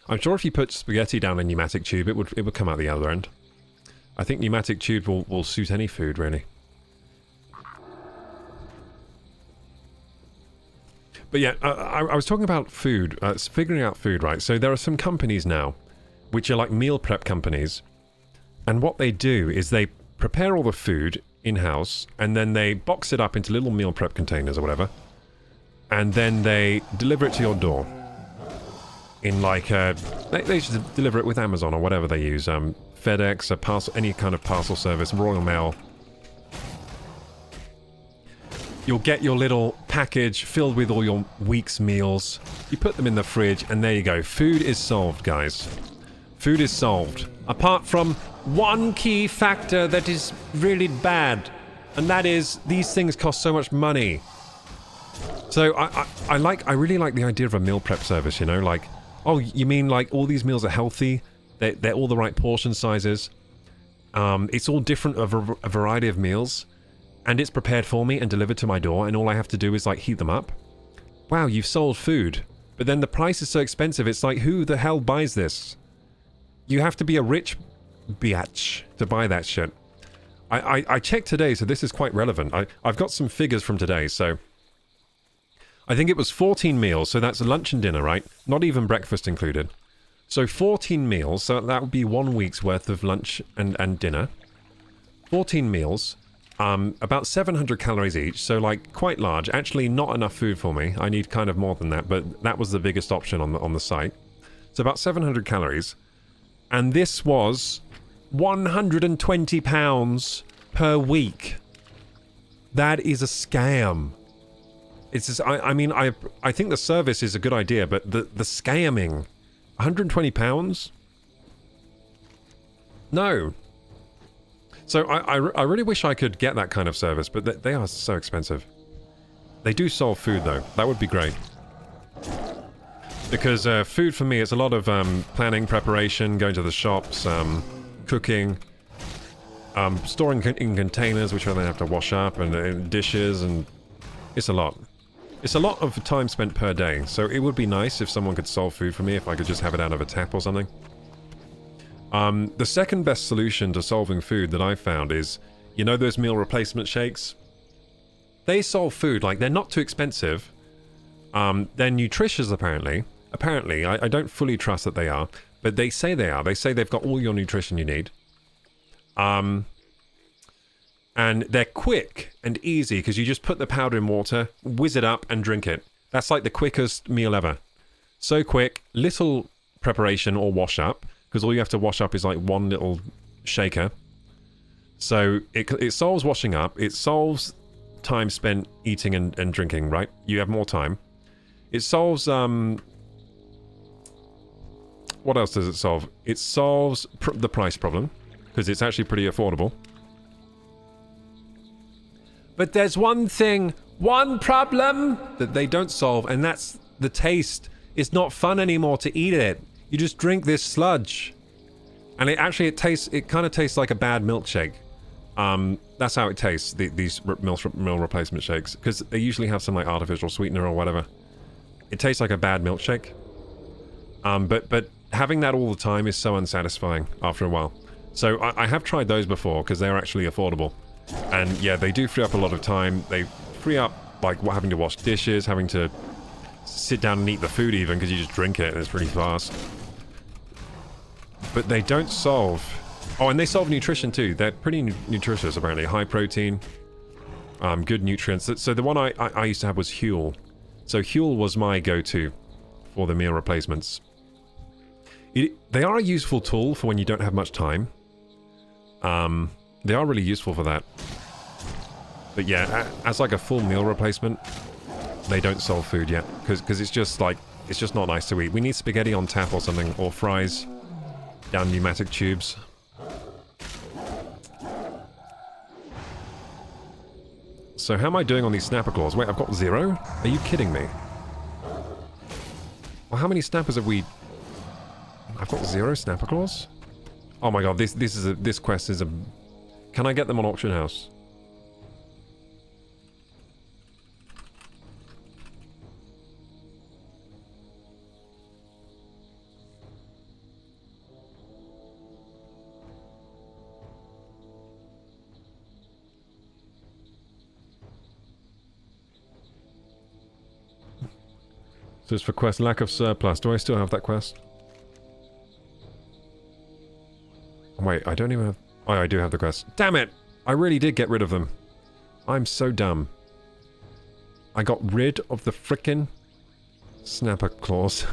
I'm sure if you put spaghetti down a pneumatic tube, it would come out the other end. I think pneumatic tube will suit any food, really. But yeah, I was talking about food, figuring out food, right? So there are some companies now, which are like meal prep companies. And what they do is they prepare all the food in-house, and then they box it up into little meal prep containers or whatever. And then they deliver it to your door. In like they should deliver it with Amazon or whatever they use, FedEx, a parcel, any kind of parcel service, Royal Mail. You'll get your little package filled with all your week's meals. You put them in the fridge, and there you go. Food is solved, guys. Food is solved. Apart from one key factor that is really bad, and that is these things cost so much money. So I really like the idea of a meal prep service, you know, like, oh, you mean like all these meals are healthy? They're all the right portion sizes. It's all different, a variety of meals. And it's prepared for me and delivered to my door, and all I have to do is like heat them up. Wow, you've sold food. But then the price is so expensive, it's like, who the hell buys this? You have to be a rich biatch to buy that shit. I checked today, so this is quite relevant. I've got some figures from today, so... I think it was 14 meals, so that's lunch and dinner, right? Not even breakfast included. So 14 meals, so that would be 1 week's worth of lunch and dinner. 14 meals, about 700 calories each, so like quite large. Actually not enough food for me. I need kind of more than that, but that was the biggest option on the site. So about 700 calories. And this was £120 per week. That is a scam. It's just, I mean, I think the service is a good idea, but the scamming, £120? No. So I really wish I could get that kind of service, but they are so expensive. They do solve food though. That would be great. Because food for me is a lot of planning, preparation, going to the shops, cooking, storing in containers, which I then have to wash up, and dishes, and it's a lot. It's a lot of time spent per day, so it would be nice if someone could solve food for me, if I could just have it out of a tap or something. The second best solution to solving food that I've found is, you know those meal replacement shakes? They solve food, like they're not too expensive. They're nutritious apparently. Apparently, I don't fully trust that they are, but they say they are. They say they've got all your nutrition you need. And they're quick and easy because you just put the powder in water, whiz it up and drink it. That's like the quickest meal ever. So quick, little preparation or wash up, because all you have to wash up is like one little shaker. So it solves washing up. It solves time spent eating and drinking, right? You have more time. It solves, what else does it solve? It solves the price problem, because it's actually pretty affordable. But there's one thing, one problem that they don't solve, and that's the taste. It's not fun anymore to eat it. You just drink this sludge. And it kind of tastes like a bad milkshake. That's how it tastes, these meal replacement shakes, because they usually have some like artificial sweetener or whatever. It tastes like a bad milkshake. But having that all the time is so unsatisfying after a while. So I have tried those before because they're actually affordable. And yeah, they do free up a lot of time. They free up like having to wash dishes, having to sit down and eat the food even, because you just drink it and it's pretty fast. But they don't solve... Oh, and they solve nutrition too. They're pretty nutritious apparently. High protein, good nutrients. So the one I used to have was Huel. So Huel was my go-to for the meal replacements. They are a useful tool for when you don't have much time. They are really useful for that. But yeah, as like a full meal replacement, they don't solve food yet. Because it's just like, it's just not nice to eat. We need spaghetti on tap or something, or fries down pneumatic tubes. So how am I doing on these snapper claws? Wait, I've got 0? Are you kidding me? Well, how many snappers have we... I've got 0 snapper claws? Oh my god, this quest is a... Can I get them on Auction House? So it's for quest lack of surplus. Do I still have that quest? Wait, I don't even have... Oh, I do have the quest. Damn it! I really did get rid of them. I'm so dumb. I got rid of the frickin' snapper claws.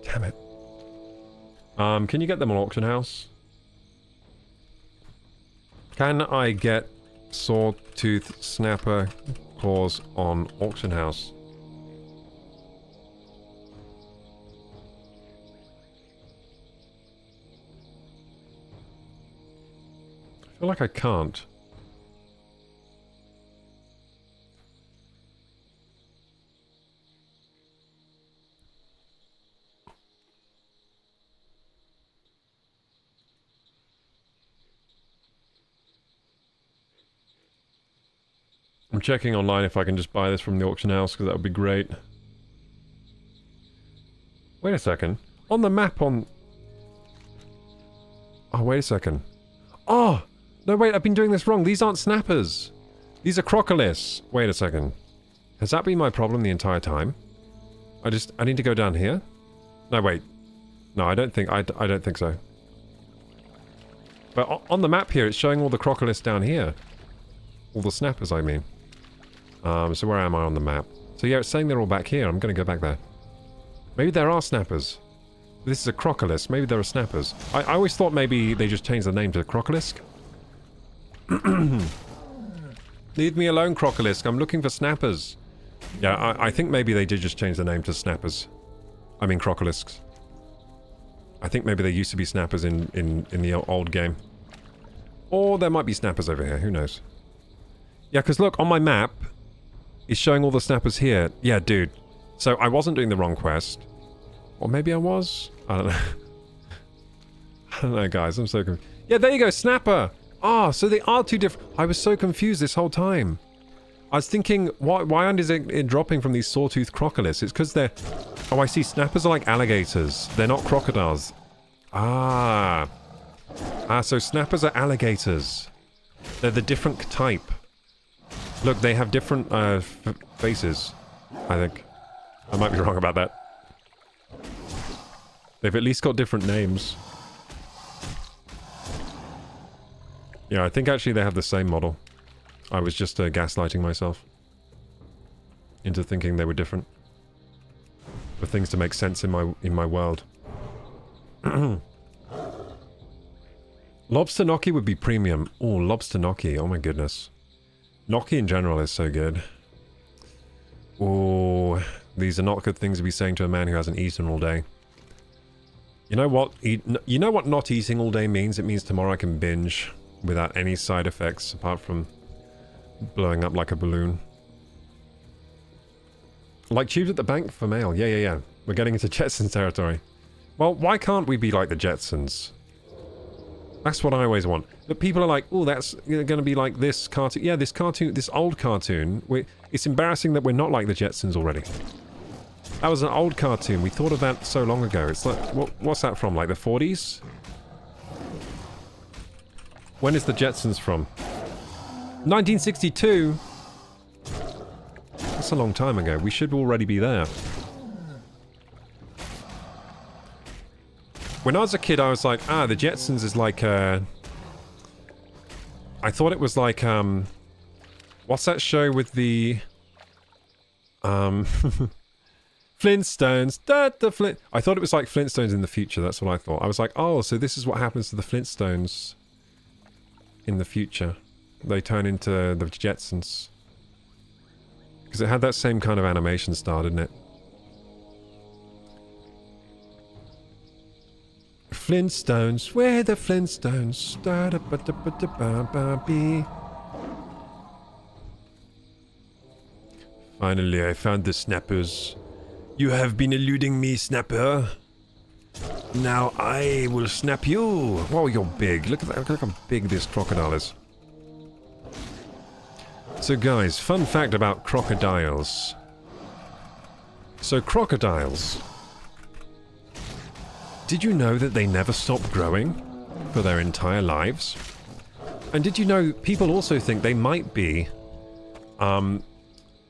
Damn it. Can you get them on Auction House? Can I get sawtooth snapper claws on Auction House? I feel like I can't. I'm checking online if I can just buy this from the auction house, because that would be great. Wait a second. On the map on... Oh, wait a second. Oh! No, wait, I've been doing this wrong. These aren't snappers. These are crocolis. Wait a second. Has that been my problem the entire time? I need to go down here? No, wait. No, I don't think so. But on the map here, it's showing all the crocolis down here. All the snappers, I mean. So where am I on the map? So yeah, it's saying they're all back here. I'm going to go back there. Maybe there are snappers. This is a crocolis. Maybe there are snappers. I always thought maybe they just changed the name to crocolisk. Leave me alone, crocolisk. I'm looking for snappers. Yeah, I think maybe they did just change the name to snappers. I mean crocolisks. I think maybe they used to be snappers in the old game. Or there might be snappers over here. Who knows? Yeah, because look, on my map, it's showing all the snappers here. Yeah, dude. So I wasn't doing the wrong quest. Or maybe I was? I don't know. I don't know, guys. I'm so confused. Yeah, there you go. Snapper. Ah, so they are two different... I was so confused this whole time. I was thinking, why aren't it dropping from these sawtooth crocolis? It's because they're... Oh, I see. Snappers are like alligators. They're not crocodiles. Ah. Ah, so snappers are alligators. They're the different type. Look, they have different faces, I think. I might be wrong about that. They've at least got different names. Yeah, I think actually they have the same model. I was just gaslighting myself into thinking they were different. For things to make sense in my world. Lobster gnocchi would be premium. Oh, lobster gnocchi. Oh my goodness. Gnocchi in general is so good. Oh, these are not good things to be saying to a man who hasn't eaten all day. You know what? You know what not eating all day means? It means tomorrow I can binge without any side effects apart from blowing up like a balloon. Like tubes at the bank for mail. Yeah. We're getting into Jetsons territory. Well, why can't we be like the Jetsons? That's what I always want. But people are like, oh, that's going to be like this cartoon. Yeah, this cartoon, this old cartoon. It's embarrassing that we're not like the Jetsons already. That was an old cartoon. We thought of that so long ago. It's like, what's that from? Like the 40s? When is the Jetsons from? 1962? That's a long time ago. We should already be there. When I was a kid, I was like, the Jetsons is like, I thought it was like, what's that show with the, Flintstones, I thought it was like Flintstones in the future, that's what I thought. I was like, oh, so this is what happens to the Flintstones in the future. They turn into the Jetsons. Because it had that same kind of animation style, didn't it? Flintstones, we're the Flintstones. Finally, I found the snappers. You have been eluding me, snapper. Now I will snap you. Whoa, you're big. Look at that. Look how big this crocodile is. So guys, fun fact about crocodiles. So crocodiles... Did you know that they never stop growing for their entire lives? And did you know people also think they might be,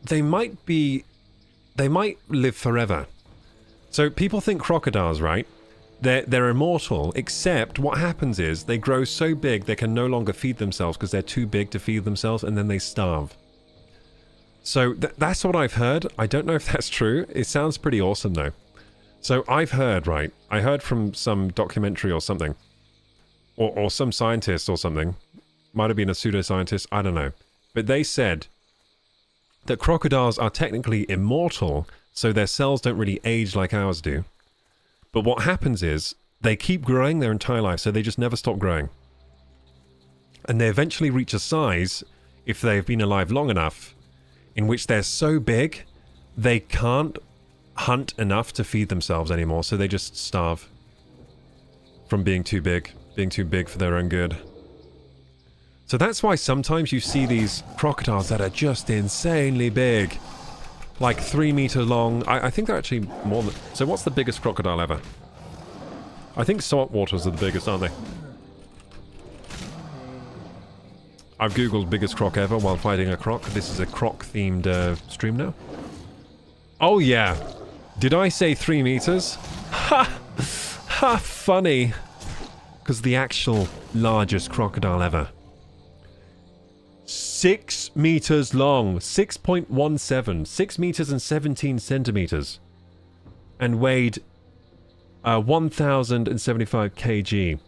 they might live forever. So people think crocodiles, right? They're immortal, except what happens is they grow so big they can no longer feed themselves because they're too big to feed themselves, and then they starve. So that's what I've heard. I don't know if that's true. It sounds pretty awesome though. So I've heard, right? I heard from some documentary or something. Or some scientist or something. Might have been a pseudoscientist, I don't know. But they said that crocodiles are technically immortal, so their cells don't really age like ours do. But what happens is, they keep growing their entire life, so they just never stop growing. And they eventually reach a size, if they've been alive long enough, in which they're so big, they can't hunt enough to feed themselves anymore, so they just starve from being too big for their own good. So that's why sometimes you see these crocodiles that are just insanely big, like 3 meters long. I think they're actually more than... So what's the biggest crocodile ever? I think saltwaters are the biggest, aren't they? I've googled biggest croc ever while fighting a croc. This is a croc themed stream now. Oh yeah. Did I say 3 meters? Ha! Ha! Funny. Because the actual largest crocodile ever. 6 meters long. 6.17. 6 meters and 17 centimeters. And weighed 1,075 kg.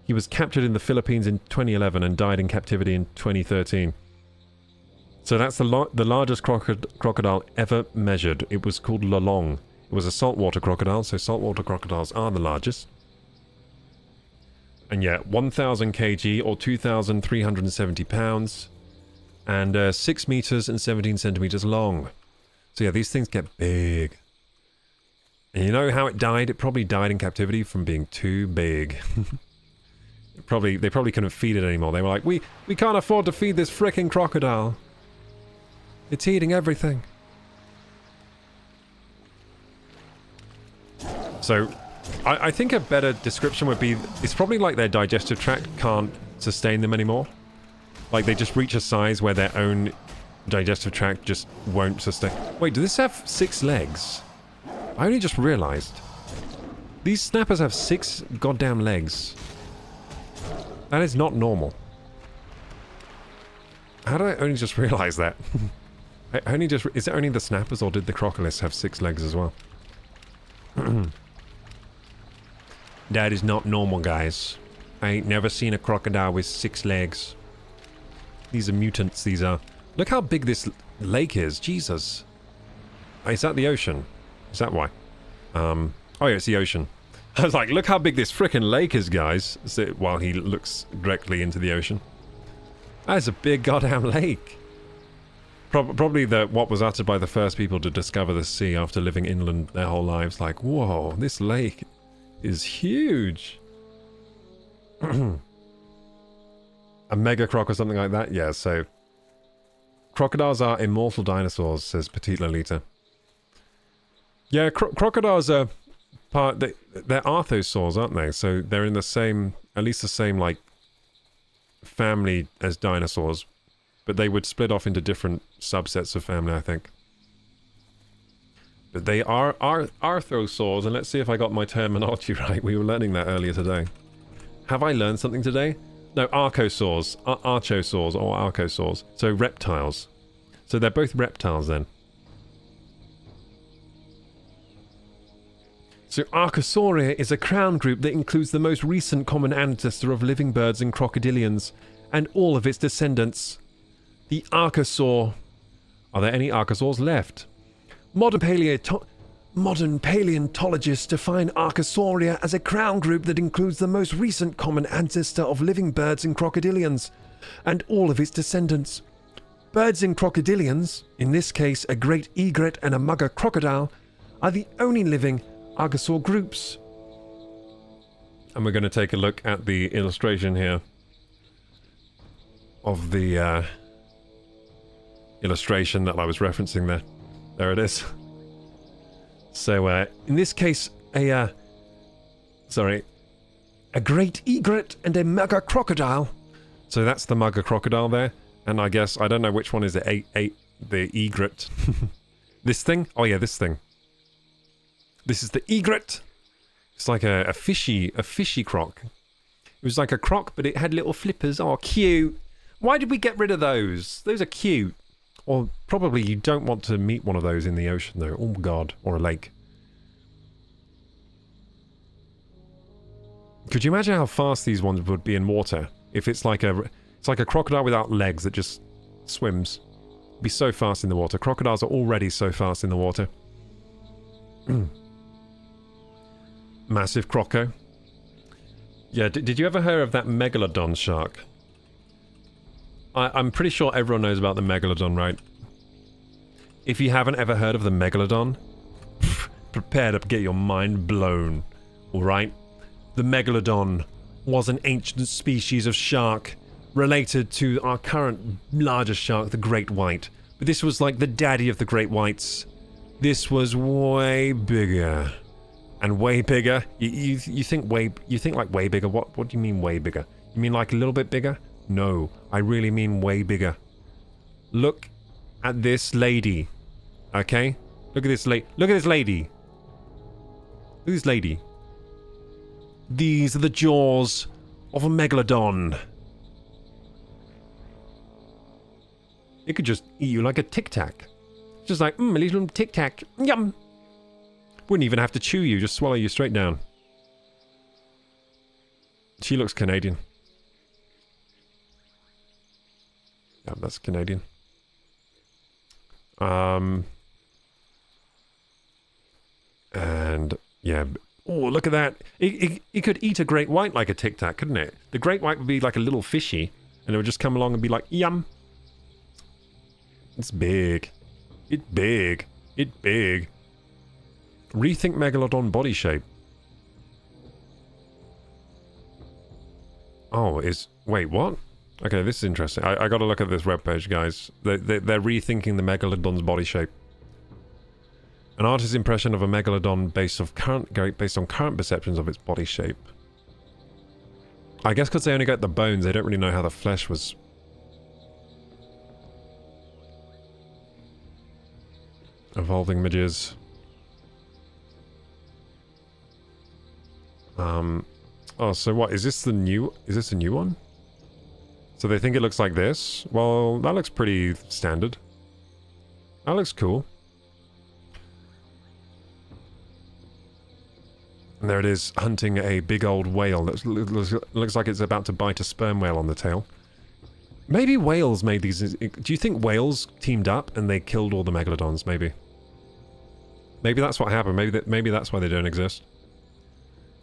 He was captured in the Philippines in 2011 and died in captivity in 2013. So that's the largest crocodile ever measured. It was called Lolong. It was a saltwater crocodile, so saltwater crocodiles are the largest. And yeah, 1,000 kg or 2,370 pounds. And 6 meters and 17 centimeters long. So yeah, these things get big. And you know how it died? It probably died in captivity from being too big. They probably couldn't feed it anymore. They were like, we can't afford to feed this frickin' crocodile. It's eating everything. So, I think a better description would be, it's probably like their digestive tract can't sustain them anymore. Like they just reach a size where their own digestive tract just won't sustain. Wait, does this have 6 legs? I only just realized. These snappers have 6 goddamn legs. That is not normal. How did I only just realize that? I only just... Is it only the snappers or did the crocolists have 6 legs as well? That is not normal, guys. I ain't never seen a crocodile with 6 legs. These are mutants, these are. Look how big this lake is. Jesus. Is that the ocean? Is that why? Oh yeah, it's the ocean. I was like, look how big this frickin' lake is, guys. While he looks directly into the ocean. That is a big goddamn lake. Probably what was uttered by the first people to discover the sea after living inland their whole lives. Like, whoa, this lake is huge. A mega croc or something like that? Yeah, so... Crocodiles are immortal dinosaurs, says Petite Lolita. Yeah, crocodiles are part... They're arthosaurs, aren't they? So they're in the same... At least the same, like... family as dinosaurs. But they would split off into different subsets of family, I think. But they are arthosaurs, and let's see if I got my terminology right. We were learning that earlier today. Have I learned something today? No, archosaurs. Archosaurs or archosaurs. So reptiles. So they're both reptiles then. So Archosauria is a crown group that includes the most recent common ancestor of living birds and crocodilians, and all of its descendants. The Archosaur. Are there any Archosaurs left? Modern paleontologists define Archosauria as a crown group that includes the most recent common ancestor of living birds and crocodilians, and all of its descendants. Birds and crocodilians, in this case a great egret and a mugger crocodile, are the only living Archosaur groups. And we're going to take a look at the illustration here of the illustration that I was referencing there. There it is. So, in this case, a great egret and a mugger crocodile. So that's the mugger crocodile there. And I guess, I don't know which one is the egret. This thing? Oh yeah, this thing. This is the egret. It's like a fishy croc. It was like a croc, but it had little flippers. Oh, cute. Why did we get rid of those? Those are cute. Or probably you don't want to meet one of those in the ocean, though. Oh, God. Or a lake. Could you imagine how fast these ones would be in water? If it's like a crocodile without legs that just swims. It'd be so fast in the water. Crocodiles are already so fast in the water. Massive croco. Yeah, did you ever hear of that megalodon shark? I'm pretty sure everyone knows about the megalodon, right? If you haven't ever heard of the megalodon, prepare to get your mind blown, alright? The megalodon was an ancient species of shark related to our current largest shark, the great white. But this was like the daddy of the great whites. This was way bigger. And way bigger? You think like way bigger? What do you mean way bigger? You mean like a little bit bigger? No, I really mean way bigger. Look at this lady. Okay? Look at this lady. Look at this lady. Look at this lady. These are the jaws of a megalodon. It could just eat you like a Tic Tac. Just like, a little Tic Tac. Yum! Wouldn't even have to chew you, just swallow you straight down. She looks Canadian. Yeah, that's Canadian. And yeah. Oh, look at that. It could eat a great white like a Tic Tac, couldn't it? The great white would be like a little fishy, and it would just come along and be like, yum. It's big. It's big. It's big. Rethink Megalodon body shape. Oh, wait, what? Okay, this is interesting. I gotta look at this webpage, guys. They're rethinking the Megalodon's body shape. An artist's impression of a megalodon based on current perceptions of its body shape. I guess because they only got the bones, they don't really know how the flesh was. Evolving images. Oh, so what, is this a new one? So they think it looks like this? Well, that looks pretty standard. That looks cool. And there it is, hunting a big old whale that looks like it's about to bite a sperm whale on the tail. Maybe whales made these... Do you think whales teamed up and they killed all the megalodons, maybe? Maybe that's what happened. Maybe that's why they don't exist.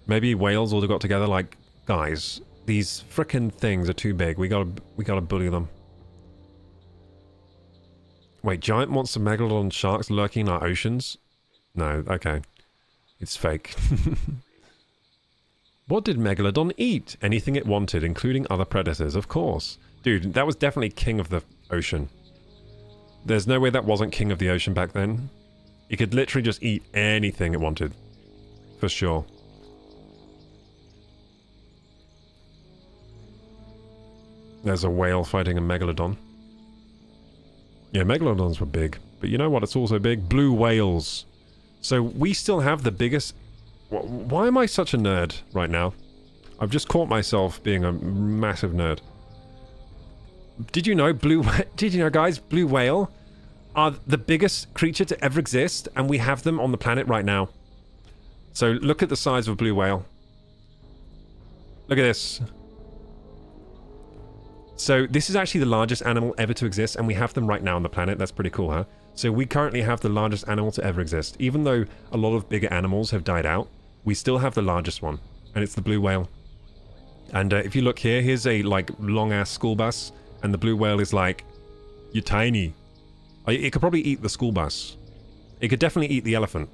Maybe whales all got together like, guys, these frickin' things are too big. We gotta bully them. Wait, giant monster megalodon sharks lurking in our oceans? No, okay. It's fake. What did Megalodon eat? Anything it wanted, including other predators, of course. Dude, that was definitely king of the ocean. There's no way that wasn't king of the ocean back then. It could literally just eat anything it wanted. For sure. There's a whale fighting a megalodon. Yeah, megalodons were big. But you know what? It's also big? Blue whales. So we still have the biggest... Why am I such a nerd right now? I've just caught myself being a massive nerd. Did you know guys, blue whale are the biggest creature to ever exist, and we have them on the planet right now. So look at the size of a blue whale. Look at this. So this is actually the largest animal ever to exist, and we have them right now on the planet. That's pretty cool, huh? So we currently have the largest animal to ever exist. Even though a lot of bigger animals have died out, we still have the largest one. And it's the blue whale. And if you look here, here's a, like, long-ass school bus. And the blue whale is like, you're tiny. It could probably eat the school bus. It could definitely eat the elephant.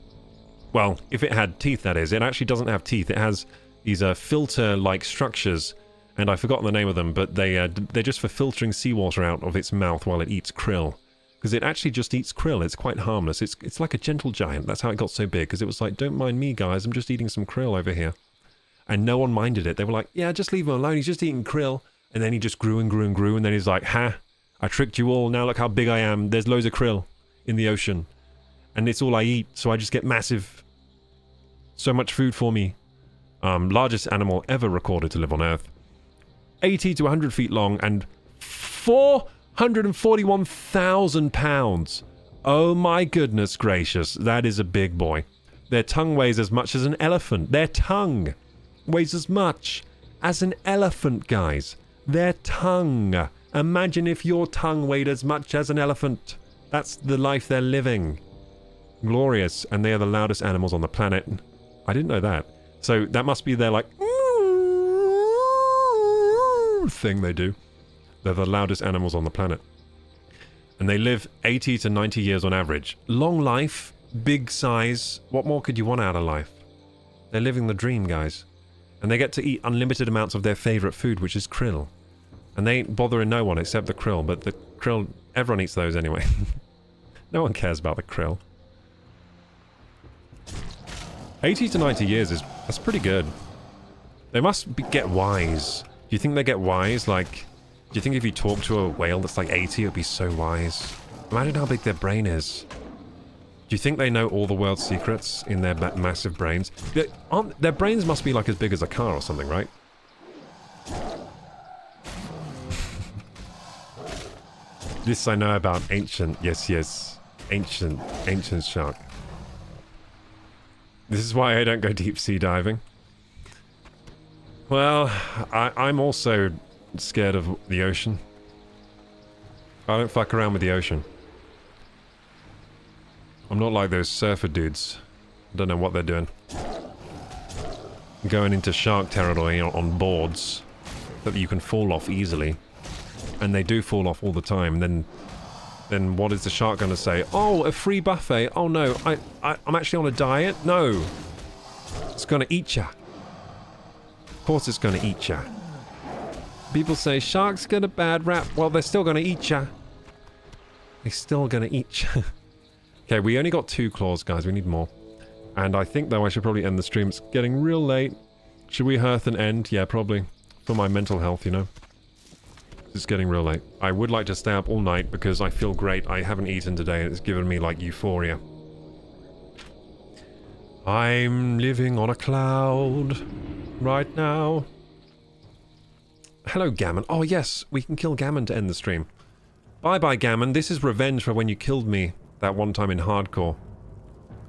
Well, if it had teeth, that is. It actually doesn't have teeth. It has these filter-like structures. And I've forgotten the name of them, but they're just for filtering seawater out of its mouth while it eats krill. Because it actually just eats krill. It's quite harmless. It's like a gentle giant. That's how it got so big. Because it was like, don't mind me, guys. I'm just eating some krill over here. And no one minded it. They were like, yeah, just leave him alone. He's just eating krill. And then he just grew and grew and grew. And then he's like, ha, I tricked you all. Now look how big I am. There's loads of krill in the ocean. And it's all I eat. So I just get massive. So much food for me. Largest animal ever recorded to live on Earth. 80 to 100 feet long and 441,000 pounds. Oh my goodness gracious, that is a big boy. Their tongue weighs as much as an elephant. Their tongue weighs as much as an elephant, guys. Their tongue. Imagine if your tongue weighed as much as an elephant. That's the life they're living. Glorious. And they are the loudest animals on the planet. I didn't know that. So that must be their, like, thing they do. They're the loudest animals on the planet. And they live 80 to 90 years on average. Long life, big size. What more could you want out of life? They're living the dream, guys. And they get to eat unlimited amounts of their favorite food, which is krill. And they ain't bothering no one except the krill, but the krill, everyone eats those anyway. No one cares about the krill. 80 to 90 years that's pretty good. They must get wise. Do you think they get wise? Like, do you think if you talk to a whale that's like 80, it would be so wise? Imagine how big their brain is. Do you think they know all the world's secrets in their massive brains? Their brains must be like as big as a car or something, right? This I know about ancient, yes, ancient shark. This is why I don't go deep sea diving. Well, I'm also scared of the ocean. I don't fuck around with the ocean. I'm not like those surfer dudes. I don't know what they're doing. Going into shark territory on boards that you can fall off easily. And they do fall off all the time. Then what is the shark going to say? Oh, a free buffet. Oh no, I'm actually on a diet. No. It's going to eat ya. Of course it's going to eat ya. People say sharks get a bad rap. Well, they're still going to eat ya. They're still going to eat ya. Okay, we only got 2 claws, guys. We need more. And I think, though, I should probably end the stream. It's getting real late. Should we hearth and end? Yeah, probably. For my mental health, you know. It's getting real late. I would like to stay up all night because I feel great. I haven't eaten today and it's given me, like, euphoria. I'm living on a cloud right now. Hello, Gammon. Oh, yes, we can kill Gammon to end the stream. Bye-bye, Gammon. This is revenge for when you killed me that one time in hardcore.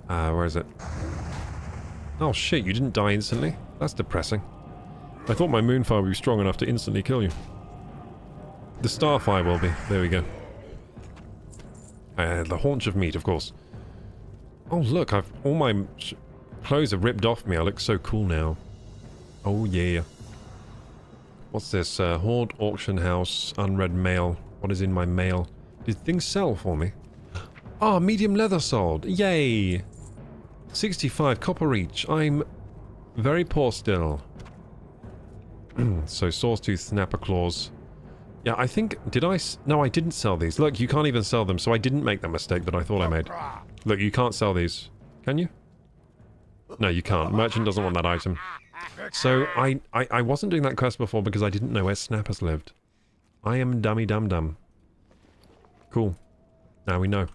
Where is it? Oh, shit, you didn't die instantly? That's depressing. I thought my Moonfire would be strong enough to instantly kill you. The Starfire will be. There we go. The haunch of meat, of course. Oh, look, all my clothes are ripped off me. I look so cool now. Oh, yeah. What's this? Horde, auction house, unread mail. What is in my mail? Did things sell for me? Ah, oh, medium leather sold. Yay! 65 copper each. I'm very poor still. So, Sawtooth, Snapper Claws. Yeah, I think... Did I... No, I didn't sell these. Look, you can't even sell them, so I didn't make that mistake that I thought I made. Look, you can't sell these. Can you? No, you can't. Merchant doesn't want that item. So, I wasn't doing that quest before because I didn't know where Snappers lived. I am dummy dum-dum. Cool. Now we know.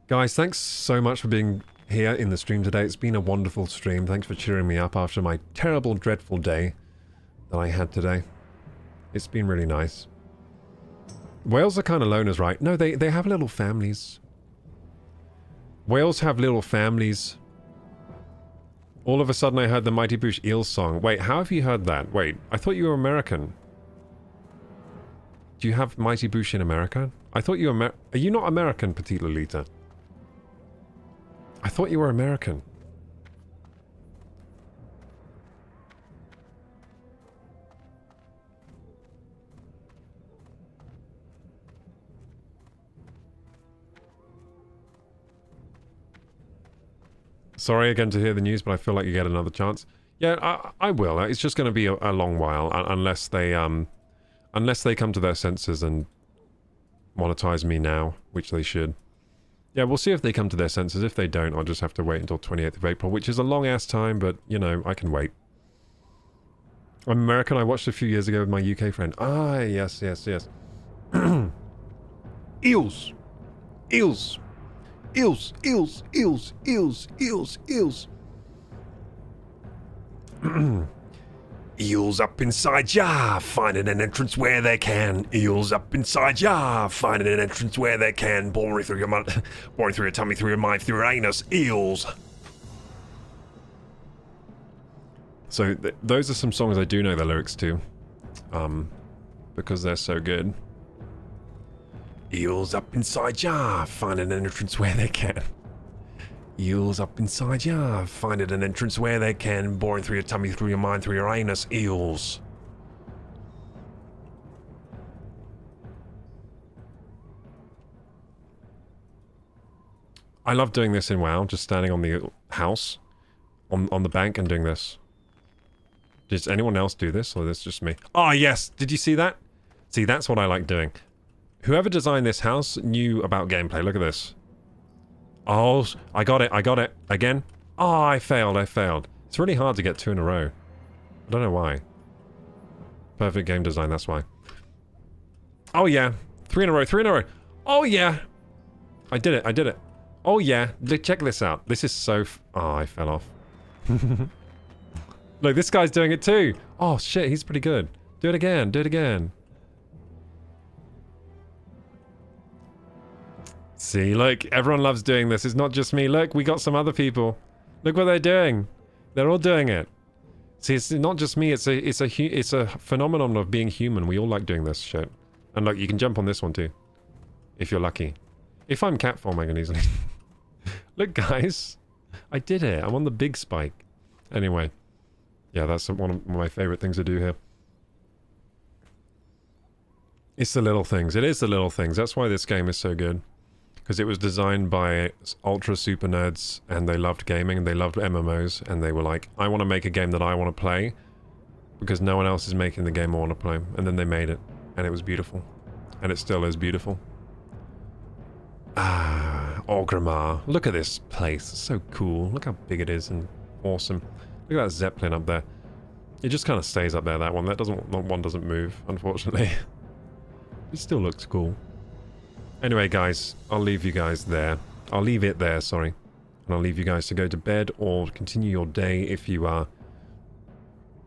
Guys, thanks so much for being here in the stream today. It's been a wonderful stream. Thanks for cheering me up after my terrible, dreadful day that I had today. It's been really nice. Whales are kind of loners, right? No, they have little families. Whales have little families. All of a sudden I heard the Mighty Boosh Eels song. Wait, how have you heard that? Wait, I thought you were American. Do you have Mighty Boosh in America? I thought you were Are you not American, Petite Lolita? I thought you were American. Sorry again to hear the news, but I feel like you get another chance. Yeah, I will. It's just going to be a long while unless they come to their senses and monetize me now, which they should. Yeah, we'll see if they come to their senses. If they don't, I'll just have to wait until 28th of April, which is a long-ass time, but, you know, I can wait. I'm American. I watched a few years ago with my UK friend. Ah, yes, yes, yes. Eels! Eels! Eels! Eels! Eels! Eels! Eels! Eels! Eels up inside ya, finding an entrance where they can. Eels up inside ya, finding an entrance where they can. Boring through your boring through your tummy, through your mind, through your anus. Eels. So those are some songs I do know the lyrics to, because they're so good. Eels up inside ya, finding an entrance where they can. Eels up inside ya, finding an entrance where they can. Boring through your tummy, through your mind, through your anus. Eels. I love doing this in WoW, just standing on the house, on the bank and doing this. Does anyone else do this, or is this just me? Oh yes, did you see that? See, that's what I like doing. Whoever designed this house knew about gameplay. Look at this. Oh, I got it, again. Oh, I failed. It's really hard to get 2 in a row. I don't know why. Perfect game design, that's why. Oh yeah, 3 in a row. Oh yeah. I did it. Oh yeah, check this out. This is so oh, I fell off. Look, this guy's doing it too. Oh shit, he's pretty good. Do it again. See, look, everyone loves doing this. It's not just me. Look, we got some other people. Look what they're doing. They're all doing it. See, it's not just me. It's a phenomenon of being human. We all like doing this shit. And look, you can jump on this one too, if you're lucky. If I'm cat form, I can easily. Look, guys, I did it. I'm on the big spike. Anyway, yeah, that's one of my favorite things to do here. It's the little things. It is the little things. That's why this game is so good. Because it was designed by ultra super nerds, and they loved gaming, and they loved MMOs, and they were like, I want to make a game that I want to play, because no one else is making the game I want to play. And then they made it, and it was beautiful. And it still is beautiful. Ah. Orgrimmar. Look at this place. It's so cool. Look how big it is and awesome. Look at that Zeppelin up there. It just kind of stays up there, that one. That one doesn't move, unfortunately. It still looks cool. Anyway, guys, I'll leave you guys there. I'll leave it there, sorry. And I'll leave you guys to go to bed or continue your day if you are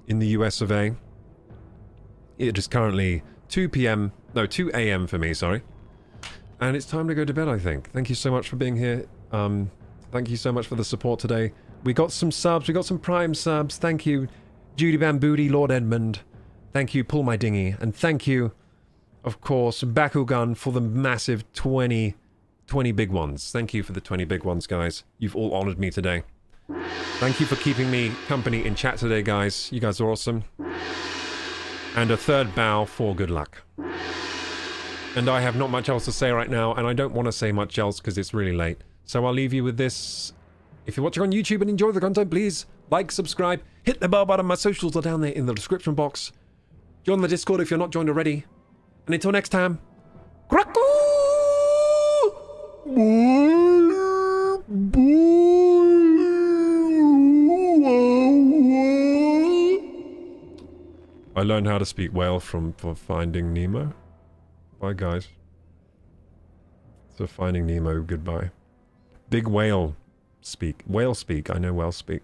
in the US of A. It is currently 2 a.m. for me, sorry. And it's time to go to bed, I think. Thank you so much for being here. Thank you so much for the support today. We got some subs. We got some Prime subs. Thank you, Judy Bambooty, Lord Edmund. Thank you, Pull My Dinghy. And thank you, of course, Bakugan for the massive 20 big ones. Thank you for the 20 big ones, guys. You've all honored me today. Thank you for keeping me company in chat today, guys. You guys are awesome. And a third bow for good luck. And I have not much else to say right now, and I don't want to say much else because it's really late. So I'll leave you with this. If you're watching on YouTube and enjoy the content, please like, subscribe, hit the bell button. My socials are down there in the description box. Join the Discord if you're not joined already. And until next time, KorokuGaming! I learned how to speak whale from Finding Nemo. Bye, guys. So Finding Nemo, goodbye. Big whale speak. Whale speak. I know whale speak.